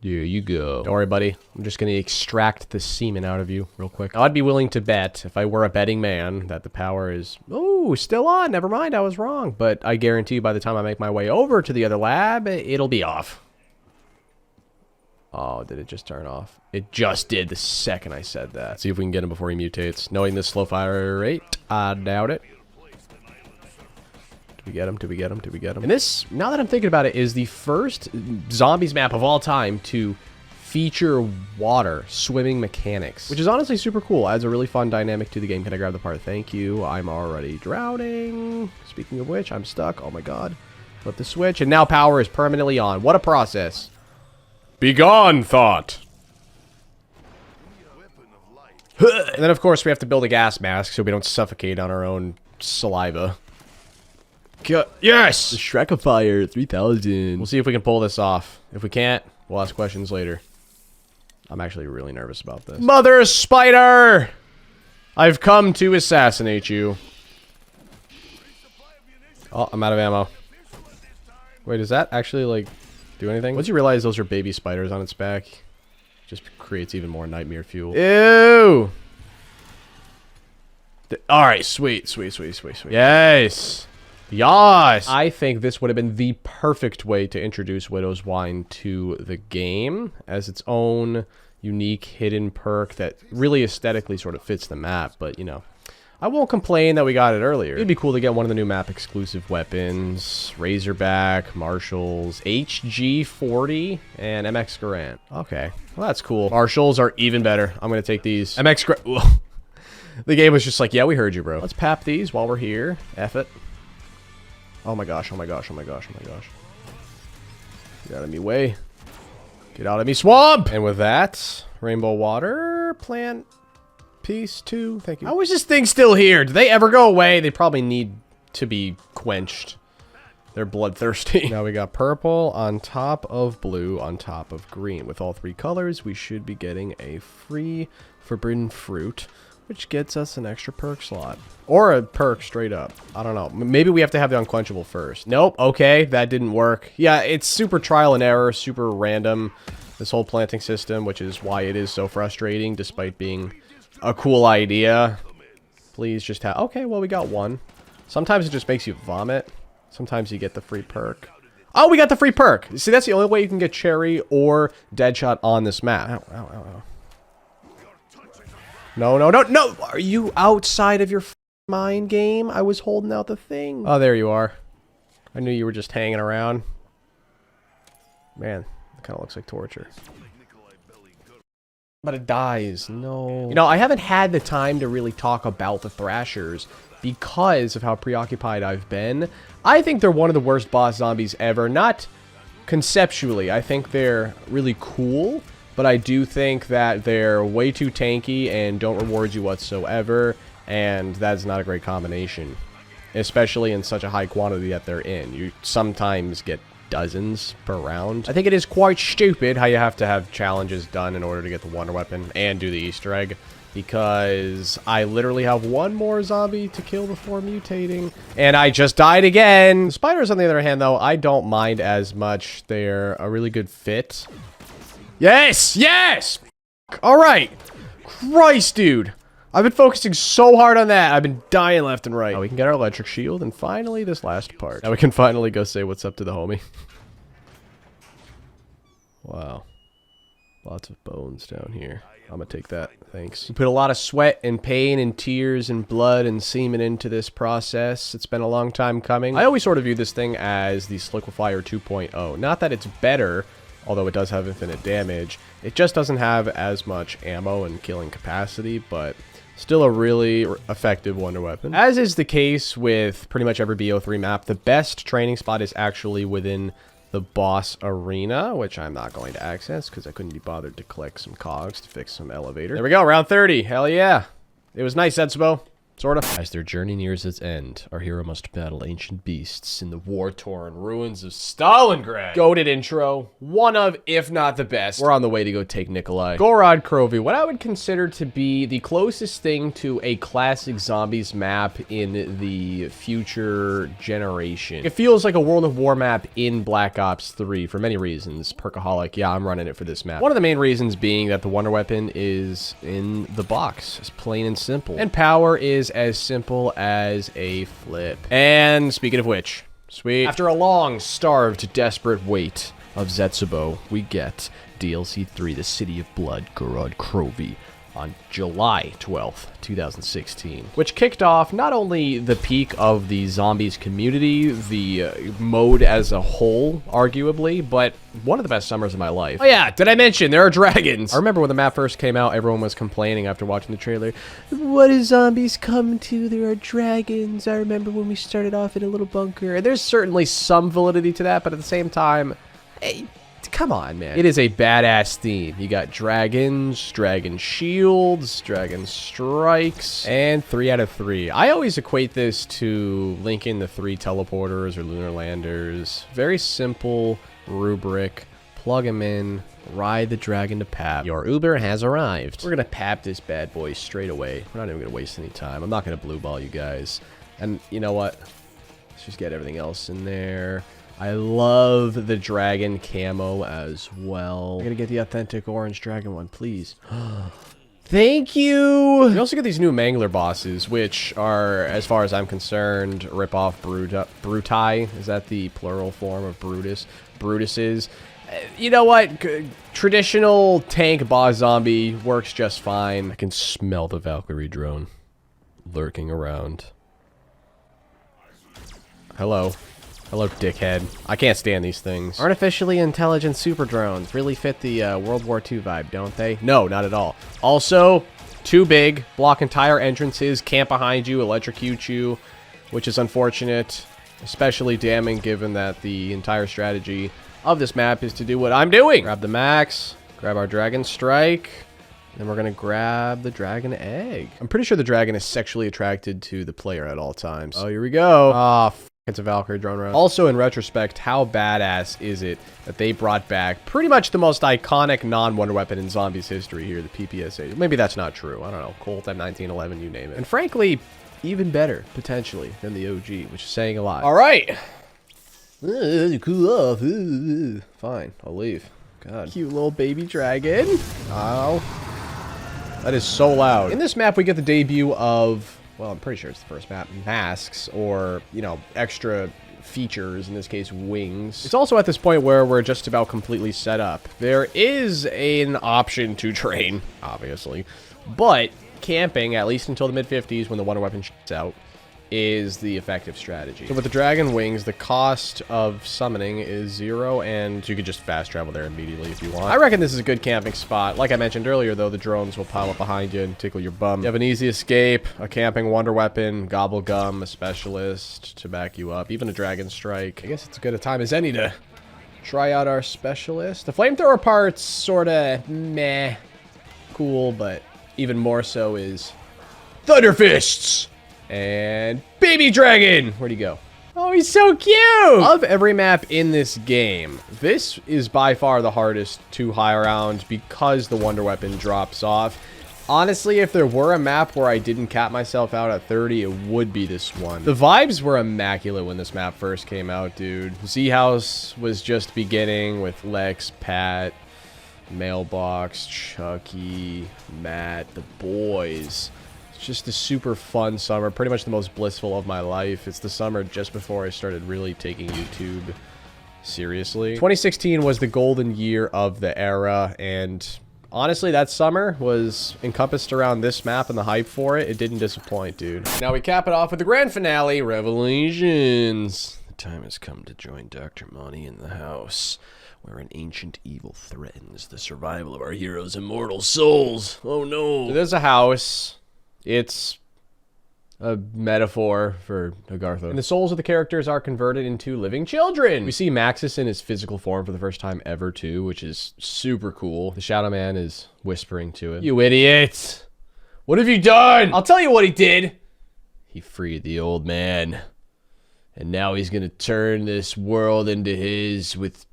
Speaker 1: There you go. Don't worry, buddy. I'm just gonna extract the semen out of you real quick. I'd be willing to bet, if I were a betting man, that the power is... Oh, still on. Never mind, I was wrong. But I guarantee you by the time I make my way over to the other lab, it'll be off. Oh, did it just turn off? It just did the second I said that. Let's see if we can get him before he mutates. Knowing this slow fire rate, I doubt it. Did we get him? Did we get him? Did we get him? And this, now that I'm thinking about it, is the first zombies map of all time to feature water swimming mechanics, which is honestly super cool. Adds a really fun dynamic to the game. Can I grab the part? Thank you. I'm already drowning. Speaking of which, I'm stuck. Oh my god. Flip the switch, and now power is permanently on. What a process. Begone, thought. And then, of course, we have to build a gas mask so we don't suffocate on our own saliva. Yes! The Shrekifier 3000. We'll see if we can pull this off. If we can't, we'll ask questions later. I'm actually really nervous about this. Mother Spider! I've come to assassinate you. Oh, I'm out of ammo. Wait, does that actually, like, do anything? Once you realize those are baby spiders on its back, it just creates even more nightmare fuel. Ew! Alright, sweet, sweet, sweet, sweet, sweet. Yes! Yas! I think this would have been the perfect way to introduce Widow's Wine to the game as its own unique hidden perk that really aesthetically sort of fits the map, but you know, I won't complain that we got it earlier. It'd be cool to get one of the new map exclusive weapons, Razorback, Marshals, HG40, and MX Garand. Okay, well that's cool. Marshals are even better. I'm gonna take these. MX Garand. The game was just like, yeah, we heard you, bro. Let's pap these while we're here. F it. Oh my gosh, oh my gosh, oh my gosh, oh my gosh. Get out of me way. Get out of me swamp! And with that, rainbow water, plant, piece 2, thank you. How is this thing still here? Do they ever go away? They probably need to be quenched. They're bloodthirsty. Now we got purple on top of blue on top of green. With all 3 colors, we should be getting a free forbidden fruit, which gets us an extra perk slot. Or a perk straight up. I don't know. Maybe we have to have the unquenchable first. Nope. Okay, that didn't work. Yeah, it's super trial and error, super random, this whole planting system, which is why it is so frustrating, despite being a cool idea. Please just have... Okay, well, we got one. Sometimes it just makes you vomit. Sometimes you get the free perk. Oh, we got the free perk! See, that's the only way you can get Cherry or Deadshot on this map. Ow, ow, ow, ow. No, no, no, no! Are you outside of your mind game? I was holding out the thing. Oh, there you are. I knew you were just hanging around. Man, it kind of looks like torture. But it dies. No. You know, I haven't had the time to really talk about the Thrashers because of how preoccupied I've been. I think they're one of the worst boss zombies ever. Not conceptually. I think they're really cool. But I do think that they're way too tanky and don't reward you whatsoever, and that's not a great combination, especially in such a high quantity that they're in. You sometimes get dozens per round. I think it is quite stupid how you have to have challenges done in order to get the wonder weapon and do the Easter egg, because I literally have one more zombie to kill before mutating, and I just died again. The spiders, on the other hand, though, I don't mind as much. They're a really good fit. Yes! Yes! Alright. Christ, dude. I've been focusing so hard on that. I've been dying left and right. Now we can get our electric shield, and finally this last part. Now we can finally go say what's up to the homie. Wow. Lots of bones down here. I'm gonna take that. Thanks. We put a lot of sweat and pain and tears and blood and semen into this process. It's been a long time coming. I always sort of view this thing as the Sliquifier 2.0. Not that it's better, although it does have infinite damage. It just doesn't have as much ammo and killing capacity, but still a really effective wonder weapon. As is the case with pretty much every BO3 map, the best training spot is actually within the boss arena, which I'm not going to access because I couldn't be bothered to collect some cogs to fix some elevator. There we go, round 30. Hell yeah. It was nice, Zetsubou. Sort of. As their journey nears its end, our hero must battle ancient beasts in the war-torn ruins of Stalingrad. Goated intro. One of, if not the best. We're on the way to go take Nikolai. Gorod Krovi, what I would consider to be the closest thing to a classic zombies map in the future generation. It feels like a World of War map in Black Ops 3 for many reasons. Perkaholic, yeah, I'm running it for this map. One of the main reasons being that the wonder weapon is in the box. It's plain and simple. And power is as simple as a flip. And speaking of which, sweet. After a long, starved, desperate wait of Zetsubou, we get DLC 3, The City of Blood, Gorod Krovi, on July 12th, 2016, which kicked off not only the peak of the zombies community, the mode as a whole, arguably, but one of the best summers of my life. Oh yeah, did I mention there are dragons? I remember when the map first came out, everyone was complaining after watching the trailer. What do zombies come to? There are dragons. I remember when we started off in a little bunker. And there's certainly some validity to that, but at the same time, hey, come on, man. It is a badass theme. You got dragons, dragon shields, dragon strikes, and 3 out of 3. I always equate this to linking the 3 teleporters or lunar landers. Very simple rubric. Plug them in, ride the dragon to Pap. Your Uber has arrived. We're gonna Pap this bad boy straight away. We're not even gonna waste any time. I'm not gonna blue ball you guys. And you know what? Let's just get everything else in there. I love the dragon camo as well. I'm gonna get the authentic orange dragon one, please. Thank you! You also get these new Mangler bosses, which are, as far as I'm concerned, rip-off Brutai. Is that the plural form of Brutus? Brutuses. You know what? Traditional tank boss zombie works just fine. I can smell the Valkyrie drone lurking around. Hello. Hello, dickhead. I can't stand these things. Artificially intelligent super drones really fit the World War II vibe, don't they? No, not at all. Also, too big, block entire entrances, camp behind you, electrocute you, which is unfortunate, especially damning given that the entire strategy of this map is to do what I'm doing. Grab the max, grab our dragon strike, then we're gonna grab the dragon egg. I'm pretty sure the dragon is sexually attracted to the player at all times. Oh, here we go. Ah, it's a Valkyrie drone run. Also, in retrospect, how badass is it that they brought back pretty much the most iconic non-wonder weapon in zombies history here, the PPSA. Maybe that's not true. I don't know. Colt M1911, you name it. And frankly, even better, potentially, than the OG, which is saying a lot. All right. Cool off. Fine, I'll leave. God. Cute little baby dragon. Ow. That is so loud. In this map, we get the debut of... well, I'm pretty sure it's the first map, masks, or, you know, extra features, in this case, wings. It's also at this point where we're just about completely set up. There is an option to train, obviously, but camping, at least until the mid-50s when the wonder weapon shits out, is the effective strategy. So with the dragon wings, the cost of summoning is 0, and you could just fast travel there immediately if you want. I reckon this is a good camping spot. Like I mentioned earlier, though, the drones will pile up behind you and tickle your bum. You have an easy escape, a camping wonder weapon, gobble gum, a specialist to back you up, even a dragon strike. I guess it's as good a time as any to try out our specialist. The flamethrower part's sorta meh, cool, but even more so is Thunder Fists! And baby dragon! Where'd he go? Oh, he's so cute! Of every map in this game, this is by far the hardest to high around because the wonder weapon drops off. Honestly, if there were a map where I didn't cap myself out at 30, it would be this one. The vibes were immaculate when this map first came out, dude. Z-House was just beginning with Lex, Pat, Mailbox, Chucky, Matt, the boys. Just a super fun summer, pretty much the most blissful of my life. It's the summer just before I started really taking YouTube seriously. 2016 was the golden year of the era, and honestly, that summer was encompassed around this map and the hype for it. It didn't disappoint, dude. Now we cap it off with the grand finale, Revelations. The time has come to join Dr. Monty in the house, where an ancient evil threatens the survival of our heroes' immortal souls. Oh no. So there's a house. It's a metaphor for Agartha. And the souls of the characters are converted into living children. We see Maxis in his physical form for the first time ever, too, which is super cool. The Shadow Man is whispering to him. You idiot! What have you done? I'll tell you what he did. He freed the old man. And now he's gonna turn this world into his with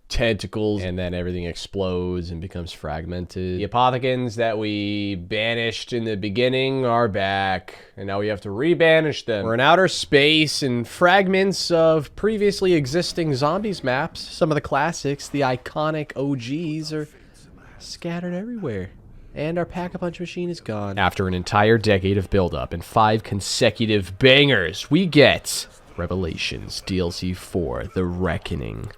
Speaker 1: tentacles. And then everything explodes and becomes fragmented. The apothecans that we banished in the beginning are back. And now we have to rebanish them. We're in outer space, and fragments of previously existing zombies maps, some of the classics, the iconic OGs, are scattered everywhere. And our Pack-a-Punch machine is gone. After an entire decade of build-up and 5 consecutive bangers, we get Revelations DLC 4, The Reckoning.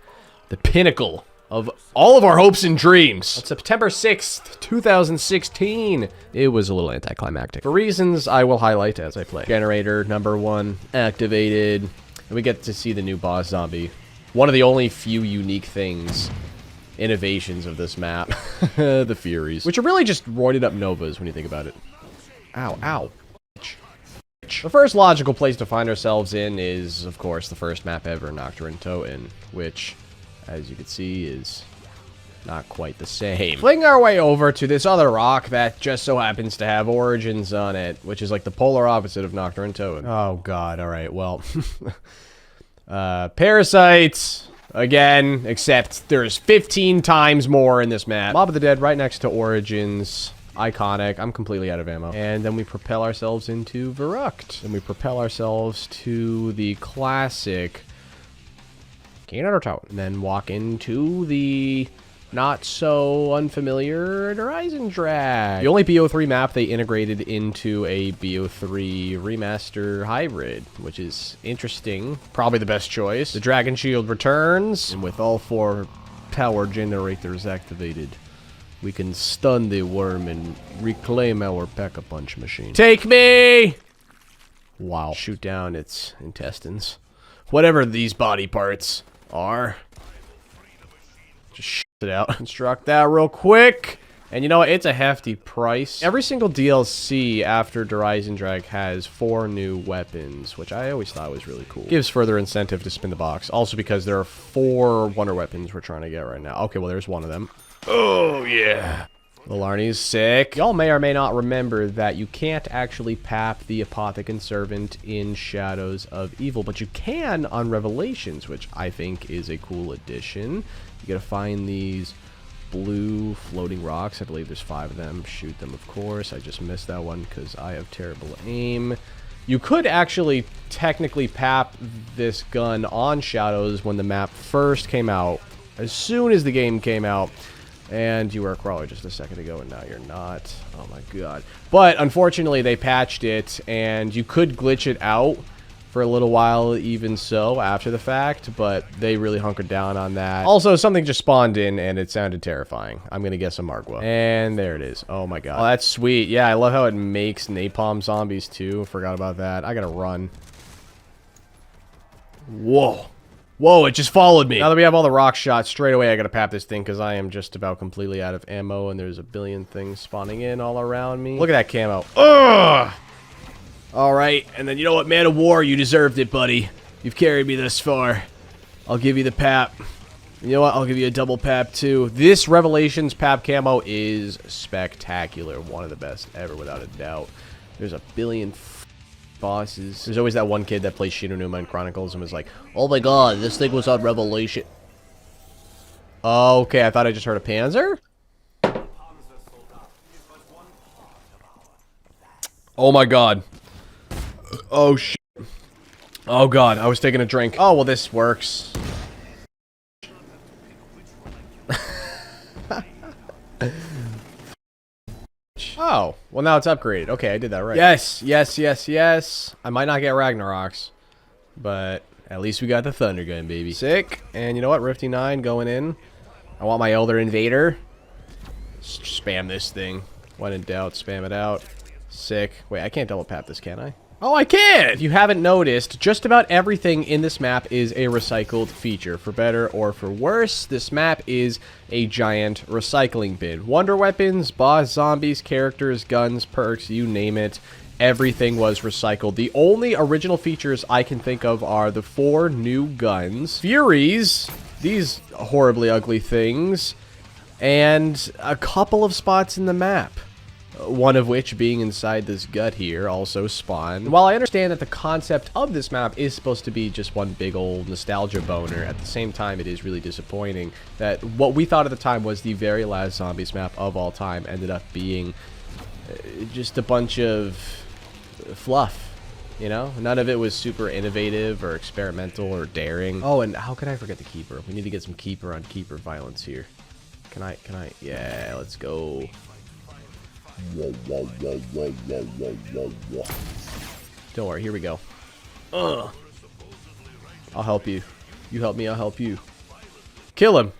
Speaker 1: The pinnacle of all of our hopes and dreams. On September 6th, 2016. It was a little anticlimactic. For reasons I will highlight as I play. Generator number 1 activated. And we get to see the new boss zombie. One of the only few unique things, innovations of this map. The Furies. Which are really just roided up Novas when you think about it. Ow, ow. The first logical place to find ourselves in is, of course, the first map ever, Nacht der Untoten, which, as you can see, is not quite the same. Fling our way over to this other rock that just so happens to have Origins on it, which is like the polar opposite of Nacht der Untoten. Oh god, alright, well. Parasites, again, except there's 15 times more in this map. Mob of the Dead right next to Origins. Iconic. I'm completely out of ammo. And then we propel ourselves into Verruckt. And we propel ourselves to the classic Kino der Toten. And then walk into the not so unfamiliar Eisendrache. The only BO3 map they integrated into a BO3 remaster hybrid, which is interesting. Probably the best choice. The Dragon Shield returns, and with all 4 power generators activated, we can stun the worm and reclaim our Pack-a-Punch machine. Take me! Wow. Shoot down its intestines. Whatever these body parts are. Just shit it out. Construct that real quick. And you know what? It's a hefty price. Every single DLC after Der Eisendrache has 4 new weapons, which I always thought was really cool. Gives further incentive to spin the box. Also because there are 4 wonder weapons we're trying to get right now. Okay, well, there's one of them. Oh, yeah. Little Arnie's sick. Y'all may or may not remember that you can't actually pap the Apothecant Servant in Shadows of Evil, but you can on Revelations, which I think is a cool addition. You gotta find these blue floating rocks. I believe there's 5 of them. Shoot them, of course. I just missed that one because I have terrible aim. You could actually technically pap this gun on Shadows when the map first came out. As soon as the game came out. And you were a crawler just a second ago, and now you're not. Oh my god. But, unfortunately, they patched it, and you could glitch it out for a little while, even so, after the fact, but they really hunkered down on that. Also, something just spawned in, and it sounded terrifying. I'm gonna guess a Margwa. And there it is. Oh my god. Oh, that's sweet. Yeah, I love how it makes napalm zombies, too. Forgot about that. I gotta run. Whoa. Whoa, it just followed me. Now that we have all the rock shots, straight away I gotta pap this thing because I am just about completely out of ammo and there's a billion things spawning in all around me. Look at that camo. Ugh! Alright, and then you know what, Man of War, you deserved it, buddy. You've carried me this far. I'll give you the pap. You know what, I'll give you a double pap too. This Revelations pap camo is spectacular. One of the best ever, without a doubt. There's a billion bosses. There's always that one kid that plays Shi No Numa in Chronicles and was like, oh my god, this thing was on Revelation. Okay, I thought I just heard a Panzer? Oh my god. Oh shit. Oh god, I was taking a drink. Oh, well this works. Oh, well now it's upgraded. Okay, I did that right. Yes, yes, yes, yes. I might not get Ragnaroks, but at least we got the Thunder Gun, baby. Sick. And you know what? Rifty 9 going in. I want my Elder Invader. Spam this thing. When in doubt, spam it out. Sick. Wait, I can't double pap this, can I? Oh, I can! If you haven't noticed, just about everything in this map is a recycled feature. For better or for worse, this map is a giant recycling bin. Wonder weapons, boss zombies, characters, guns, perks, you name it. Everything was recycled. The only original features I can think of are the 4 new guns, Furies, these horribly ugly things, and a couple of spots in the map. one of which being inside this gut here also spawned. And while I understand that the concept of this map is supposed to be just one big old nostalgia boner, at the same time it is really disappointing that what we thought at the time was the very last zombies map of all time ended up being just a bunch of fluff. You know, none of it was super innovative or experimental or daring. Oh, and how could I forget the keeper? We need to get some keeper on keeper violence here. Can I, yeah, let's go. Don't worry, here we go. Ugh. I'll help you. You help me, I'll help you. Kill him.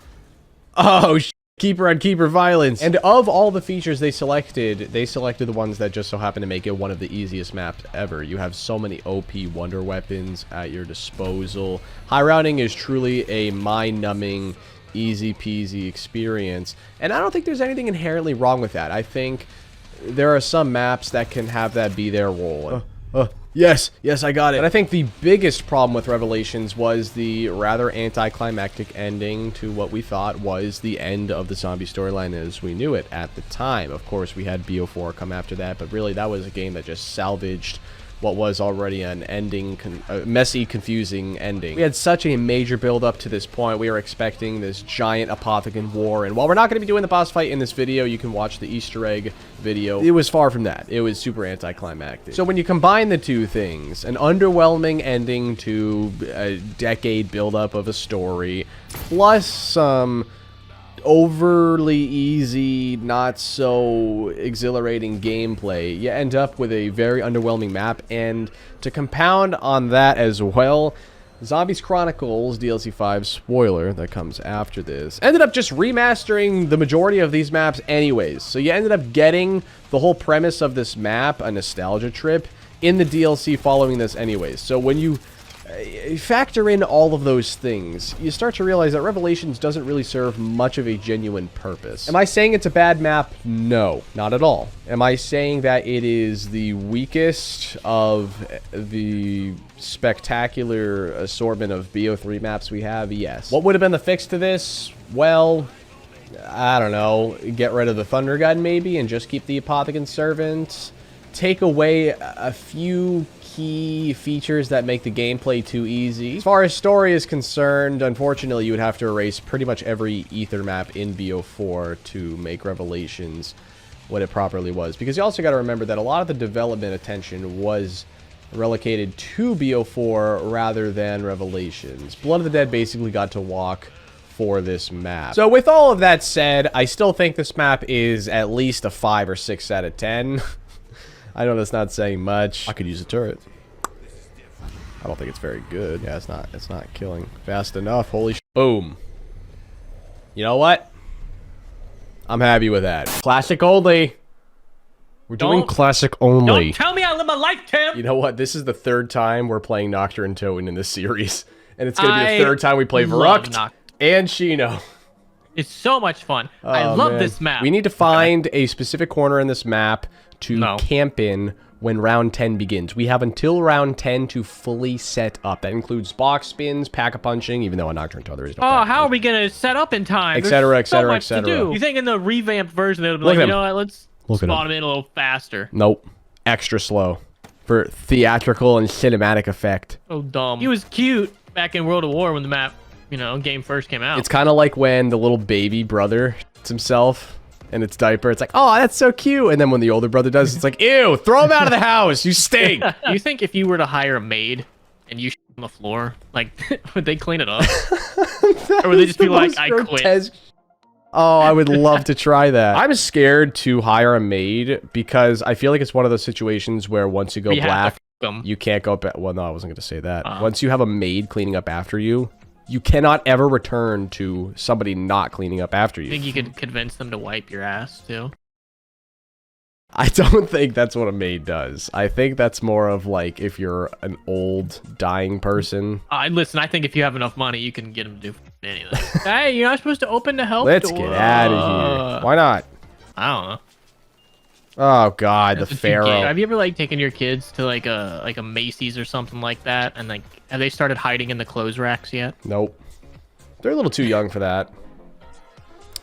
Speaker 1: Oh, keeper on keeper violence. And of all the features they selected the ones that just so happen to make it one of the easiest maps ever. You have so many OP wonder weapons at your disposal. High rounding is truly a mind-numbing, easy peasy experience. And I don't think there's anything inherently wrong with that. I think there are some maps that can have that be their role. Yes, I got it. And I think the biggest problem with Revelations was the rather anticlimactic ending to what we thought was the end of the zombie storyline as we knew it at the time. Of course, we had BO4 come after that, but really that was a game that just salvaged what was already an ending, messy, confusing ending. We had such a major build up to this point. We were expecting this giant apothecon war, and while we're not going to be doing the boss fight in this video, you can watch the Easter egg video. It was far from that. It was super anticlimactic. So when you combine the two things, an underwhelming ending to a decade build up of a story, plus some overly easy, not so exhilarating gameplay, you end up with a very underwhelming map. And to compound on that as well, Zombies Chronicles DLC 5 spoiler that comes after this ended up just remastering the majority of these maps anyways. So you ended up getting the whole premise of this map, a nostalgia trip, in the DLC following this anyways. So when you factor in all of those things, you start to realize that Revelations doesn't really serve much of a genuine purpose. Am I saying it's a bad map? No, not at all. Am I saying that it is the weakest of the spectacular assortment of BO3 maps we have? Yes. What would have been the fix to this? Well, I don't know. Get rid of the Thunder Gun maybe and just keep the Apothecon Servant. Take away a few key features that make the gameplay too easy. As far as story is concerned, unfortunately, you would have to erase pretty much every Ether map in BO4 to make Revelations what it properly was. Because you also got to remember that a lot of the development attention was relocated to BO4 rather than Revelations. Blood of the Dead basically got to walk for this map. So with all of that said, I still think this map is at least a 5 or 6 out of 10. I know that's not saying much. I could use a turret. I don't think it's very good. Yeah, it's not killing fast enough. Holy sh. Boom. You know what? I'm happy with that. Classic only. We're doing classic only.
Speaker 4: Don't tell me I live my life, Tim!
Speaker 1: You know what? This is the 3rd time we're playing Nacht der Untoten in this series. And it's going to be the 3rd time we play Verruckt and Shi No.
Speaker 4: It's so much fun. I love this map.
Speaker 1: We need to find a specific corner in this map to camp in when round 10 begins. We have until round 10 to fully set up. That includes box spins, pack-a-punching, even though on Nacht der Untoten there is no
Speaker 4: how are we going to set up in time?
Speaker 1: Etc., etc., etc.
Speaker 4: You think in the revamped version it'll be like, you know what, let's spawn them in a little faster.
Speaker 1: Nope. Extra slow. For theatrical and cinematic effect.
Speaker 4: Oh, dumb. He was cute back in World of War when the map, you know, game first came out.
Speaker 1: It's kind of like when the little baby brother himself in its diaper. It's like, oh, that's so cute. And then when the older brother does, it's like, ew, throw him out of the house. You stink.
Speaker 4: You think if you were to hire a maid and you on the floor, like, would they clean it up? Or would they just be like, I quit?
Speaker 1: Oh, I would love to try that. I'm scared to hire a maid because I feel like it's one of those situations where once you go black, you can't go back. Well, no, I wasn't going to say that. Once you have a maid cleaning up after you, you cannot ever return to somebody not cleaning up after you.
Speaker 4: Think you could convince them to wipe your ass, too?
Speaker 1: I don't think that's what a maid does. I think that's more of like if you're an old, dying person.
Speaker 4: Listen, I think if you have enough money, you can get them to do anything. Hey, you're not supposed to open the help
Speaker 1: Let's
Speaker 4: door.
Speaker 1: Get out of here. Why not?
Speaker 4: I don't know.
Speaker 1: Oh God,
Speaker 4: That's
Speaker 1: the Pharaoh.
Speaker 4: Have you ever like taken your kids to like a Macy's or something like that, and like have they started hiding in the clothes racks yet?
Speaker 1: Nope. They're a little too young for that.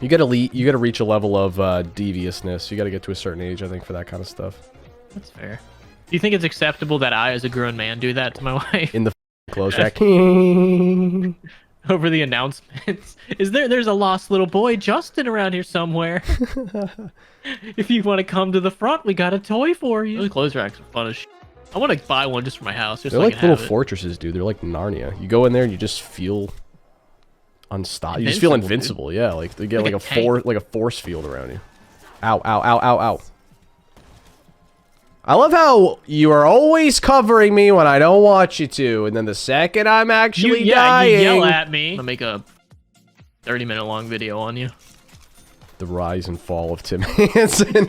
Speaker 1: You gotta reach a level of deviousness. You gotta get to a certain age, I think, for that kind of stuff.
Speaker 4: That's fair. Do you think it's acceptable that I, as a grown man, do that to my wife?
Speaker 1: In the clothes rack.
Speaker 4: Over the announcements. There's a lost little boy, Justin, around here somewhere. If you want to come to the front, we got a toy for you. Those clothes racks are fun as shit. I want to buy one just for my house. Just
Speaker 1: They're
Speaker 4: so
Speaker 1: like
Speaker 4: I can
Speaker 1: little
Speaker 4: have
Speaker 1: fortresses, dude. They're like Narnia. You go in there and you just feel unstoppable. You just feel invincible. Yeah, like they get like a force field around you. Ow, ow, ow, ow, ow. I love how you are always covering me when I don't want you to, and then the second I'm actually dying...
Speaker 4: You yell at me. I'm gonna make a 30-minute long video on you.
Speaker 1: The rise and fall of Tim Hansen.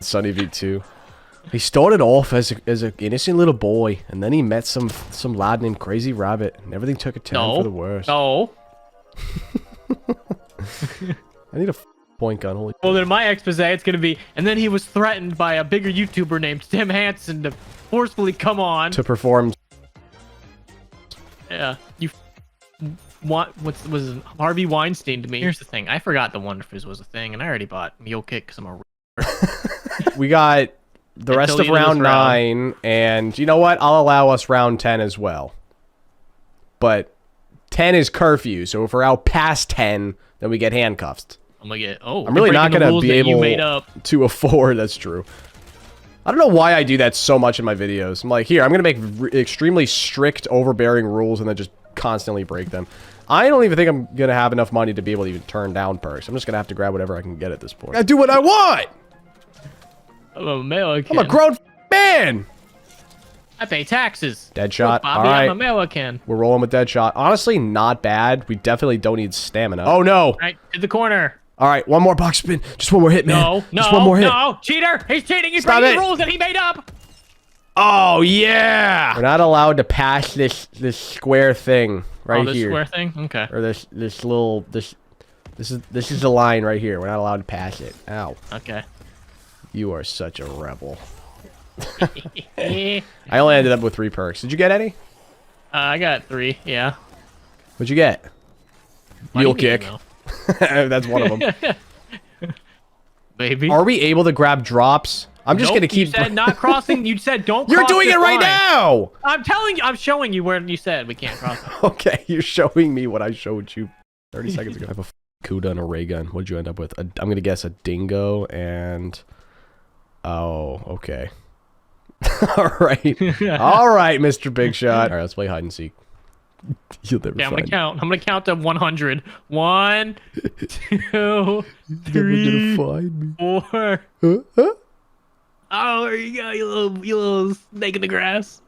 Speaker 1: Sunny V2. He started off as an innocent little boy, and then he met some lad named Crazy Rabbit, and everything took a turn for the worse.
Speaker 4: No.
Speaker 1: I need a point gun. Holy.
Speaker 4: Well, then my expose, it's gonna be, and then he was threatened by a bigger YouTuber named Tim Hansen to forcefully come on
Speaker 1: to perform.
Speaker 4: Yeah, you what was Harvey Weinstein to me. Here's the thing, I forgot the Wonder Fizz was a thing, and I already bought Meal Kit because I'm a.
Speaker 1: We got the rest of round 9, and you know what? I'll allow us round 10 as well. But 10 is curfew, so if we're out past 10, then we get handcuffed.
Speaker 4: I'm gonna get. Oh,
Speaker 1: I'm really not gonna be able to afford. That's true. I don't know why I do that so much in my videos. I'm like, here, I'm gonna make extremely strict, overbearing rules and then just constantly break them. I don't even think I'm gonna have enough money to be able to even turn down perks. I'm just gonna have to grab whatever I can get at this point. I do what I want.
Speaker 4: I'm a American.
Speaker 1: I'm a grown man.
Speaker 4: I pay taxes.
Speaker 1: Deadshot.
Speaker 4: Bobby,
Speaker 1: all right.
Speaker 4: I'm American.
Speaker 1: We're rolling with Deadshot. Honestly, not bad. We definitely don't need stamina. Oh no.
Speaker 4: Right to the corner.
Speaker 1: All right, one more box spin. Just one more hit, man.
Speaker 4: No,
Speaker 1: just one more hit.
Speaker 4: No, cheater! He's cheating. He's breaking rules that he made up.
Speaker 1: Oh yeah. We're not allowed to pass this square thing right
Speaker 4: this
Speaker 1: here.
Speaker 4: Square thing. Okay.
Speaker 1: Or this is the line right here. We're not allowed to pass it. Ow.
Speaker 4: Okay.
Speaker 1: You are such a rebel. I only ended up with 3 perks. Did you get any?
Speaker 4: I got 3. Yeah.
Speaker 1: What'd you get? Mule kick. That's one of them.
Speaker 4: Baby.
Speaker 1: Are we able to grab drops? I'm just gonna keep.
Speaker 4: You said not crossing. You said don't.
Speaker 1: You're doing it right now.
Speaker 4: I'm telling you. I'm showing you where you said we can't cross.
Speaker 1: Okay, you're showing me what I showed you 30 seconds ago. I have a Kuda and a ray gun. What'd you end up with? I'm gonna guess a dingo and. Oh, okay. All right. All right, Mr. Big Shot. All right, let's play hide and seek. You'll never
Speaker 4: I'm
Speaker 1: find
Speaker 4: gonna count. I'm gonna count to 100. 1, 2, 3,
Speaker 1: never find me.
Speaker 4: 4.
Speaker 1: Huh?
Speaker 4: Oh, there you go, you little snake in the grass.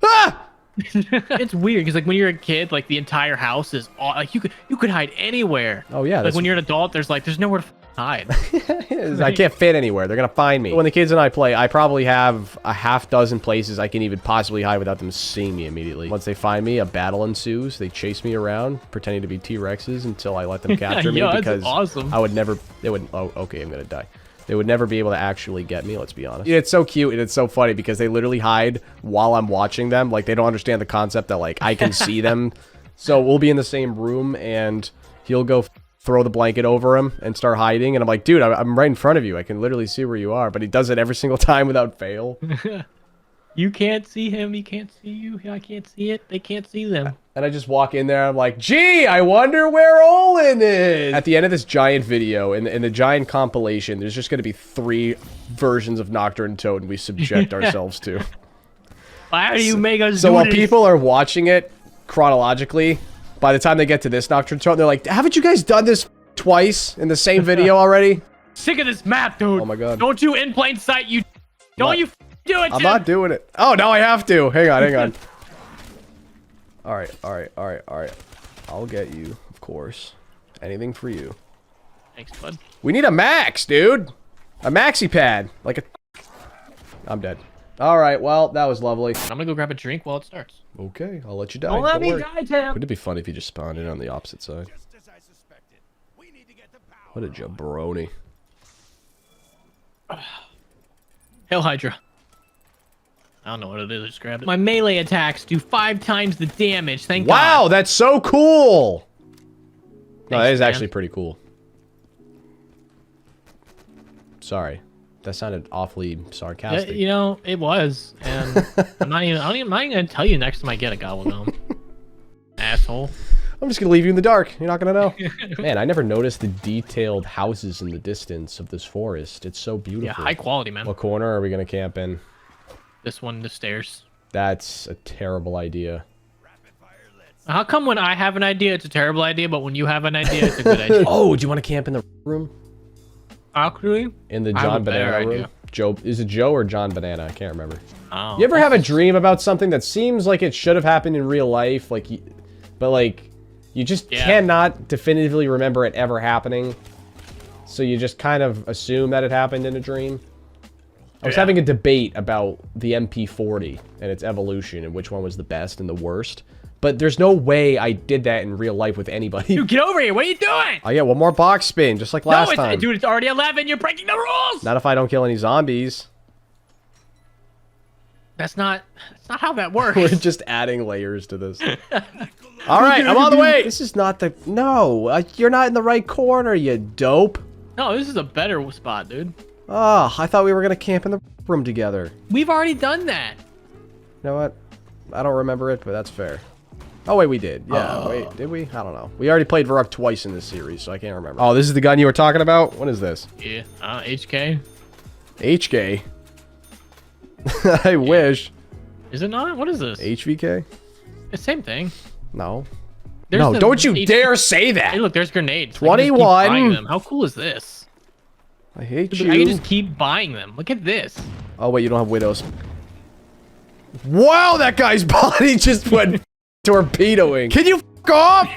Speaker 1: Ah!
Speaker 4: It's weird because like when you're a kid, like the entire house is all, like you could hide anywhere.
Speaker 1: Oh yeah.
Speaker 4: Like when you're an adult, there's nowhere to hide.
Speaker 1: I can't fit anywhere. They're gonna find me. When the kids and I play, I probably have a half-dozen places I can even possibly hide without them seeing me immediately. Once they find me, a battle ensues. They chase me around, pretending to be T-Rexes until I let them capture me because
Speaker 4: that's awesome.
Speaker 1: I would never. They would. Oh, okay. I'm gonna die. They would never be able to actually get me, let's be honest. It's so cute and it's so funny because they literally hide while I'm watching them. Like, they don't understand the concept that, like, I can see them. So we'll be in the same room and he'll go throw the blanket over him and start hiding. And I'm like, dude, I'm right in front of you. I can literally see where you are. But he does it every single time without fail.
Speaker 4: You can't see him. He can't see you. I can't see it. They can't see them. And
Speaker 1: I just walk in there. I'm like, gee, I wonder where Olin is. At the end of this giant video, in the giant compilation, there's just going to be 3 versions of Nacht der Untoten we subject ourselves to.
Speaker 4: Why do you make us
Speaker 1: so
Speaker 4: do
Speaker 1: while
Speaker 4: this?
Speaker 1: people are watching it chronologically, by the time they get to this Nacht der Untoten, they're like, haven't you guys done this twice in the same video already?
Speaker 4: Sick of this map, dude.
Speaker 1: Oh my god.
Speaker 4: Don't you in plain sight, you... Don't you do it,
Speaker 1: I'm
Speaker 4: Tim.
Speaker 1: not doing it. Oh, now I have to. Hang on. Alright. I'll get you, of course. Anything for you.
Speaker 4: Thanks, bud.
Speaker 1: We need a max, dude. A maxi pad. Like a... I'm dead. Alright, well, that was lovely.
Speaker 4: I'm gonna go grab a drink while it starts.
Speaker 1: Okay, I'll let you die.
Speaker 4: Don't let me
Speaker 1: worry.
Speaker 4: die, Tim.
Speaker 1: Wouldn't it be funny if you just spawned in on the opposite side? What a jabroni.
Speaker 4: Hail Hydra. I don't know what it is. I just grabbed it. My melee attacks do 5 times the damage. Thank God.
Speaker 1: Wow, that's so cool. No, that is
Speaker 4: man.
Speaker 1: actually pretty cool. Sorry. That sounded awfully sarcastic.
Speaker 4: You know, it was. And I'm not even gonna tell you next time I get a gobble gum. Asshole.
Speaker 1: I'm just gonna leave you in the dark. You're not gonna know. Man, I never noticed the detailed houses in the distance of this forest. It's so beautiful.
Speaker 4: Yeah, high quality, man.
Speaker 1: What corner are we gonna camp in?
Speaker 4: This one, the stairs.
Speaker 1: That's a terrible idea.
Speaker 4: How come when I have an idea, it's a terrible idea, but when you have an idea, it's a good idea?
Speaker 1: Oh, do you want to camp in the room?
Speaker 4: Actually,
Speaker 1: In the
Speaker 4: I have
Speaker 1: John
Speaker 4: a better
Speaker 1: Banana room?
Speaker 4: idea.
Speaker 1: Joe, is it Joe or John Banana? I can't remember.
Speaker 4: Oh,
Speaker 1: You ever have a dream about something that seems like it should have happened in real life, but like you just cannot definitively remember it ever happening, so you just kind of assume that it happened in a dream? I was having a debate about the MP40 and its evolution and which one was the best and the worst, but there's no way I did that in real life with anybody.
Speaker 4: Dude, get over here! What are you doing?
Speaker 1: Oh yeah, one more box spin, just like last time.
Speaker 4: Dude, it's already 11. You're breaking the rules.
Speaker 1: Not if I don't kill any zombies.
Speaker 4: That's not how that works.
Speaker 1: We're just adding layers to this. All right, I'm on the way. This is not the... No, you're not in the right corner, you dope.
Speaker 4: No, this is a better spot, dude.
Speaker 1: Oh, I thought we were going to camp in the room together.
Speaker 4: We've already done that.
Speaker 1: You know what? I don't remember it, but that's fair. Oh, wait, we did. Yeah, wait, did we? I don't know. We already played Verruckt twice in this series, so I can't remember. Oh, this is the gun you were talking about? What is this?
Speaker 4: Yeah, HK.
Speaker 1: HK? I wish.
Speaker 4: Is it not? What is this?
Speaker 1: HVK?
Speaker 4: It's the same thing.
Speaker 1: No.
Speaker 4: There's
Speaker 1: No,
Speaker 4: the
Speaker 1: don't you
Speaker 4: HK.
Speaker 1: dare say that.
Speaker 4: Hey, look, there's grenades.
Speaker 1: 21.
Speaker 4: I can just keep buying them. How cool is this?
Speaker 1: I hate
Speaker 4: Dude, I can
Speaker 1: you.
Speaker 4: just keep buying them. Look at this.
Speaker 1: Oh, wait, you don't have widows. Wow, that guy's body just went torpedoing. Can you f off?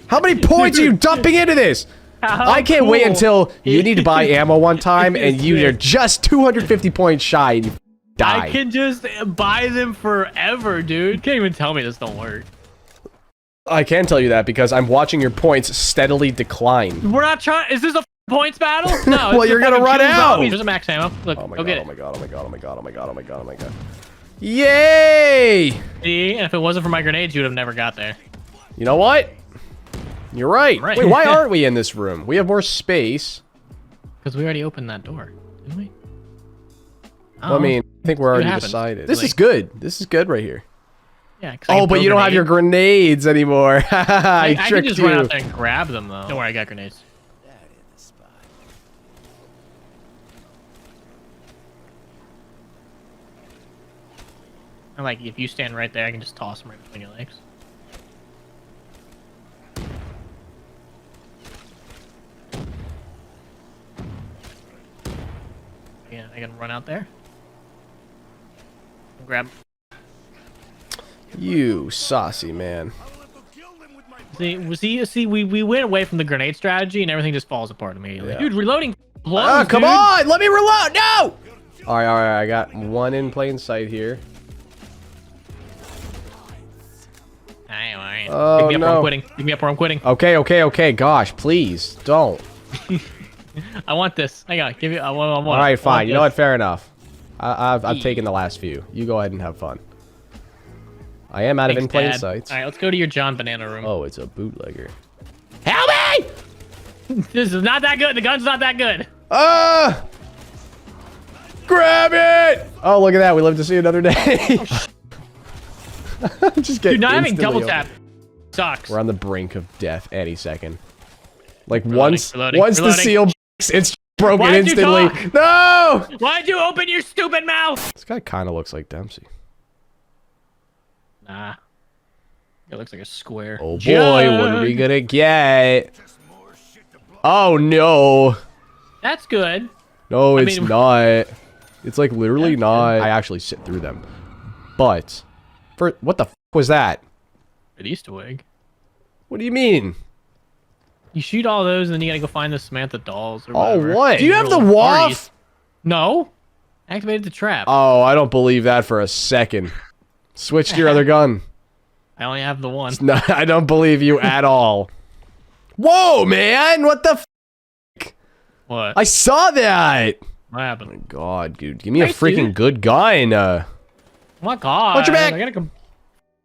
Speaker 1: How many points are you dumping into this? I can't wait until you need to buy ammo one time and you're just 250 points shy and you die.
Speaker 4: I can just buy them forever, dude. You can't even tell me this don't work.
Speaker 1: I can tell you that because I'm watching your points steadily decline.
Speaker 4: We're not trying. Is this a points battle? No.
Speaker 1: Well,
Speaker 4: it's
Speaker 1: you're
Speaker 4: just
Speaker 1: gonna
Speaker 4: fucking
Speaker 1: run
Speaker 4: killing
Speaker 1: out.
Speaker 4: zombies. There's a max ammo. Look,
Speaker 1: Oh my
Speaker 4: go
Speaker 1: god,
Speaker 4: get
Speaker 1: oh
Speaker 4: it.
Speaker 1: my god, oh my god, oh my god, oh my god, oh my god, oh my god, oh my god. Yay!
Speaker 4: See, and if it wasn't for my grenades, you would have never got there.
Speaker 1: You know what? You're right.
Speaker 4: Right.
Speaker 1: Wait, why aren't we in this room? We have more space.
Speaker 4: Because we already opened that door, didn't we?
Speaker 1: Well, I mean, I think we're already
Speaker 4: happens.
Speaker 1: decided. This
Speaker 4: Like-
Speaker 1: is good. This is good right here.
Speaker 4: Yeah. 'Cause I
Speaker 1: Oh,
Speaker 4: can
Speaker 1: but
Speaker 4: throw
Speaker 1: you don't have your
Speaker 4: grenades.
Speaker 1: grenades anymore. I
Speaker 4: can
Speaker 1: tricked
Speaker 4: just
Speaker 1: you.
Speaker 4: run out there and grab them, though. Don't worry, I got grenades. And like, if you stand right there, I can just toss them right between your legs. Yeah, I can run out there. Grab.
Speaker 1: You saucy man.
Speaker 4: See, we went away from the grenade strategy and everything just falls apart immediately.
Speaker 1: Yeah.
Speaker 4: Dude, reloading.
Speaker 1: Ah, come
Speaker 4: dude.
Speaker 1: on! Let me reload! No! All right. I got one in plain sight here.
Speaker 4: Alright.
Speaker 1: Oh,
Speaker 4: Pick me up or
Speaker 1: no.
Speaker 4: I'm quitting. Pick me up or I'm quitting.
Speaker 1: Okay. Gosh, please don't.
Speaker 4: I want this. Hang on. Give you. I want.
Speaker 1: All right, fine. You know
Speaker 4: this.
Speaker 1: what? Fair enough. I've taken the last few. You go ahead and have fun. I am out of in
Speaker 4: Thanks,
Speaker 1: plain
Speaker 4: Dad.
Speaker 1: sight.
Speaker 4: All right, let's go to your John Banana room.
Speaker 1: Oh, it's a bootlegger. Help me!
Speaker 4: This is not that good. The gun's not that good.
Speaker 1: Grab it! Oh, look at that. We live to see another day. Just get
Speaker 4: Dude, not having double
Speaker 1: instantly
Speaker 4: tap
Speaker 1: over.
Speaker 4: sucks.
Speaker 1: We're on the brink of death any second. Like
Speaker 4: Reloading, reloading,
Speaker 1: once the
Speaker 4: reloading.
Speaker 1: seal it's broken
Speaker 4: Why'd you
Speaker 1: instantly.
Speaker 4: talk?
Speaker 1: No!
Speaker 4: Why'd you open your stupid mouth?
Speaker 1: This guy kind of looks like Dempsey.
Speaker 4: Nah. It looks like a square.
Speaker 1: Oh boy, what are we gonna get? Oh no.
Speaker 4: That's good.
Speaker 1: No,
Speaker 4: I
Speaker 1: it's
Speaker 4: mean-
Speaker 1: not. It's like literally
Speaker 4: That's
Speaker 1: not. I actually sit through them. But, what the f was that?
Speaker 4: An Easter egg.
Speaker 1: What do you mean?
Speaker 4: You shoot all those, and then you gotta go find the Samantha dolls. Or
Speaker 1: Oh,
Speaker 4: whatever.
Speaker 1: what? Do you have the
Speaker 4: Little
Speaker 1: WAF?
Speaker 4: parties. No. Activated the trap.
Speaker 1: Oh, I don't believe that for a second. Switch to your other gun.
Speaker 4: I only have the one.
Speaker 1: No, I don't believe you at all. Whoa, man! What the f?
Speaker 4: What?
Speaker 1: I saw that!
Speaker 4: What happened?
Speaker 1: God, dude. Give me a
Speaker 4: Nice,
Speaker 1: freaking
Speaker 4: dude.
Speaker 1: good gun.
Speaker 4: my God.
Speaker 1: Watch your back.
Speaker 4: I gotta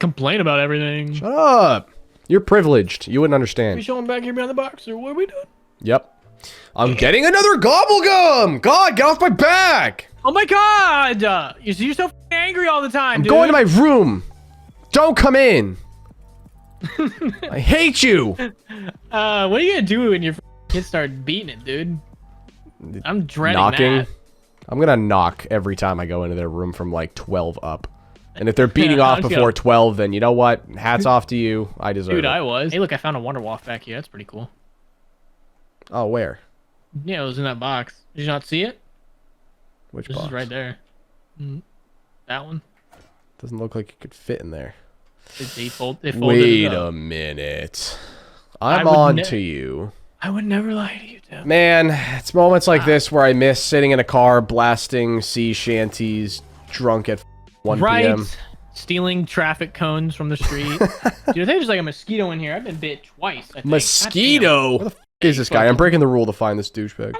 Speaker 4: complain about everything.
Speaker 1: Shut up. You're privileged. You wouldn't
Speaker 4: Are we
Speaker 1: understand.
Speaker 4: showing back here behind the box, or what are we doing?
Speaker 1: Yep. I'm getting another gobblegum. God, get off my back.
Speaker 4: Oh my God! You're so angry all the time,
Speaker 1: I'm
Speaker 4: dude.
Speaker 1: going to my room. Don't come in. I hate you.
Speaker 4: What are you gonna do when your kids start beating it, dude? I'm dreading
Speaker 1: Knocking.
Speaker 4: that.
Speaker 1: I'm gonna knock every time I go into their room from like 12 up. And if they're beating
Speaker 4: Yeah,
Speaker 1: off
Speaker 4: I'm just
Speaker 1: before
Speaker 4: gonna-
Speaker 1: 12, then you know what? Hats off to you. I deserve
Speaker 4: Dude,
Speaker 1: it.
Speaker 4: I was. Hey, look, I found a Wonder Waff back here. That's pretty cool.
Speaker 1: Oh, where?
Speaker 4: Yeah, it was in that box. Did you not see it?
Speaker 1: Which
Speaker 4: This
Speaker 1: box?
Speaker 4: is right there. That one.
Speaker 1: Doesn't look like it could fit in there.
Speaker 4: They folded
Speaker 1: Wait
Speaker 4: it up.
Speaker 1: a minute. I'm
Speaker 4: would
Speaker 1: on
Speaker 4: ne-
Speaker 1: to you.
Speaker 4: I would never lie to you, Tim.
Speaker 1: Man, it's moments like this where I miss sitting in a car blasting sea shanties drunk at 1
Speaker 4: Right.
Speaker 1: p.m.
Speaker 4: Stealing traffic cones from the street. Dude, I think there's like a mosquito in here. I've been bit twice. I think.
Speaker 1: Mosquito? Where the f is this guy? I'm breaking the rule to find this douchebag.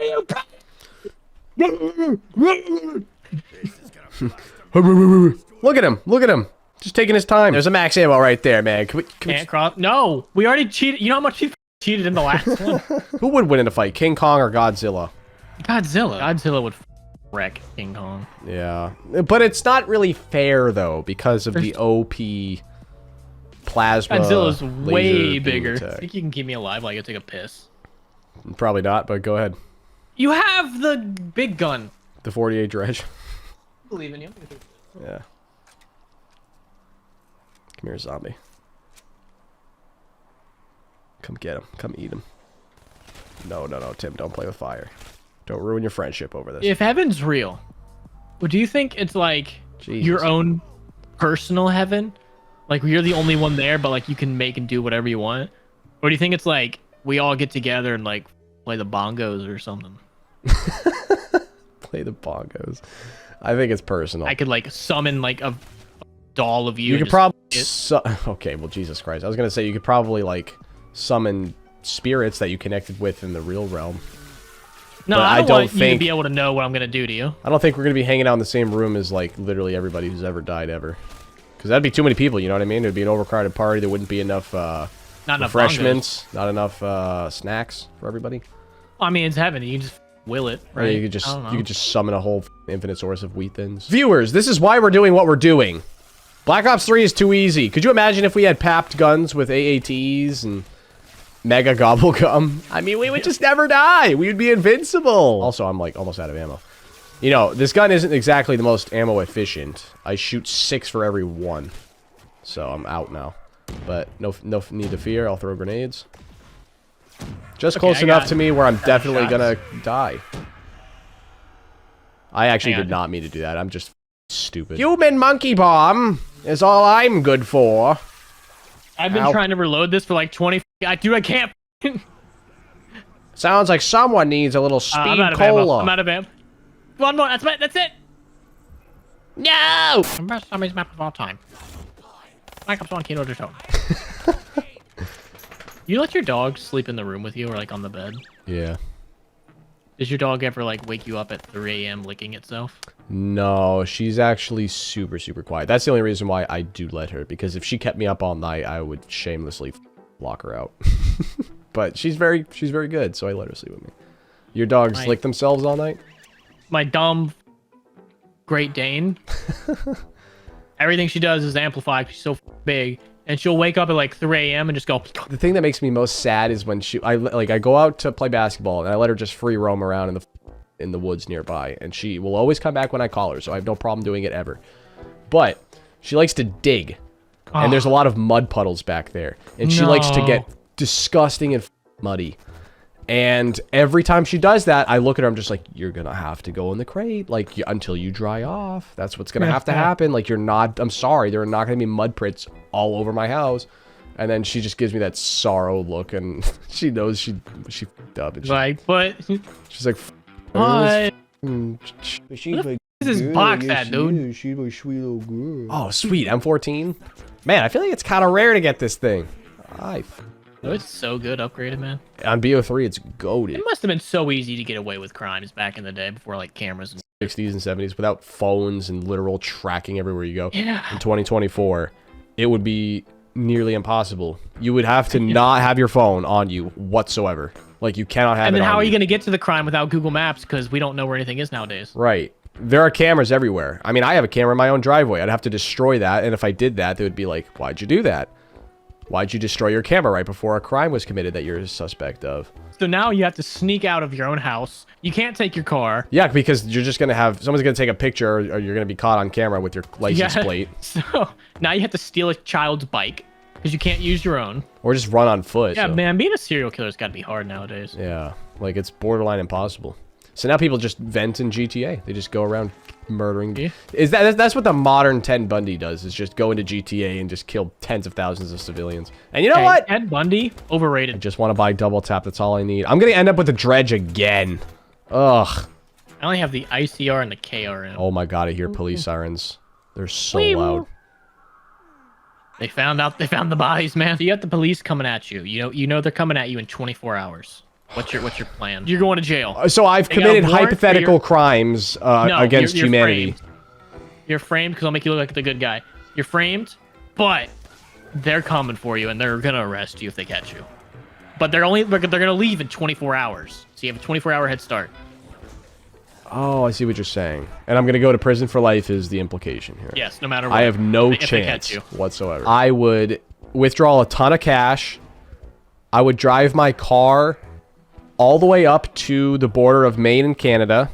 Speaker 1: Look at him. Look at him. Just taking his time. There's a max ammo right there, man. Can we
Speaker 4: Can't cross. No, we already cheated. You know how much we cheated in the last one?
Speaker 1: who would win in a fight, King Kong or Godzilla?
Speaker 4: Godzilla. Godzilla would wreck King Kong.
Speaker 1: Yeah. But it's not really fair, though, because of the OP plasma
Speaker 4: Godzilla's
Speaker 1: laser
Speaker 4: way
Speaker 1: beam
Speaker 4: bigger.
Speaker 1: attack.
Speaker 4: Think you can keep me alive while I go take a piss?
Speaker 1: Probably not, but go ahead.
Speaker 4: You have the big gun.
Speaker 1: The 48 dredge.
Speaker 4: I believe in you.
Speaker 1: Yeah. Come here, zombie. Come get him. Come eat him. No, no, no, Tim. Don't play with fire. Don't ruin your friendship over this.
Speaker 4: If heaven's real, do you think it's like
Speaker 1: Jesus.
Speaker 4: your own personal heaven? Like you're the only one there, but like you can make and do whatever you want? Or do you think it's like we all get together and like play the bongos or something?
Speaker 1: Play the bongos. I think it's personal.
Speaker 4: I could like summon like a doll of you.
Speaker 1: You
Speaker 4: and
Speaker 1: could
Speaker 4: just-
Speaker 1: probably... Okay, well, Jesus Christ. I was going to say you could probably, like, summon spirits that you connected with in the real realm.
Speaker 4: No,
Speaker 1: but
Speaker 4: I don't want you to
Speaker 1: think-
Speaker 4: be able to know what I'm gonna do to you.
Speaker 1: I don't think we're going to be hanging out in the same room as, like, literally everybody who's ever died ever. Because that'd be too many people, you know what I mean? It would be an overcrowded party. There wouldn't be enough
Speaker 4: Not enough
Speaker 1: refreshments, not enough snacks for everybody.
Speaker 4: Well, I mean, it's heaven. You just will it,
Speaker 1: Or
Speaker 4: right?
Speaker 1: you could
Speaker 4: I don't know.
Speaker 1: just summon a whole infinite source of wheat thins. Viewers, this is why we're doing what we're doing. Black Ops 3 is too easy. Could you imagine if we had papped guns with AATs and mega gobblegum? I mean, we would just never die. We would be invincible. Also, I'm like almost out of ammo. You know, this gun isn't exactly the most ammo efficient. I shoot 6 for every 1. So I'm out now. But no need to fear. I'll throw grenades. Just
Speaker 4: Okay,
Speaker 1: close
Speaker 4: I
Speaker 1: enough
Speaker 4: got
Speaker 1: to me where I'm definitely
Speaker 4: shots.
Speaker 1: gonna die. I actually
Speaker 4: Hang
Speaker 1: did
Speaker 4: on.
Speaker 1: not mean to do that. I'm just stupid. Human monkey bomb is all I'm good for.
Speaker 4: I've been
Speaker 1: Ow.
Speaker 4: trying to reload this for like 20. Dude, I can't.
Speaker 1: Sounds like someone needs a little speed
Speaker 4: I'm out of ammo.
Speaker 1: cola.
Speaker 4: I'm out of ammo. One more. That's it.
Speaker 1: No!
Speaker 4: The best zombies map of all time. Black Ops 1 Kino der Toten. You let your dog sleep in the room with you or like on the bed?
Speaker 1: Yeah.
Speaker 4: Does your dog ever like wake you up at 3 a.m. licking itself?
Speaker 1: No, she's actually super, super quiet. That's the only reason why I do let her, because if she kept me up all night, I would shamelessly lock her out. But she's very good, so I let her sleep with me. Your dogs
Speaker 4: Right.
Speaker 1: lick themselves all night?
Speaker 4: My dumb Great Dane. Everything she does is amplified. She's so big, and she'll wake up at like 3 a.m. and just go.
Speaker 1: The thing that makes me most sad is when I go out to play basketball and I let her just free roam around in the woods nearby, and she will always come back when I call her, so I have no problem doing it ever. But she likes to dig, and there's a lot of mud puddles back there, and she likes to get disgusting and muddy. And every time she does that, I look at her, I'm just like, you're gonna have to go in the crate, like, until you dry off. That's what's gonna have to happen. Like, I'm sorry, there are not gonna be mud prints all over my house. And then she just gives me that sorrow look, and she knows she f***ed up. And
Speaker 4: Like, but
Speaker 1: she's like,
Speaker 4: what?
Speaker 1: She's
Speaker 4: What is this box at, dude?
Speaker 1: She's my sweet little girl. Oh, sweet, M14. Man, I feel like it's kind of rare to get this thing.
Speaker 4: Oh, it's so good upgraded, man.
Speaker 1: On BO3, it's goated.
Speaker 4: It must have been so easy to get away with crimes back in the day before like cameras and
Speaker 1: 60s and 70s without phones and literal tracking everywhere you go.
Speaker 4: Yeah.
Speaker 1: In 2024, it would be nearly impossible. You would have to not have your phone on you whatsoever. Like, you cannot have it on you.
Speaker 4: And then how are you going to get to the crime without Google Maps? Because we don't know where anything is nowadays.
Speaker 1: Right. There are cameras everywhere. I mean, I have a camera in my own driveway. I'd have to destroy that, and if I did that, they would be like, why'd you do that? Why'd you destroy your camera right before a crime was committed that you're a suspect of?
Speaker 4: So now you have to sneak out of your own house. You can't take your car.
Speaker 1: Yeah, because you're just going to have... Someone's going to take a picture, or you're going to be caught on camera with your license plate.
Speaker 4: So now you have to steal a child's bike because you can't use your own.
Speaker 1: Or just run on foot.
Speaker 4: Yeah,
Speaker 1: so.
Speaker 4: Man, being a serial killer's got to be hard nowadays.
Speaker 1: Yeah, like, it's borderline impossible. So now people just vent in GTA. They just go around murdering.
Speaker 4: Yeah.
Speaker 1: That's what the modern Ted Bundy does, is just go into GTA and just kill tens of thousands of civilians. And you know what?
Speaker 4: Ted Bundy, overrated.
Speaker 1: I just want to buy double tap. That's all I need. I'm going to end up with the dredge again. Ugh.
Speaker 4: I only have the ICR and the KRM.
Speaker 1: Oh my god, I hear police sirens. They're so
Speaker 4: Wee
Speaker 1: loud.
Speaker 4: They found the bodies, man. So you got the police coming at you. You know they're coming at you in 24 hours. What's your plan? You're going to jail.
Speaker 1: So I've committed hypothetical crimes against humanity.
Speaker 4: Framed. You're framed because I'll make you look like the good guy. You're framed, but they're coming for you and they're gonna arrest you if they catch you. But they're gonna leave in 24 hours. So you have a 24-hour head start.
Speaker 1: Oh, I see what you're saying. And I'm gonna go to prison for life is the implication here.
Speaker 4: Yes, no matter what.
Speaker 1: I have no
Speaker 4: if they catch
Speaker 1: chance
Speaker 4: you.
Speaker 1: whatsoever. I would withdraw a ton of cash. I would drive my car all the way up to the border of Maine and Canada.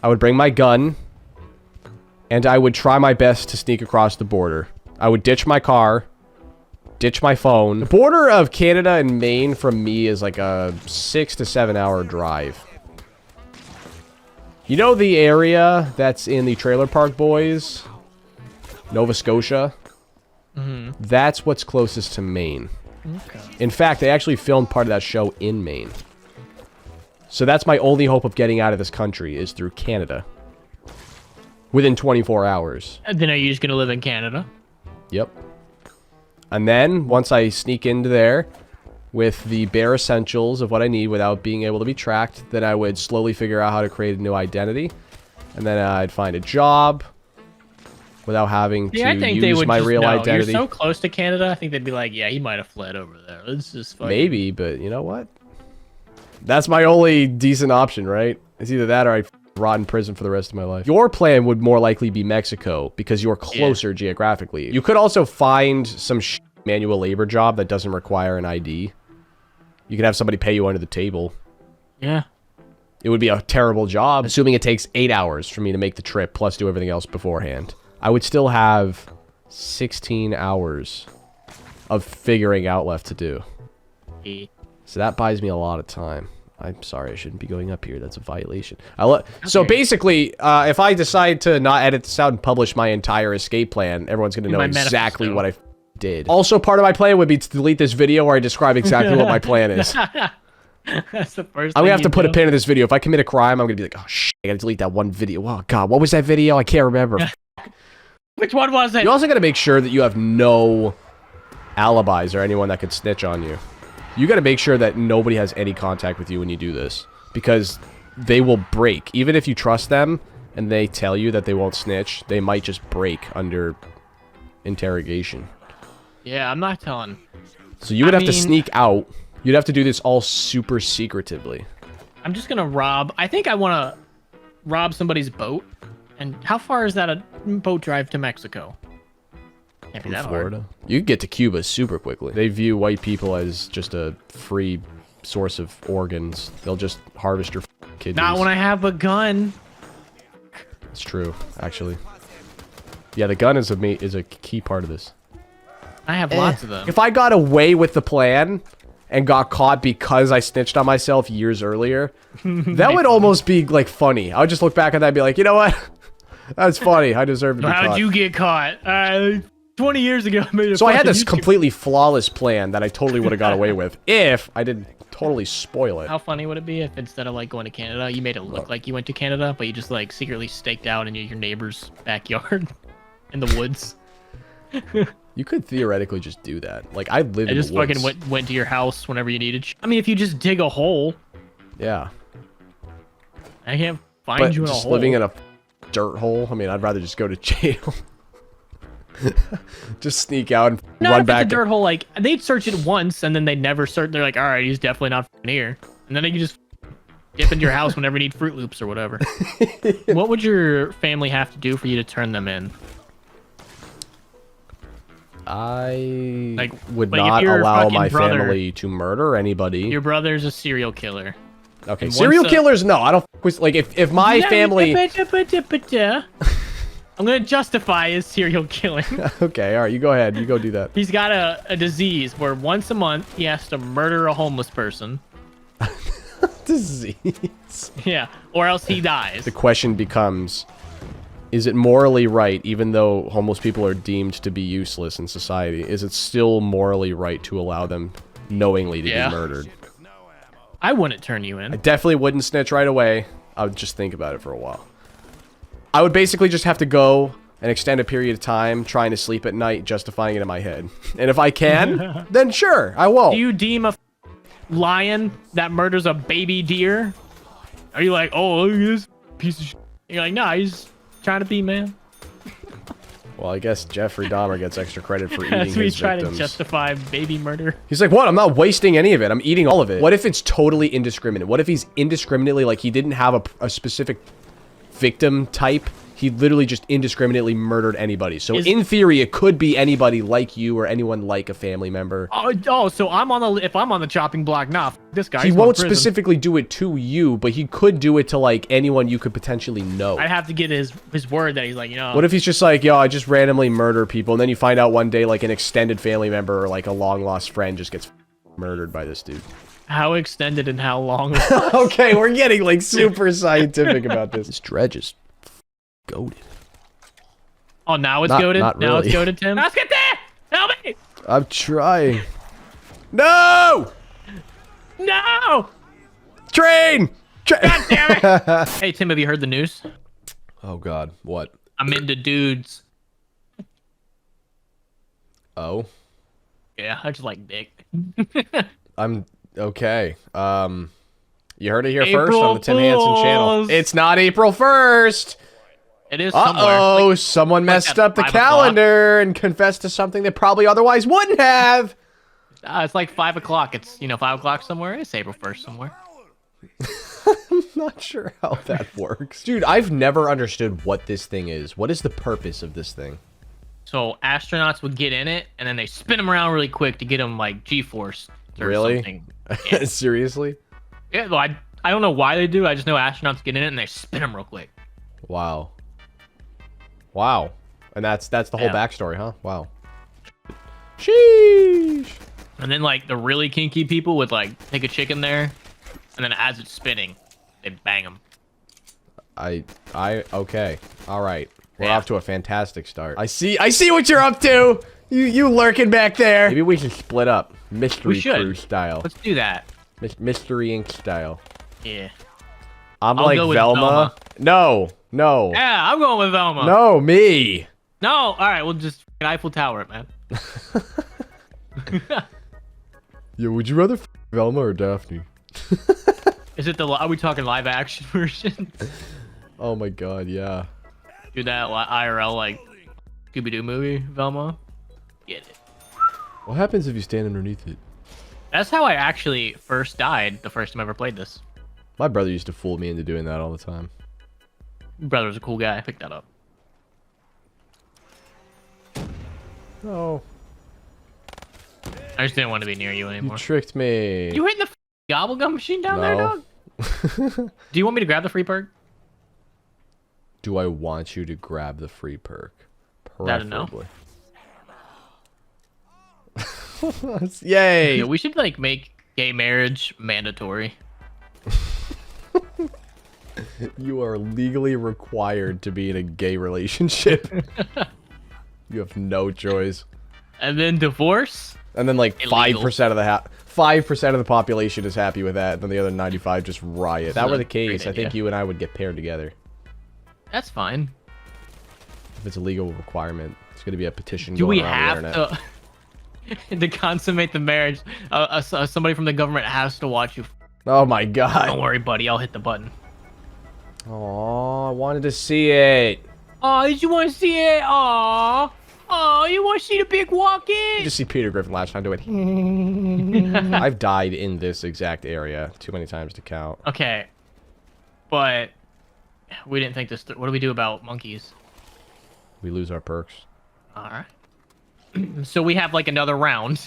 Speaker 1: I would bring my gun. And I would try my best to sneak across the border. I would ditch my car. Ditch my phone. The border of Canada and Maine from me is like a 6 to 7 hour drive. You know the area that's in the Trailer Park Boys? Nova Scotia?
Speaker 4: Mm-hmm.
Speaker 1: That's what's closest to Maine.
Speaker 4: Okay.
Speaker 1: In fact, they actually filmed part of that show in Maine. So that's my only hope of getting out of this country is through Canada. Within 24 hours.
Speaker 4: And then are you just going to live in Canada?
Speaker 1: Yep. And then, once I sneak into there with the bare essentials of what I need without being able to be tracked, then I would slowly figure out how to create a new identity. And then I'd find a job without having to use my real identity.
Speaker 4: You're so close to Canada, I think they'd be like, yeah, he might have fled over there. Let's just fucking...
Speaker 1: Maybe, but you know what? That's my only decent option, right? It's either that or I rot in prison for the rest of my life. Your plan would more likely be Mexico because you're closer geographically. You could also find some manual labor job that doesn't require an ID. You could have somebody pay you under the table.
Speaker 4: Yeah.
Speaker 1: It would be a terrible job, assuming it takes 8 hours for me to make the trip plus do everything else beforehand. I would still have 16 hours of figuring out left to do. So that buys me a lot of time. I'm sorry, I shouldn't be going up here. That's a violation. So basically, if I decide to not edit this out and publish my entire escape plan, everyone's going to know exactly what I did. Also, part of my plan would be to delete this video where I describe exactly what my plan is.
Speaker 4: That's the first
Speaker 1: I'm going to have to put a pin in this video. If I commit a crime, I'm going to be like, oh, shit, I got to delete that one video. Oh, God, what was that video? I can't remember.
Speaker 4: Which one was it?
Speaker 1: You also got to make sure that you have no alibis or anyone that could snitch on you. You got to make sure that nobody has any contact with you when you do this, because they will break. Even if you trust them and they tell you that they won't snitch, they might just break under interrogation.
Speaker 4: Yeah, I'm not telling.
Speaker 1: So you would have to sneak out. You'd have to do this all super secretively.
Speaker 4: I'm just going to rob. I think I want to rob somebody's boat. And how far is that a boat drive to Mexico? Can't be that
Speaker 1: Florida.
Speaker 4: hard.
Speaker 1: You can get to Cuba super quickly. They view white people as just a free source of organs. They'll just harvest your kidneys.
Speaker 4: Not when I have a gun.
Speaker 1: It's true, actually. Yeah, the gun is a key part of this.
Speaker 4: I have lots of them.
Speaker 1: If I got away with the plan and got caught because I snitched on myself years earlier, that would almost be, like, funny. I would just look back at that and be like, you know what? That's funny. I deserve to be caught.
Speaker 4: How'd you get caught? 20 years ago, I made a
Speaker 1: So I had this completely flawless plan that I totally would have got away with if I didn't totally spoil it.
Speaker 4: How funny would it be if instead of like going to Canada, you made it look like you went to Canada, but you just like secretly staked out in your neighbor's backyard in the woods?
Speaker 1: You could theoretically just do that. Like, I lived in the woods.
Speaker 4: I just fucking went to your house whenever you needed. I mean, if you just dig a hole.
Speaker 1: Yeah.
Speaker 4: I can't find
Speaker 1: But
Speaker 4: you in a
Speaker 1: just
Speaker 4: hole.
Speaker 1: living in a dirt hole. I mean, I'd rather just go to jail. Just sneak out and
Speaker 4: No,
Speaker 1: run
Speaker 4: if
Speaker 1: back.
Speaker 4: it's a dirt hole, like they'd search it once and then they'd never search. They're like, all right, he's definitely not here, and then they can just dip into your house whenever you need Fruit Loops or whatever. What would your family have to do for you to turn them in?
Speaker 1: I
Speaker 4: Like,
Speaker 1: would
Speaker 4: like, if
Speaker 1: not
Speaker 4: your
Speaker 1: allow
Speaker 4: fucking
Speaker 1: my
Speaker 4: brother-
Speaker 1: family to murder anybody.
Speaker 4: Your brother's a serial killer.
Speaker 1: Okay,
Speaker 4: and
Speaker 1: serial
Speaker 4: once a-
Speaker 1: killers? No, I don't. Like, if my family.
Speaker 4: I'm gonna justify his serial killing.
Speaker 1: Okay, all right, you go ahead. You go do that.
Speaker 4: He's got a disease where once a month he has to murder a homeless person.
Speaker 1: Disease.
Speaker 4: Yeah, or else he dies.
Speaker 1: The question becomes, is it morally right, even though homeless people are deemed to be useless in society, is it still morally right to allow them knowingly to
Speaker 4: Yeah.
Speaker 1: be murdered?
Speaker 4: I wouldn't turn you
Speaker 1: I
Speaker 4: in.
Speaker 1: definitely wouldn't snitch right away. I would just think about it for a while. I would basically just have to go an extended period of time trying to sleep at night, justifying it in my head. And if I can, then sure, I won't.
Speaker 4: Do you deem a lion that murders a baby deer? Are you like, oh, look at this piece of shit? You're like, nah, he's trying to be, man.
Speaker 1: Well, I guess Jeffrey Dahmer gets extra credit for eating
Speaker 4: As we
Speaker 1: his
Speaker 4: try
Speaker 1: victims.
Speaker 4: to justify baby murder.
Speaker 1: He's like, what? I'm not wasting any of it. I'm eating all of it. What if it's totally indiscriminate? What if he's indiscriminately, like, he didn't have a specific victim type? He literally just indiscriminately murdered anybody. So in theory, it could be anybody like you or anyone like a family member.
Speaker 4: Oh, so if I'm on the chopping block, nah, f this guy.
Speaker 1: He won't specifically do it to you, but he could do it to, like, anyone you could potentially know.
Speaker 4: I'd have to get his word that he's like, you know.
Speaker 1: What if he's just like, yo, I just randomly murder people, and then you find out one day, like, an extended family member or, like, a long-lost friend just gets murdered by this dude.
Speaker 4: How extended and how long?
Speaker 1: Okay, we're getting, like, super scientific about this. This dredge is goated.
Speaker 4: Oh, now it's
Speaker 1: Not
Speaker 4: goated? Now
Speaker 1: really.
Speaker 4: it's goated, Tim? Let's get there! Help me!
Speaker 1: I'm trying. No!
Speaker 4: No!
Speaker 1: Train!
Speaker 4: God damn it! Hey, Tim, have you heard the news?
Speaker 1: Oh, God. What?
Speaker 4: I'm into dudes.
Speaker 1: Oh?
Speaker 4: Yeah, I just like dick.
Speaker 1: I'm... Okay. You heard it here first
Speaker 4: April
Speaker 1: on the Tim Hansen channel.
Speaker 4: Fools.
Speaker 1: It's not April 1st!
Speaker 4: It is somewhere.
Speaker 1: Uh-oh,
Speaker 4: Like,
Speaker 1: someone messed
Speaker 4: at
Speaker 1: up the
Speaker 4: 5 o'clock.
Speaker 1: calendar and confessed to something they probably otherwise wouldn't have.
Speaker 4: it's like 5 o'clock. It's, 5 o'clock somewhere. It's April 1st somewhere.
Speaker 1: Not sure how that works. Dude, I've never understood what this thing is. What is the purpose of this thing?
Speaker 4: So astronauts would get in it, and then they spin them around really quick to get them, like, G-force or
Speaker 1: Really?
Speaker 4: something. Yeah.
Speaker 1: Seriously?
Speaker 4: Yeah, well, I don't know why they do. I just know astronauts get in it, and they spin them real quick.
Speaker 1: Wow. Wow. And that's the whole
Speaker 4: Yeah.
Speaker 1: backstory, huh? Wow. Sheesh.
Speaker 4: And then, like, the really kinky people would, like, take a chicken there, and then as it's spinning, they bang them.
Speaker 1: Okay. All right. We're
Speaker 4: Yeah.
Speaker 1: off to a fantastic start. I see what you're up to. You lurking back there. Maybe we should split up. Mystery
Speaker 4: We should.
Speaker 1: Crew style.
Speaker 4: Let's do that.
Speaker 1: Mystery Inc. style.
Speaker 4: Yeah.
Speaker 1: I'm
Speaker 4: I'll
Speaker 1: like
Speaker 4: go with
Speaker 1: Velma.
Speaker 4: Velma.
Speaker 1: No.
Speaker 4: Yeah, I'm going with Velma.
Speaker 1: No, me.
Speaker 4: No, all right, we'll just Eiffel Tower it, man.
Speaker 1: Yeah, would you rather Velma or Daphne?
Speaker 4: Is it are we talking live action version?
Speaker 1: Oh my god, yeah.
Speaker 4: Do that IRL like Scooby-Doo movie, Velma? Get it.
Speaker 1: What happens if you stand underneath it?
Speaker 4: That's how I actually first died the first time I ever played this.
Speaker 1: My brother used to fool me into doing that all the time.
Speaker 4: Brother was a cool guy. I picked that up.
Speaker 1: Oh,
Speaker 4: I just didn't want to be near you
Speaker 1: you
Speaker 4: anymore.
Speaker 1: tricked me.
Speaker 4: You hitting the gobblegum machine down there,
Speaker 1: No.
Speaker 4: dog? Do you want me to grab the free perk?
Speaker 1: Do I want you to grab the free perk?
Speaker 4: That a no?
Speaker 1: Preferably. Yay!
Speaker 4: Yeah, we should like make gay marriage mandatory.
Speaker 1: You are legally required to be in a gay relationship. You have no choice.
Speaker 4: And then divorce?
Speaker 1: And then like
Speaker 4: Illegal.
Speaker 1: 5% of the 5% of the population is happy with that, and then the other 95 just riot. If that were the
Speaker 4: Great
Speaker 1: case, I think
Speaker 4: idea.
Speaker 1: you and I would get paired together.
Speaker 4: That's fine.
Speaker 1: If it's a legal requirement, it's going to be a petition
Speaker 4: Do
Speaker 1: going
Speaker 4: we
Speaker 1: around the
Speaker 4: have
Speaker 1: internet.
Speaker 4: to consummate the marriage? Somebody from the government has to watch you.
Speaker 1: Oh my
Speaker 4: Don't
Speaker 1: god.
Speaker 4: worry, buddy. I'll hit the button.
Speaker 1: Oh, I wanted to see it.
Speaker 4: Oh, did you want to see it? Oh, you want to see the big walk-in?
Speaker 1: You just see Peter Griffin last time do it. I've died in this exact area too many times to count.
Speaker 4: Okay, but we didn't think this. What do we do about monkeys?
Speaker 1: We lose our perks.
Speaker 4: All right. So we have like another round.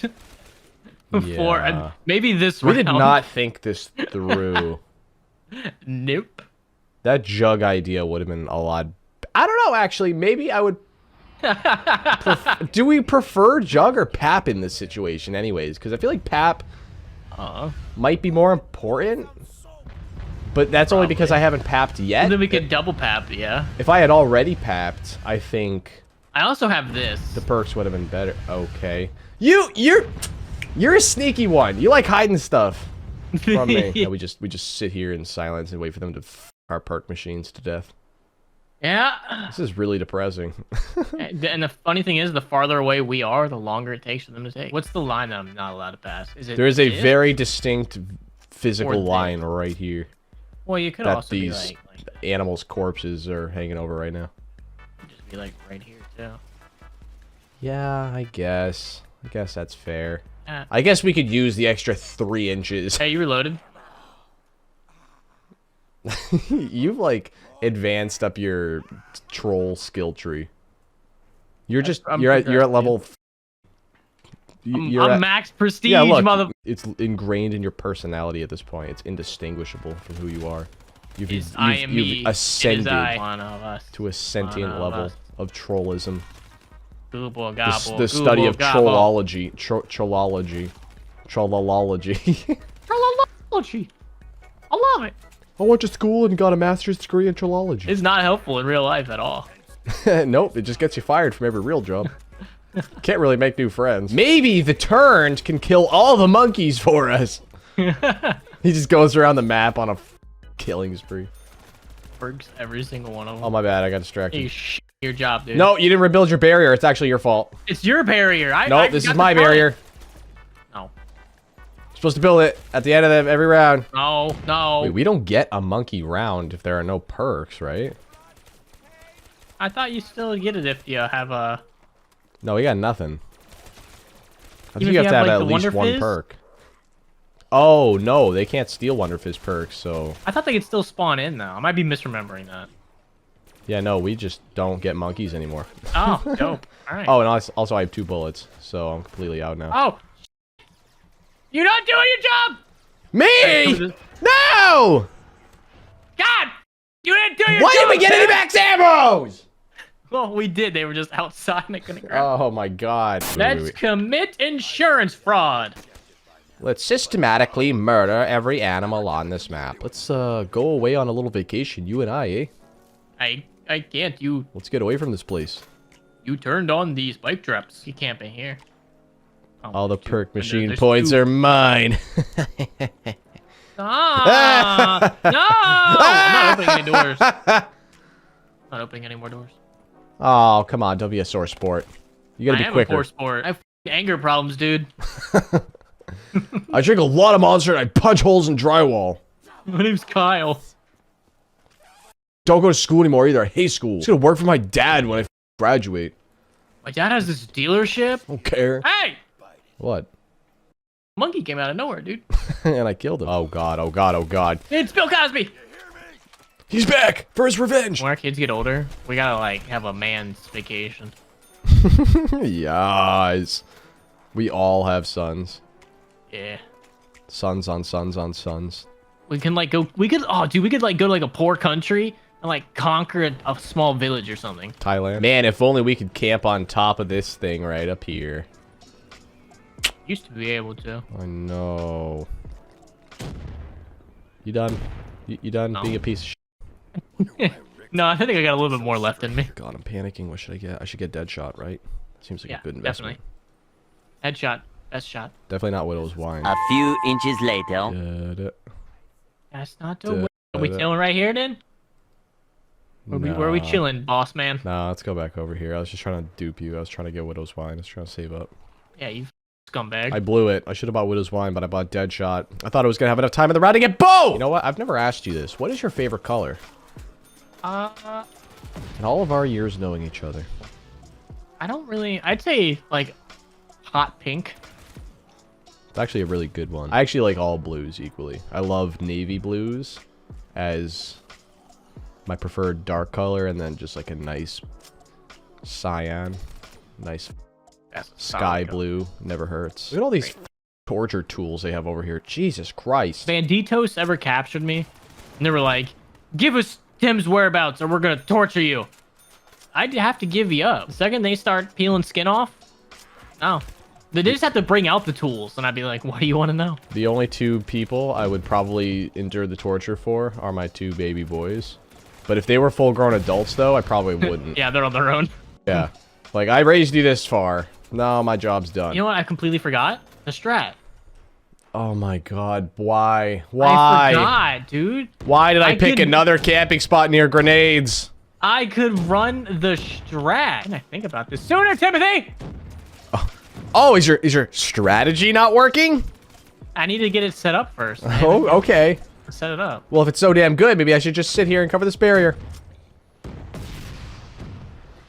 Speaker 1: Yeah.
Speaker 4: Maybe this
Speaker 1: We
Speaker 4: round.
Speaker 1: did not think this through.
Speaker 4: Nope.
Speaker 1: That jug idea would have been a lot. I don't know, actually. Maybe I would. Do we prefer jug or pap in this situation, anyways? Because I feel like pap might be more important. But that's only because I haven't papped yet.
Speaker 4: And then we could double pap, yeah.
Speaker 1: If I had already papped, I think
Speaker 4: I also have this.
Speaker 1: the perks would have been better. Okay. You're a sneaky one. You like hiding stuff from me. Yeah, we just sit here in silence and wait for them to f our perk machines to death.
Speaker 4: Yeah.
Speaker 1: This is really depressing.
Speaker 4: And the funny thing is, the farther away we are, the longer it takes for them to take. What's the line that I'm not allowed to pass? Is it?
Speaker 1: There is a
Speaker 4: this?
Speaker 1: very distinct physical
Speaker 4: Or
Speaker 1: line right here
Speaker 4: Well, you could
Speaker 1: that
Speaker 4: also be
Speaker 1: these
Speaker 4: like
Speaker 1: animals' corpses are hanging over right now.
Speaker 4: just be like right here too.
Speaker 1: Yeah, I guess that's fair.
Speaker 4: Uh,
Speaker 1: I guess we could use the extra 3 inches.
Speaker 4: Hey, you reloaded?
Speaker 1: You've like advanced up your troll skill tree. You're you're at level.
Speaker 4: I'm max prestige,
Speaker 1: Yeah, look,
Speaker 4: mother.
Speaker 1: it's ingrained in your personality at this point. It's indistinguishable from who you are. You've ascended
Speaker 4: One of us.
Speaker 1: to a sentient
Speaker 4: One of
Speaker 1: level
Speaker 4: us.
Speaker 1: of trollism.
Speaker 4: Google,
Speaker 1: The
Speaker 4: gobble,
Speaker 1: the study
Speaker 4: Google,
Speaker 1: of
Speaker 4: gobble.
Speaker 1: trollology. Trollology. Trollology.
Speaker 4: Trollology. I love it.
Speaker 1: I went to school and got a master's degree in trollology.
Speaker 4: It's not helpful in real life at all.
Speaker 1: Nope, it just gets you fired from every real job. Can't really make new friends. Maybe the Turned can kill all the monkeys for us. He just goes around the map on a killing spree.
Speaker 4: Works every single one of them.
Speaker 1: Oh, my bad, I got distracted.
Speaker 4: You your job, dude.
Speaker 1: No, you didn't rebuild your barrier. It's actually your fault.
Speaker 4: It's your barrier.
Speaker 1: No, this is my barrier.
Speaker 4: No.
Speaker 1: You're supposed to build it at the end of every round.
Speaker 4: No, no.
Speaker 1: Wait, we don't get a monkey round if there are no perks, right?
Speaker 4: I thought you still get it if you have a...
Speaker 1: No, we got nothing. I think
Speaker 4: Even
Speaker 1: you
Speaker 4: if
Speaker 1: have to have
Speaker 4: like,
Speaker 1: at
Speaker 4: the
Speaker 1: least
Speaker 4: Wonder
Speaker 1: one
Speaker 4: Fizz?
Speaker 1: perk. Oh, no, they can't steal Wonder Fizz perks, so...
Speaker 4: I thought they could still spawn in, though. I might be misremembering that.
Speaker 1: Yeah, no, we just don't get monkeys anymore.
Speaker 4: Oh, dope. All right.
Speaker 1: Oh, and also I have 2 bullets, so I'm completely out now.
Speaker 4: Oh. You're not doing your job!
Speaker 1: Me? No!
Speaker 4: God! You didn't do your
Speaker 1: Why
Speaker 4: job!
Speaker 1: did we get any max ammos?
Speaker 4: Well, we did. They were just outside and I couldn't grab
Speaker 1: Oh my god.
Speaker 4: Let's commit insurance fraud.
Speaker 1: Let's systematically murder every animal on this map. Let's go away on a little vacation, you and I, eh?
Speaker 4: I can't.
Speaker 1: Let's get away from this place.
Speaker 4: You turned on these spike traps. You can't be here.
Speaker 1: All the perk machine
Speaker 4: there's
Speaker 1: points
Speaker 4: 2.
Speaker 1: are mine.
Speaker 4: Ah! No! I'm not opening any doors. Not opening any more doors.
Speaker 1: Oh, come on, don't be a sore sport. You gotta
Speaker 4: I
Speaker 1: be
Speaker 4: am
Speaker 1: quicker.
Speaker 4: a poor sport. I have anger problems, dude.
Speaker 1: I drink a lot of Monster and I punch holes in drywall.
Speaker 4: My name's Kyle.
Speaker 1: Don't go to school anymore either. I hate school. I'm just gonna work for my dad when I graduate.
Speaker 4: My dad has this dealership.
Speaker 1: Don't care.
Speaker 4: Hey!
Speaker 1: What?
Speaker 4: Monkey came out of nowhere, dude.
Speaker 1: And I killed him. Oh god, oh god, oh god.
Speaker 4: It's Bill Cosby!
Speaker 1: He's back for his revenge.
Speaker 4: When our kids get older, we gotta, like, have a man's vacation.
Speaker 1: Yes. We all have sons.
Speaker 4: Yeah.
Speaker 1: Sons on sons on sons.
Speaker 4: We can, like, go... We could... Oh, dude, we could, like, go to, like, a poor country and, like, conquer a small village or something.
Speaker 1: Thailand. Man, if only we could camp on top of this thing right up here.
Speaker 4: Used to be able to.
Speaker 1: I know. You done? You done
Speaker 4: No.
Speaker 1: being a piece of shit?
Speaker 4: No, I think I got a little bit more left in me.
Speaker 1: God, I'm panicking. What should I get? I should get Deadshot, right? Seems like
Speaker 4: Yeah,
Speaker 1: a good investment.
Speaker 4: definitely. Headshot. Best shot.
Speaker 1: Definitely not Widow's Wine.
Speaker 2: A few inches later.
Speaker 4: That's not the way. Are we chilling right here, then? Where are we chilling, boss man?
Speaker 1: Nah, let's go back over here. I was just trying to dupe you. I was trying to get Widow's Wine. I was trying to save up.
Speaker 4: Yeah, you scumbag.
Speaker 1: I blew it. I should have bought Widow's Wine, but I bought Deadshot. I thought I was going to have enough time in the round to get BO! You know what? I've never asked you this. What is your favorite color? And all of our years knowing each other.
Speaker 4: I don't really. I'd say like hot pink.
Speaker 1: It's actually a really good one. I actually like all blues equally. I love navy blues as my preferred dark color, and then just like a nice cyan, nice sky blue. Never hurts. Look at all these torture tools they have over here. Jesus Christ.
Speaker 4: Banditos ever captured me, and they were like, "Give us Tim's whereabouts, or we're gonna torture you." I'd have to give you up. The second they start peeling skin off, no. They just have to bring out the tools, and I'd be like, what do you want to know?
Speaker 1: The only two people I would probably endure the torture for are my two baby boys. But if they were full-grown adults, though, I probably wouldn't.
Speaker 4: Yeah, they're on their own.
Speaker 1: Yeah. Like, I raised you this far. No, my job's done.
Speaker 4: You know what? I completely forgot. The strat.
Speaker 1: Oh my god. Why? Why?
Speaker 4: I forgot, dude.
Speaker 1: Why did I pick another camping spot near grenades?
Speaker 4: I could run the strat. Can I think about this sooner, Timothy?
Speaker 1: Oh, is your strategy not working?
Speaker 4: I need to get it set up first. Man.
Speaker 1: Oh, okay.
Speaker 4: Set it up.
Speaker 1: Well, if it's so damn good, maybe I should just sit here and cover this barrier.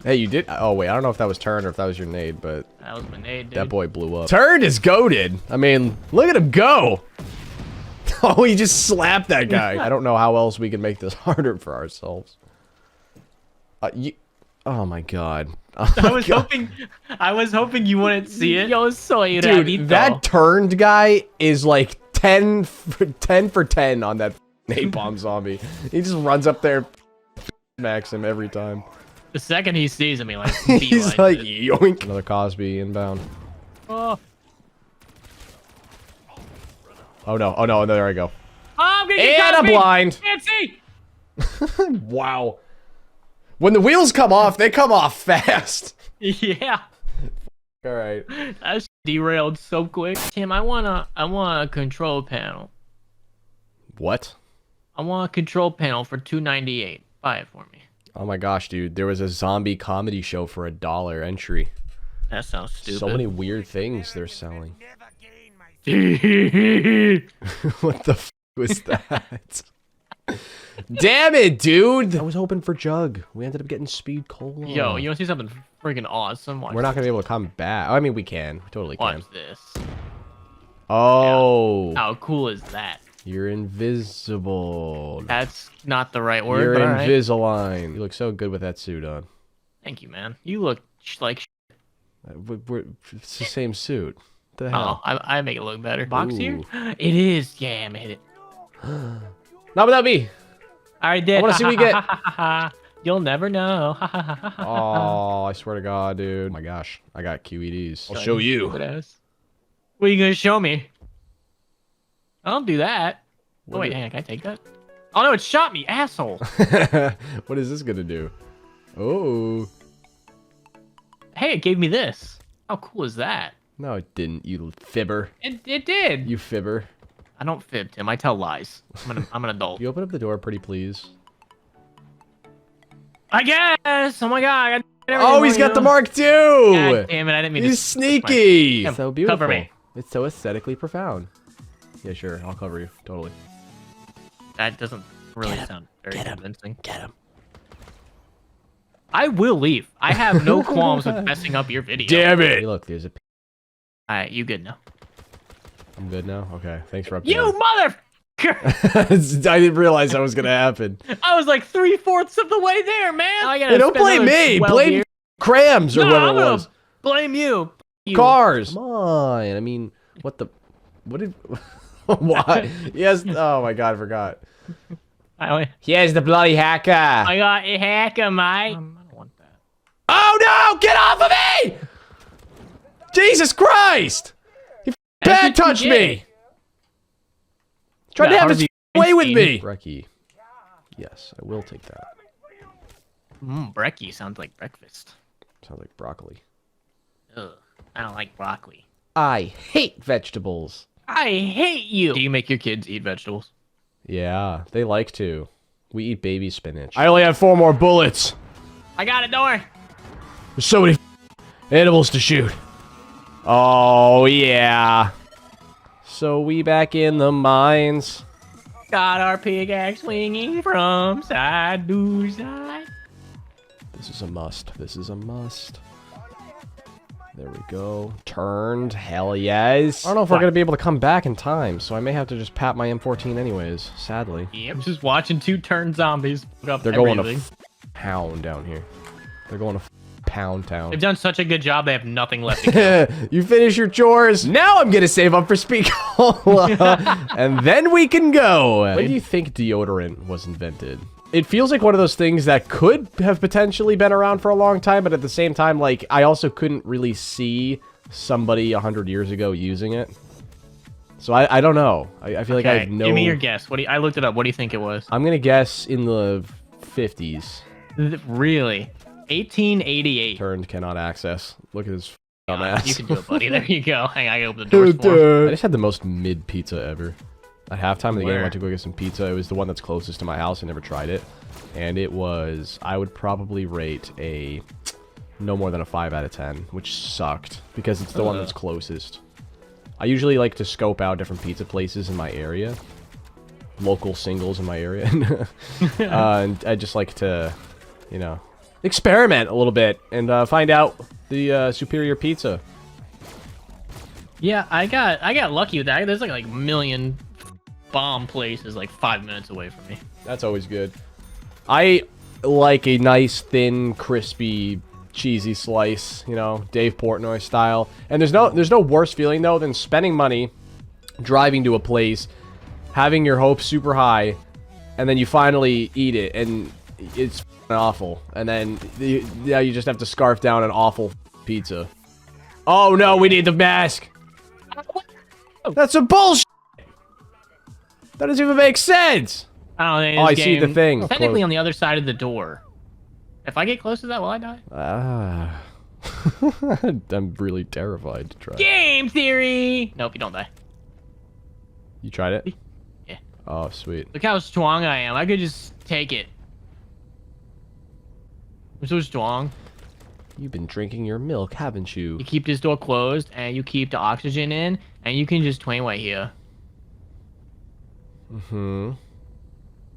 Speaker 1: Hey, you did? Oh, wait. I don't know if that was turned or if that was your nade, but...
Speaker 4: That was my nade, dude.
Speaker 1: That boy blew up. Turned is goated. I mean, look at him go. Oh, he just slapped that guy. I don't know how else we can make this harder for ourselves. Oh, my God. Oh
Speaker 4: I was hoping you wouldn't see it.
Speaker 3: Yo soy
Speaker 1: Dude, that turned guy is like 10 for 10 on that napalm zombie. He just runs up there, smacks him every time.
Speaker 4: The second he sees him, he like
Speaker 1: he's like yoink. Another Cosby inbound.
Speaker 4: Oh.
Speaker 1: Oh no! Oh no! There I go.
Speaker 4: Oh, I'm gonna
Speaker 1: get
Speaker 4: Cosby.
Speaker 1: a blind.
Speaker 4: Can't see.
Speaker 1: Wow. When the wheels come off, they come off fast.
Speaker 4: Yeah.
Speaker 1: All right.
Speaker 4: That's derailed so quick. Tim, I want a control panel.
Speaker 1: What?
Speaker 4: I want a control panel for $2.98. Buy it for me.
Speaker 1: Oh my gosh, dude! There was a zombie comedy show for $1 entry.
Speaker 4: That sounds stupid.
Speaker 1: So many weird things they're selling. What the f was that? Damn it, dude! I was hoping for Jug. We ended up getting Speed Cola.
Speaker 4: Yo, you want to see something freaking awesome?
Speaker 1: We're not gonna be able to come back. I mean, we can. We totally can.
Speaker 4: Watch this.
Speaker 1: Oh.
Speaker 4: Yeah. How cool is that?
Speaker 1: You're invisible.
Speaker 4: That's not the right word.
Speaker 1: You're
Speaker 4: but
Speaker 1: Invisalign. You look so good with that suit on.
Speaker 4: Thank you, man. You look like
Speaker 1: it's the same suit. What the hell?
Speaker 4: Oh, I make it look better. Box here? It is. Yeah, I'm hit it.
Speaker 1: Not without me.
Speaker 4: I already did.
Speaker 1: I want to see what we get.
Speaker 4: You'll never know.
Speaker 1: Oh, I swear to God, dude. Oh my gosh, I got QEDs. I'll show you.
Speaker 4: What are you gonna show me? I don't do that. Oh, wait, hang on, can I take that? Oh no, it shot me, asshole.
Speaker 1: What is this gonna do? Oh.
Speaker 4: Hey, it gave me this. How cool is that?
Speaker 1: No, it didn't, you fibber.
Speaker 4: It did.
Speaker 1: You fibber.
Speaker 4: I don't fib, Tim. I tell lies. I'm an adult.
Speaker 1: You open up the door, pretty please.
Speaker 4: I guess. Oh my God.
Speaker 1: Oh, he's got the Mark II.
Speaker 4: God damn it! I didn't mean to.
Speaker 1: He's sneaky.
Speaker 4: Come,
Speaker 1: so beautiful.
Speaker 4: Cover me.
Speaker 1: It's so aesthetically profound. Yeah, sure. I'll cover you. Totally.
Speaker 4: That doesn't really sound very convincing.
Speaker 3: Get him.
Speaker 4: I will leave. I have no qualms with messing up your video.
Speaker 1: Damn it! Hey, look, there's a...
Speaker 4: Alright, you good now.
Speaker 1: I'm good now? Okay, thanks for updating.
Speaker 4: You mother...
Speaker 1: I didn't realize that was gonna happen.
Speaker 4: I was like 3/4 of the way there, man.
Speaker 1: Hey, don't blame me. Blame Crams or whoever it was.
Speaker 4: Blame you.
Speaker 1: Cars. Come on. I mean, what the... What did... Why? Yes. Oh my God, I forgot. Here's the bloody hacker.
Speaker 4: I got a hacker, mate. I don't want that.
Speaker 1: Oh no! Get off of me! Jesus Christ! He bad touched me! Tried to have his way with me! Brekkie. Yes, I will take that.
Speaker 4: Brekkie sounds like breakfast.
Speaker 1: Sounds like broccoli.
Speaker 4: Ugh, I don't like broccoli.
Speaker 1: I hate vegetables.
Speaker 4: I hate you! Do you make your kids eat vegetables?
Speaker 1: Yeah, they like to. We eat baby spinach. I only have 4 more bullets.
Speaker 4: I got it, don't worry.
Speaker 1: There's so many animals to shoot. Oh, yeah. So we back in the mines.
Speaker 4: Got our pickaxe swinging from side to side.
Speaker 1: This is a must. This is a must. There we go. Turned. Hell yes. I don't know if we're going to be able to come back in time, so I may have to just pat my M14 anyways, sadly.
Speaker 4: Yep, I'm just watching 2 turn zombies.
Speaker 1: They're going to pound down here. They're going to pound town.
Speaker 4: They've done such a good job, they have nothing left to go.
Speaker 1: You finish your chores. Now I'm going to save up for speed cola. And then we can go. When do you think deodorant was invented? It feels like one of those things that could have potentially been around for a long time, but at the same time, like, I also couldn't really see somebody 100 years ago using it. So I don't know. I feel like I have no...
Speaker 4: Give me your guess. I looked it up. What do you think it was?
Speaker 1: I'm going to guess in the 50s.
Speaker 4: Really? 1888.
Speaker 1: Turned, cannot access. Look at his dumbass.
Speaker 4: You can do it, buddy. There you go. Hang on, I open the doors for him.
Speaker 1: I just had the most mid pizza ever. At halftime of the game, I went to go get some pizza. It was the one that's closest to my house. I never tried it. And it was, I would probably rate a no more than a 5 out of 10, which sucked because it's the one that's closest. I usually like to scope out different pizza places in my area. Local singles in my area. And I just like to, you know, experiment a little bit and find out the superior pizza.
Speaker 4: Yeah, I got lucky with that. There's like a million bomb places like 5 minutes away from me.
Speaker 1: That's always good. I like a nice, thin, crispy, cheesy slice, you know, Dave Portnoy style. And there's no worse feeling though than spending money, driving to a place, having your hopes super high, and then you finally eat it and it's awful. And then you just have to scarf down an awful pizza. Oh no, we need the mask. That's some bullshit. That doesn't even make sense.
Speaker 4: I don't think.
Speaker 1: Oh, I see the thing.
Speaker 4: It's technically on the other side of the door. If I get close to that, will I die?
Speaker 1: I'm really terrified to try.
Speaker 4: Game theory. Nope, you don't die.
Speaker 1: You tried it?
Speaker 4: Yeah.
Speaker 1: Oh, sweet.
Speaker 4: Look how strong I am. I could just take it. I'm so strong.
Speaker 1: You've been drinking your milk, haven't you?
Speaker 4: You keep this door closed, and you keep the oxygen in, and you can just twang right here.
Speaker 1: Mm-hmm.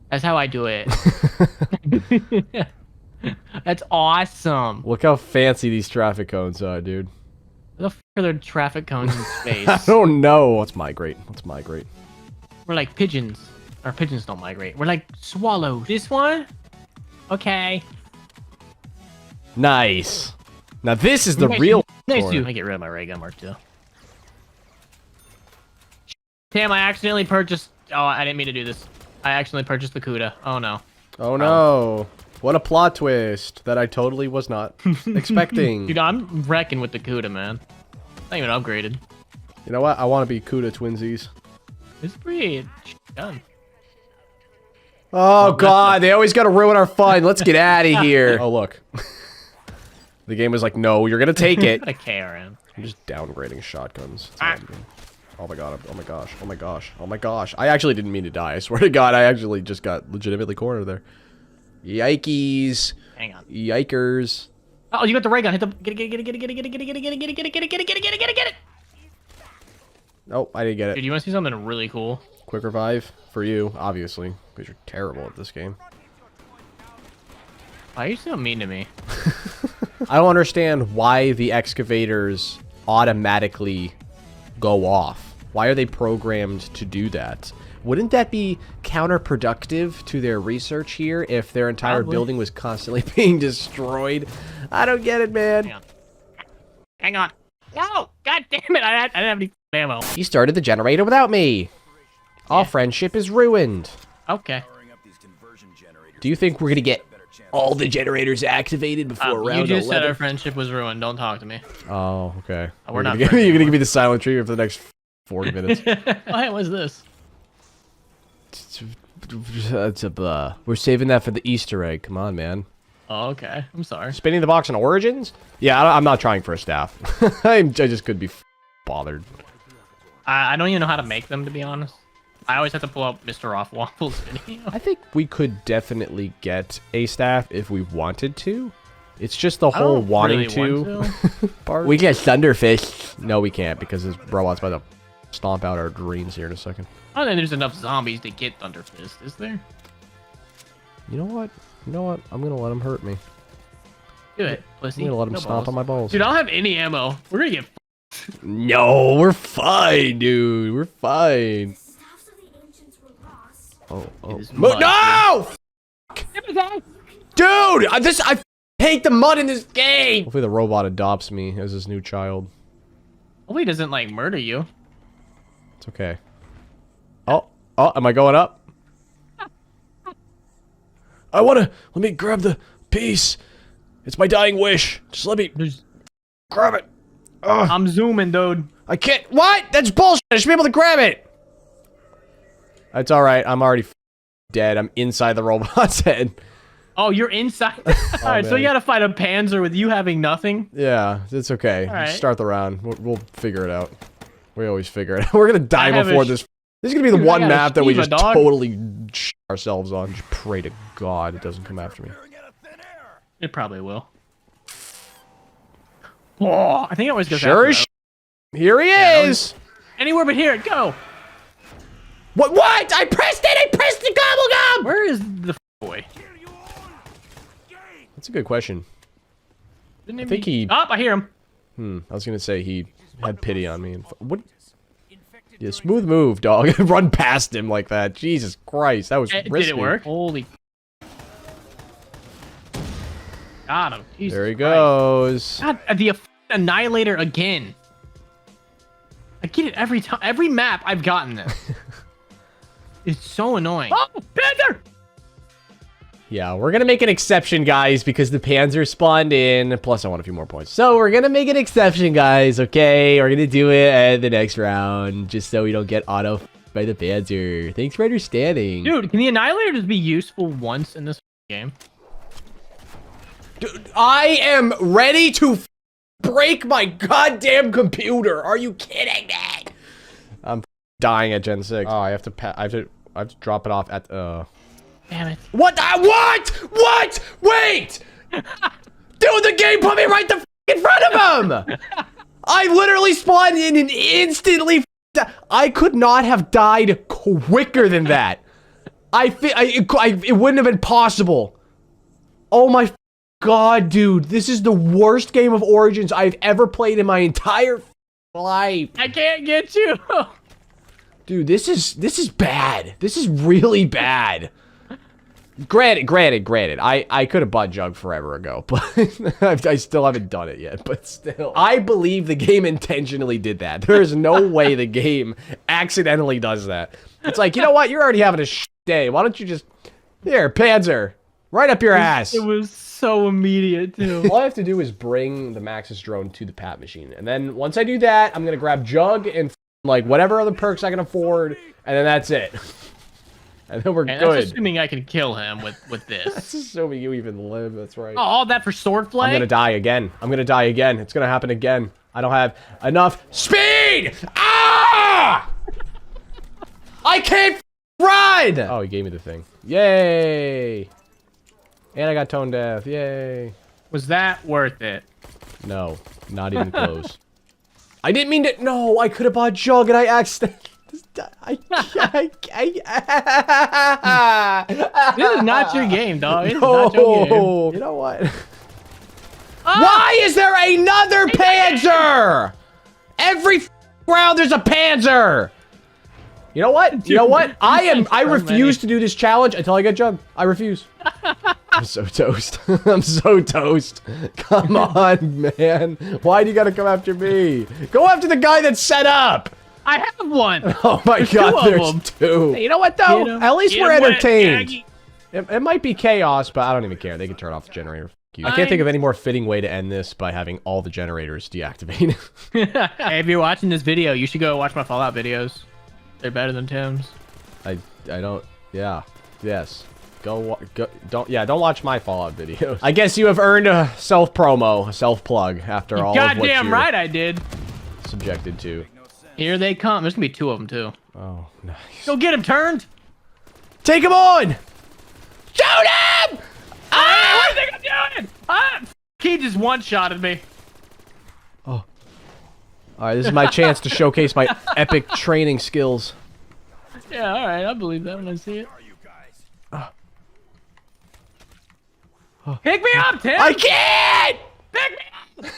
Speaker 4: That's how I do it. That's awesome.
Speaker 1: Look how fancy these traffic cones are, dude.
Speaker 4: What the f are there traffic cones in space?
Speaker 1: I don't know. Let's migrate. Let's migrate.
Speaker 4: We're like pigeons. Our pigeons don't migrate. We're like swallows. This one? Okay.
Speaker 1: Nice. Now this is the real...
Speaker 4: Nice dude. I get rid of my ray gun mark too. Damn, I accidentally purchased... Oh, I didn't mean to do this. I accidentally purchased the CUDA. Oh no.
Speaker 1: Oh no. What a plot twist that I totally was not expecting.
Speaker 4: Dude, I'm wrecking with the CUDA, man. Not even upgraded.
Speaker 1: You know what? I want to be CUDA twinsies.
Speaker 4: It's pretty done.
Speaker 1: Oh god, they always got to ruin our fun. Let's get out of here. Oh look. The game was like, no, you're gonna take it.
Speaker 4: A KRM.
Speaker 1: I'm just downgrading shotguns. Oh my god, oh my gosh, oh my gosh, oh my gosh. I actually didn't mean to die. I swear to god, I actually just got legitimately cornered there. Yikes.
Speaker 4: Hang on.
Speaker 1: Yikers.
Speaker 4: Oh, you got the ray gun. Hit the get it.
Speaker 1: Nope, I didn't get it.
Speaker 4: Dude, you want to see something really cool?
Speaker 1: Quick revive for you, obviously, because you're terrible at this game.
Speaker 4: Why are you so mean to me?
Speaker 1: I don't understand why the excavators automatically go off. Why are they programmed to do that? Wouldn't that be counterproductive to their research here if their entire building was constantly being destroyed? I don't get it, man.
Speaker 4: Hang on. Hang on. No! God damn it! I didn't have any ammo.
Speaker 1: You started the generator without me. Our friendship is ruined.
Speaker 4: Okay.
Speaker 1: Do you think we're gonna get all the generators activated before round 11?
Speaker 4: You just said our friendship was ruined. Don't talk to me.
Speaker 1: Oh, okay.
Speaker 4: We're not
Speaker 1: you're gonna give me the silent treatment for the next 40 minutes.
Speaker 4: What was this?
Speaker 1: We're saving that for the Easter egg. Come on, man.
Speaker 4: Oh, okay. I'm sorry.
Speaker 1: Spinning the box on Origins? Yeah, I'm not trying for a staff. I just couldn't be bothered.
Speaker 4: I don't even know how to make them, to be honest. I always have to pull up Mr. Off Waffle's video.
Speaker 1: I think we could definitely get a staff if we wanted to. It's just the whole wanting to part. We get Thunderfish. No, we can't because his robot's by the stomp out our dreams here in a second.
Speaker 4: I don't think there's enough zombies to get Thunder Fist, is there?
Speaker 1: You know what? You know what? I'm gonna let him hurt me.
Speaker 4: Do it, pussy.
Speaker 1: I'm gonna let him
Speaker 4: No
Speaker 1: stomp
Speaker 4: balls.
Speaker 1: on my balls.
Speaker 4: Dude, I don't have any ammo. We're gonna get
Speaker 1: No, we're fine, dude. We're fine.
Speaker 6: Staffs of the ancients were lost.
Speaker 1: Oh,
Speaker 4: It is
Speaker 1: oh.
Speaker 4: mud,
Speaker 1: No! Dude, I hate the mud in this game. Hopefully the robot adopts me as his new child.
Speaker 4: Hopefully he doesn't, like, murder you.
Speaker 1: It's okay. Oh, am I going up? Let me grab the piece. It's my dying wish. Just let me grab it. Ugh.
Speaker 4: I'm zooming, dude.
Speaker 1: I can't. What? That's bullshit. I should be able to grab it. That's all right. I'm already dead. I'm inside the robot's head.
Speaker 4: Oh, you're inside? Alright, so
Speaker 1: man.
Speaker 4: you gotta fight a Panzer with you having nothing?
Speaker 1: Yeah, it's okay.
Speaker 4: All right.
Speaker 1: Start the round. We'll figure it out. We always figure it out. We're gonna die
Speaker 4: have a
Speaker 1: before this. This is gonna be the
Speaker 4: Dude, I
Speaker 1: one
Speaker 4: got a
Speaker 1: map that we
Speaker 4: Shiva,
Speaker 1: just
Speaker 4: dog.
Speaker 1: totally shit ourselves on. Just pray to God it doesn't come after me.
Speaker 4: It probably will. Oh, I think it always goes
Speaker 1: Sure
Speaker 4: after
Speaker 1: as
Speaker 4: that.
Speaker 1: here he
Speaker 4: that
Speaker 1: is.
Speaker 4: Anywhere but here, go!
Speaker 1: What? I pressed it! I pressed the gobble gum!
Speaker 4: Where is the boy?
Speaker 1: That's a good question.
Speaker 4: Didn't
Speaker 1: I think he...
Speaker 4: Oh, I hear him.
Speaker 1: I was gonna say he had pity on me. And what? Yeah, smooth move, dog. Run past him like that. Jesus Christ, that was risky.
Speaker 4: Did it work? Holy... Got him. Jesus
Speaker 1: There he
Speaker 4: Christ.
Speaker 1: goes.
Speaker 4: God, the Annihilator again. I get it every time. Every map I've gotten this. It's so annoying. Oh, Panther!
Speaker 1: Yeah, we're gonna make an exception, guys, because the Panzer spawned in. Plus, I want a few more points. So we're gonna make an exception, guys. Okay, we're gonna do it at the next round, just so we don't get auto by the Panzer. Thanks for understanding.
Speaker 4: Dude, can the Annihilator just be useful once in this game?
Speaker 1: Dude, I am ready to break my goddamn computer. Are you kidding me? I'm dying at Gen 6. Oh, I have to drop it off at
Speaker 4: Damn it.
Speaker 1: What? What? Wait! Dude, the game put me right the in front of him! I literally spawned in and instantly I could not have died quicker than that. It wouldn't have been possible. Oh my God, dude. This is the worst game of Origins I've ever played in my entire life.
Speaker 4: I can't get you.
Speaker 1: Dude, this is bad. This is really bad. Granted. I could have bought Jug forever ago, but I still haven't done it yet. But still, I believe the game intentionally did that. There is no way the game accidentally does that. It's like, you know what? You're already having a day. Why don't you just... Here, Panzer. Right up your ass.
Speaker 4: It was so immediate, too.
Speaker 1: All I have to do is bring the Maxis drone to the Pat machine. And then once I do that, I'm going to grab Jug and like whatever other perks I can afford. And then that's it. And then we're
Speaker 4: And
Speaker 1: good.
Speaker 4: that's assuming I can kill him with this.
Speaker 1: That's assuming you even live. That's right.
Speaker 4: Oh, all that for sword flag?
Speaker 1: I'm going to die again. I'm going to die again. It's going to happen again. I don't have enough speed. Ah! I can't run. Oh, he gave me the thing. Yay. And I got tone deaf. Yay.
Speaker 4: Was that worth it?
Speaker 1: No, not even close. I didn't mean to. No, I could have bought Jug and I accidentally.
Speaker 4: This is not your game, dog. This is not your game.
Speaker 1: You know what? Why is there another Panzer? Every round there's a Panzer. You know what? You know what? I refuse to do this challenge until I get Jug. I refuse. I'm so toast. I'm so toast. Come on, man. Why do you gotta come after me? Go after the guy that's set up.
Speaker 4: I have one.
Speaker 1: Oh my God, there's two. Hey, you know what though? At least we're entertained. It might be chaos, but I don't even care. They can turn off the generator. F you. I can't think of any more fitting way to end this by having all the generators deactivated.
Speaker 4: Hey, if you're watching this video, you should go watch my Fallout videos. They're better than Tim's.
Speaker 1: I don't. Yeah. Yes. Don't watch my Fallout videos. I guess you have earned a self-promo, a self-plug after all of what
Speaker 4: Goddamn
Speaker 1: you're
Speaker 4: right I did.
Speaker 1: subjected to.
Speaker 4: Here they come. There's gonna be two of them too.
Speaker 1: Oh, nice.
Speaker 4: Go get him, turned.
Speaker 1: Take him on! Shoot him!
Speaker 4: Ah! What do you think I'm doing? Ah! He just one-shotted me.
Speaker 1: Alright, this is my chance to showcase my epic training skills.
Speaker 4: Yeah, alright, I believe that when I see it. Pick me up, Tim!
Speaker 1: I can't!
Speaker 4: Pick me up!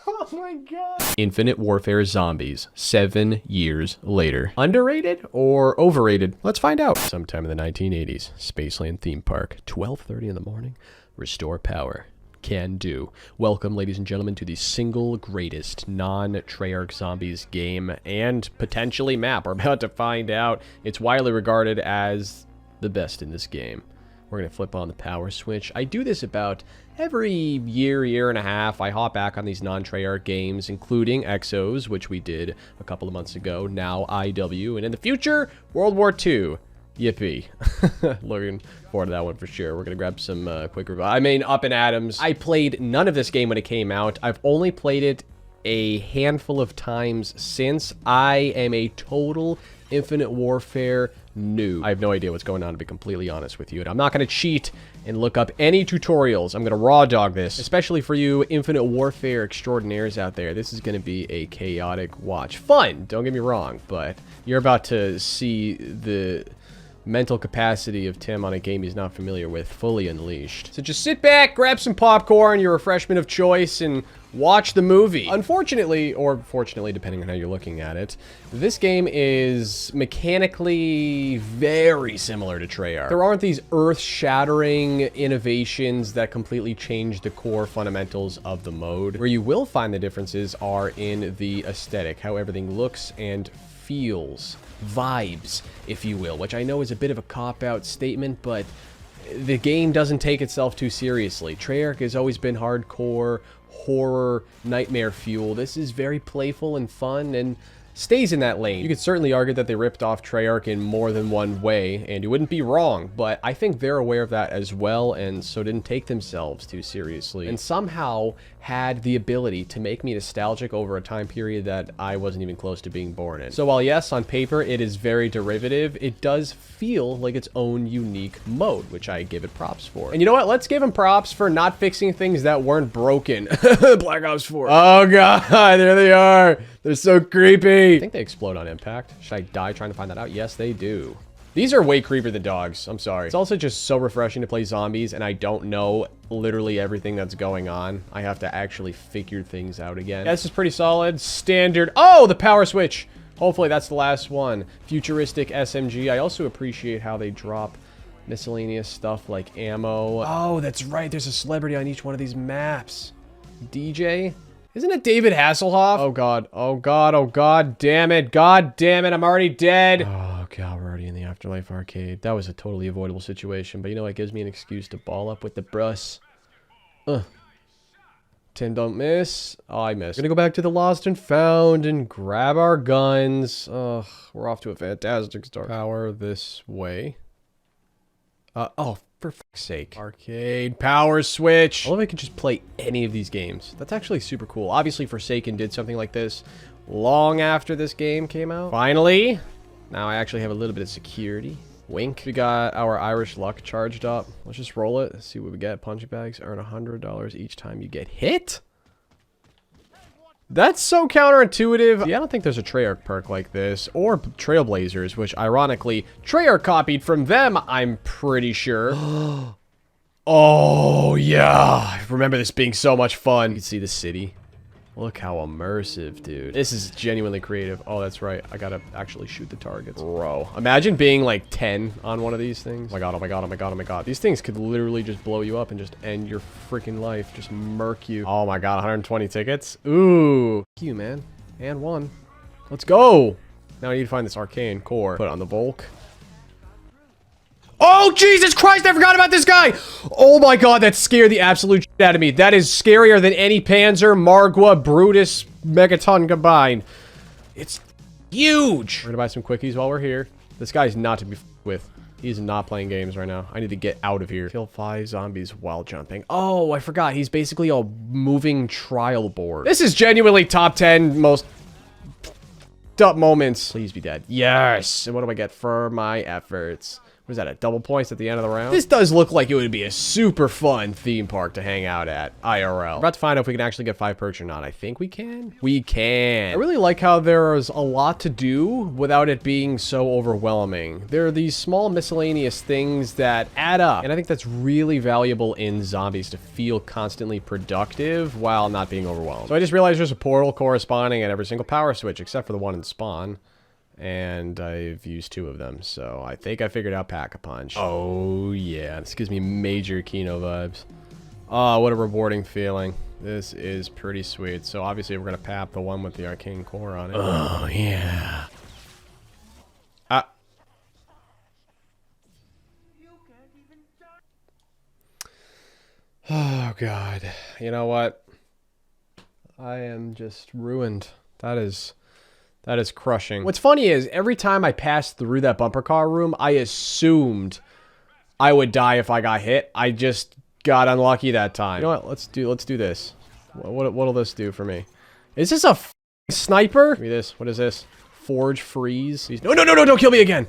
Speaker 1: Oh my god. Infinite Warfare Zombies, 7 years later. Underrated or overrated? Let's find out. Sometime in the 1980s, Spaceland theme park, 12:30 in the morning, restore power. Can do. Welcome, ladies and gentlemen, to the single greatest non-Treyarch Zombies game and potentially map. We're about to find out. It's widely regarded as the best in this game. We're going to flip on the power switch. I do this about every year and a half. I hop back on these non-Treyarch games, including Exos, which we did a couple of months ago, now IW, and in the future, World War II. Yippee. Looking forward to that one for sure. We're going to grab some quick review. I mean, Up and Adams. I played none of this game when it came out. I've only played it a handful of times since. I am a total Infinite Warfare noob. I have no idea what's going on, to be completely honest with you. And I'm not going to cheat and look up any tutorials. I'm going to raw dog this, especially for you Infinite Warfare extraordinaires out there. This is going to be a chaotic watch. Fun, don't get me wrong, but you're about to see the mental capacity of Tim on a game he's not familiar with fully unleashed. So just sit back, grab some popcorn, your refreshment of choice, and watch the movie. Unfortunately, or fortunately, depending on how you're looking at it, this game is mechanically very similar to Treyarch. There aren't these earth-shattering innovations that completely change the core fundamentals of the mode. Where you will find the differences are in the aesthetic, how everything looks and feels. Vibes, if you will, which I know is a bit of a cop-out statement, but the game doesn't take itself too seriously. Treyarch has always been hardcore horror nightmare fuel. This is very playful and fun and stays in that lane. You could certainly argue that they ripped off Treyarch in more than one way, and you wouldn't be wrong, but I think they're aware of that as well, and so didn't take themselves too seriously, and somehow had the ability to make me nostalgic over a time period that I wasn't even close to being born in. So while yes, on paper it is very derivative, it does feel like its own unique mode, which I give it props for. And you know what? Let's give them props for not fixing things that weren't broken. Black Ops 4. Oh god, there they are. They're so creepy. I think they explode on impact. Should I die trying to find that out? Yes, they do. These are way creepier than dogs. I'm sorry. It's also just so refreshing to play zombies, and I don't know literally everything that's going on. I have to actually figure things out again. Yeah, this is pretty solid. Standard. Oh, the power switch. Hopefully that's the last one. Futuristic SMG. I also appreciate how they drop miscellaneous stuff like ammo. Oh, that's right. There's a celebrity on each one of these maps. DJ? Isn't it David Hasselhoff? Oh god, oh god, oh god, damn it, I'm already dead. Oh god, we're already in the Afterlife arcade. That was a totally avoidable situation, but you know, it gives me an excuse to ball up with the bruss. 10 don't miss. Oh, I missed. Gonna go back to the Lost and Found and grab our guns. Ugh, we're off to a fantastic start. Power this way. Oh, for fuck's sake. Arcade, power switch. I love I could just play any of these games. That's actually super cool. Obviously, Forsaken did something like this long after this game came out. Finally, now I actually have a little bit of security. Wink. We got our Irish luck charged up. Let's just roll it. Let's see what we get. Punching bags earn $100 each time you get hit. That's so counterintuitive. Yeah, I don't think there's a Treyarch perk like this, or Trailblazers, which ironically, Treyarch copied from them, I'm pretty sure. Oh, yeah. I remember this being so much fun. You can see the city. Look how immersive, dude. This is genuinely creative. Oh, that's right. I gotta actually shoot the targets. Bro, imagine being like 10 on one of these things. Oh my god, oh my god, oh my god, oh my god. These things could literally just blow you up and just end your freaking life. Just murk you. Oh my god, 120 tickets. Ooh. Thank you, man. And one. Let's go. Now I need to find this arcane core. Put it on the Volk. Oh, Jesus Christ, I forgot about this guy! Oh my god, that scared the absolute shit out of me. That is scarier than any Panzer, Margwa, Brutus, Megaton combined. It's huge! We're gonna buy some quickies while we're here. This guy's not to be with. He's not playing games right now. I need to get out of here. Kill 5 zombies while jumping. Oh, I forgot. He's basically a moving trial board. This is genuinely top 10 most up moments. Please be dead. Yes! And what do I get for my efforts? Was that, a double points at the end of the round? This does look like it would be a super fun theme park to hang out at, IRL. We're about to find out if we can actually get 5 perks or not. I think we can. We can. I really like how there's a lot to do without it being so overwhelming. There are these small miscellaneous things that add up, and I think that's really valuable in zombies to feel constantly productive while not being overwhelmed. So I just realized there's a portal corresponding at every single power switch except for the one in spawn. And I've used 2 of them, so I think I figured out Pack-a-Punch. Oh, yeah. This gives me major Kino vibes. Oh, what a rewarding feeling. This is pretty sweet. So, obviously, we're going to pap the one with the arcane core on it. Oh, yeah. Oh, God. You know what? I am just ruined. That is crushing. What's funny is every time I passed through that bumper car room, I assumed I would die if I got hit. I just got unlucky that time. You know what? Let's do this. What'll this do for me? Is this a sniper? Give me this. What is this? Forge freeze. No, don't kill me again.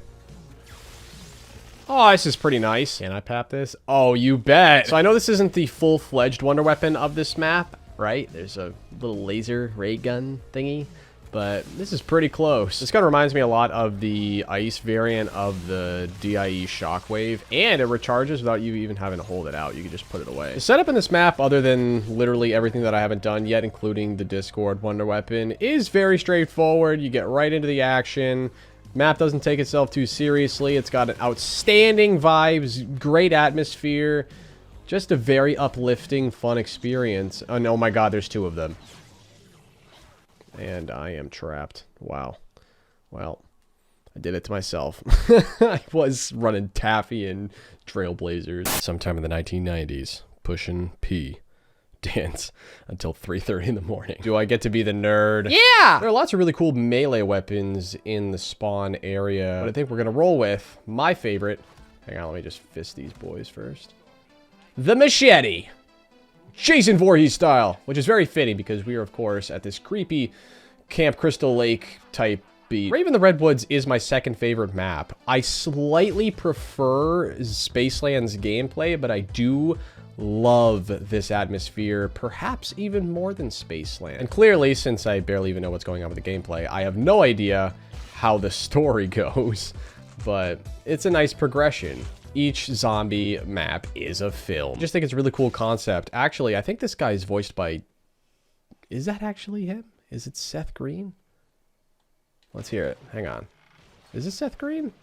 Speaker 1: Oh, this is pretty nice. Can I pap this? Oh, you bet. So I know this isn't the full-fledged wonder weapon of this map, right? There's a little laser ray gun thingy. But this is pretty close. This kind of reminds me a lot of the ice variant of the DIE Shockwave, and it recharges without you even having to hold it out. You can just put it away. The setup in this map, other than literally everything that I haven't done yet, including the Discord Wonder Weapon, is very straightforward. You get right into the action. Map doesn't take itself too seriously. It's got an outstanding vibes, great atmosphere, just a very uplifting, fun experience. And oh my god, there's 2 of them. And I am trapped. Wow. Well, I did it to myself. I was running Taffy and Trailblazers sometime in the 1990s. Pushing P. Dance until 3:30 in the morning. Do I get to be the nerd? Yeah! There are lots of really cool melee weapons in the spawn area. But I think we're going to roll with my favorite. Hang on, let me just fist these boys first. The machete. Jason Voorhees style, which is very fitting because we are, of course, at this creepy Camp Crystal Lake type beat. Rave in the Redwoods is my second favorite map. I slightly prefer Spaceland's gameplay, but I do love this atmosphere, perhaps even more than Spaceland. And clearly, since I barely even know what's going on with the gameplay, I have no idea how the story goes, but it's a nice progression. Each zombie map is a film. I just think it's a really cool concept. Actually, I think this guy is voiced by... Is that actually him? Is it Seth Green? Let's hear it. Hang on. Is it Seth Green?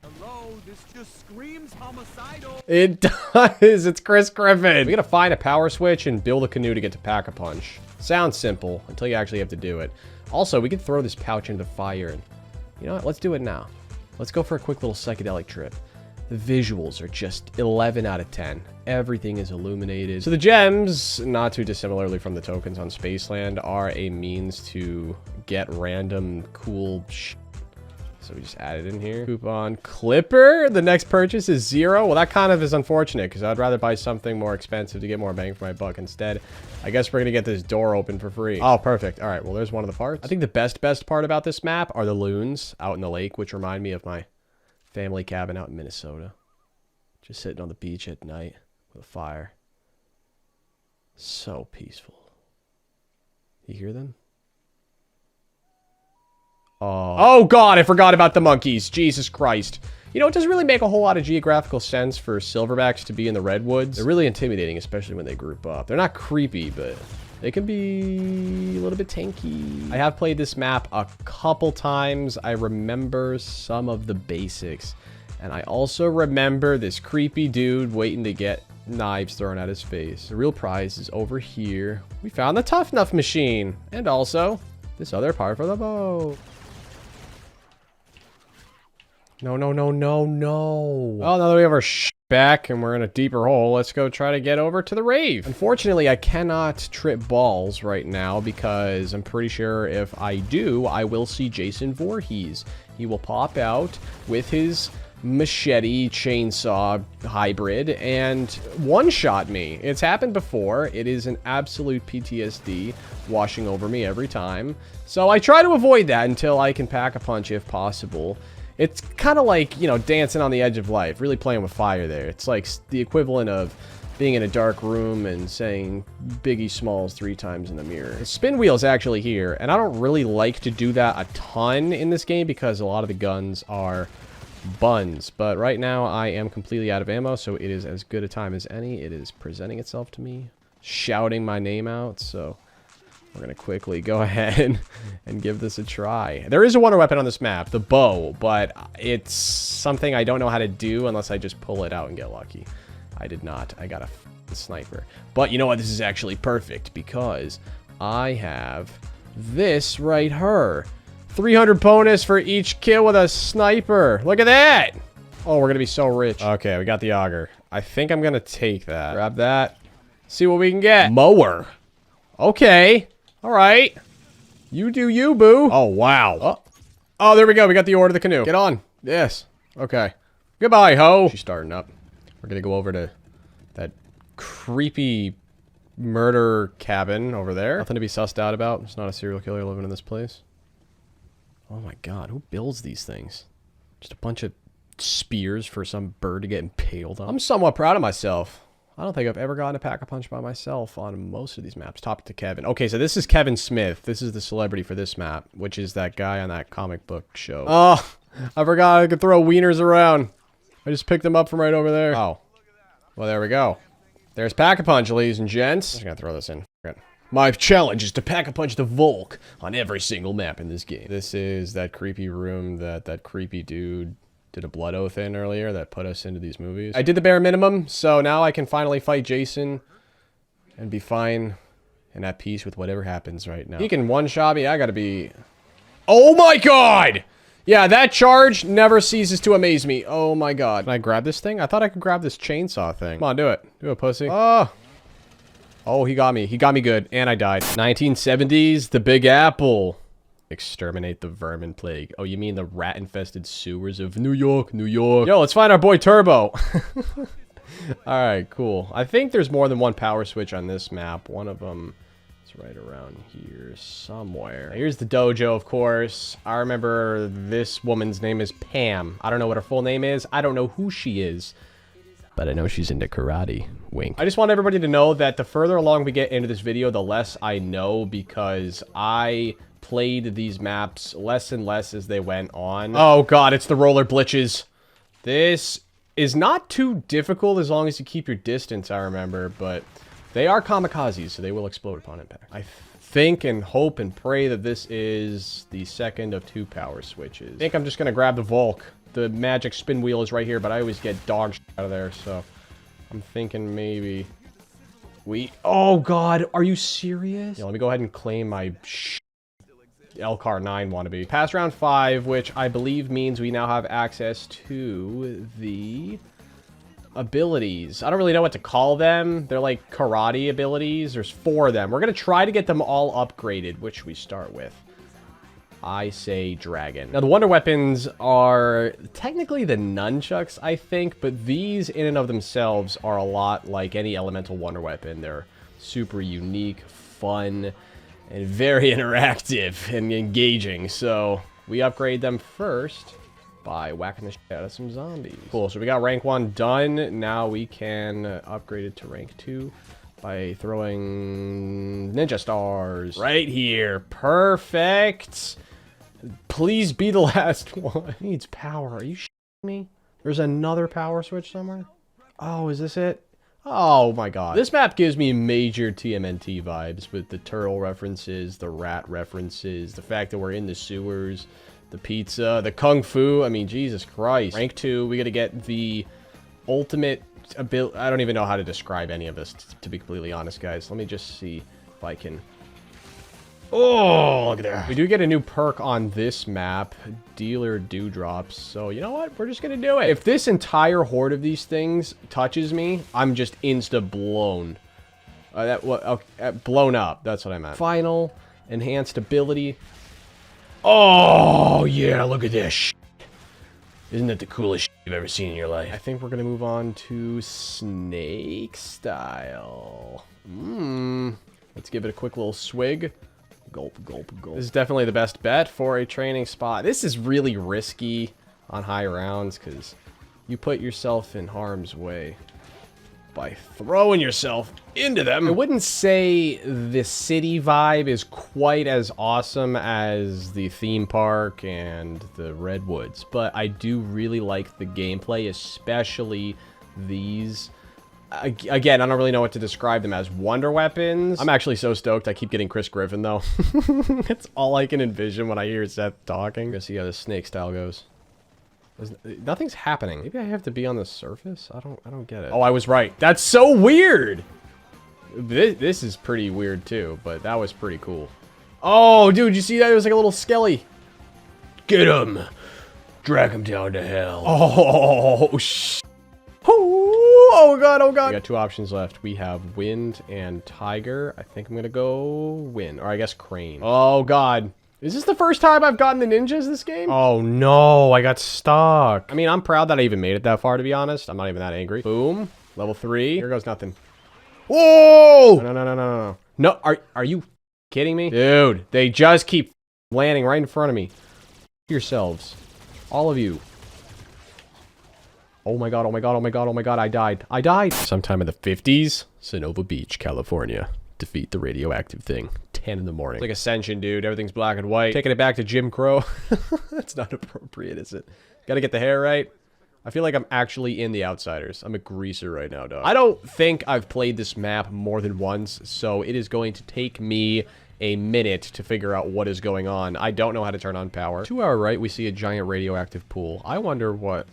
Speaker 8: Hello, this just screams homicidal.
Speaker 1: It does. It's Chris Griffin. We gotta find a power switch and build a canoe to get to Pack-a-Punch. Sounds simple until you actually have to do it. Also, we could throw this pouch into the fire and... You know what? Let's do it now. Let's go for a quick little psychedelic trip. The visuals are just 11 out of 10. Everything is illuminated. So the gems, not too dissimilarly from the tokens on Spaceland, are a means to get random cool shit. So we just add it in here. Coupon Clipper. The next purchase is 0. Well, that kind of is unfortunate because I'd rather buy something more expensive to get more bang for my buck. Instead, I guess we're going to get this door open for free. Oh, perfect. All right. Well, there's one of the parts. I think the best part about this map are the loons out in the lake, which remind me of my family cabin out in Minnesota. Just sitting on the beach at night with a fire. So peaceful. You hear them? Oh god, I forgot about the monkeys. Jesus Christ. You know, it doesn't really make a whole lot of geographical sense for silverbacks to be in the redwoods. They're really intimidating, especially when they group up. They're not creepy, but they can be a little bit tanky. I have played this map a couple times. I remember some of the basics. And I also remember this creepy dude waiting to get knives thrown at his face. The real prize is over here. We found the Tough Enough machine. And also, this other part for the bow. No. Oh, now that we have our back and we're in a deeper hole, let's go try to get over to the Rave. Unfortunately, I cannot trip balls right now because I'm pretty sure if I do, I will see Jason Voorhees. He will pop out with his machete chainsaw hybrid and one-shot me. It's happened before. It is an absolute PTSD washing over me every time. So I try to avoid that until I can pack a punch if possible. It's kind of like, you know, dancing on the edge of life, really playing with fire there. It's like the equivalent of being in a dark room and saying Biggie Smalls 3 times in the mirror. The spin wheel is actually here, and I don't really like to do that a ton in this game because a lot of the guns are buns. But right now, I am completely out of ammo, so it is as good a time as any. It is presenting itself to me, shouting my name out, so we're going to quickly go ahead and give this a try. There is a wonder weapon on this map, the bow, but it's something I don't know how to do unless I just pull it out and get lucky. I did not. I got a sniper. But you know what? This is actually perfect because I have this right here. 300 bonus for each kill with a sniper. Look at that. Oh, we're going to be so rich. Okay, we got the auger. I think I'm going to take that. Grab that. See what we can get. Mower. Okay. All right. You do you, boo. Oh, wow. Oh, there we go. We got the order of the canoe. Get on. Yes. Okay. Goodbye, ho. She's starting up. We're going to go over to that creepy murder cabin over there. Nothing to be sussed out about. There's not a serial killer living in this place. Oh my god, who builds these things? Just a bunch of spears for some bird to get impaled on. I'm somewhat proud of myself. I don't think I've ever gotten a pack-a-punch by myself on most of these maps. Top to Kevin. Okay, so this is Kevin Smith. This is the celebrity for this map, which is that guy on that comic book show. Oh, I forgot I could throw wieners around. I just picked them up from right over there. Oh. Well, there we go. There's Pack-a-Punch, ladies and gents. I'm just gonna throw this in. My challenge is to Pack-a-Punch the Volk on every single map in this game. This is that creepy room that creepy dude did a blood oath in earlier that put us into these movies. I did the bare minimum, so now I can finally fight Jason and be fine and at peace with whatever happens right now. He can one-shot me. I gotta be... Oh my god! Yeah, that charge never ceases to amaze me. Oh my god. Can I grab this thing? I thought I could grab this chainsaw thing. Come on, do it. Do it, pussy. Oh. Oh, he got me. He got me good. And I died. 1970s, the Big Apple. Exterminate the vermin plague. Oh, you mean the rat-infested sewers of New York, New York. Yo, let's find our boy Turbo. Alright, cool. I think there's more than one power switch on this map. One of them is right around here somewhere. Here's the dojo, of course. I remember this woman's name is Pam. I don't know what her full name is. I don't know who she is. But I know she's into karate. Wink. I just want everybody to know that the further along we get into this video, the less I know because I played these maps less and less as they went on. Oh god, it's the roller blitches. This is not too difficult as long as you keep your distance, I remember, but they are kamikazes, so they will explode upon impact. I think and hope and pray that this is the second of 2 power switches. I think I'm just gonna grab the Volk. The magic spin wheel is right here, but I always get dog shit out of there, so I'm thinking maybe we... Oh, God, are you serious? Yeah, let me go ahead and claim my Elcar 9 wannabe. Pass round 5, which I believe means we now have access to the abilities. I don't really know what to call them. They're like karate abilities. There's 4 of them. We're going to try to get them all upgraded, which we start with. I say dragon. Now, the wonder weapons are technically the nunchucks, I think, but these in and of themselves are a lot like any elemental wonder weapon. They're super unique, fun, and very interactive and engaging. So we upgrade them first by whacking the shit out of some zombies. Cool, so we got rank 1 done. Now we can upgrade it to rank 2. By throwing ninja stars right here. Perfect. Please be the last one. It needs power. Are you shitting me? There's another power switch somewhere? Oh, is this it? Oh my god. This map gives me major TMNT vibes with the turtle references, the rat references, the fact that we're in the sewers, the pizza, the kung fu. I mean, Jesus Christ. Rank 2, we gotta get the ultimate ability. I don't even know how to describe any of this, to be completely honest, guys. Let me just see if I can... Oh, look at that. We do get a new perk on this map, Dealer Dewdrops. So, you know what? We're just gonna do it. If this entire horde of these things touches me, I'm just insta-blown. Blown up. That's what I meant. Final enhanced ability. Oh, yeah, look at this shit. Isn't that the coolest shit you've ever seen in your life? I think we're gonna move on to snake style. Let's give it a quick little swig. Gulp, gulp, gulp. This is definitely the best bet for a training spot. This is really risky. on high rounds because you put yourself in harm's way by throwing yourself into them. I wouldn't say the city vibe is quite as awesome as the theme park and the Redwoods, but I do really like the gameplay, especially these. Again, I don't really know what to describe them as. Wonder weapons. I'm actually so stoked. I keep getting Chris Griffin, though. That's all I can envision when I hear Seth talking. Let's see how the snake style goes. Nothing's happening. Maybe I have to be on the surface? I don't get it. Oh, I was right. That's so weird! This is pretty weird, too, but that was pretty cool. Oh, dude, you see that? It was like a little skelly. Get him! Drag him down to hell. Oh, sh... Oh god, oh god. We got two options left. We have wind and tiger. I think I'm gonna go wind, or I guess crane. Oh god. Is this the first time I've gotten the ninjas this game? Oh no, I got stuck. I mean, I'm proud that I even made it that far, to be honest. I'm not even that angry. Boom. Level 3. Here goes nothing. Whoa! No. No, are you kidding me? Dude, they just keep landing right in front of me. Yourselves. All of you. Oh my god, oh my god, oh my god, oh my god, I died. Sometime in the 50s, Sonoma Beach, California. Defeat the radioactive thing. 10 in the morning. It's like Ascension, dude. Everything's black and white. Taking it back to Jim Crow. That's not appropriate, is it? Gotta get the hair right. I feel like I'm actually in The Outsiders. I'm a greaser right now, dog. I don't think I've played this map more than once, so it is going to take me a minute to figure out what is going on. I don't know how to turn on power. To our right, we see a giant radioactive pool. I wonder what...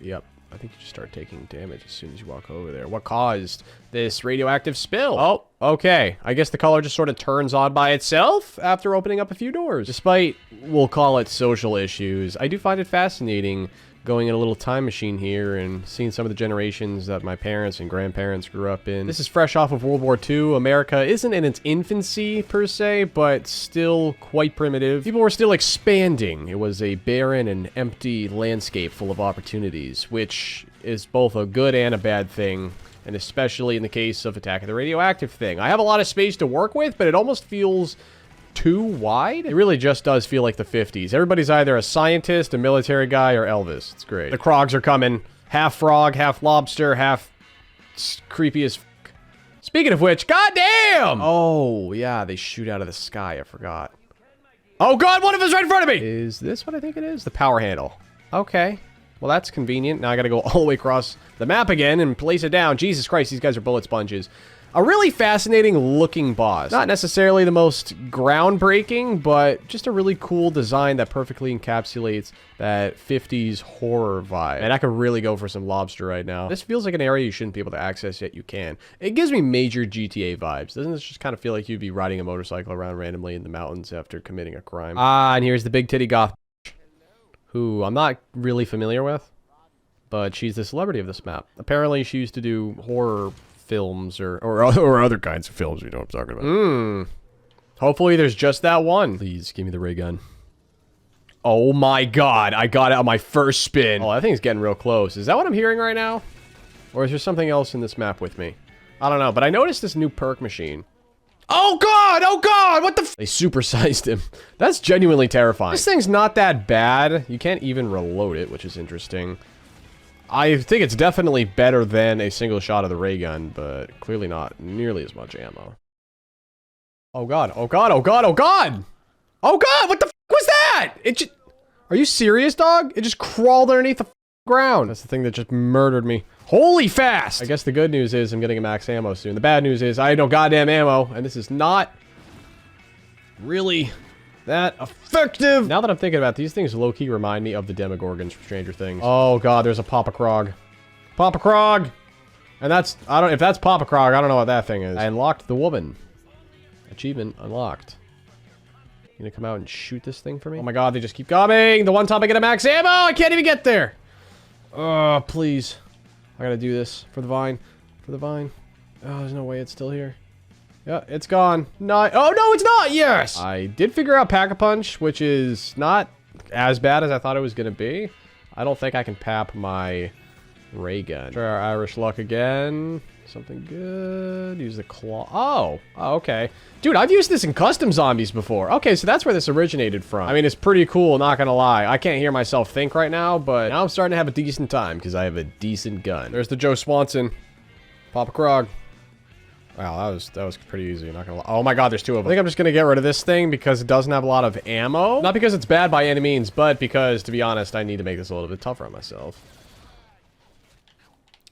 Speaker 1: Yep. I think you just start taking damage as soon as you walk over there. What caused this radioactive spill? Oh, okay. I guess the color just sort of turns on by itself after opening up a few doors. Despite, we'll call it social issues, I do find it fascinating going in a little time machine here and seeing some of the generations that my parents and grandparents grew up in. This is fresh off of World War II. America isn't in its infancy, per se, but still quite primitive. People were still expanding. It was a barren and empty landscape full of opportunities, which is both a good and a bad thing, and especially in the case of Attack of the Radioactive thing. I have a lot of space to work with, but it almost feels too wide? It really just does feel like the 50s. Everybody's either a scientist, a military guy, or Elvis. It's great. The Krogs are coming. Half frog, half lobster, half creepy as f. Speaking of which, goddamn! Oh, yeah, they shoot out of the sky. I forgot. Oh god, one of them's right in front of me! Is this what I think it is? The power handle. Okay. Well, that's convenient. Now I gotta go all the way across the map again and place it down. Jesus Christ, these guys are bullet sponges. A really fascinating looking boss. Not necessarily the most groundbreaking, but just a really cool design that perfectly encapsulates that 50s horror vibe. And I could really go for some lobster right now. This feels like an area you shouldn't be able to access, yet you can. It gives me major GTA vibes. Doesn't this just kind of feel like you'd be riding a motorcycle around randomly in the mountains after committing a crime? Ah, and here's the big titty goth, who I'm not really familiar with, but she's the celebrity of this map. Apparently she used to do horror films or other kinds of films. You know what I'm talking about. Hopefully there's just that one. Please give me the ray gun. Oh my god, I got it on my first spin. Oh, that thing's getting real close. Is that what I'm hearing right now? Or is there something else in this map with me? I don't know, but I noticed this new perk machine. Oh god, what the f— They supersized him. That's genuinely terrifying. This thing's not that bad. You can't even reload it, which is interesting. I think it's definitely better than a single shot of the ray gun, but clearly not nearly as much ammo. Oh god, oh god, oh god, oh god! Oh god, what the f was that? It just— Are you serious, dog? It just crawled underneath the ground. That's the thing that just murdered me. Holy fast! I guess the good news is I'm getting a max ammo soon. The bad news is I have no goddamn ammo, and this is not really that effective. Now that I'm thinking about it, these things low-key remind me of the Demogorgons from Stranger Things. Oh god, there's a Papa Krog. Papa Krog! And that's— I don't— if that's Papa Krog, I don't know what that thing is. I unlocked the woman. Achievement unlocked. You gonna come out and shoot this thing for me? Oh my god, they just keep coming! The one time I get a max ammo, I can't even get there! Oh, please. I gotta do this. For the vine. For the vine. Oh, there's no way it's still here. Yeah, it's gone. Not— oh, no, it's not! Yes! I did figure out Pack-a-Punch, which is not as bad as I thought it was gonna be. I don't think I can pap my Ray gun. Try our Irish luck again. Something good. Use the claw. Oh, okay. Dude, I've used this in custom zombies before. Okay, so that's where this originated from. I mean, it's pretty cool, not gonna lie. I can't hear myself think right now, but now I'm starting to have a decent time because I have a decent gun. There's the Joe Swanson. Papa Krog. Wow, that was pretty easy, not gonna lie. Oh my god, there's two of them. I think I'm just gonna get rid of this thing because it doesn't have a lot of ammo. Not because it's bad by any means, but because, to be honest, I need to make this a little bit tougher on myself.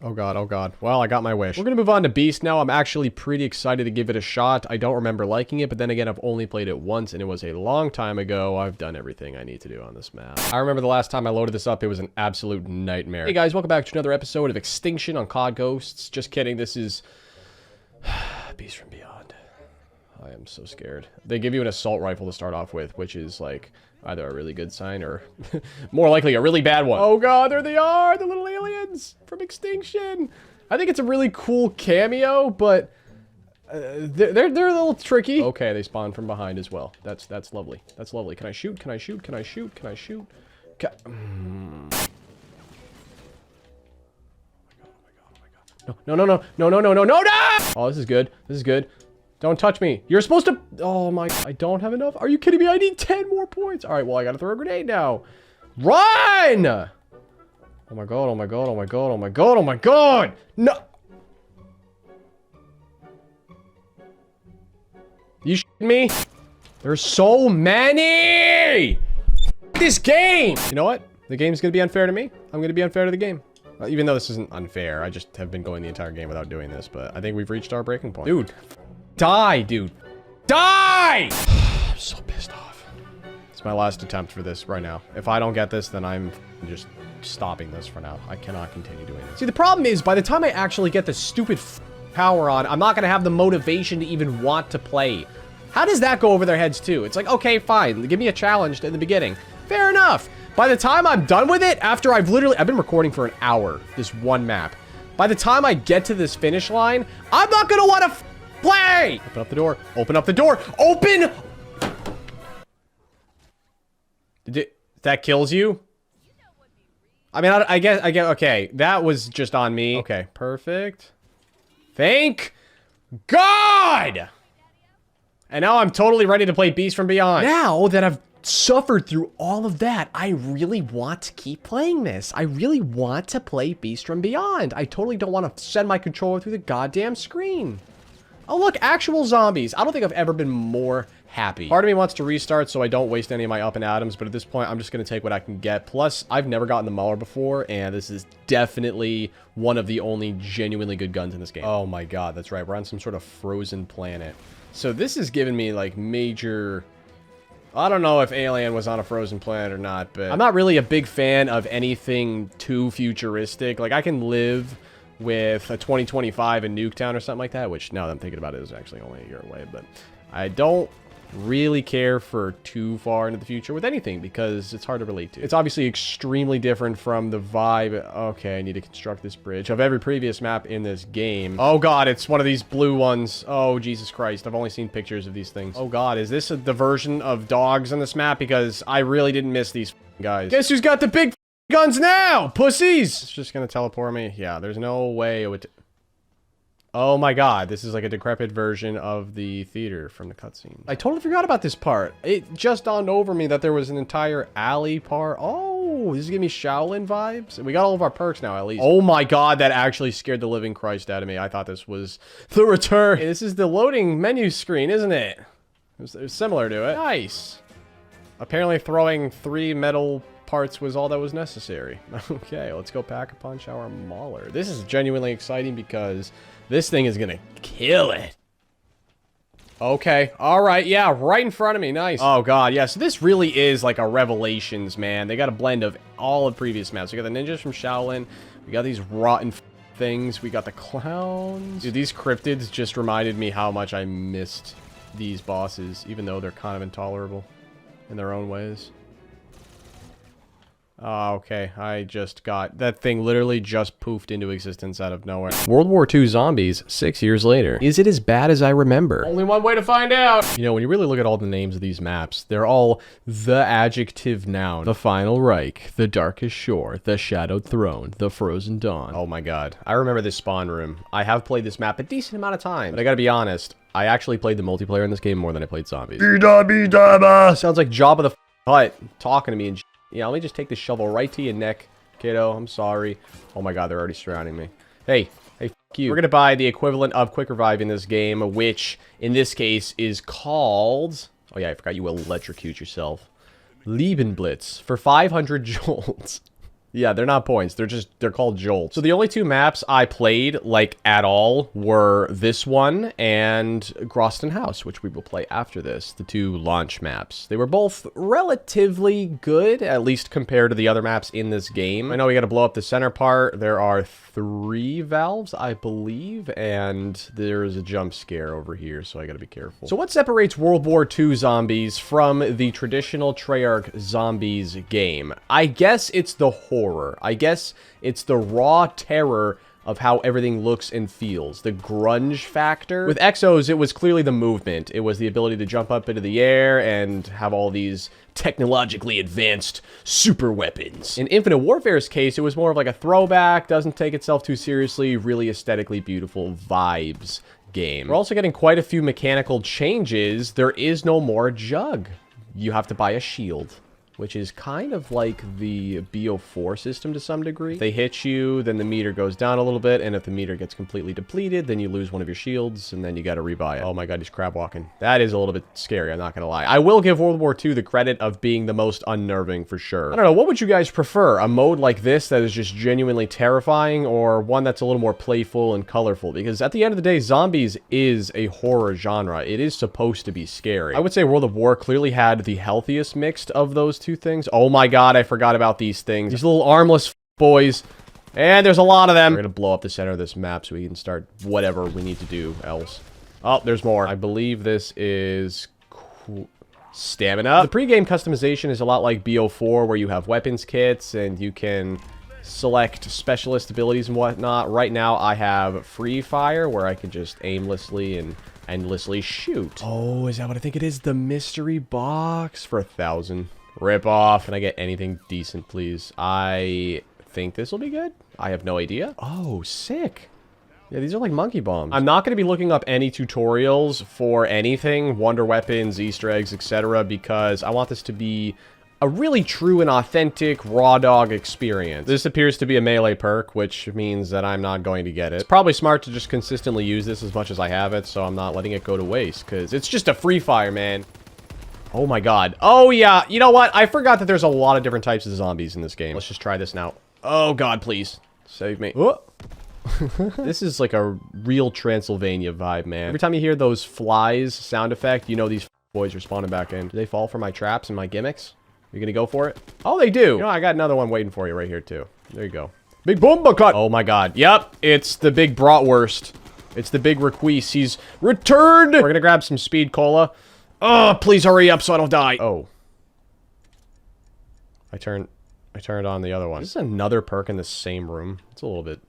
Speaker 1: Oh god, oh god. Well, I got my wish. We're gonna move on to Beast now. I'm actually pretty excited to give it a shot. I don't remember liking it, but then again, I've only played it once, and it was a long time ago. I've done everything I need to do on this map. I remember the last time I loaded this up, it was an absolute nightmare. Hey guys, welcome back to another episode of Extinction on COD Ghosts. Just kidding, this is... Beast from Beyond. I am so scared. They give you an assault rifle to start off with, which is like... either a really good sign or more likely a really bad one. Oh god, there they are, the little aliens from Extinction. I think it's a really cool cameo, but they're a little tricky. Okay, they spawn from behind as well. That's lovely. That's lovely. Can I shoot? Can I shoot? Can I shoot? Can I shoot? No. Oh, this is good. This is good. Don't touch me. You're supposed to... Oh my... I don't have enough. Are you kidding me? I need 10 more points. All right, well, I gotta throw a grenade now. Run! Oh my god, oh my god, oh my god, oh my god, oh my god! No! You shitting me? There's so many! This game! You know what? The game's gonna be unfair to me. I'm gonna be unfair to the game. Even though this isn't unfair, I just have been going the entire game without doing this, but I think we've reached our breaking point. Dude. Die, dude. Die! I'm so pissed off. It's my last attempt for this right now. If I don't get this, then I'm just stopping this for now. I cannot continue doing this. See, the problem is, by the time I actually get the stupid power on, I'm not going to have the motivation to even want to play. How does that go over their heads, too? It's like, okay, fine. Give me a challenge in the beginning. Fair enough. By the time I'm done with it, after I've been recording for an hour, this one map. By the time I get to this finish line, I'm not going to want to play! Open up the door. Open up the door. Open! That kills you? I mean, I guess, okay. That was just on me. Okay, perfect. Thank God! And now I'm totally ready to play Beast from Beyond. Now that I've suffered through all of that, I really want to keep playing this. I really want to play Beast from Beyond. I totally don't want to send my controller through the goddamn screen. Oh, look, actual zombies. I don't think I've ever been more happy. Part of me wants to restart so I don't waste any of my up and atoms, but at this point, I'm just going to take what I can get. Plus, I've never gotten the Mauler before, and this is definitely one of the only genuinely good guns in this game. Oh my god, that's right. We're on some sort of frozen planet. So this is giving me, like, major... I don't know if Alien was on a frozen planet or not, but I'm not really a big fan of anything too futuristic. Like, I can live with a 2025 in Nuketown or something like that, which now that I'm thinking about it is actually only a year away, but I don't really care for too far into the future with anything because it's hard to relate to. It's obviously extremely different from the vibe. Okay, I need to construct this bridge of every previous map in this game. Oh god, it's one of these blue ones. Oh Jesus Christ, I've only seen pictures of these things. Oh god, is this the version of dogs on this map? Because I really didn't miss these guys. Guess who's got the big guns now? Pussies! It's just gonna teleport me. Yeah, there's no way it would... Oh my god, this is like a decrepit version of the theater from the cutscenes. I totally forgot about this part. It just dawned over me that there was an entire alley part. Oh, this is giving me Shaolin vibes. We got all of our perks now, at least. Oh my god, that actually scared the living Christ out of me. I thought this was the return. Hey, this is the loading menu screen, isn't it? It was similar to it. Nice. Apparently throwing 3 metal parts was all that was necessary. Okay, let's go pack a punch our Mauler. This is genuinely exciting because this thing is gonna kill it. Okay, alright, yeah, right in front of me, nice. Oh god, yeah, so this really is like a Revelations, man. They got a blend of all of previous maps. We got the ninjas from Shaolin, we got these rotten things, we got the clowns. Dude, these cryptids just reminded me how much I missed these bosses, even though they're kind of intolerable in their own ways. Oh, okay. I just got... That thing literally just poofed into existence out of nowhere. World War II zombies, 6 years later. Is it as bad as I remember? Only one way to find out! You know, when you really look at all the names of these maps, they're all the adjective noun. The Final Reich, the Darkest Shore, the Shadowed Throne, the Frozen Dawn. Oh my god. I remember this spawn room. I have played this map a decent amount of times, but I gotta be honest, I actually played the multiplayer in this game more than I played zombies. Sounds like Jabba the Hutt talking to me and yeah, let me just take this shovel right to your neck, kiddo. I'm sorry. Oh my god, they're already surrounding me. Hey, f you. We're gonna buy the equivalent of Quick Revive in this game, which, in this case, is called... Oh yeah, I forgot you electrocute yourself. Liebenblitz for 500 jolts. Yeah, they're not points. They're called jolts. So the only two maps I played, like, at all were this one and Groesten Haus, which we will play after this. The two launch maps. They were both relatively good, at least compared to the other maps in this game. I know we gotta blow up the center part. There are 3 valves, I believe, and there's a jump scare over here, so I gotta be careful. So what separates World War II zombies from the traditional Treyarch zombies game? I guess it's the horror. I guess it's the raw terror of how everything looks and feels. The grunge factor. With Exos, it was clearly the movement. It was the ability to jump up into the air and have all these technologically advanced super weapons. In Infinite Warfare's case, it was more of like a throwback, doesn't take itself too seriously, really aesthetically beautiful vibes game. We're also getting quite a few mechanical changes. There is no more jug. You have to buy a shield, which is kind of like the BO4 system to some degree. If they hit you, then the meter goes down a little bit, and if the meter gets completely depleted, then you lose one of your shields, and then you gotta rebuy it. Oh my god, he's crab walking. That is a little bit scary, I'm not gonna lie. I will give World War II the credit of being the most unnerving for sure. I don't know, what would you guys prefer? A mode like this that is just genuinely terrifying, or one that's a little more playful and colorful? Because at the end of the day, zombies is a horror genre. It is supposed to be scary. I would say World of War clearly had the healthiest mixed of those two things. Oh my god, I forgot about these things. These little armless boys. And there's a lot of them. We're gonna blow up the center of this map so we can start whatever we need to do else. Oh, there's more. I believe this is stamina. The pre-game customization is a lot like BO4, where you have weapons kits and you can select specialist abilities and whatnot. Right now, I have free fire, where I can just aimlessly and endlessly shoot. Oh, is that what I think it is? The mystery box for 1,000. Rip off. Can I get anything decent, please? I think this will be good. I have no idea. Oh, sick. Yeah, these are like monkey bombs. I'm not going to be looking up any tutorials for anything, wonder weapons, Easter eggs, etc., because I want this to be a really true and authentic raw dog experience. This appears to be a melee perk, which means that I'm not going to get it. It's probably smart to just consistently use this as much as I have it, so I'm not letting it go to waste, because it's just a free fire, man. Oh my god. Oh yeah, you know what? I forgot that there's a lot of different types of zombies in this game. Let's just try this now. Oh god, please. Save me. Oh. This is like a real Transylvania vibe, man. Every time you hear those flies sound effect, you know these boys are spawning back in. Do they fall for my traps and my gimmicks? You gonna go for it? Oh, they do. You know, I got another one waiting for you right here, too. There you go. Big Boomba cut. Oh my god. Yep, it's the big bratwurst. It's the big Requise. He's returned. We're gonna grab some speed cola. Oh, please hurry up so I don't die. Oh. I turned on the other one. This is another perk in the same room. It's a little bit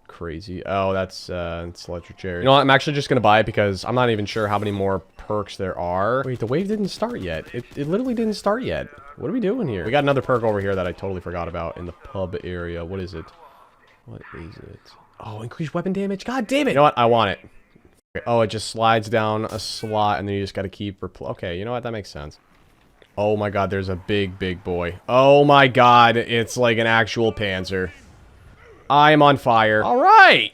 Speaker 1: crazy. Oh, it's electric cherry. You know what? I'm actually just gonna buy it because I'm not even sure how many more perks there are. Wait, the wave didn't start yet. It literally didn't start yet. What are we doing here? We got another perk over here that I totally forgot about in the pub area. What is it? What is it? Oh, increased weapon damage. God damn it. You know what? I want it. Oh, it just slides down a slot and then you just gotta keep okay, you know what? That makes sense. Oh my god, there's a big boy. Oh my god, it's like an actual panzer. I am on fire. All right.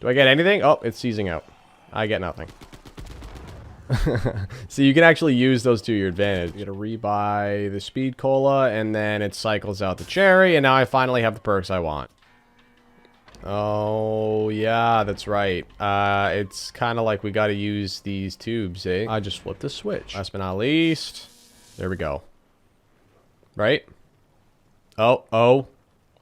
Speaker 1: Do I get anything? Oh, it's seizing out. I get nothing. So you can actually use those to your advantage. You gotta rebuy the speed cola and then it cycles out the cherry and now I finally have the perks I want. Oh, yeah, that's right. It's kind of like we got to use these tubes, eh? I just flipped the switch. Last but not least, there we go. Right? Oh,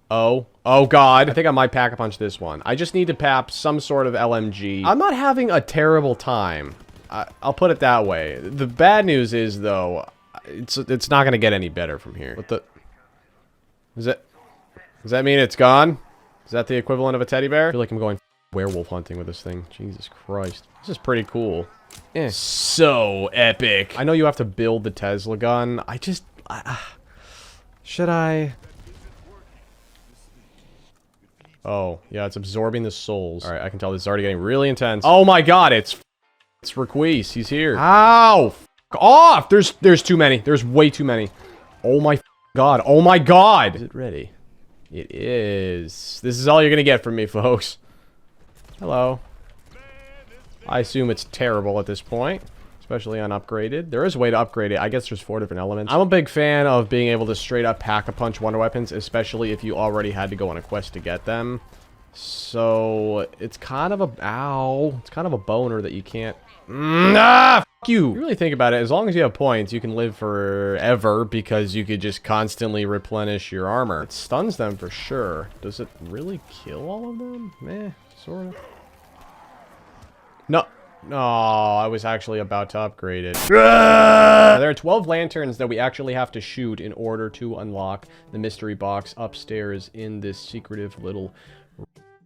Speaker 1: God. I think I might pack a punch this one. I just need to pap some sort of LMG. I'm not having a terrible time. I'll put it that way. The bad news is, though, it's not going to get any better from here. What the... Does that mean it's gone? Is that the equivalent of a teddy bear? I feel like I'm going werewolf hunting with this thing. Jesus Christ. This is pretty cool. So epic. I know you have to build the Tesla gun. Should I? Oh, yeah, it's absorbing the souls. All right, I can tell this is already getting really intense. Oh my God, it's Requise. He's here. Ow! F off! There's too many. There's way too many. Oh my God. Oh my God. Is it ready? It is. This is all you're gonna get from me, folks. Hello. I assume it's terrible at this point, especially unupgraded. There is a way to upgrade it. I guess there's 4 different elements. I'm a big fan of being able to straight up pack-a-punch wonder weapons, especially if you already had to go on a quest to get them. So it's kind of a it's kind of a boner that you can't. F you. You really think about it, as long as you have points, you can live forever because you could just constantly replenish your armor. It stuns them for sure. Does it really kill all of them? Sort of. No. No, I was actually about to upgrade it. Now, there are 12 lanterns that we actually have to shoot in order to unlock the mystery box upstairs in this secretive little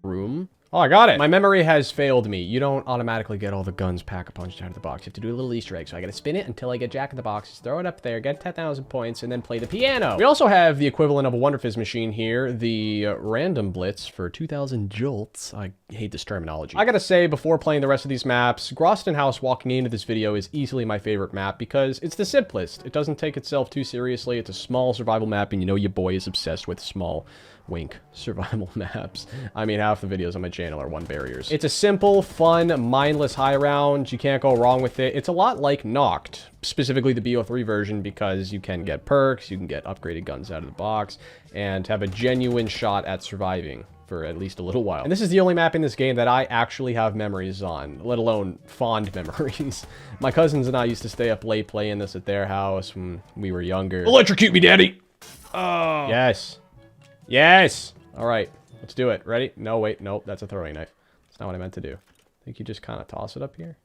Speaker 1: room. Oh, I got it. My memory has failed me. You don't automatically get all the guns pack-a-punched out of the box. You have to do a little Easter egg. So I gotta spin it until I get Jack in the Box, throw it up there, get 10,000 points, and then play the piano. We also have the equivalent of a Wonder Fizz machine here, the Random Blitz for 2,000 jolts. I hate this terminology. I gotta say, before playing the rest of these maps, Groesten Haus walking into this video is easily my favorite map because it's the simplest. It doesn't take itself too seriously. It's a small survival map, and you know your boy is obsessed with small, wink, survival maps. I mean, half the videos on my channel are 1 barriers. It's a simple, fun, mindless high round. You can't go wrong with it. It's a lot like Noct, specifically the BO3 version, because you can get perks, you can get upgraded guns out of the box, and have a genuine shot at surviving for at least a little while. And this is the only map in this game that I actually have memories on, let alone fond memories. My cousins and I used to stay up late playing this at their house when we were younger. Electrocute me, daddy! Oh. Yes. Yes! Alright, let's do it. Ready? No, wait, nope, that's a throwing knife. That's not what I meant to do. I think you just kind of toss it up here.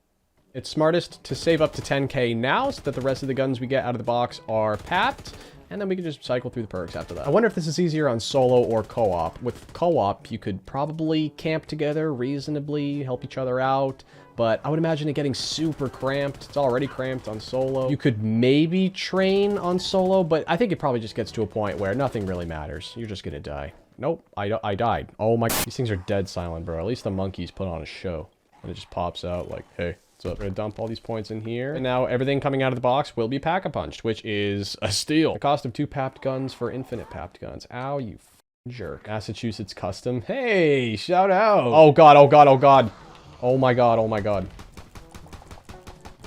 Speaker 1: It's smartest to save up to 10k now so that the rest of the guns we get out of the box are papped, and then we can just cycle through the perks after that. I wonder if this is easier on solo or co-op. With co-op, you could probably camp together reasonably, help each other out, but I would imagine it getting super cramped. It's already cramped on solo. You could maybe train on solo, but I think it probably just gets to a point where nothing really matters. You're just gonna die. Nope, I died. Oh my, these things are dead silent, bro. At least the monkeys put on a show. And it just pops out like, hey, what's up? We're gonna dump all these points in here. And now everything coming out of the box will be pack-a-punched, which is a steal. The cost of 2 papped guns for infinite papped guns. Ow, you jerk. Massachusetts custom. Hey, shout out. Oh God, oh God, oh God. Oh my God, oh my God.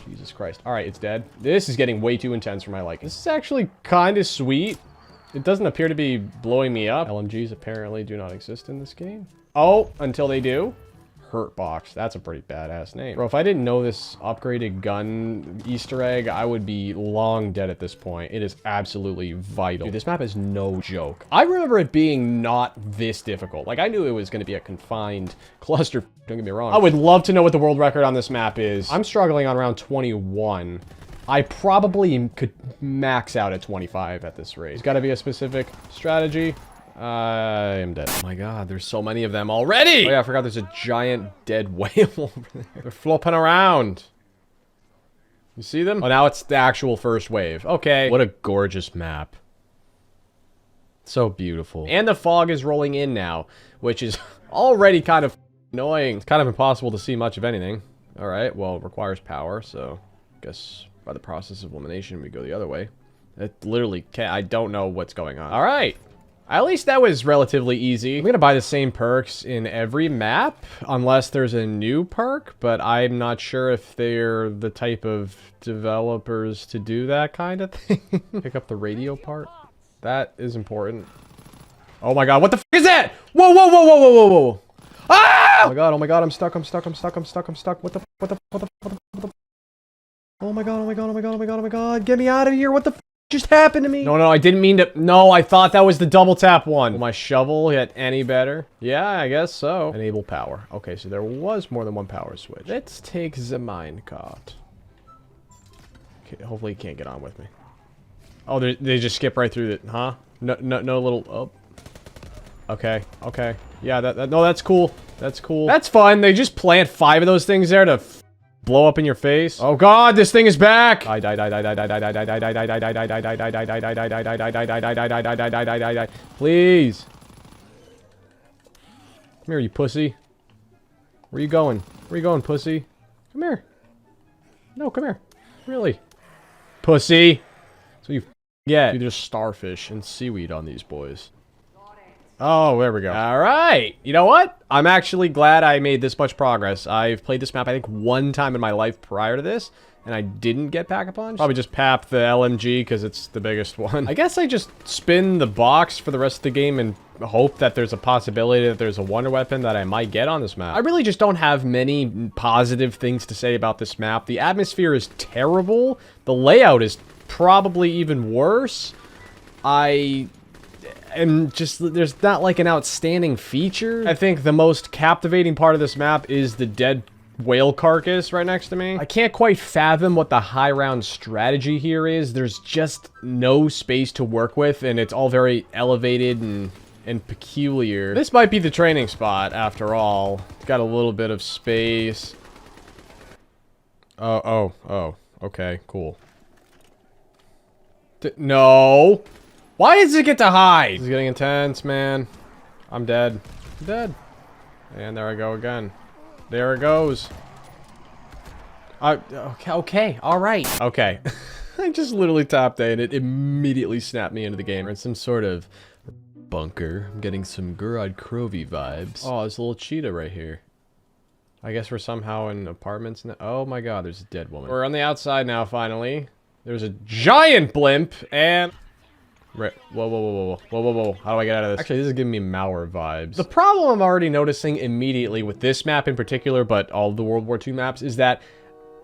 Speaker 1: Jesus Christ. All right, it's dead. This is getting way too intense for my liking. This is actually kind of sweet. It doesn't appear to be blowing me up. LMGs apparently do not exist in this game. Oh, until they do. Hurt Box. That's a pretty badass name. Bro, if I didn't know this upgraded gun Easter egg, I would be long dead at this point. It is absolutely vital. Dude, this map is no joke. I remember it being not this difficult. Like, I knew it was going to be a confined cluster. Don't get me wrong. I would love to know what the world record on this map is. I'm struggling on round 21. I probably could max out at 25 at this rate. There's got to be a specific strategy. I am dead. Oh my God, there's so many of them already! Oh yeah, I forgot there's a giant dead whale over there. They're flopping around. You see them? Oh, now it's the actual first wave. Okay. What a gorgeous map. So beautiful. And the fog is rolling in now, which is already kind of annoying. It's kind of impossible to see much of anything. All right, well, it requires power, so I guess by the process of elimination, we go the other way. It literally can't. I don't know what's going on. All right. At least that was relatively easy. I'm gonna buy the same perks in every map, unless there's a new perk, but I'm not sure if they're the type of developers to do that kind of thing. Pick up the radio part. That is important. Oh my God, what the f is that? Whoa, whoa, whoa, whoa, whoa, whoa, whoa. Ah! Oh my God, I'm stuck, I'm stuck, I'm stuck, I'm stuck, I'm stuck. What the. Oh my God, oh my God, oh my God, oh my God, oh my God. Get me out of here, what the f just happened to me? No, I didn't mean to. No, I thought that was the double tap one. Will my shovel get any better? Yeah, I guess so. Enable power. Okay, so there was more than one power switch. Let's take the minecart. Okay, hopefully you can't get on with me. Oh, they just skip right through it, huh? No little... Oh. Okay, okay. Yeah, no, that's cool. That's cool. That's fun. They just plant 5 of those things there to blow up in your face. Oh god, this thing is back! Please. Come here, you pussy. Where you going? Where you going, pussy? Come here. No, come here. Really? Pussy. That's what you get. Dude, there's starfish and seaweed on these boys. Oh, there we go. All right. You know what? I'm actually glad I made this much progress. I've played this map, I think, 1 time in my life prior to this, and I didn't get Pack-a-Punch. Probably just pap the LMG because it's the biggest one. I guess I just spin the box for the rest of the game and hope that there's a possibility that there's a wonder weapon that I might get on this map. I really just don't have many positive things to say about this map. The atmosphere is terrible. The layout is probably even worse. And just, there's not like an outstanding feature. I think the most captivating part of this map is the dead whale carcass right next to me. I can't quite fathom what the high round strategy here is. There's just no space to work with, and it's all very elevated and peculiar. This might be the training spot, after all. It's got a little bit of space. Oh, okay, cool. No! Why does it get to hide? This is getting intense, man. I'm dead. I'm dead. And there I go again. There it goes. Okay, alright. Okay. I just literally tapped A and it immediately snapped me into the game. We're in some sort of bunker. I'm getting some Gorod Krovi vibes. Oh, there's a little cheetah right here. I guess we're somehow in apartments now. Oh my god, there's a dead woman. We're on the outside now, finally. There's a giant blimp, and... Right. Whoa. How do I get out of this? Actually, this is giving me Mauer vibes. The problem I'm already noticing immediately with this map in particular, but all of the World War II maps, is that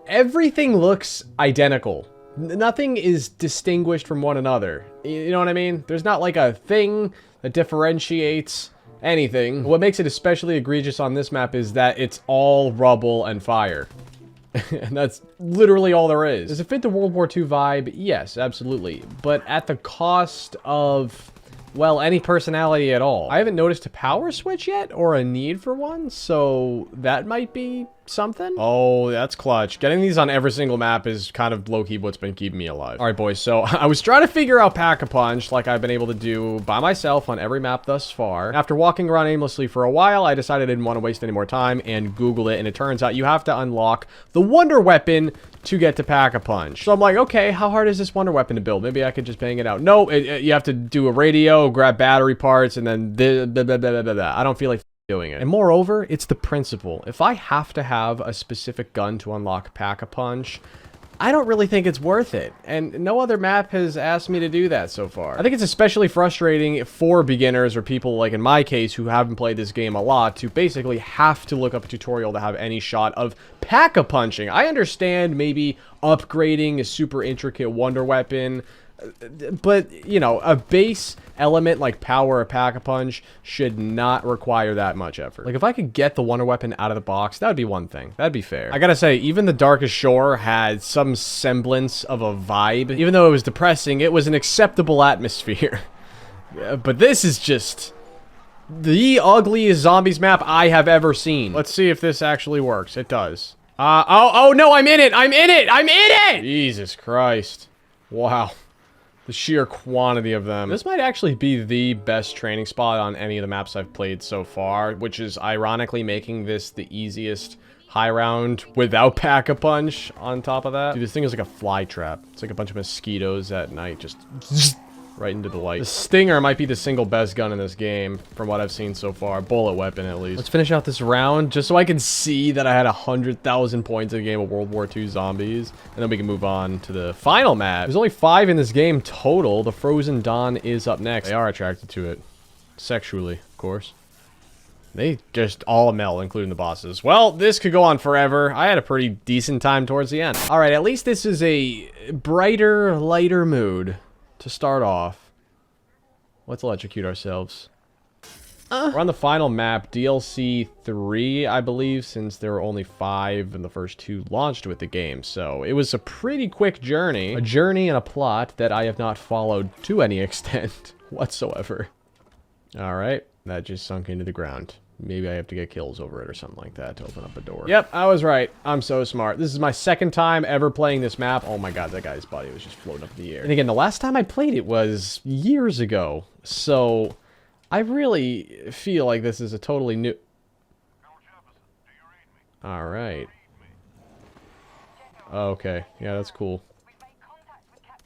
Speaker 1: everything looks identical. Nothing is distinguished from one another. You know what I mean? There's not like a thing that differentiates anything. What makes it especially egregious on this map is that it's all rubble and fire. And that's literally all there is. Does it fit the World War II vibe? Yes, absolutely. But at the cost of, well, any personality at all. I haven't noticed a power switch yet, or a need for one, so that might be something. Oh, that's clutch. Getting these on every single map is kind of low-key what's been keeping me alive. All right, boys, so I was trying to figure out Pack-a-Punch like I've been able to do by myself on every map thus far. After walking around aimlessly for a while, I decided I didn't want to waste any more time and Google it, and it turns out you have to unlock the Wonder Weapon to get to Pack-a-Punch. So I'm like, okay, how hard is this Wonder Weapon to build? Maybe I could just bang it out. No, you have to do a radio, grab battery parts, and then I don't feel like doing it. And moreover, it's the principle. If I have to have a specific gun to unlock Pack-a-Punch, I don't really think it's worth it. And no other map has asked me to do that so far. I think it's especially frustrating for beginners or people like in my case who haven't played this game a lot to basically have to look up a tutorial to have any shot of Pack-a-Punching. I understand maybe upgrading a super intricate wonder weapon, but, you know, a base element like power or Pack-a-Punch should not require that much effort. Like, if I could get the wonder weapon out of the box, that would be one thing. That'd be fair. I gotta say, even the Darkest Shore had some semblance of a vibe. Even though it was depressing, it was an acceptable atmosphere. But this is just the ugliest zombies map I have ever seen. Let's see if this actually works. It does. Oh no, I'm in it! I'm in it! I'm in it! Jesus Christ. Wow. The sheer quantity of them. This might actually be the best training spot on any of the maps I've played so far, which is ironically making this the easiest high round without Pack-a-Punch on top of that. Dude, this thing is like a fly trap. It's like a bunch of mosquitoes at night, just right into the light. The Stinger might be the single best gun in this game, from what I've seen so far. Bullet weapon, at least. Let's finish out this round, just so I can see that I had 100,000 points in a game of World War II zombies. And then we can move on to the final map. There's only 5 in this game total. The Frozen Dawn is up next. They are attracted to it. Sexually, of course. They just all melt, including the bosses. Well, this could go on forever. I had a pretty decent time towards the end. Alright, at least this is a brighter, lighter mood to start off. Let's electrocute ourselves. We're on the final map, DLC 3, I believe, since there were only 5 and the first 2 launched with the game. So it was a pretty quick journey. A journey and a plot that I have not followed to any extent whatsoever. Alright, that just sunk into the ground. Maybe I have to get kills over it or something like that to open up a door. Yep, I was right. I'm so smart. This is my second time ever playing this map. Oh my god, that guy's body was just floating up in the air. And again, the last time I played it was years ago. So I really feel like this is a totally new... Alright. Okay, yeah, that's cool.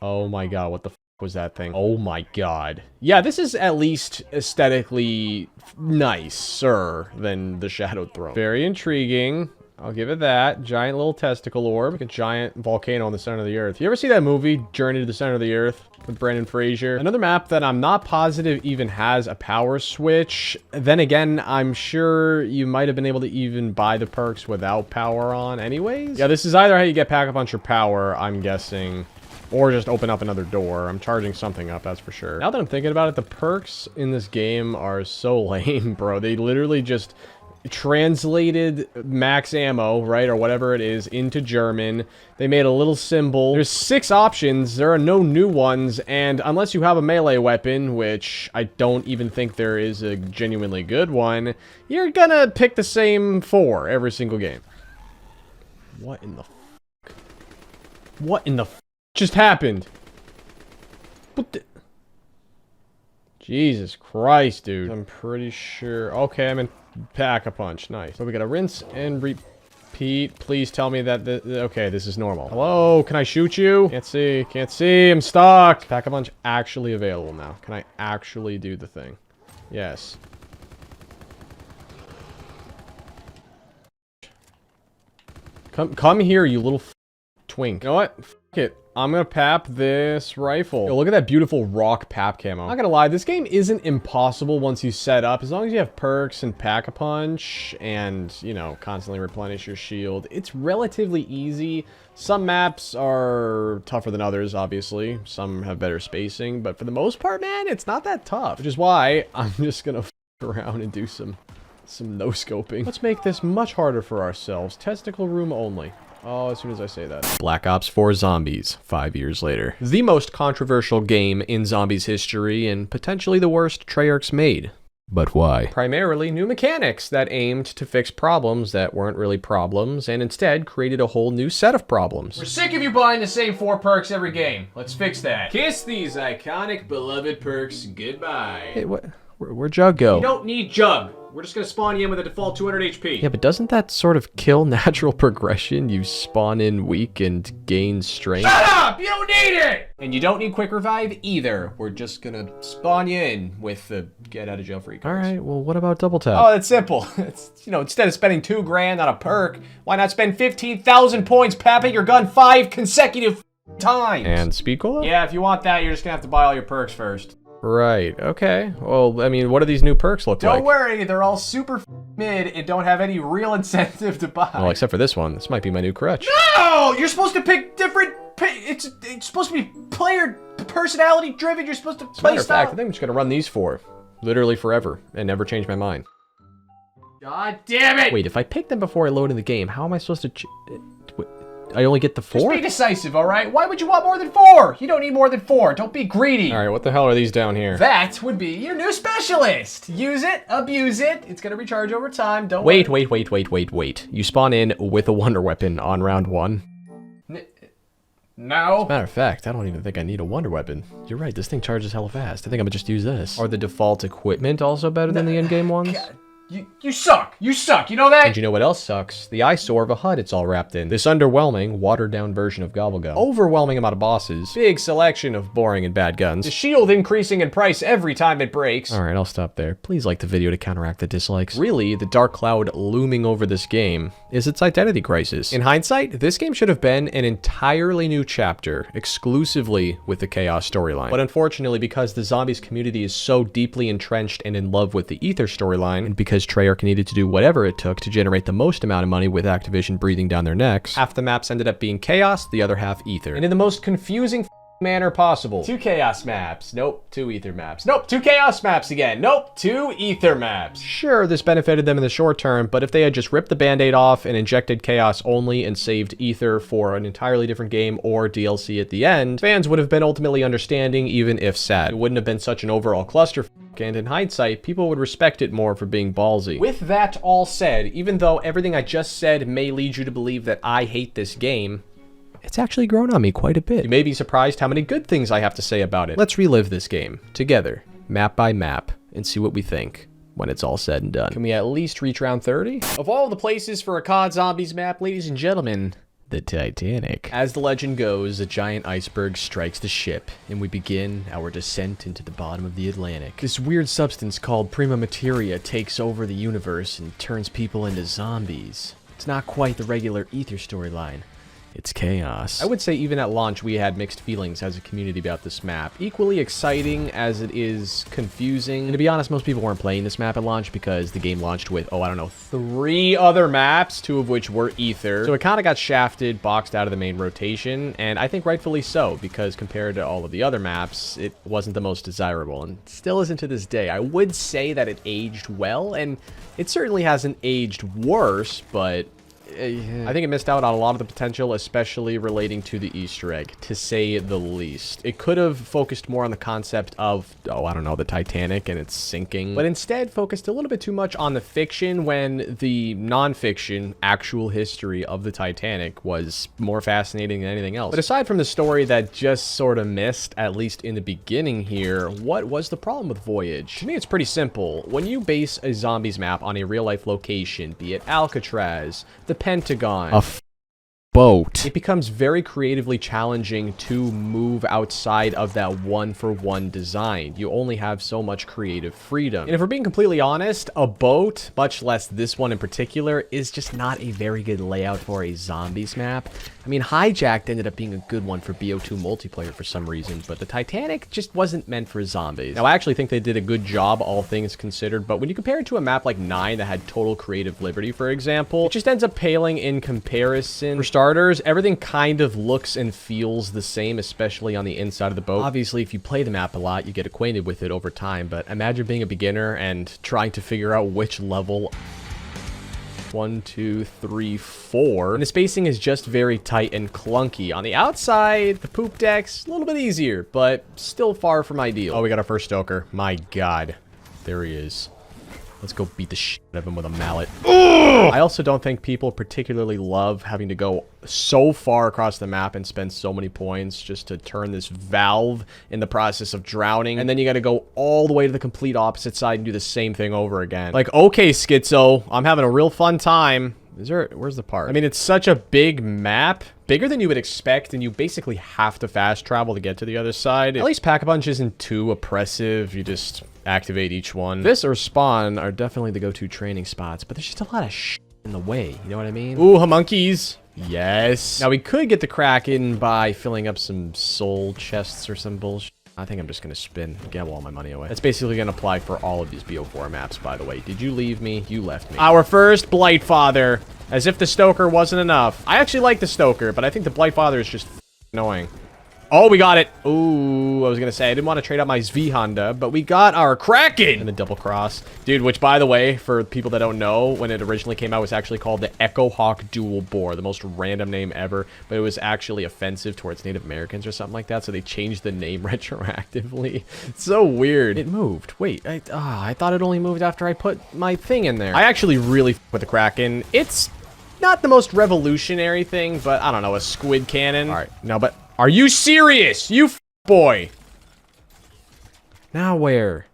Speaker 1: Oh my god, what the f was that thing? Oh my god. Yeah, this is at least aesthetically nicer than the Shadowed Throne. Very intriguing. I'll give it that. Giant little testicle orb. Like a giant volcano on the center of the earth. You ever see that movie, Journey to the Center of the Earth, with Brendan Fraser? Another map that I'm not positive even has a power switch. Then again, I'm sure you might have been able to even buy the perks without power on anyways. Yeah, this is either how you get Pack-a-Punch or power, I'm guessing. Or just open up another door. I'm charging something up, that's for sure. Now that I'm thinking about it, the perks in this game are so lame, bro. They literally just translated max ammo, right, or whatever it is, into German. They made a little symbol. There's 6 options. There are no new ones, and unless you have a melee weapon, which I don't even think there is a genuinely good one, you're gonna pick the same 4 every single game. What in the f***? What in the f*** just happened? What the... Jesus Christ, dude. I'm pretty sure... Okay, I'm in Pack-a-Punch. Nice. So we gotta rinse and repeat. Please tell me that... Okay, this is normal. Hello? Can I shoot you? Can't see. Can't see. I'm stuck. Pack-a-Punch actually available now. Can I actually do the thing? Yes. Come here, you little twink. You know what? F it. I'm gonna pap this rifle. Yo, look at that beautiful rock pap camo. I'm not gonna lie, this game isn't impossible once you set up. As long as you have perks and Pack-a-Punch and, you know, constantly replenish your shield, it's relatively easy. Some maps are tougher than others, obviously. Some have better spacing, but for the most part, man, it's not that tough. Which is why I'm just gonna f around and do some no-scoping. Let's make this much harder for ourselves. Testicle room only. Oh, as soon as I say that. Black Ops 4 Zombies, 5 years later. The most controversial game in Zombies history, and potentially the worst Treyarch's made. But why? Primarily new mechanics that aimed to fix problems that weren't really problems, and instead created a whole new set of problems. We're sick of you buying the same 4 perks every game. Let's fix that. Kiss these iconic, beloved perks goodbye. Hey, what? Where'd Jug go? You don't need Jug. We're just gonna spawn you in with a default 200 HP. Yeah, but doesn't that sort of kill natural progression? You spawn in weak and gain strength. Shut up! You don't need it! And you don't need quick revive either. We're just gonna spawn you in with the get out of jail free cards. Alright, well what about double tap? Oh, it's simple. It's, you know, instead of spending $2 grand on a perk, why not spend 15,000 points papping your gun 5 consecutive times? And speed cola? Yeah, if you want that, you're just gonna have to buy all your perks first. Right, okay. Well, I mean, what do these new perks look like? Don't worry, they're all super mid and don't have any real incentive to buy. Well, except for this one. This might be my new crutch. No! You're supposed to pick different... It's supposed to be player personality driven. You're supposed to play style. I think I'm just going to run these 4. Literally forever. And never change my mind. God damn it! Wait, if I pick them before I load in the game, how am I supposed to... I only get the 4? Just be decisive, alright? Why would you want more than 4? You don't need more than 4. Don't be greedy. Alright, what the hell are these down here? That would be your new specialist. Use it, abuse it. It's gonna recharge over time. Don't wait. You spawn in with a wonder weapon on round 1. No. As a matter of fact, I don't even think I need a wonder weapon. You're right, this thing charges hella fast. I think I'm gonna just use this. Are the default equipment also better than the in-game ones? God. You suck! You suck! You know that? And you know what else sucks? The eyesore of a HUD it's all wrapped in. This underwhelming, watered-down version of Gobblegum. Overwhelming amount of bosses. Big selection of boring and bad guns. The shield increasing in price every time it breaks. Alright, I'll stop there. Please like the video to counteract the dislikes. Really, the dark cloud looming over this game is its identity crisis. In hindsight, this game should have been an entirely new chapter, exclusively with the Chaos storyline. But unfortunately, because the Zombies community is so deeply entrenched and in love with the Ether storyline, and because Treyarch needed to do whatever it took to generate the most amount of money with Activision breathing down their necks, half the maps ended up being Chaos, the other half Ether. And in the most confusing manner possible. 2 chaos maps. Nope. 2 ether maps. Nope. 2 chaos maps again. Nope. 2 ether maps. Sure, this benefited them in the short term, but if they had just ripped the band-aid off and injected chaos only and saved ether for an entirely different game or DLC at the end, fans would have been ultimately understanding, even if sad. It wouldn't have been such an overall clusterfuck, and in hindsight, people would respect it more for being ballsy. With that all said, even though everything I just said may lead you to believe that I hate this game, it's actually grown on me quite a bit. You may be surprised how many good things I have to say about it. Let's relive this game, together, map by map, and see what we think when it's all said and done. Can we at least reach round 30? Of all the places for a COD Zombies map, ladies and gentlemen, the Titanic. As the legend goes, a giant iceberg strikes the ship, and we begin our descent into the bottom of the Atlantic. This weird substance called prima materia takes over the universe and turns people into zombies. It's not quite the regular ether storyline. It's chaos. I would say even at launch we had mixed feelings as a community about this map. Equally exciting as it is confusing. And to be honest, most people weren't playing this map at launch because the game launched with, oh, I don't know, 3 other maps, 2 of which were ether. So it kind of got shafted, boxed out of the main rotation, and I think rightfully so, because compared to all of the other maps, it wasn't the most desirable, and still isn't to this day. I would say that it aged well, and it certainly hasn't aged worse, but I think it missed out on a lot of the potential, especially relating to the Easter egg, to say the least. It could have focused more on the concept of, oh, I don't know, the Titanic and its sinking, but instead focused a little bit too much on the fiction when the non-fiction, actual history of the Titanic was more fascinating than anything else. But aside from the story that just sort of missed, at least in the beginning here, what was the problem with Voyage? To me, it's pretty simple. When you base a zombies map on a real-life location, be it Alcatraz, the Pentagon, boat, it becomes very creatively challenging to move outside of that one-for-one design. You only have so much creative freedom. And if we're being completely honest, a boat, much less this one in particular, is just not a very good layout for a zombies map. I mean, Hijacked ended up being a good one for BO2 multiplayer for some reason, but the Titanic just wasn't meant for zombies. Now, I actually think they did a good job, all things considered, but when you compare it to a map like 9 that had total creative liberty, for example, it just ends up paling in comparison. For starters, everything kind of looks and feels the same, especially on the inside of the boat. Obviously, if you play the map a lot, you get acquainted with it over time, but imagine being a beginner and trying to figure out which level 1, 2, 3, 4. And the spacing is just very tight and clunky. On the outside, the poop deck's a little bit easier, but still far from ideal. Oh, we got our first Stoker. My God. There he is. Let's go beat the shit out of him with a mallet. Ugh! I also don't think people particularly love having to go so far across the map and spend so many points just to turn this valve in the process of drowning. And then you got to go all the way to the complete opposite side and do the same thing over again. Like, okay, Schizo, I'm having a real fun time. Where's the part? I mean, it's such a big map. Bigger than you would expect, and you basically have to fast travel to get to the other side. At least Pack-a-Punch isn't too oppressive. You just activate each one. This or Spawn are definitely the go-to training spots, but there's just a lot of shit in the way. You know what I mean? Ooh, homunkies. Yes. Now, we could get the Kraken by filling up some soul chests or some bullshit. I think I'm just going to spin and gamble all my money away. That's basically going to apply for all of these BO4 maps, by the way. Did you leave me? You left me. Our first Blightfather. As if the Stoker wasn't enough. I actually like the Stoker, but I think the Blightfather is just annoying. Oh, we got it. Ooh, I was going to say, I didn't want to trade out my SV Honda, but we got our Kraken and the double cross. Dude, which, by the way, for people that don't know, when it originally came out, it was actually called the Echo Hawk Dual Bore, the most random name ever, but it was actually offensive towards Native Americans or something like that, so they changed the name retroactively. It's so weird. It moved. Wait, I thought it only moved after I put my thing in there. I actually really f with the Kraken. It's not the most revolutionary thing, but I don't know, a squid cannon. All right, no, but are you serious? You boy. Now where?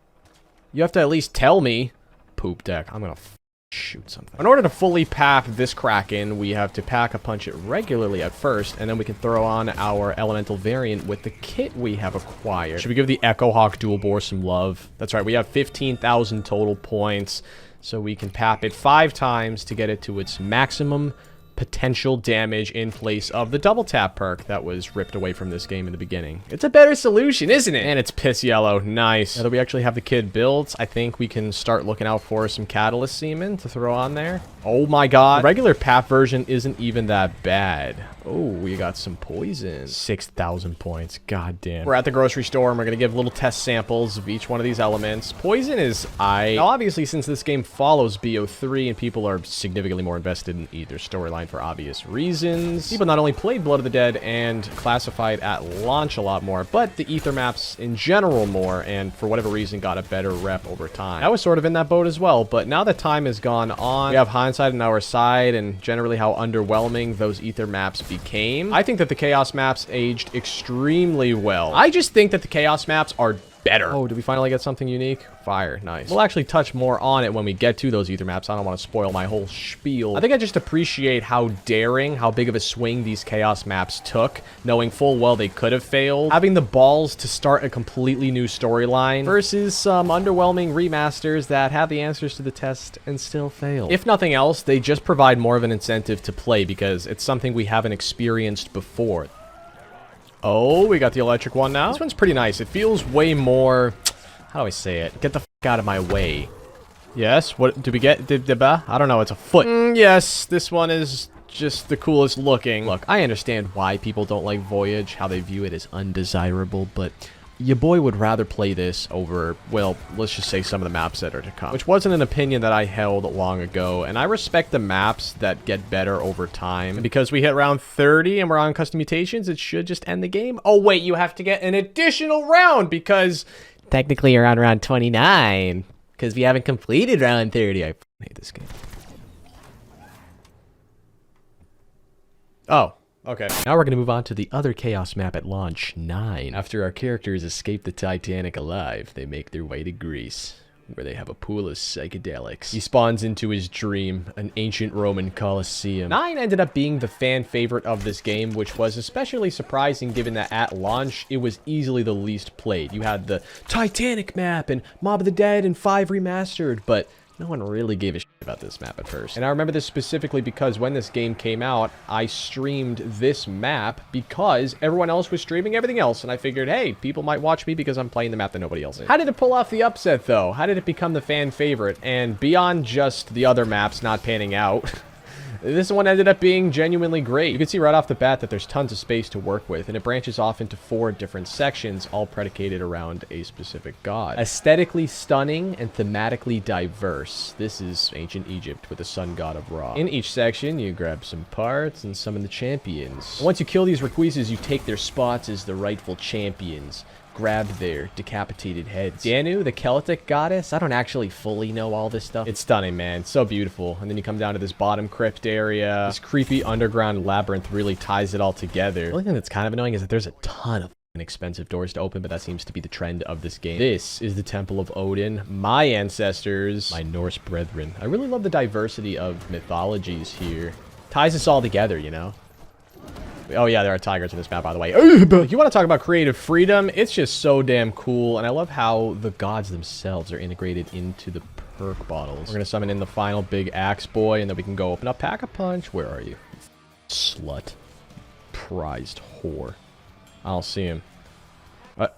Speaker 1: You have to at least tell me. Poop deck. I'm gonna shoot something. In order to fully pap this Kraken, we have to Pack-a-Punch it regularly at first, and then we can throw on our elemental variant with the kit we have acquired. Should we give the Echo Hawk Dual Bore some love? That's right, we have 15,000 total points, so we can pap it 5 times to get it to its maximum potential damage in place of the double tap perk that was ripped away from this game in the beginning. It's a better solution, isn't it? And it's piss yellow. Nice. Now that we actually have the kid built, I think we can start looking out for some catalyst semen to throw on there. Oh my god. The regular path version isn't even that bad. Oh, we got some poison. 6,000 points. God damn. We're at the grocery store and we're going to give little test samples of each one of these elements. Poison is now, obviously, since this game follows BO3 and people are significantly more invested in either storyline for obvious reasons. People not only played Blood of the Dead and classified at launch a lot more, but the ether maps in general more, and for whatever reason got a better rep over time. I was sort of in that boat as well, but now that time has gone on, we have hindsight on our side and generally how underwhelming those ether maps became. I think that the chaos maps aged extremely well. I just think that the chaos maps are better. Oh, did we finally get something unique? Fire. Nice. We'll actually touch more on it when we get to those ether maps. I don't want to spoil my whole spiel. I think I just appreciate how daring, how big of a swing these chaos maps took, knowing full well they could have failed. Having the balls to start a completely new storyline versus some underwhelming remasters that have the answers to the test and still fail. If nothing else, they just provide more of an incentive to play because it's something we haven't experienced before. Oh, we got the electric one now. This one's pretty nice. It feels way more... How do I say it? Get the f*** out of my way. Yes, what did we get? I don't know, it's a foot. Yes, this one is just the coolest looking. Look, I understand why people don't like Voyage, how they view it as undesirable, but your boy would rather play this over, well, let's just say some of the maps that are to come. Which wasn't an opinion that I held long ago, and I respect the maps that get better over time. And because we hit round 30 and we're on custom mutations, it should just end the game. Oh wait, you have to get an additional round because technically you're on round 29 because we haven't completed round 30. I hate this game. Oh. Okay. Now we're going to move on to the other Chaos map at launch, 9. After our characters escape the Titanic alive, they make their way to Greece, where they have a pool of psychedelics. He spawns into his dream, an ancient Roman Colosseum. 9 ended up being the fan favorite of this game, which was especially surprising given that at launch, it was easily the least played. You had the Titanic map and Mob of the Dead and 5 remastered, but no one really gave a shit about this map at first. And I remember this specifically because when this game came out, I streamed this map because everyone else was streaming everything else. And I figured, hey, people might watch me because I'm playing the map that nobody else is. How did it pull off the upset, though? How did it become the fan favorite? And beyond just the other maps not panning out, this one ended up being genuinely great. You can see right off the bat that there's tons of space to work with, and it branches off into 4 different sections, all predicated around a specific god. Aesthetically stunning and thematically diverse. This is ancient Egypt with the sun god of Ra. In each section, you grab some parts and summon the champions. Once you kill these Rayquazas, you take their spots as the rightful champions. Grab their decapitated heads. Danu, the Celtic goddess? I don't actually fully know all this stuff. It's stunning, man. It's so beautiful. And then you come down to this bottom crypt area. This creepy underground labyrinth really ties it all together. The only thing that's kind of annoying is that there's a ton of expensive doors to open, but that seems to be the trend of this game. This is the Temple of Odin, my ancestors, my Norse brethren. I really love the diversity of mythologies here. Ties us all together, you know? Oh yeah, there are tigers in this map, by the way. If you want to talk about creative freedom, it's just so damn cool. And I love how the gods themselves are integrated into the perk bottles. We're going to summon in the final big axe boy, and then we can go open up Pack-a-Punch. Where are you? Slut. Prized whore. I don't see him.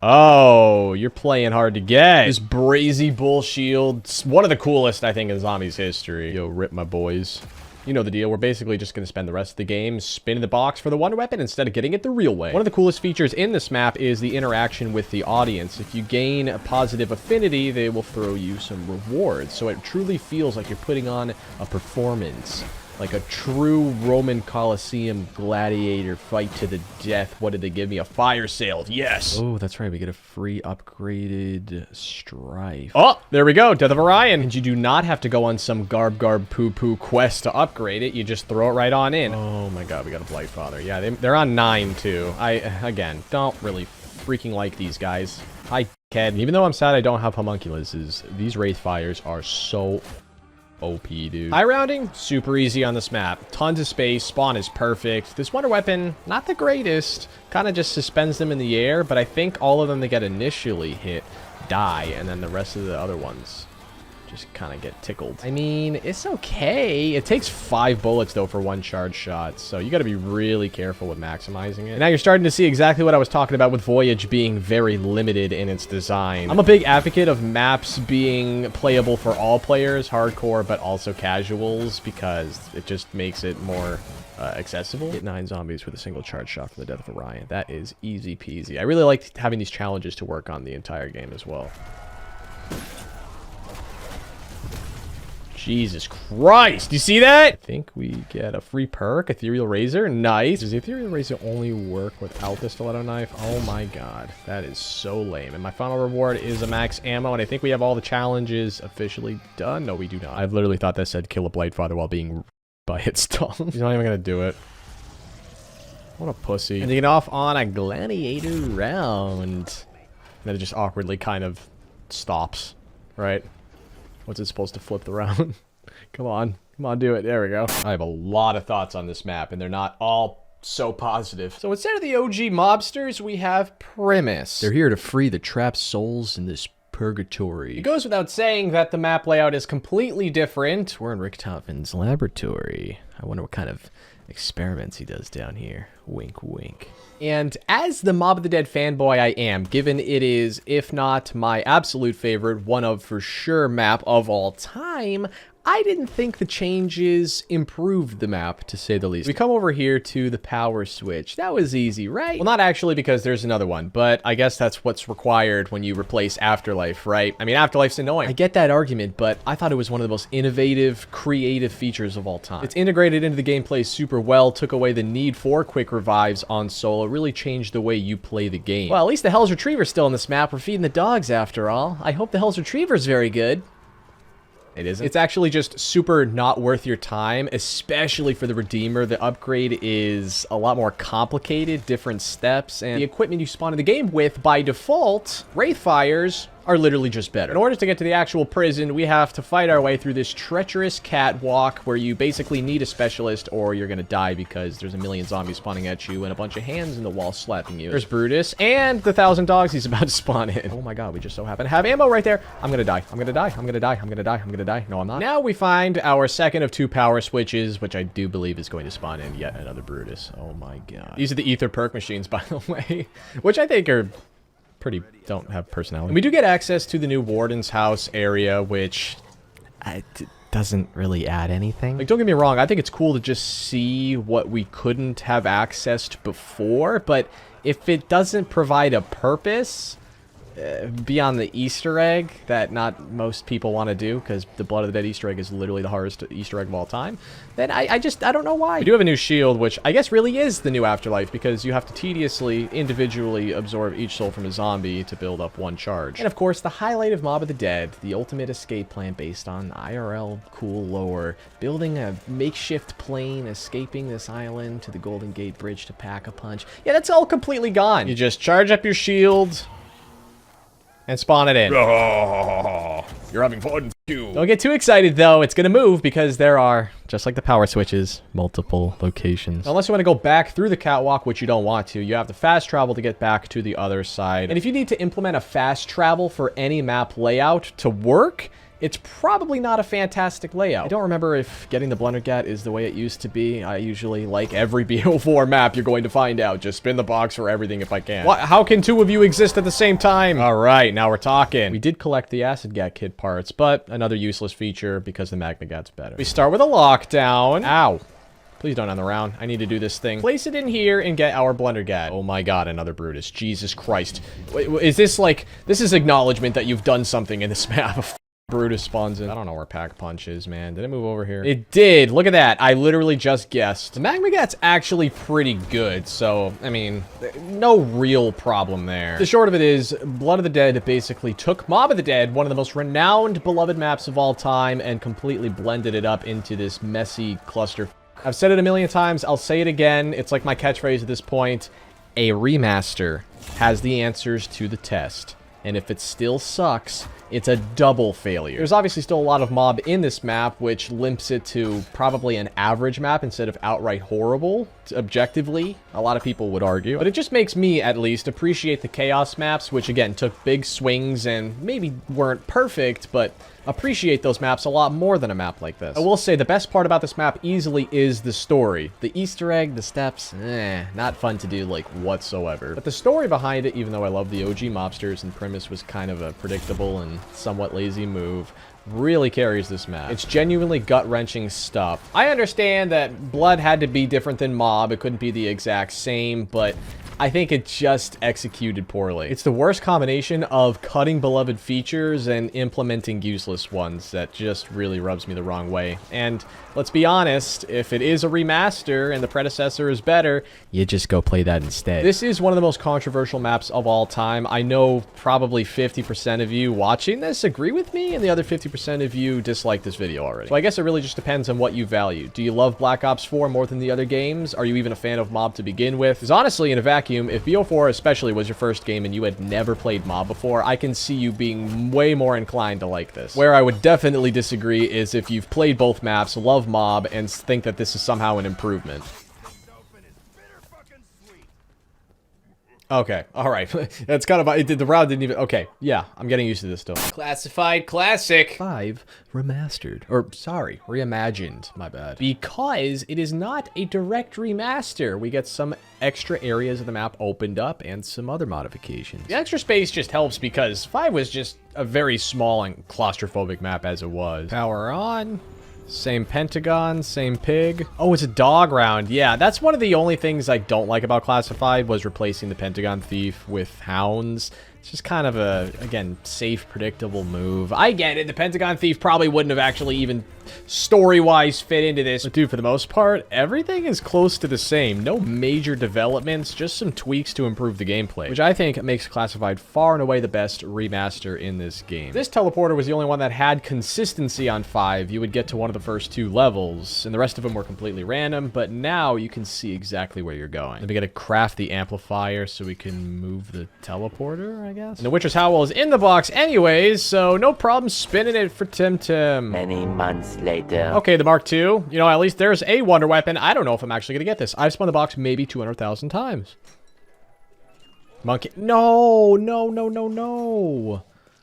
Speaker 1: Oh, you're playing hard to get. This brazy bull shield. One of the coolest, I think, in Zombies history. Yo, rip my boys. You know the deal. We're basically just going to spend the rest of the game spinning the box for the wonder weapon instead of getting it the real way. One of the coolest features in this map is the interaction with the audience. If you gain a positive affinity, they will throw you some rewards. So it truly feels like you're putting on a performance. Like a true Roman Colosseum gladiator fight to the death. What did they give me? A fire sale. Yes. Oh, that's right. We get a free upgraded strife. Oh, there we go. Death of Orion. And you do not have to go on some garb poo poo quest to upgrade it. You just throw it right on in. Oh my god, we got a Blight Father. Yeah, they're on 9 too. I, again, don't really freaking like these guys. Hi, kid. Even though I'm sad I don't have homunculuses, these Wraith Fires are so OP, dude. High rounding, super easy on this map. Tons of space, spawn is perfect. This wonder weapon, not the greatest. Kind of just suspends them in the air, but I think all of them that get initially hit die, and then the rest of the other ones just kind of get tickled. I mean, it's okay. It takes 5 bullets, though, for 1 charge shot, so you got to be really careful with maximizing it. And now you're starting to see exactly what I was talking about with Voyage being very limited in its design. I'm a big advocate of maps being playable for all players, hardcore, but also casuals, because it just makes it more accessible. Hit 9 zombies with a single charge shot from the death of Orion. That is easy peasy. I really like having these challenges to work on the entire game as well. Jesus Christ! You see that? I think we get a free perk, Ethereal Razor. Nice. Does the Ethereal Razor only work without the stiletto knife? Oh my god. That is so lame. And my final reward is a max ammo, and I think we have all the challenges officially done. No, we do not. I've literally thought that said kill a Blightfather while being by its tongue. He's not even gonna do it. What a pussy. And you get off on a gladiator round. And then it just awkwardly kind of stops, right? What's it supposed to flip the round? Come on. Come on, do it. There we go. I have a lot of thoughts on this map, and they're not all so positive. So instead of the OG mobsters, we have Primus. They're here to free the trapped souls in this purgatory. It goes without saying that the map layout is completely different. We're in Richtofen's laboratory. I wonder what kind of experiments he does down here. Wink, wink. And as the Mob of the Dead fanboy I am, given it is, if not my absolute favorite, one of for sure map of all time, I didn't think the changes improved the map, to say the least. We come over here to the power switch. That was easy, right? Well, not actually, because there's another one, but I guess that's what's required when you replace Afterlife, right? I mean, Afterlife's annoying. I get that argument, but I thought it was one of the most innovative, creative features of all time. It's integrated into the gameplay super well, took away the need for quick revives on solo, really changed the way you play the game. Well, at least the Hell's Retriever's still in this map. We're feeding the dogs, after all. I hope the Hell's Retriever's very good. It isn't. It's actually just super not worth your time, especially for the Redeemer. The upgrade is a lot more complicated, different steps, and the equipment you spawn in the game with, by default, Wraithfires, are literally just better. In order to get to the actual prison, we have to fight our way through this treacherous catwalk where you basically need a specialist or you're gonna die because there's a million zombies spawning at you and a bunch of hands in the wall slapping you. There's Brutus and the 1,000 dogs he's about to spawn in. Oh my god, we just so happen to have ammo right there. I'm gonna die. I'm gonna die. I'm gonna die. I'm gonna die. I'm gonna die. No, I'm not. Now we find our second of 2 power switches, which I do believe is going to spawn in yet another Brutus. Oh my god. These are the ether perk machines, by the way, which I think are don't have personality. And we do get access to the new Warden's house area, which doesn't really add anything. Like, don't get me wrong, I think it's cool to just see what we couldn't have accessed before, but if it doesn't provide a purpose beyond the Easter egg that not most people want to do, because the Blood of the Dead Easter egg is literally the hardest Easter egg of all time, then I don't know why. We do have a new shield, which I guess really is the new Afterlife, because you have to tediously, individually absorb each soul from a zombie to build up 1 charge. And of course, the highlight of Mob of the Dead, the ultimate escape plan based on IRL cool lore, building a makeshift plane, escaping this island to the Golden Gate Bridge to pack a punch. Yeah, that's all completely gone. You just charge up your shield and spawn it in. Oh, you're having fun. Don't get too excited, though. It's going to move because there are, just like the power switches, multiple locations. Unless you want to go back through the catwalk, which you don't want to, you have to fast travel to get back to the other side. And if you need to implement a fast travel for any map layout to work, it's probably not a fantastic layout. I don't remember if getting the Blundergat is the way it used to be. I usually, like every BO4 map, you're going to find out. Just spin the box for everything if I can. What? How can 2 of you exist at the same time? All right, now we're talking. We did collect the Acid Gat kit parts, but another useless feature because the Magma Gat's better. We start with a lockdown. Ow. Please don't end the round. I need to do this thing. Place it in here and get our Blundergat. Oh my god, another Brutus. Jesus Christ. Wait, is this like... This is acknowledgement that you've done something in this map. Brutus spawns in. I don't know where Pack Punch is, man. Did it move over here? It did. Look at that. I literally just guessed. The Magma Gat's actually pretty good, so, I mean, no real problem there. The short of it is, Blood of the Dead basically took Mob of the Dead, one of the most renowned, beloved maps of all time, and completely blended it up into this messy cluster. I've said it a million times. I'll say it again. It's like my catchphrase at this point. A remaster has the answers to the test. And if it still sucks, It's a double failure. There's obviously still a lot of mob in this map, which limps it to probably an average map instead of outright horrible. Objectively, a lot of people would argue. But it just makes me, at least, appreciate the Chaos maps, which again took big swings and maybe weren't perfect, but appreciate those maps a lot more than a map like this. I will say the best part about this map easily is the story. The Easter egg, the steps, not fun to do like whatsoever. But the story behind it, even though I love the OG mobsters and premise was kind of a predictable and somewhat lazy move, really carries this map. It's genuinely gut-wrenching stuff. I understand that blood had to be different than mob. It couldn't be the exact same, but I think it just executed poorly. It's the worst combination of cutting beloved features and implementing useless ones that just really rubs me the wrong way. And let's be honest, if it is a remaster and the predecessor is better, you just go play that instead. This is one of the most controversial maps of all time. I know probably 50% of you watching this agree with me, and the other 50% of you dislike this video already. So I guess it really just depends on what you value. Do you love Black Ops 4 more than the other games? Are you even a fan of mob to begin with? Because honestly, in a vacuum, if BO4 especially was your first game and you had never played mob before, I can see you being way more inclined to like this. Where I would definitely disagree is if you've played both maps, love mob, and think that this is somehow an improvement. Okay, alright. That's kind of... the round didn't even... Okay, yeah, I'm getting used to this still. Classified Classic 5 Remastered. Or, sorry, Reimagined, my bad. Because it is not a direct remaster. We get some extra areas of the map opened up and some other modifications. The extra space just helps because 5 was just a very small and claustrophobic map as it was. Power on. Same pentagon, same pig. Oh, it's a dog round. Yeah, that's one of the only things I don't like about Classified was replacing the Pentagon Thief with hounds. It's just kind of a, again, safe, predictable move. I get it. The Pentagon Thief probably wouldn't have actually even story-wise fit into this. But dude, for the most part, everything is close to the same. No major developments, just some tweaks to improve the gameplay, which I think makes Classified far and away the best remaster in this game. This teleporter was the only one that had consistency on 5. You would get to one of the first 2 levels, and the rest of them were completely random, but now you can see exactly where you're going. Then we gotta craft the amplifier so we can move the teleporter, I guess. And the Witcher's Howl is in the box anyways, so no problem spinning it for Tim Tim.
Speaker 2: Many months later.
Speaker 1: Okay, the Mark II. You know, at least there's a wonder weapon. I don't know if I'm actually gonna get this. I've spun the box maybe 200,000 times. Monkey. No, no, no, no, no.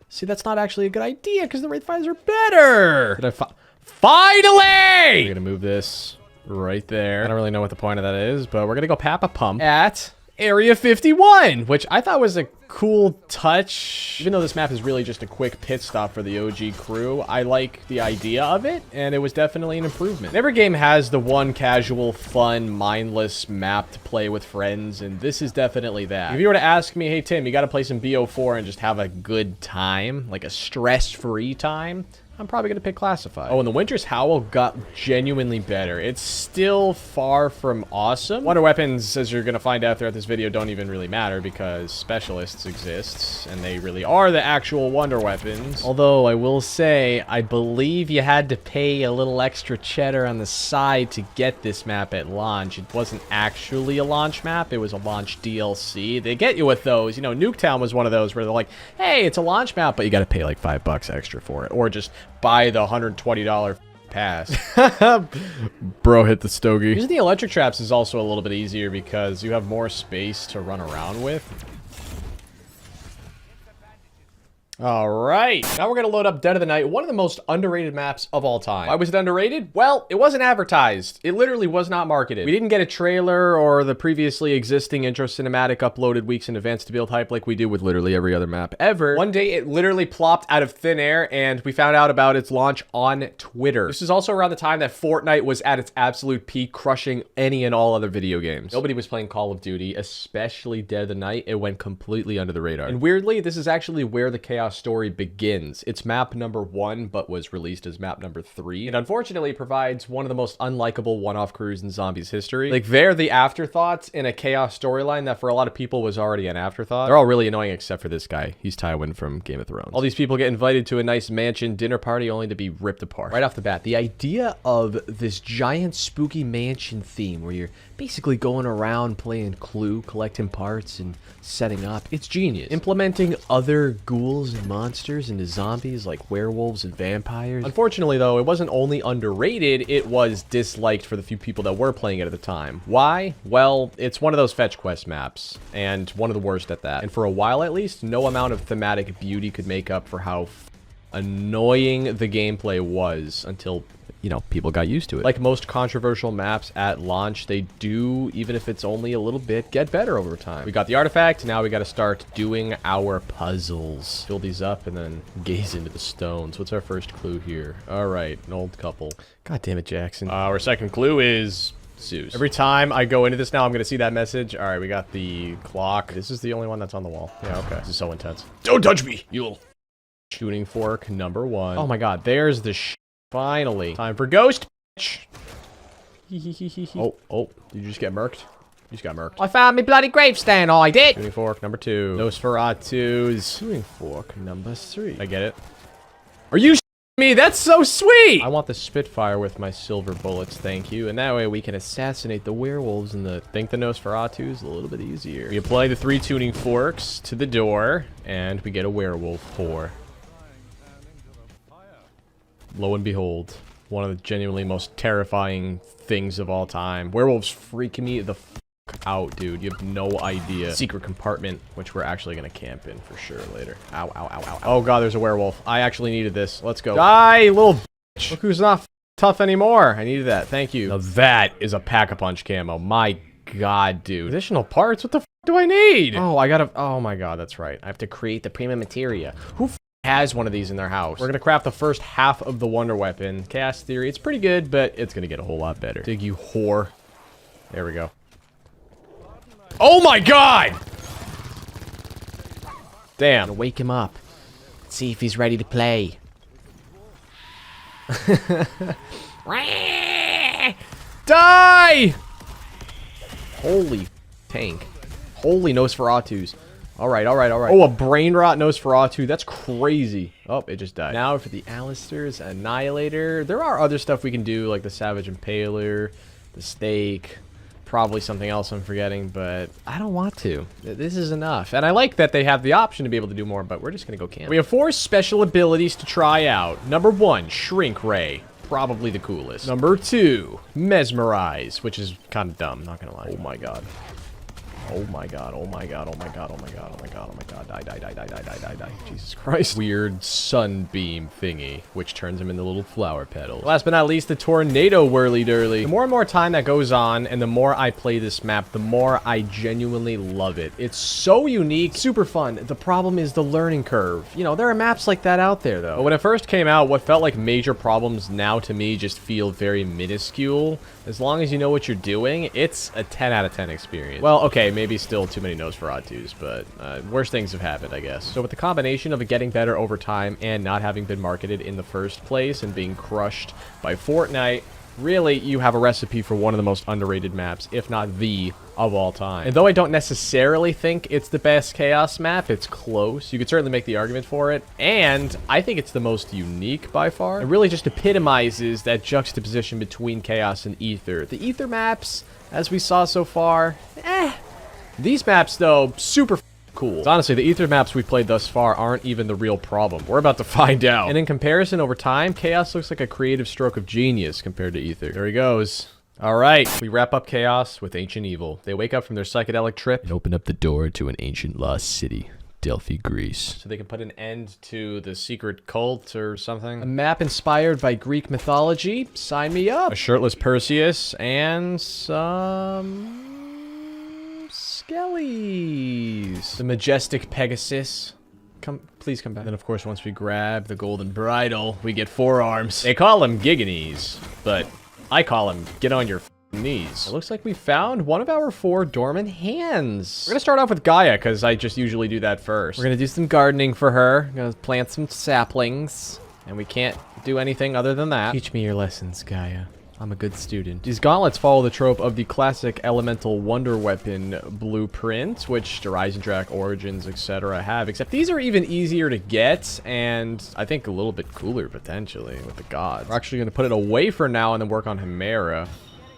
Speaker 1: See, that's not actually a good idea because the Wraith Fighters are better. Did I finally! We're gonna move this right there. I don't really know what the point of that is, but we're gonna go Papa Pump at Area 51, which I thought was a cool touch. Even though this map is really just a quick pit stop for the OG crew, I like the idea of it, and it was definitely an improvement. Every game has the one casual, fun, mindless map to play with friends, and this is definitely that. If you were to ask me, hey Tim, you gotta play some BO4 and just have a good time, like a stress-free time, I'm probably going to pick Classified. Oh, and the Winter's Howl got genuinely better. It's still far from awesome. Wonder weapons, as you're going to find out throughout this video, don't even really matter because specialists exist, and they really are the actual wonder weapons. Although, I will say, I believe you had to pay a little extra cheddar on the side to get this map at launch. It wasn't actually a launch map. It was a launch DLC. They get you with those. You know, Nuketown was one of those where they're like, hey, it's a launch map, but you got to pay like $5 extra for it. Or just buy the $120 pass. Bro hit the stogie. Using the electric traps is also a little bit easier because you have more space to run around with. All right, now we're gonna load up Dead of the Night, one of the most underrated maps of all time. Why was it underrated? Well, it wasn't advertised. It literally was not marketed. We didn't get a trailer or the previously existing intro cinematic uploaded weeks in advance to build hype like we do with literally every other map ever. One day it literally plopped out of thin air and we found out about its launch on Twitter. This is also around the time that Fortnite was at its absolute peak, crushing any and all other video games. Nobody was playing Call of Duty, especially Dead of the Night. It went completely under the radar. And weirdly, this is actually where the Chaos story begins. It's map number 1, but was released as map number 3, and unfortunately provides one of the most unlikable one-off crews in zombies history. Like, they're the afterthoughts in a Chaos storyline that for a lot of people was already an afterthought. They're all really annoying except for this guy. He's Tywin from Game of Thrones. All these people get invited to a nice mansion dinner party only to be ripped apart. Right off the bat, the idea of this giant spooky mansion theme where you're basically going around playing Clue, collecting parts, and setting up. It's genius. Implementing other ghouls and monsters into zombies like werewolves and vampires. Unfortunately, though, it wasn't only underrated, it was disliked for the few people that were playing it at the time. Why? Well, it's one of those fetch quest maps, and one of the worst at that. And for a while, at least, no amount of thematic beauty could make up for how annoying the gameplay was until, you know, people got used to it. Like most controversial maps at launch, they do, even if it's only a little bit, get better over time. We got the artifact, now we got to start doing our puzzles. Fill these up and then gaze into the stones. What's our first clue here? All right, an old couple. God damn it, Jackson. Our second clue is Zeus. Every time I go into this now, I'm going to see that message. All right, we got the clock. This is the only one that's on the wall. Yeah, okay. This is so intense. Don't touch me, you little... Tuning fork number 1. Oh my god, there's the finally. Time for ghost, bitch. Oh, did you just get murked? You just got murked. I found me bloody gravestone, I did. Tuning fork number 2. Nosferatu's. Tuning fork number 3. I get it. Are you me? That's so sweet! I want the Spitfire with my silver bullets, thank you. And that way we can assassinate the werewolves and think the Nosferatu's a little bit easier. We apply the 3 tuning forks to the door, and we get a werewolf whore. Lo and behold, one of the genuinely most terrifying things of all time. Werewolves freak me the f out, dude. You have no idea. Secret compartment, which we're actually gonna camp in for sure later. Ow, ow, ow, ow. Oh god, there's a werewolf. I actually needed this. Let's go. Die, little bitch. Look who's not tough anymore. I needed that. Thank you. Now that is a pack-a-punch camo. My god, dude. Additional parts? What the f do I need? Oh, I gotta... Oh my god, that's right. I have to create the premium materia. Who has one of these in their house? We're gonna craft the first half of the wonder weapon. Chaos Theory, it's pretty good, but it's gonna get a whole lot better. Dig, you whore. There we go. Oh my god! Damn. Wake him up. See if he's ready to play. Die! Holy tank. Holy Nosferatu's. Alright. Oh, a brain rot Nosferatu. That's crazy. Oh, it just died. Now for the Alistair's Annihilator. There are other stuff we can do, like the Savage Impaler, the Stake, probably something else I'm forgetting, but I don't want to. This is enough. And I like that they have the option to be able to do more, but we're just gonna go camp. We have 4 special abilities to try out. Number 1, Shrink Ray. Probably the coolest. Number 2, Mesmerize, which is kind of dumb, not gonna lie. Oh my god. Oh my god, oh my god, oh my god, oh my god, oh my god, oh my god, die. Jesus Christ. Weird sunbeam thingy, which turns him into little flower petals. Last but not least, the Tornado Whirly-Durly. The more and more time that goes on, and the more I play this map, the more I genuinely love it. It's so unique, super fun. The problem is the learning curve. You know, there are maps like that out there, though. But when it first came out, what felt like major problems now to me just feel very minuscule. As long as you know what you're doing, it's a 10 out of 10 experience. Well, okay, maybe still too many Nosferatus, but worse things have happened, I guess. So with the combination of it getting better over time and not having been marketed in the first place and being crushed by Fortnite, really, you have a recipe for one of the most underrated maps, if not the, of all time. And though I don't necessarily think it's the best Chaos map, it's close. You could certainly make the argument for it, and I think it's the most unique by far. It really just epitomizes that juxtaposition between Chaos and Ether. The Ether maps, as we saw so far, These maps, though, super cool. Honestly, the Ether maps we've played thus far aren't even the real problem. We're about to find out. And in comparison, over time, Chaos looks like a creative stroke of genius compared to Ether. There he goes. All right, we wrap up Chaos with Ancient Evil. They wake up from their psychedelic trip and open up the door to an ancient lost city, Delphi, Greece. So they can put an end to the secret cult or something. A map inspired by Greek mythology. Sign me up. A shirtless Perseus and some skellies. The majestic Pegasus. Please come back. Then, of course, once we grab the golden bridle, we get forearms. They call them Giganees, but I call them get on your knees. It looks like we found one of our 4 dormant hands. We're gonna start off with Gaia, because I just usually do that first. We're gonna do some gardening for her. We're gonna plant some saplings, and we can't do anything other than that. Teach me your lessons, Gaia. I'm a good student. These gauntlets follow the trope of the classic elemental wonder weapon blueprint, which the Eisendrache, Origins, etc. have, except these are even easier to get, and I think a little bit cooler, potentially, with the gods. We're actually going to put it away for now and then work on Hemera.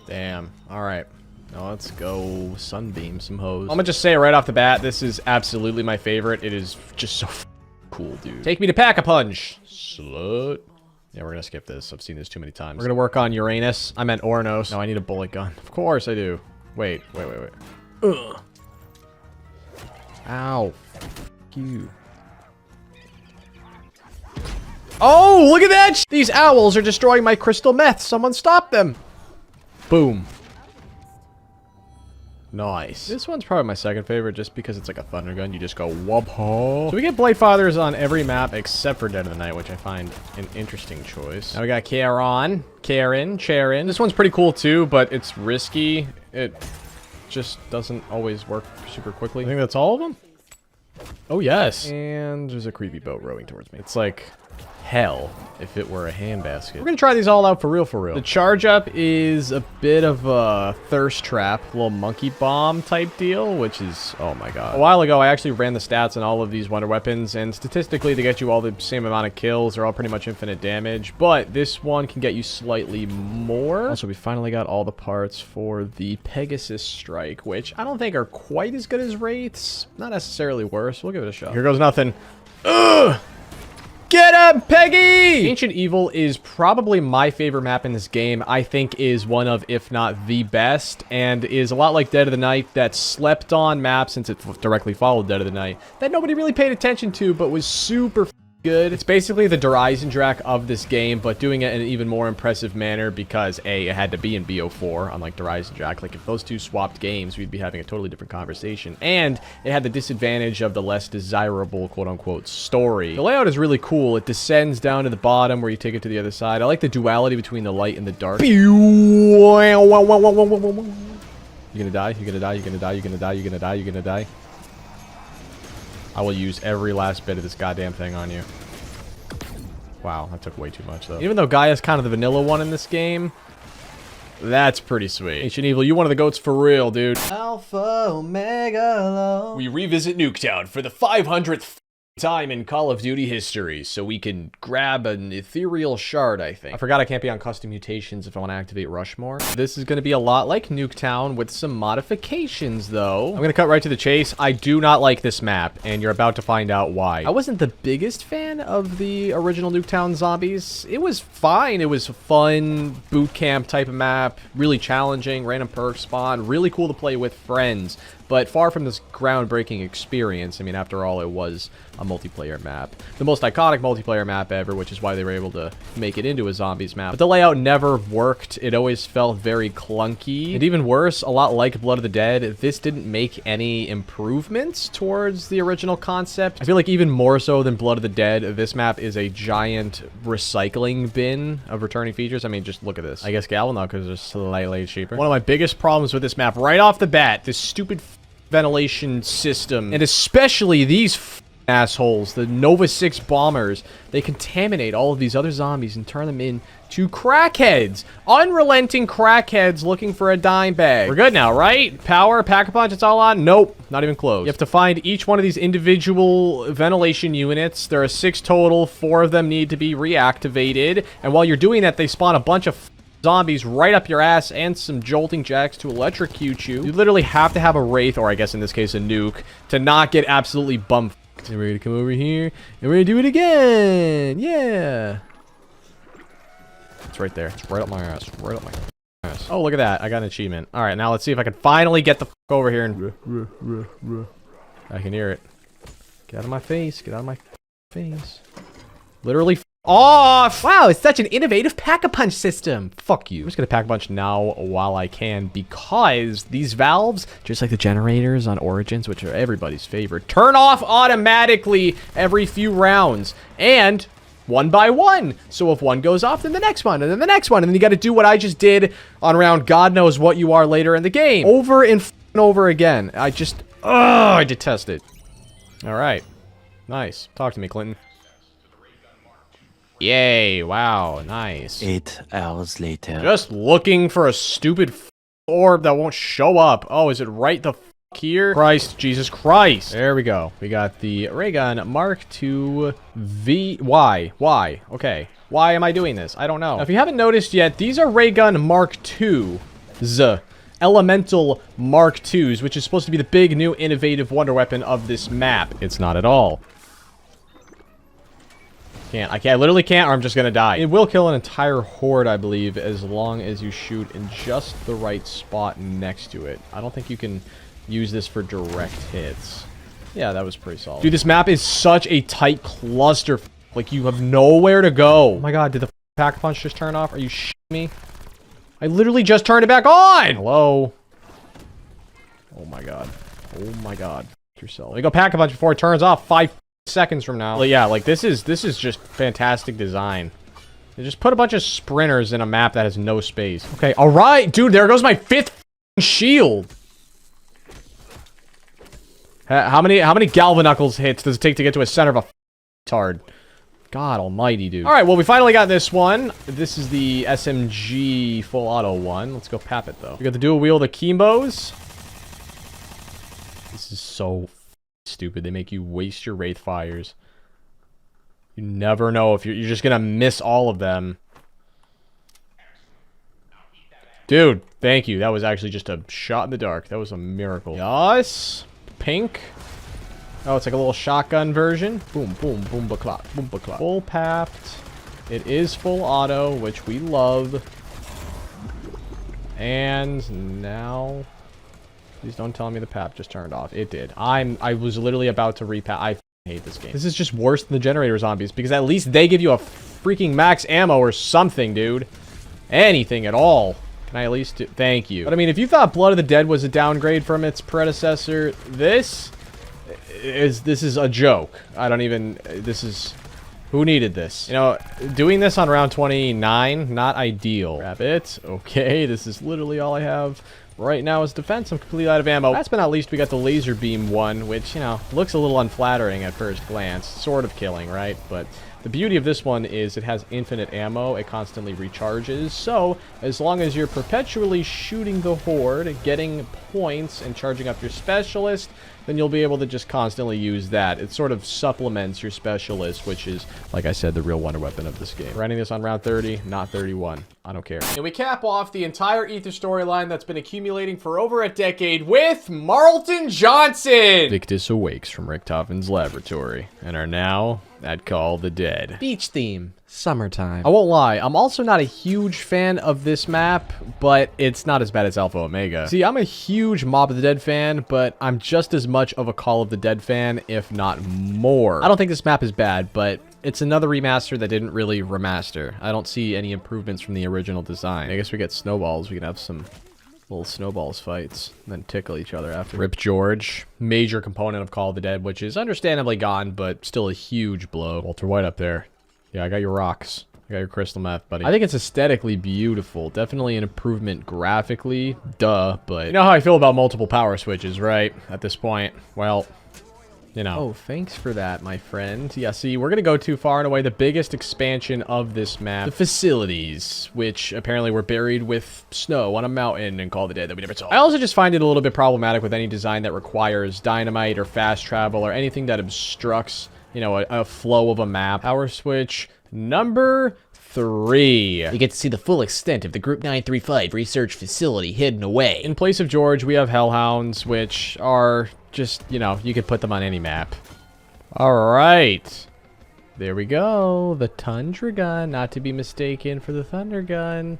Speaker 1: Damn. Alright. Now let's go sunbeam some hoes. I'm gonna just say it right off the bat, this is absolutely my favorite. It is just so cool, dude. Take me to Pack-a-Punch, slut. Yeah, we're gonna skip this. I've seen this too many times. We're gonna work on Uranus. I meant Ornos. No, I need a bullet gun. Of course I do. Wait. Ugh. Ow. F you. Oh, look at that! These owls are destroying my crystal meth. Someone stop them. Boom. Nice. This one's probably my second favorite just because it's like a thunder gun. You just go whoop ho. So we get Blightfathers on every map except for Dead of the Night, which I find an interesting choice. Now we got Charon. This one's pretty cool too, but it's risky. It just doesn't always work super quickly. I think that's all of them. Oh yes. And there's a creepy boat rowing towards me. It's like hell if it were a handbasket. We're gonna try these all out for real. The charge up is a bit of a thirst trap, little monkey bomb type deal, which is, oh my god. A while ago, I actually ran the stats on all of these wonder weapons, and statistically, they get you all the same amount of kills. They're all pretty much infinite damage, but this one can get you slightly more. Also, we finally got all the parts for the Pegasus Strike, which I don't think are quite as good as Wraiths. Not necessarily worse. We'll give it a shot. Here goes nothing. Ugh! Get up, Peggy! Ancient Evil is probably my favorite map in this game. I think is one of, if not the best, and is a lot like Dead of the Night, that slept on map since it directly followed Dead of the Night, that nobody really paid attention to, but was super good. It's basically the Eisendrache of this game, but doing it in an even more impressive manner because A, it had to be in BO4, unlike Eisendrache. Like if those two swapped games, we'd be having a totally different conversation. And it had the disadvantage of the less desirable quote-unquote story. The layout is really cool. It descends down to the bottom where you take it to the other side. I like the duality between the light and the dark. You gonna die? You gonna die? You gonna die? You gonna die? You gonna die? You gonna die? I will use every last bit of this goddamn thing on you. Wow, that took way too much, though. Even though Gaia's kind of the vanilla one in this game, that's pretty sweet. Ancient Evil, you one of the goats for real, dude. Alpha Omega. We revisit Nuketown for the 500th time in Call of Duty history, so we can grab an ethereal shard, I think. I forgot I can't be on custom mutations if I want to activate Rushmore. This is going to be a lot like Nuketown with some modifications, though. I'm going to cut right to the chase. I do not like this map, and you're about to find out why. I wasn't the biggest fan of the original Nuketown zombies. It was fine. It was a fun boot camp type of map, really challenging, random perk spawn, really cool to play with friends. But far from this groundbreaking experience. I mean, after all, it was a multiplayer map. The most iconic multiplayer map ever, which is why they were able to make it into a zombies map. But the layout never worked. It always felt very clunky. And even worse, a lot like Blood of the Dead, this didn't make any improvements towards the original concept. I feel like even more so than Blood of the Dead, this map is a giant recycling bin of returning features. I mean, just look at this. I guess Gal now because they're slightly cheaper. One of my biggest problems with this map right off the bat, this stupid ventilation system, and especially these assholes, the Nova 6 bombers. They contaminate all of these other zombies and turn them into crackheads. Unrelenting crackheads looking for a dime bag. We're good now, right? Power, Pack-a-Punch, it's all on? Nope, not even close. You have to find each one of these individual ventilation units. There are 6 total. 4 of them need to be reactivated. And while you're doing that, they spawn a bunch of zombies right up your ass and some jolting jacks to electrocute you. You literally have to have a Wraith, or I guess in this case a nuke, to not get absolutely bummed. And we're gonna come over here, and we're gonna do it again! Yeah! It's right there. It's right up my ass. Right up my ass. Oh, look at that. I got an achievement. Alright, now let's see if I can finally get the f over here and... I can hear it. Get out of my face. Get out of my face. Literally off! Wow, it's such an innovative Pack-a-Punch system. Fuck you. I'm just gonna Pack-a-Punch now while I can because these valves, just like the generators on Origins, which are everybody's favorite, turn off automatically every few rounds and one by one. So if one goes off, then the next one, and then the next one, and then you gotta do what I just did on round God knows what you are later in the game. Over and over again. I just, I detest it. All right. Nice. Talk to me, Clinton. Yay, wow, nice.
Speaker 2: 8 hours later.
Speaker 1: Just looking for a stupid orb that won't show up. Oh, is it right the here? Christ, Jesus Christ. There we go. We got the ray gun Mark II V. Why? Okay. Why am I doing this? I don't know. Now, if you haven't noticed yet, these are ray gun Mark II's. Elemental Mark IIs, which is supposed to be the big, new, innovative wonder weapon of this map. It's not at all. I literally can't, or I'm just gonna die. It will kill an entire horde, I believe, as long as you shoot in just the right spot next to it. I don't think you can use this for direct hits. Yeah, that was pretty solid. Dude, this map is such a tight cluster. Like, you have nowhere to go. Oh my god, did the Pack-a-Punch just turn off? Are you shitting me? I literally just turned it back on! Hello? Oh my god. Oh my god. Yourself. Let me go Pack-a-Punch before it turns off 5 seconds from now. Well, yeah, like, this is just fantastic design. They just put a bunch of sprinters in a map that has no space. Okay, alright! Dude, there goes my 5th shield! How many Galvanuckles hits does it take to get to a center of a tard? God almighty, dude. Alright, well, we finally got this one. This is the SMG full auto one. Let's go pap it, though. We got the dual wheel, the Kimbos. This is so stupid. They make you waste your Wraith Fires. You never know if you're just gonna miss all of them. Dude, thank you. That was actually just a shot in the dark. That was a miracle. Yes. Pink. Oh, it's like a little shotgun version. Boom, boom, boom, ba-clop, boom, ba-clop. Full papped. It is full auto, which we love. And now... Please don't tell me the pap just turned off. It did. I was literally about to repap. I hate this game. This is just worse than the generator zombies, because at least they give you a freaking max ammo or something, dude. Anything at all. Can I at least do... Thank you. But I mean, if you thought Blood of the Dead was a downgrade from its predecessor, this is a joke. I don't even... This is... Who needed this? You know, doing this on round 29, not ideal. Grab it. Okay, this is literally all I have right now is defense. I'm completely out of ammo. Last but not least, we got the laser beam one, which, you know, looks a little unflattering at first glance. Sort of killing, right? But the beauty of this one is it has infinite ammo. It constantly recharges. So, as long as you're perpetually shooting the horde, getting points, and charging up your specialist, then you'll be able to just constantly use that. It sort of supplements your specialist, which is, like I said, the real wonder weapon of this game. We're ending this on round 30, not 31. I don't care. And we cap off the entire Ether storyline that's been accumulating for over a decade with Marlton Johnson! Victus awakes from Richtofen's laboratory and are now at Call the Dead. Beach theme. Summertime. I won't lie, I'm also not a huge fan of this map, but it's not as bad as Alpha Omega. See, I'm a huge Mob of the Dead fan, but I'm just as much of a Call of the Dead fan, if not more. I don't think this map is bad, but it's another remaster that didn't really remaster. I don't see any improvements from the original design. I guess we get snowballs. We can have some little snowballs fights, and then tickle each other after. Rip George, major component of Call of the Dead, which is understandably gone, but still a huge blow. Walter White up there. Yeah, I got your rocks. I got your crystal meth, buddy. I think it's aesthetically beautiful. Definitely an improvement graphically. Duh, but you know how I feel about multiple power switches, right? At this point. Well, you know. Oh, thanks for that, my friend. Yeah, see, we're gonna go too far and away. The biggest expansion of this map. The facilities, which apparently were buried with snow on a mountain and Call the Dead that we never saw. I also just find it a little bit problematic with any design that requires dynamite or fast travel or anything that obstructs, you know, a flow of a map. Power switch number 3.
Speaker 3: You get to see the full extent of the Group 935 research facility hidden away.
Speaker 1: In place of George, we have Hellhounds, which are just, you know, you could put them on any map. All right. There we go. The Tundra Gun, not to be mistaken for the Thunder Gun.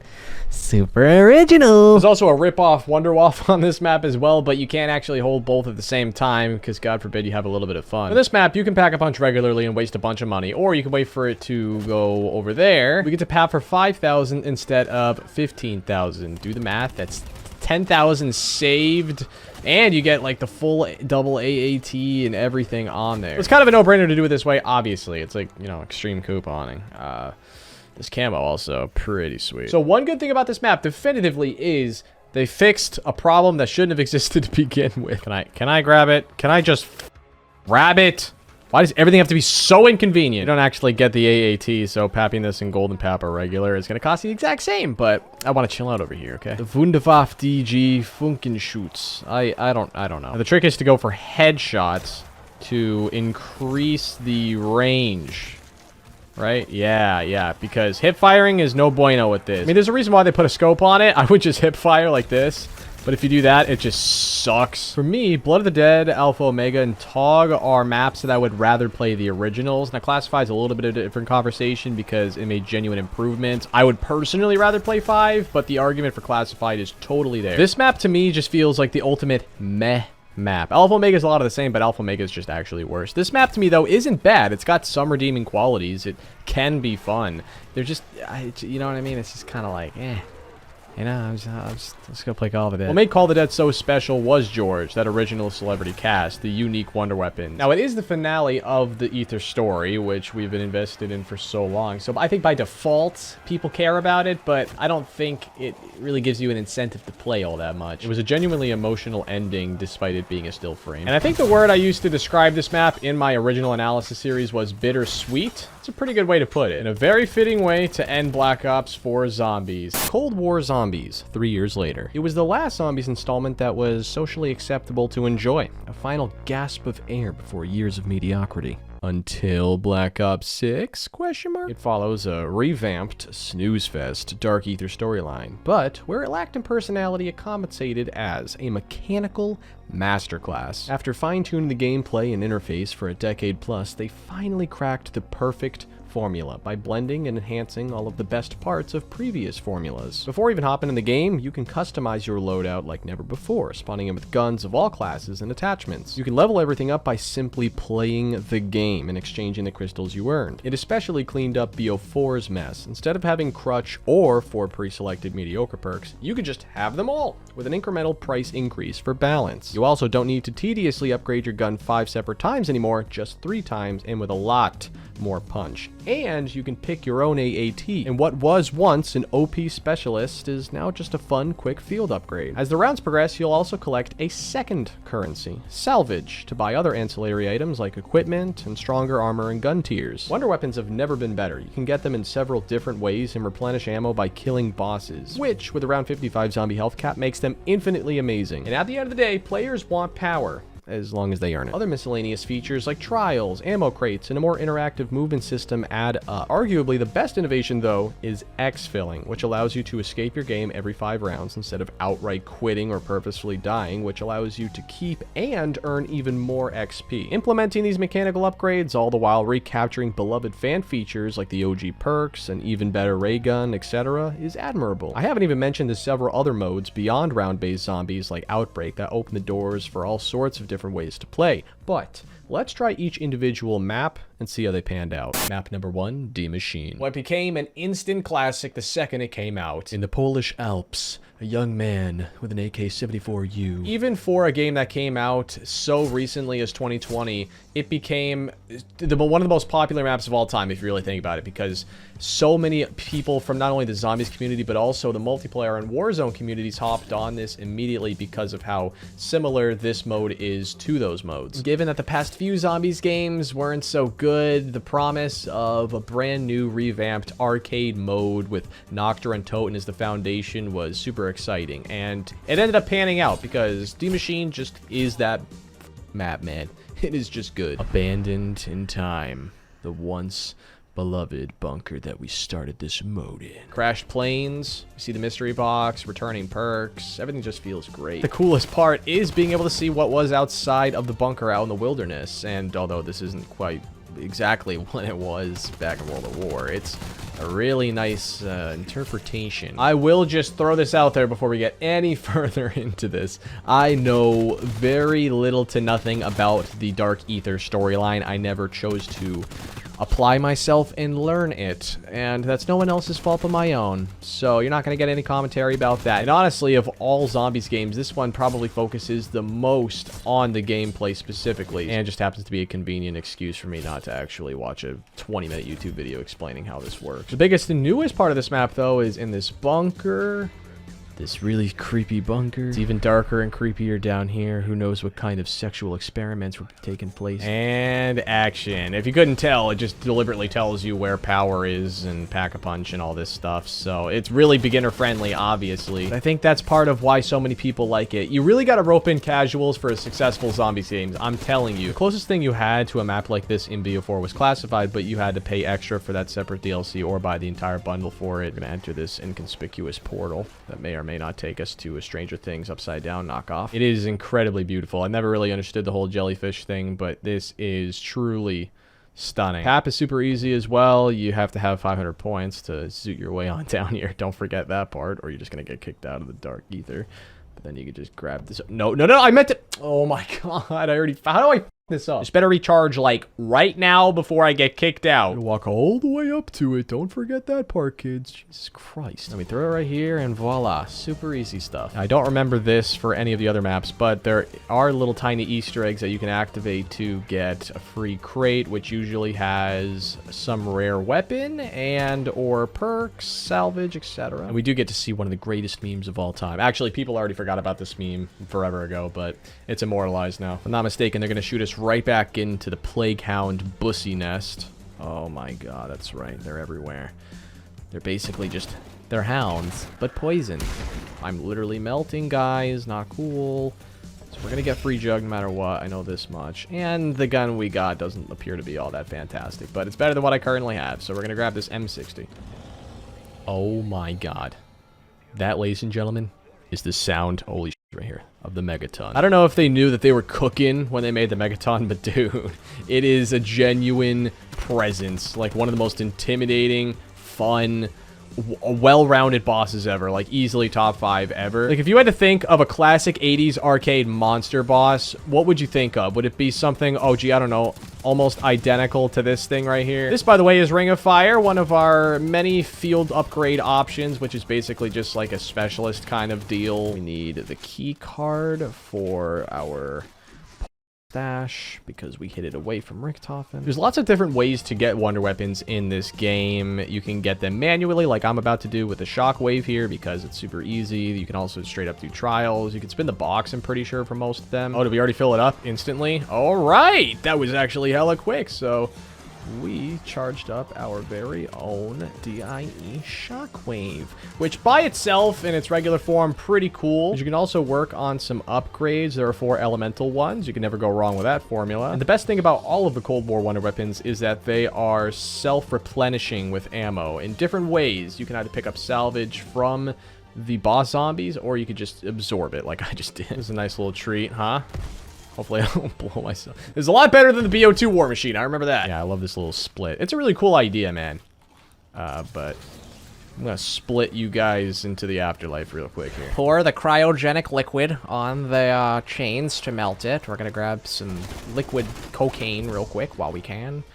Speaker 3: Super original.
Speaker 1: There's also a rip-off Wonderwaff on this map as well, but you can't actually hold both at the same time, because God forbid you have a little bit of fun. For this map, you can pack a punch regularly and waste a bunch of money, or you can wait for it to go over there. We get to pap for 5,000 instead of 15,000. Do the math. That's 10,000 saved. And you get, like, the full double AAT and everything on there. It's kind of a no-brainer to do it this way, obviously. It's like, you know, extreme couponing. This camo also pretty sweet. So one good thing about this map, definitively, is they fixed a problem that shouldn't have existed to begin with. Can I grab it? Can I just grab it? Why does everything have to be so inconvenient? You don't actually get the AAT, so papping this in Golden Pap or regular is going to cost the exact same, but I want to chill out over here, okay? The Wunderwaffe DG Funkenschutz. I don't know. Now, the trick is to go for headshots to increase the range, right? Yeah, because hip firing is no bueno with this. I mean, there's a reason why they put a scope on it. I would just hip fire like this, But if you do that, it just sucks. For me, Blood of the Dead, Alpha Omega, and Tog are maps that I would rather play the originals. Now, Classified's a little bit of a different conversation because it made genuine improvements. I would personally rather play 5, but the argument for Classified is totally there. This map, to me, just feels like the ultimate meh map. Alpha Omega is a lot of the same, but Alpha Omega is just actually worse. This map, to me, though, isn't bad. It's got some redeeming qualities. It can be fun. They're just, you know what I mean? It's just kind of like, eh. You know, I'm just gonna play Call of the Dead. What made Call of the Dead so special was George, that original celebrity cast, the unique wonder weapon. Now, it is the finale of the Ether story, which we've been invested in for so long. So I think by default, people care about it, but I don't think it really gives you an incentive to play all that much. It was a genuinely emotional ending, despite it being a still frame. And I think the word I used to describe this map in my original analysis series was bittersweet. It's a pretty good way to put it. And a very fitting way to end Black Ops 4 Zombies. Cold War Zombies, 3 years later. It was the last Zombies installment that was socially acceptable to enjoy. A final gasp of air before years of mediocrity. Until Black Ops 6, question mark? It follows a revamped snooze fest Dark Ether storyline, but where it lacked in personality, it compensated as a mechanical masterclass. After fine-tuning the gameplay and interface for a decade plus, they finally cracked the perfect formula by blending and enhancing all of the best parts of previous formulas. Before even hopping in the game, you can customize your loadout like never before, spawning in with guns of all classes and attachments. You can level everything up by simply playing the game and exchanging the crystals you earned. It especially cleaned up BO4's mess. Instead of having Crutch or 4 pre-selected mediocre perks, you can just have them all, with an incremental price increase for balance. You also don't need to tediously upgrade your gun 5 separate times anymore, just 3 times, and with a lot more punch. And you can pick your own AAT, and what was once an OP specialist is now just a fun, quick field upgrade. As the rounds progress, you'll also collect a second currency, salvage, to buy other ancillary items like equipment and stronger armor and gun tiers. Wonder weapons have never been better. You can get them in several different ways and replenish ammo by killing bosses, which, with around 55 zombie health cap, makes them infinitely amazing. And at the end of the day, players want power, as long as they earn it. Other miscellaneous features like trials, ammo crates, and a more interactive movement system add up. Arguably the best innovation, though, is X-filling, which allows you to escape your game every 5 rounds instead of outright quitting or purposefully dying, which allows you to keep and earn even more XP. Implementing these mechanical upgrades, all the while recapturing beloved fan features like the OG perks, an even better ray gun, etc., is admirable. I haven't even mentioned the several other modes beyond round-based zombies like Outbreak that open the doors for all sorts of different ways to play, but let's try each individual map and see how they panned out. Map number 1, D Machine. What became an instant classic the second it came out. In the Polish Alps, a young man with an AK-74U. Even for a game that came out so recently as 2020, it became one of the most popular maps of all time, if you really think about it, because so many people from not only the zombies community, but also the multiplayer and Warzone communities hopped on this immediately because of how similar this mode is to those modes. Given that the past few zombies games weren't so good, the promise of a brand new revamped arcade mode with Nacht der Untoten as the foundation was super exciting, and it ended up panning out because D Machine just is that map, man. It is just good. Abandoned in time, the once beloved bunker that we started this mode in. Crashed planes, you see the mystery box, returning perks, everything just feels great. The coolest part is being able to see what was outside of the bunker out in the wilderness, and although this isn't quite exactly what it was back in World of War, it's a really nice interpretation. I will just throw this out there before we get any further into this. I know very little to nothing about the Dark Ether storyline. I never chose to apply myself and learn it, and that's no one else's fault but my own, so you're not going to get any commentary about that. And honestly, of all zombies games, this one probably focuses the most on the gameplay specifically, and just happens to be a convenient excuse for me not to actually watch a 20-minute YouTube video explaining how this works. The biggest and newest part of this map, though, is in this bunker. This really creepy bunker. It's even darker and creepier down here. Who knows what kind of sexual experiments were taking place. And action. If you couldn't tell, it just deliberately tells you where power is and Pack-a-Punch and all this stuff. So it's really beginner friendly, obviously. But I think that's part of why so many people like it. You really got to rope in casuals for a successful zombies games. I'm telling you. The closest thing you had to a map like this in BO4 was Classified, but you had to pay extra for that separate DLC or buy the entire bundle for it. You're going to enter this inconspicuous portal that may or may may not take us to a Stranger Things upside down knockoff. It is incredibly beautiful. I never really understood the whole jellyfish thing, but this is truly stunning. Tap is super easy as well. You have to have 500 points to zoot your way on down here. Don't forget that part, or you're just gonna get kicked out of the dark ether. But then you could just grab this. No, I meant to. Oh my god, I already. How do I this up? Just better recharge like right now before I get kicked out. Walk all the way up to it. Don't forget that part, kids. Jesus Christ. Let me throw it right here and voila. Super easy stuff. I don't remember this for any of the other maps, but there are little tiny Easter eggs that you can activate to get a free crate, which usually has some rare weapon and or perks, salvage, etc. And we do get to see one of the greatest memes of all time. Actually, people already forgot about this meme forever ago, but it's immortalized now. If I'm not mistaken, they're going to shoot us right back into the Plague Hound Bussy Nest. Oh my god, that's right. They're everywhere. They're basically just... they're hounds, but poison. I'm literally melting, guys. Not cool. So we're gonna get free jug no matter what. I know this much. And the gun we got doesn't appear to be all that fantastic, but it's better than what I currently have. So we're gonna grab this M60. Oh my god. That, ladies and gentlemen, is the sound, holy shit, right here, of the Megaton. I don't know if they knew that they were cooking when they made the Megaton, but dude, it is a genuine presence. Like one of the most intimidating, fun, well-rounded bosses ever. Like easily top 5 ever. Like if you had to think of a classic 80s arcade monster boss, what would you think of? Would it be something, oh gee, I don't know, almost identical to this thing right here? This, by the way, is Ring of Fire, one of our many field upgrade options, which is basically just like a specialist kind of deal. We need the key card for our stash because we hid it away from Richthofen. There's lots of different ways to get wonder weapons in this game. You can get them manually like I'm about to do with the shockwave here because it's super easy. You can also straight up do trials. You can spin the box, I'm pretty sure, for most of them. Oh, did we already fill it up instantly? All right, that was actually hella quick. So we charged up our very own DIE Shockwave, which by itself in its regular form, pretty cool. You can also work on some upgrades. There are 4 elemental ones. You can never go wrong with that formula. And the best thing about all of the Cold War wonder weapons is that they are self-replenishing with ammo in different ways. You can either pick up salvage from the boss zombies, or you could just absorb it like I just did. This is a nice little treat, huh? Hopefully I don't blow myself. It's a lot better than the BO2 War Machine. I remember that. Yeah, I love this little split. It's a really cool idea, man. But I'm gonna split you guys into the afterlife real quick here.
Speaker 3: Pour the cryogenic liquid on the chains to melt it. We're gonna grab some liquid cocaine real quick while we can.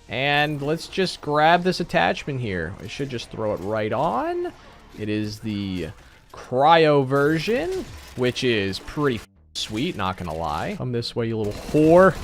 Speaker 1: And let's just grab this attachment here. I should just throw it right on. It is the cryo version, which is pretty sweet, not gonna lie. Come this way, you little whore.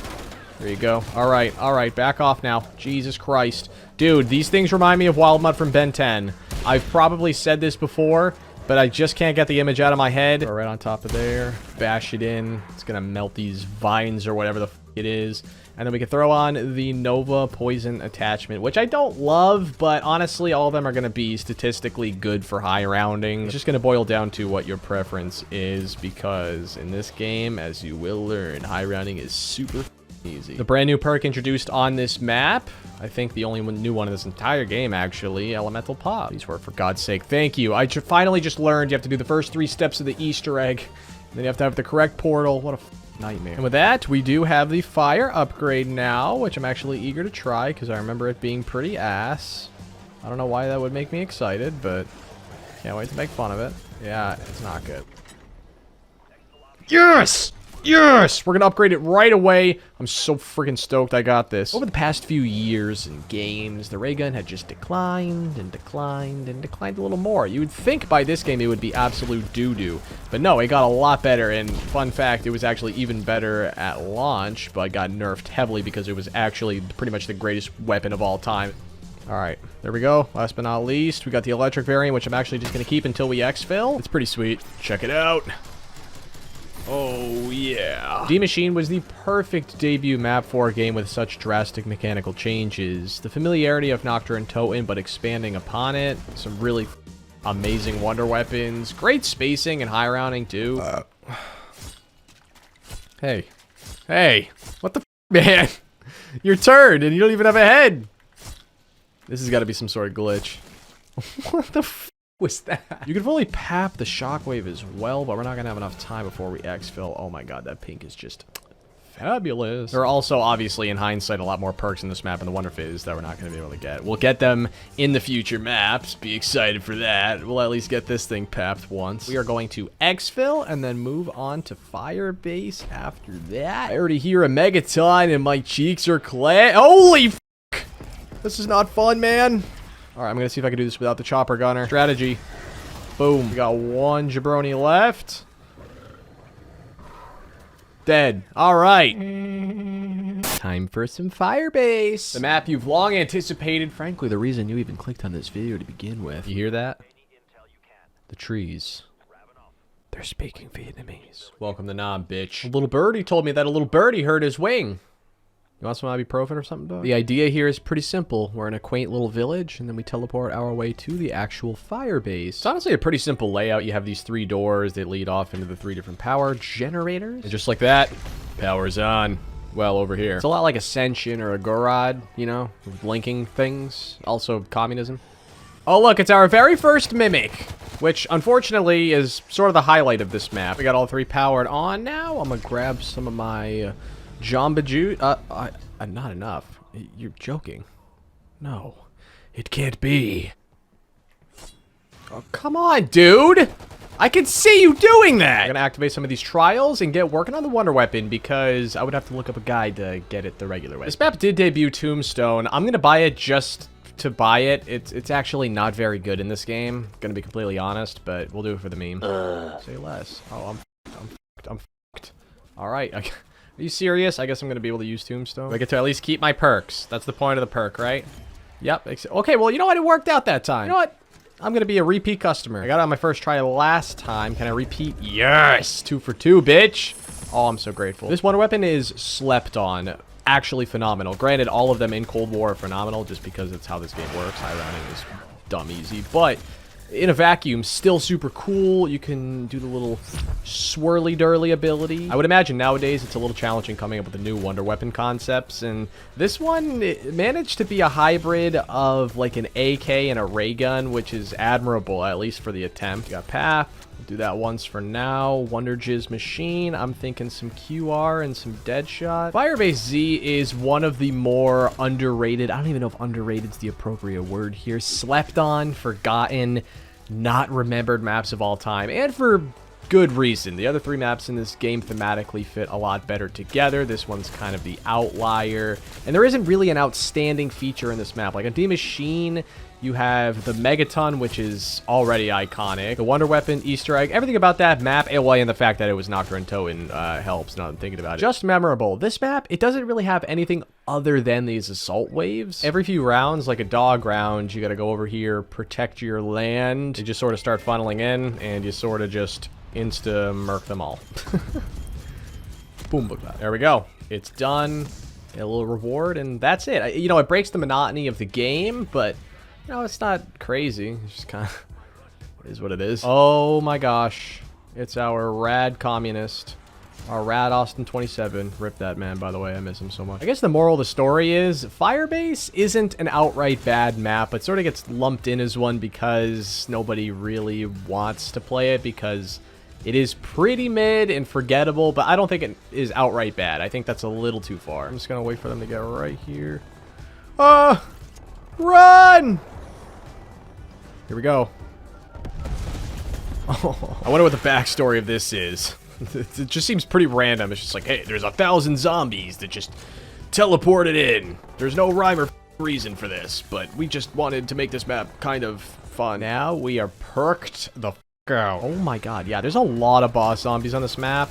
Speaker 1: There you go. All right, back off now. Jesus Christ. Dude, these things remind me of Wild Mud from Ben 10. I've probably said this before, but I just can't get the image out of my head. Throw it right on top of there. Bash it in. It's gonna melt these vines or whatever the f it is. And then we can throw on the Nova Poison attachment, which I don't love, but honestly, all of them are going to be statistically good for high rounding. It's just going to boil down to what your preference is, because in this game, as you will learn, high rounding is super easy. The brand new perk introduced on this map, I think the only new one in this entire game, actually, Elemental Pop. These were, for God's sake, thank you. I finally just learned you have to do the first 3 steps of the Easter egg, and then you have to have the correct portal. What a nightmare. And with that, we do have the fire upgrade now, which I'm actually eager to try because I remember it being pretty ass. I don't know why that would make me excited, but can't wait to make fun of it. Yeah, it's not good. Yes! Yes! We're gonna upgrade it right away. I'm so freaking stoked I got this. Over the past few years in games, the ray gun had just declined and declined and declined a little more. You would think by this game it would be absolute doo-doo. But no, it got a lot better, and fun fact, it was actually even better at launch, but got nerfed heavily because it was actually pretty much the greatest weapon of all time. Alright, there we go. Last but not least, we got the electric variant, which I'm actually just gonna keep until we exfil. It's pretty sweet. Check it out. Oh, yeah. D-Machine was the perfect debut map for a game with such drastic mechanical changes. The familiarity of Nacht der Untoten, but expanding upon it. Some really amazing wonder weapons. Great spacing and high rounding, too. Hey. Hey. What the f, man? Your turn, and you don't even have a head. This has got to be some sort of glitch. What the f? Was that? You can fully pap the shockwave as well, but we're not gonna have enough time before we exfil. Oh my god, that pink is just fabulous. There are also, obviously, in hindsight, a lot more perks in this map in the Wonder Phase that we're not going to be able to get. We'll get them in the future maps. Be excited for that. We'll at least get this thing papped once. We are going to exfil and then move on to Firebase after that. I already hear a Megaton and my cheeks are holy f***. This is not fun, man. All right, I'm going to see if I can do this without the chopper gunner. Strategy. Boom. We got one jabroni left. Dead. All right. Time for some Firebase. The map you've long anticipated. Frankly, the reason you even clicked on this video to begin with. You hear that? The trees. They're speaking Vietnamese. Welcome to Nam, bitch. A little birdie told me that a little birdie hurt his wing. You want some ibuprofen or something, dog? The idea here is pretty simple. We're in a quaint little village, and then we teleport our way to the actual Firebase. It's honestly a pretty simple layout. You have these 3 doors that lead off into the 3 different power generators. And just like that, power's on. Well, over here. It's a lot like Ascension or a Gorod, you know, with blinking things. Also, communism. Oh, look, it's our very first Mimic, which, unfortunately, is sort of the highlight of this map. We got all 3 powered on now. I'm gonna grab some of my... Jamba Juice? Not enough. You're joking. No. It can't be. Oh, come on, dude! I can see you doing that! I'm gonna activate some of these trials and get working on the Wonder Weapon because I would have to look up a guide to get it the regular way. This map did debut Tombstone. I'm gonna buy it just to buy it. It's actually not very good in this game. Gonna be completely honest, but we'll do it for the meme. Say less. Oh, I'm fucked. Alright, are you serious? I guess I'm going to be able to use Tombstone. I get to at least keep my perks. That's the point of the perk, right? Yep. Okay, well, you know what? It worked out that time. You know what? I'm going to be a repeat customer. I got it on my first try last time. Can I repeat? Yes! 2 for 2, bitch! Oh, I'm so grateful. This Wonder Weapon is slept on. Actually phenomenal. Granted, all of them in Cold War are phenomenal just because it's how this game works. High rounding is dumb easy, but... in a vacuum, still super cool. You can do the little swirly-durly ability. I would imagine nowadays it's a little challenging coming up with the new Wonder Weapon concepts, and this one managed to be a hybrid of like an AK and a ray gun, which is admirable, at least for the attempt. You got Path. We'll do that once for now. Wonder Jizz Machine. I'm thinking some QR and some Deadshot. Firebase Z is one of the more underrated, I don't even know if underrated is the appropriate word here, slept on, forgotten, not remembered maps of all time, and for good reason. The other 3 maps in this game thematically fit a lot better together. This one's kind of the outlier, and there isn't really an outstanding feature in this map. Like on D Machine, you have the Megaton, which is already iconic. The Wonder Weapon, Easter egg, everything about that map, and the fact that it was Nuketown helps, now that I'm thinking about it. Just memorable. This map, it doesn't really have anything other than these assault waves. Every few rounds, like a dog round, you gotta go over here, protect your land. You just sort of start funneling in, and you sort of just insta-murk them all. Boom, boom, there we go. It's done. A little reward, and that's it. You know, it breaks the monotony of the game, but... no, it's not crazy. It's just kind of... it is what it is. Oh my gosh. It's our rad communist. Our rad Austin 27. Rip that man, by the way. I miss him so much. I guess the moral of the story is Firebase isn't an outright bad map. It sort of gets lumped in as one because nobody really wants to play it because it is pretty mid and forgettable, but I don't think it is outright bad. I think that's a little too far. I'm just going to wait for them to get right here. Run! Here we go. Oh, I wonder what the backstory of this is. It just seems pretty random. It's just like, hey, there's 1,000 zombies that just teleported in. There's no rhyme or reason for this, but we just wanted to make this map kind of fun. Now we are perked the f out. Oh my god, yeah, there's a lot of boss zombies on this map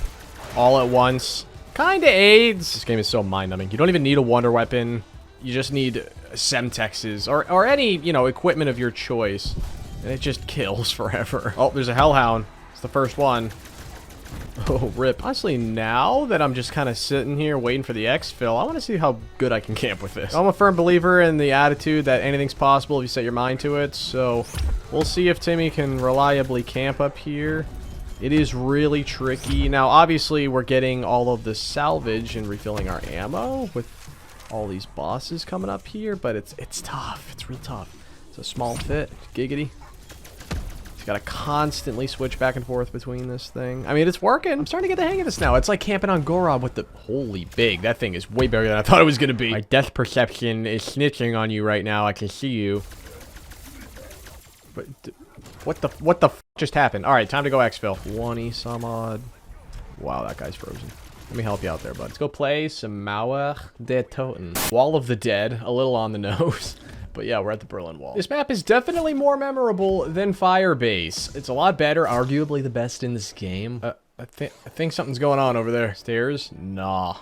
Speaker 1: all at once. Kinda aids. This game is so mind-numbing. You don't even need a Wonder Weapon. You just need Semtexes or any, you know, equipment of your choice. And it just kills forever. Oh, there's a Hellhound. It's the first one. Oh, rip. Honestly, now that I'm just kind of sitting here waiting for the exfil, I want to see how good I can camp with this. I'm a firm believer in the attitude that anything's possible if you set your mind to it, so we'll see if Timmy can reliably camp up here. It is really tricky. Now, obviously, we're getting all of the salvage and refilling our ammo with all these bosses coming up here, but it's tough. It's real tough. It's a small fit. Giggity. Just gotta constantly switch back and forth between this thing. I mean, it's working. I'm starting to get the hang of this now. It's like camping on Gorod with the... Holy big. That thing is way bigger than I thought it was gonna be. My death perception is snitching on you right now. I can see you. But... What the f just happened? Alright, time to go exfil. 20 some odd. Wow, that guy's frozen. Let me help you out there, bud. Let's go play some Voyage Der Toten. Wall of the Dead. A little on the nose. But yeah, we're at the Berlin Wall. This map is definitely more memorable than Firebase. It's a lot better, arguably the best in this game. I think something's going on over there. Stairs? Nah.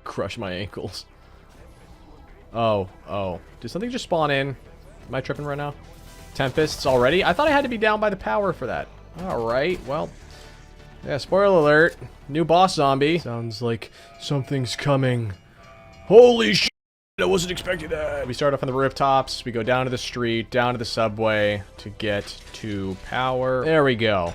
Speaker 1: Crush my ankles. Oh. Did something just spawn in? Am I tripping right now? Tempests already? I thought I had to be down by the power for that. Alright, well. Yeah, spoiler alert. New boss zombie. Sounds like something's coming. Holy shit! I wasn't expecting that. We start off on the rooftops. We go down to the street, down to the subway to get to power. There we go.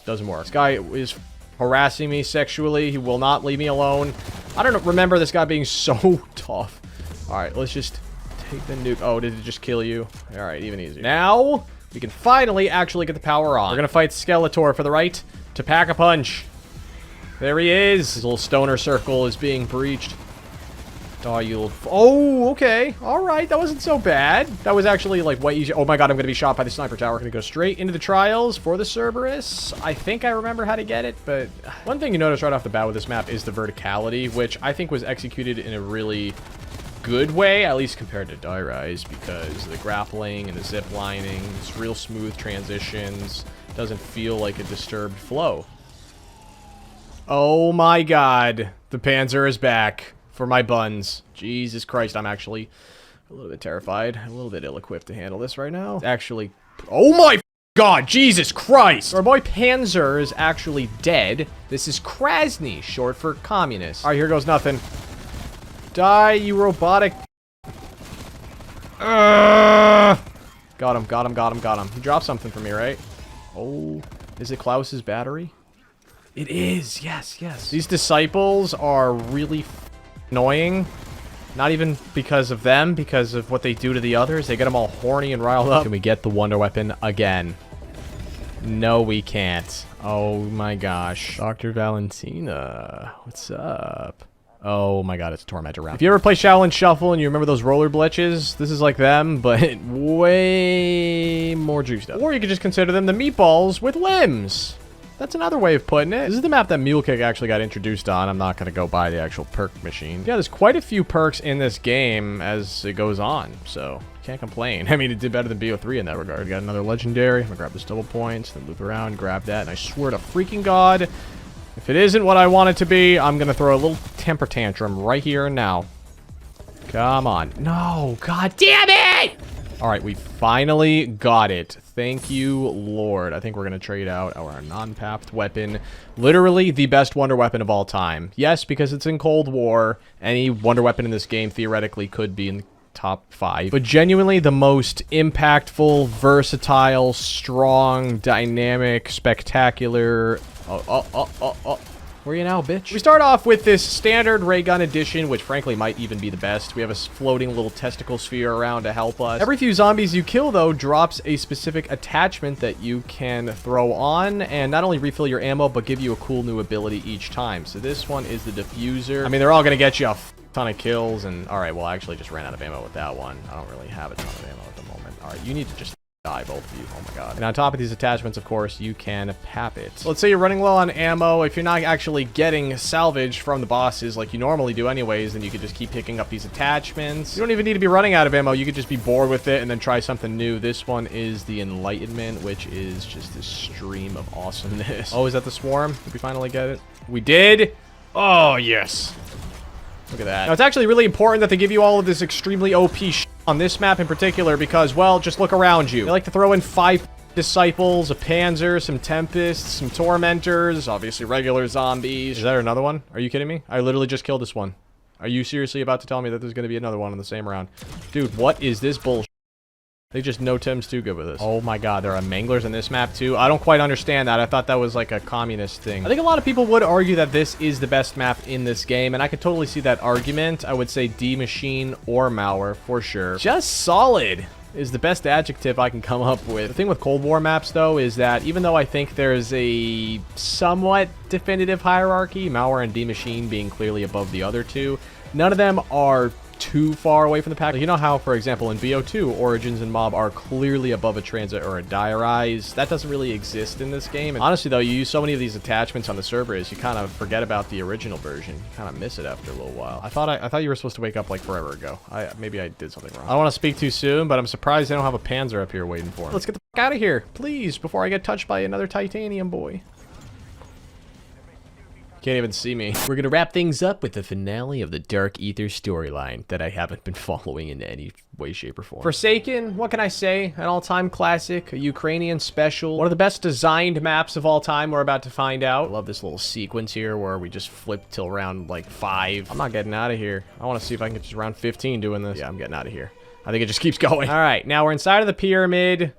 Speaker 1: Doesn't work. This guy is harassing me sexually. He will not leave me alone. I don't remember this guy being so tough. Alright, let's just take the nuke. Oh, did it just kill you? Alright, even easier. Now, we can finally actually get the power on. We're gonna fight Skeletor for the right to pack a punch. There he is. His little stoner circle is being breached. Oh, okay. Alright, that wasn't so bad. That was actually, like, way easier. Oh my god, I'm gonna be shot by the sniper tower. We're gonna go straight into the trials for the Cerberus. I think I remember how to get it, but... One thing you notice right off the bat with this map is the verticality, which I think was executed in a really... good way, at least compared to Die Rise, because the grappling and the zip lining, it's real smooth transitions, doesn't feel like a disturbed flow. Oh my god, the Panzer is back for my buns. Jesus Christ, I'm actually a little bit terrified, a little bit ill-equipped to handle this right now. Actually, oh my god, Jesus Christ! Our boy Panzer is actually dead. This is Krasny, short for communist. Alright, here goes nothing. Die, you robotic. Got him. He dropped something for me, right? Oh, is it Klaus's battery? It is, yes. These disciples are really annoying. Not even because of them, because of what they do to the others. They get them all horny and riled up. Can we get the wonder weapon again? No, we can't. Oh my gosh. Dr. Valentina, what's up? Oh my god, it's a tormentor round. If you ever play Shaolin Shuffle and you remember those roller glitches, this is like them, but way more juiced up. Or you could just consider them the meatballs with limbs. That's another way of putting it. This is the map that Mule Kick actually got introduced on. I'm not going to go buy the actual perk machine. Yeah, there's quite a few perks in this game as it goes on, so can't complain. I mean, it did better than BO3 in that regard. Got another legendary. I'm going to grab this double points, then loop around, grab that, and I swear to freaking god, if it isn't what I want it to be, I'm going to throw a little temper tantrum right here and now. Come on. No, god damn it! Alright, we finally got it. Thank you, Lord. I think we're going to trade out our non-papped weapon. Literally the best wonder weapon of all time. Yes, because it's in Cold War. Any wonder weapon in this game theoretically could be in the top 5. But genuinely the most impactful, versatile, strong, dynamic, spectacular... Where are you now, bitch? We start off with this standard ray gun edition, which frankly might even be the best. We have a floating little testicle sphere around to help us. Every few zombies you kill, though, drops a specific attachment that you can throw on and not only refill your ammo, but give you a cool new ability each time. So this one is the diffuser. I mean, they're all going to get you a ton of kills, and alright, well, I actually just ran out of ammo with that one. I don't really have a ton of ammo at the moment. Alright, you need to just... die, both of you. Oh my god. And on top of these attachments, of course, you can pap it. So let's say you're running low on ammo. If you're not actually getting salvage from the bosses like you normally do anyways, then you could just keep picking up these attachments. You don't even need to be running out of ammo. You could just be bored with it and then try something new. This one is the Enlightenment, which is just this stream of awesomeness. Oh, is that the Swarm? Did we finally get it? We did? Oh, yes. Look at that. Now, it's actually really important that they give you all of this extremely OP shit on this map in particular because, well, just look around you. They like to throw in 5 disciples, a Panzer, some Tempests, some Tormentors, obviously regular zombies. Is there another one? Are you kidding me? I literally just killed this one. Are you seriously about to tell me that there's going to be another one in the same round? Dude, what is this bullshit? They just know Tim's too good with this. Oh my god, there are manglers in this map too. I don't quite understand that. I thought that was like a communist thing. I think a lot of people would argue that this is the best map in this game, and I could totally see that argument. I would say D Machine or Malware for sure. Just solid is the best adjective I can come up with. The thing with Cold War maps, though, is that even though I think there's a somewhat definitive hierarchy, Malware and D Machine being clearly above the other two, none of them are too far away from the pack. You know how, for example, in BO2, Origins and Mob are clearly above a Transit or a Diarize. That doesn't really exist in this game. And honestly, though, you use so many of these attachments on the servers, you kind of forget about the original version. You kind of miss it after a little while. I thought you were supposed to wake up like forever ago. Maybe I did something wrong. I don't want to speak too soon, but I'm surprised they don't have a Panzer up here waiting for me. Let's get the fuck out of here, please, before I get touched by another titanium boy. Can't even see me. We're gonna wrap things up with the finale of the Dark Ether storyline that I haven't been following in any way, shape, or form. Forsaken, what can I say? An all-time classic, a Ukrainian special, one of the best designed maps of all time we're about to find out. I love this little sequence here where we just flip till round like 5. I'm not getting out of here. I want to see if I can get to round 15 doing this. Yeah, I'm getting out of here. I think it just keeps going. All right, now we're inside of the pyramid.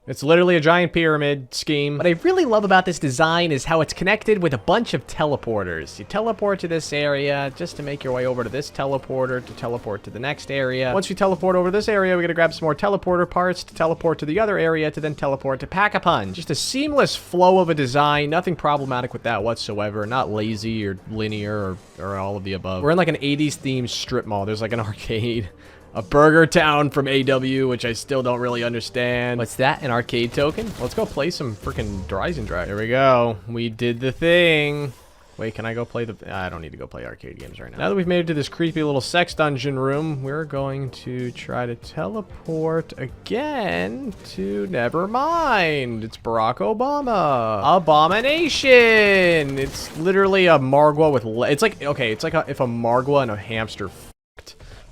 Speaker 1: It's literally a giant pyramid scheme. What I really love about this design is how it's connected with a bunch of teleporters. You teleport to this area just to make your way over to this teleporter to teleport to the next area. Once you teleport over this area, we're gonna grab some more teleporter parts to teleport to the other area to then teleport to Pack-a-Punch. Just a seamless flow of a design. Nothing problematic with that whatsoever. Not lazy or linear or all of the above. We're in like an 80s themed strip mall. There's like an arcade. A Burger Town from AW, which I still don't really understand. What's that? An arcade token? Let's go play some freaking Eisendrache. Here we go. We did the thing. Wait, can I go play the... I don't need to go play arcade games right now. Now that we've made it to this creepy little sex dungeon room, we're going to try to teleport again to... Never mind. It's Barack Obama. Abomination. It's literally a Margwa with... It's like... Okay, it's like if a Margwa and a hamster...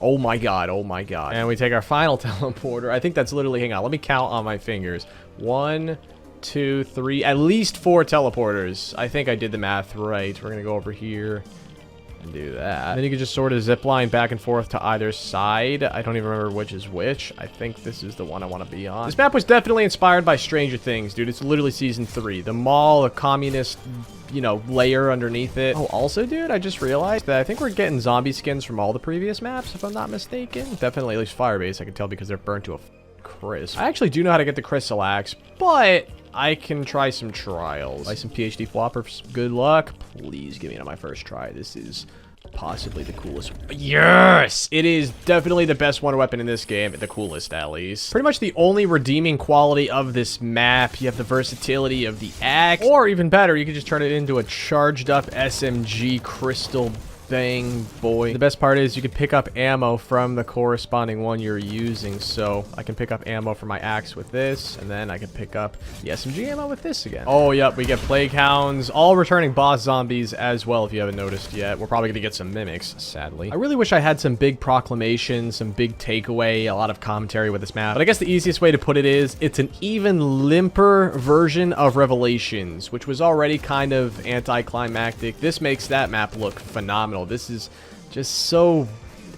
Speaker 1: Oh my god, oh my god. And we take our final teleporter. I think that's literally, hang on, let me count on my fingers. 1, 2, 3, at least 4 teleporters. I think I did the math right. We're gonna go over here and do that. And then you can just sort of zip line back and forth to either side. I don't even remember which is which. I think this is the one I want to be on. This map was definitely inspired by Stranger Things, dude. It's literally season 3. The mall, a communist... you know, layer underneath it. Oh, also, dude, I just realized that I think we're getting zombie skins from all the previous maps, if I'm not mistaken. Definitely, at least Firebase, I can tell because they're burnt to a crisp. I actually do know how to get the crystal axe, but I can try some trials. Buy some PhD floppers. Good luck. Please give me it on my first try. This is possibly the coolest. Yes! It is definitely the best wonder weapon in this game. The coolest, at least. Pretty much the only redeeming quality of this map. You have the versatility of the axe. Or even better, you could just turn it into a charged up SMG crystal thing, boy. The best part is you can pick up ammo from the corresponding one you're using. So I can pick up ammo for my axe with this, and then I can pick up the SMG ammo with this again. Oh, yep, we get plague hounds, all returning boss zombies as well, if you haven't noticed yet. We're probably gonna get some mimics, sadly. I really wish I had some big proclamation, some big takeaway, a lot of commentary with this map. But I guess the easiest way to put it is it's an even limper version of Revelations, which was already kind of anticlimactic. This makes that map look phenomenal. This is just so...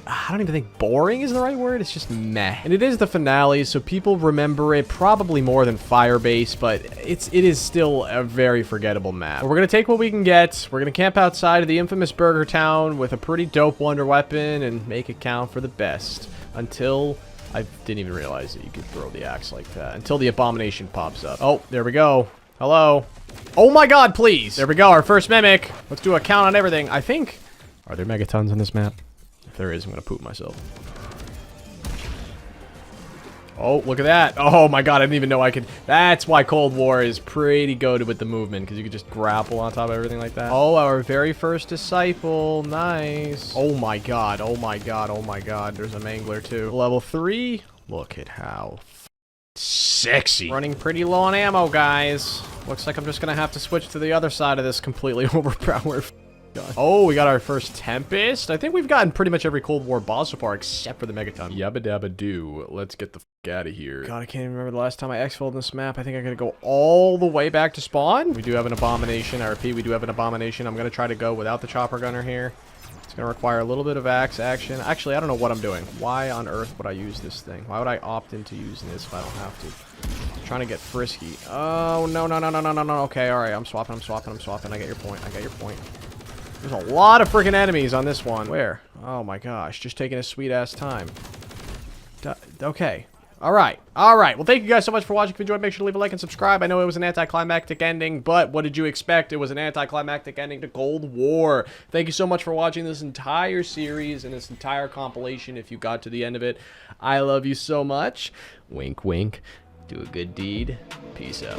Speaker 1: I don't even think boring is the right word. It's just meh. And it is the finale, so people remember it probably more than Firebase, but it is still a very forgettable map. But we're going to take what we can get. We're going to camp outside of the infamous Burger Town with a pretty dope wonder weapon and make it count for the best. Until... I didn't even realize that you could throw the axe like that. Until the abomination pops up. Oh, there we go. Hello. Oh my god, please. There we go, our first mimic. Let's do a count on everything. I think... Are there megatons on this map? If there is, I'm gonna poop myself. Oh, look at that. Oh my god, I didn't even know I could... That's why Cold War is pretty goated with the movement, because you could just grapple on top of everything like that. Oh, our very first disciple. Nice. Oh my god, oh my god, oh my god. There's a mangler too. Level 3. Look at how sexy. Running pretty low on ammo, guys. Looks like I'm just gonna have to switch to the other side of this completely overpowered... God. Oh, we got our first Tempest. I think we've gotten pretty much every Cold War boss so far, except for the Megaton. Yabba dabba doo. Let's get the f out of here. God, I can't even remember the last time I exfilled this map. I think I'm gonna go all the way back to spawn. We do have an abomination. I repeat, we do have an abomination. I'm gonna try to go without the chopper gunner here. It's going to require a little bit of axe action. Actually, I don't know what I'm doing. Why on earth would I use this thing? Why would I opt into using this if I don't have to? I'm trying to get frisky. Oh, no, no, no, no, no, no, no. Okay, alright. I'm swapping. I get your point. There's a lot of freaking enemies on this one. Where? Oh my gosh. Just taking a sweet-ass time. Okay. Alright. Well, thank you guys so much for watching. If you enjoyed, make sure to leave a like and subscribe. I know it was an anticlimactic ending, but what did you expect? It was an anticlimactic ending to Cold War. Thank you so much for watching this entire series and this entire compilation if you got to the end of it. I love you so much. Wink, wink. Do a good deed. Peace out.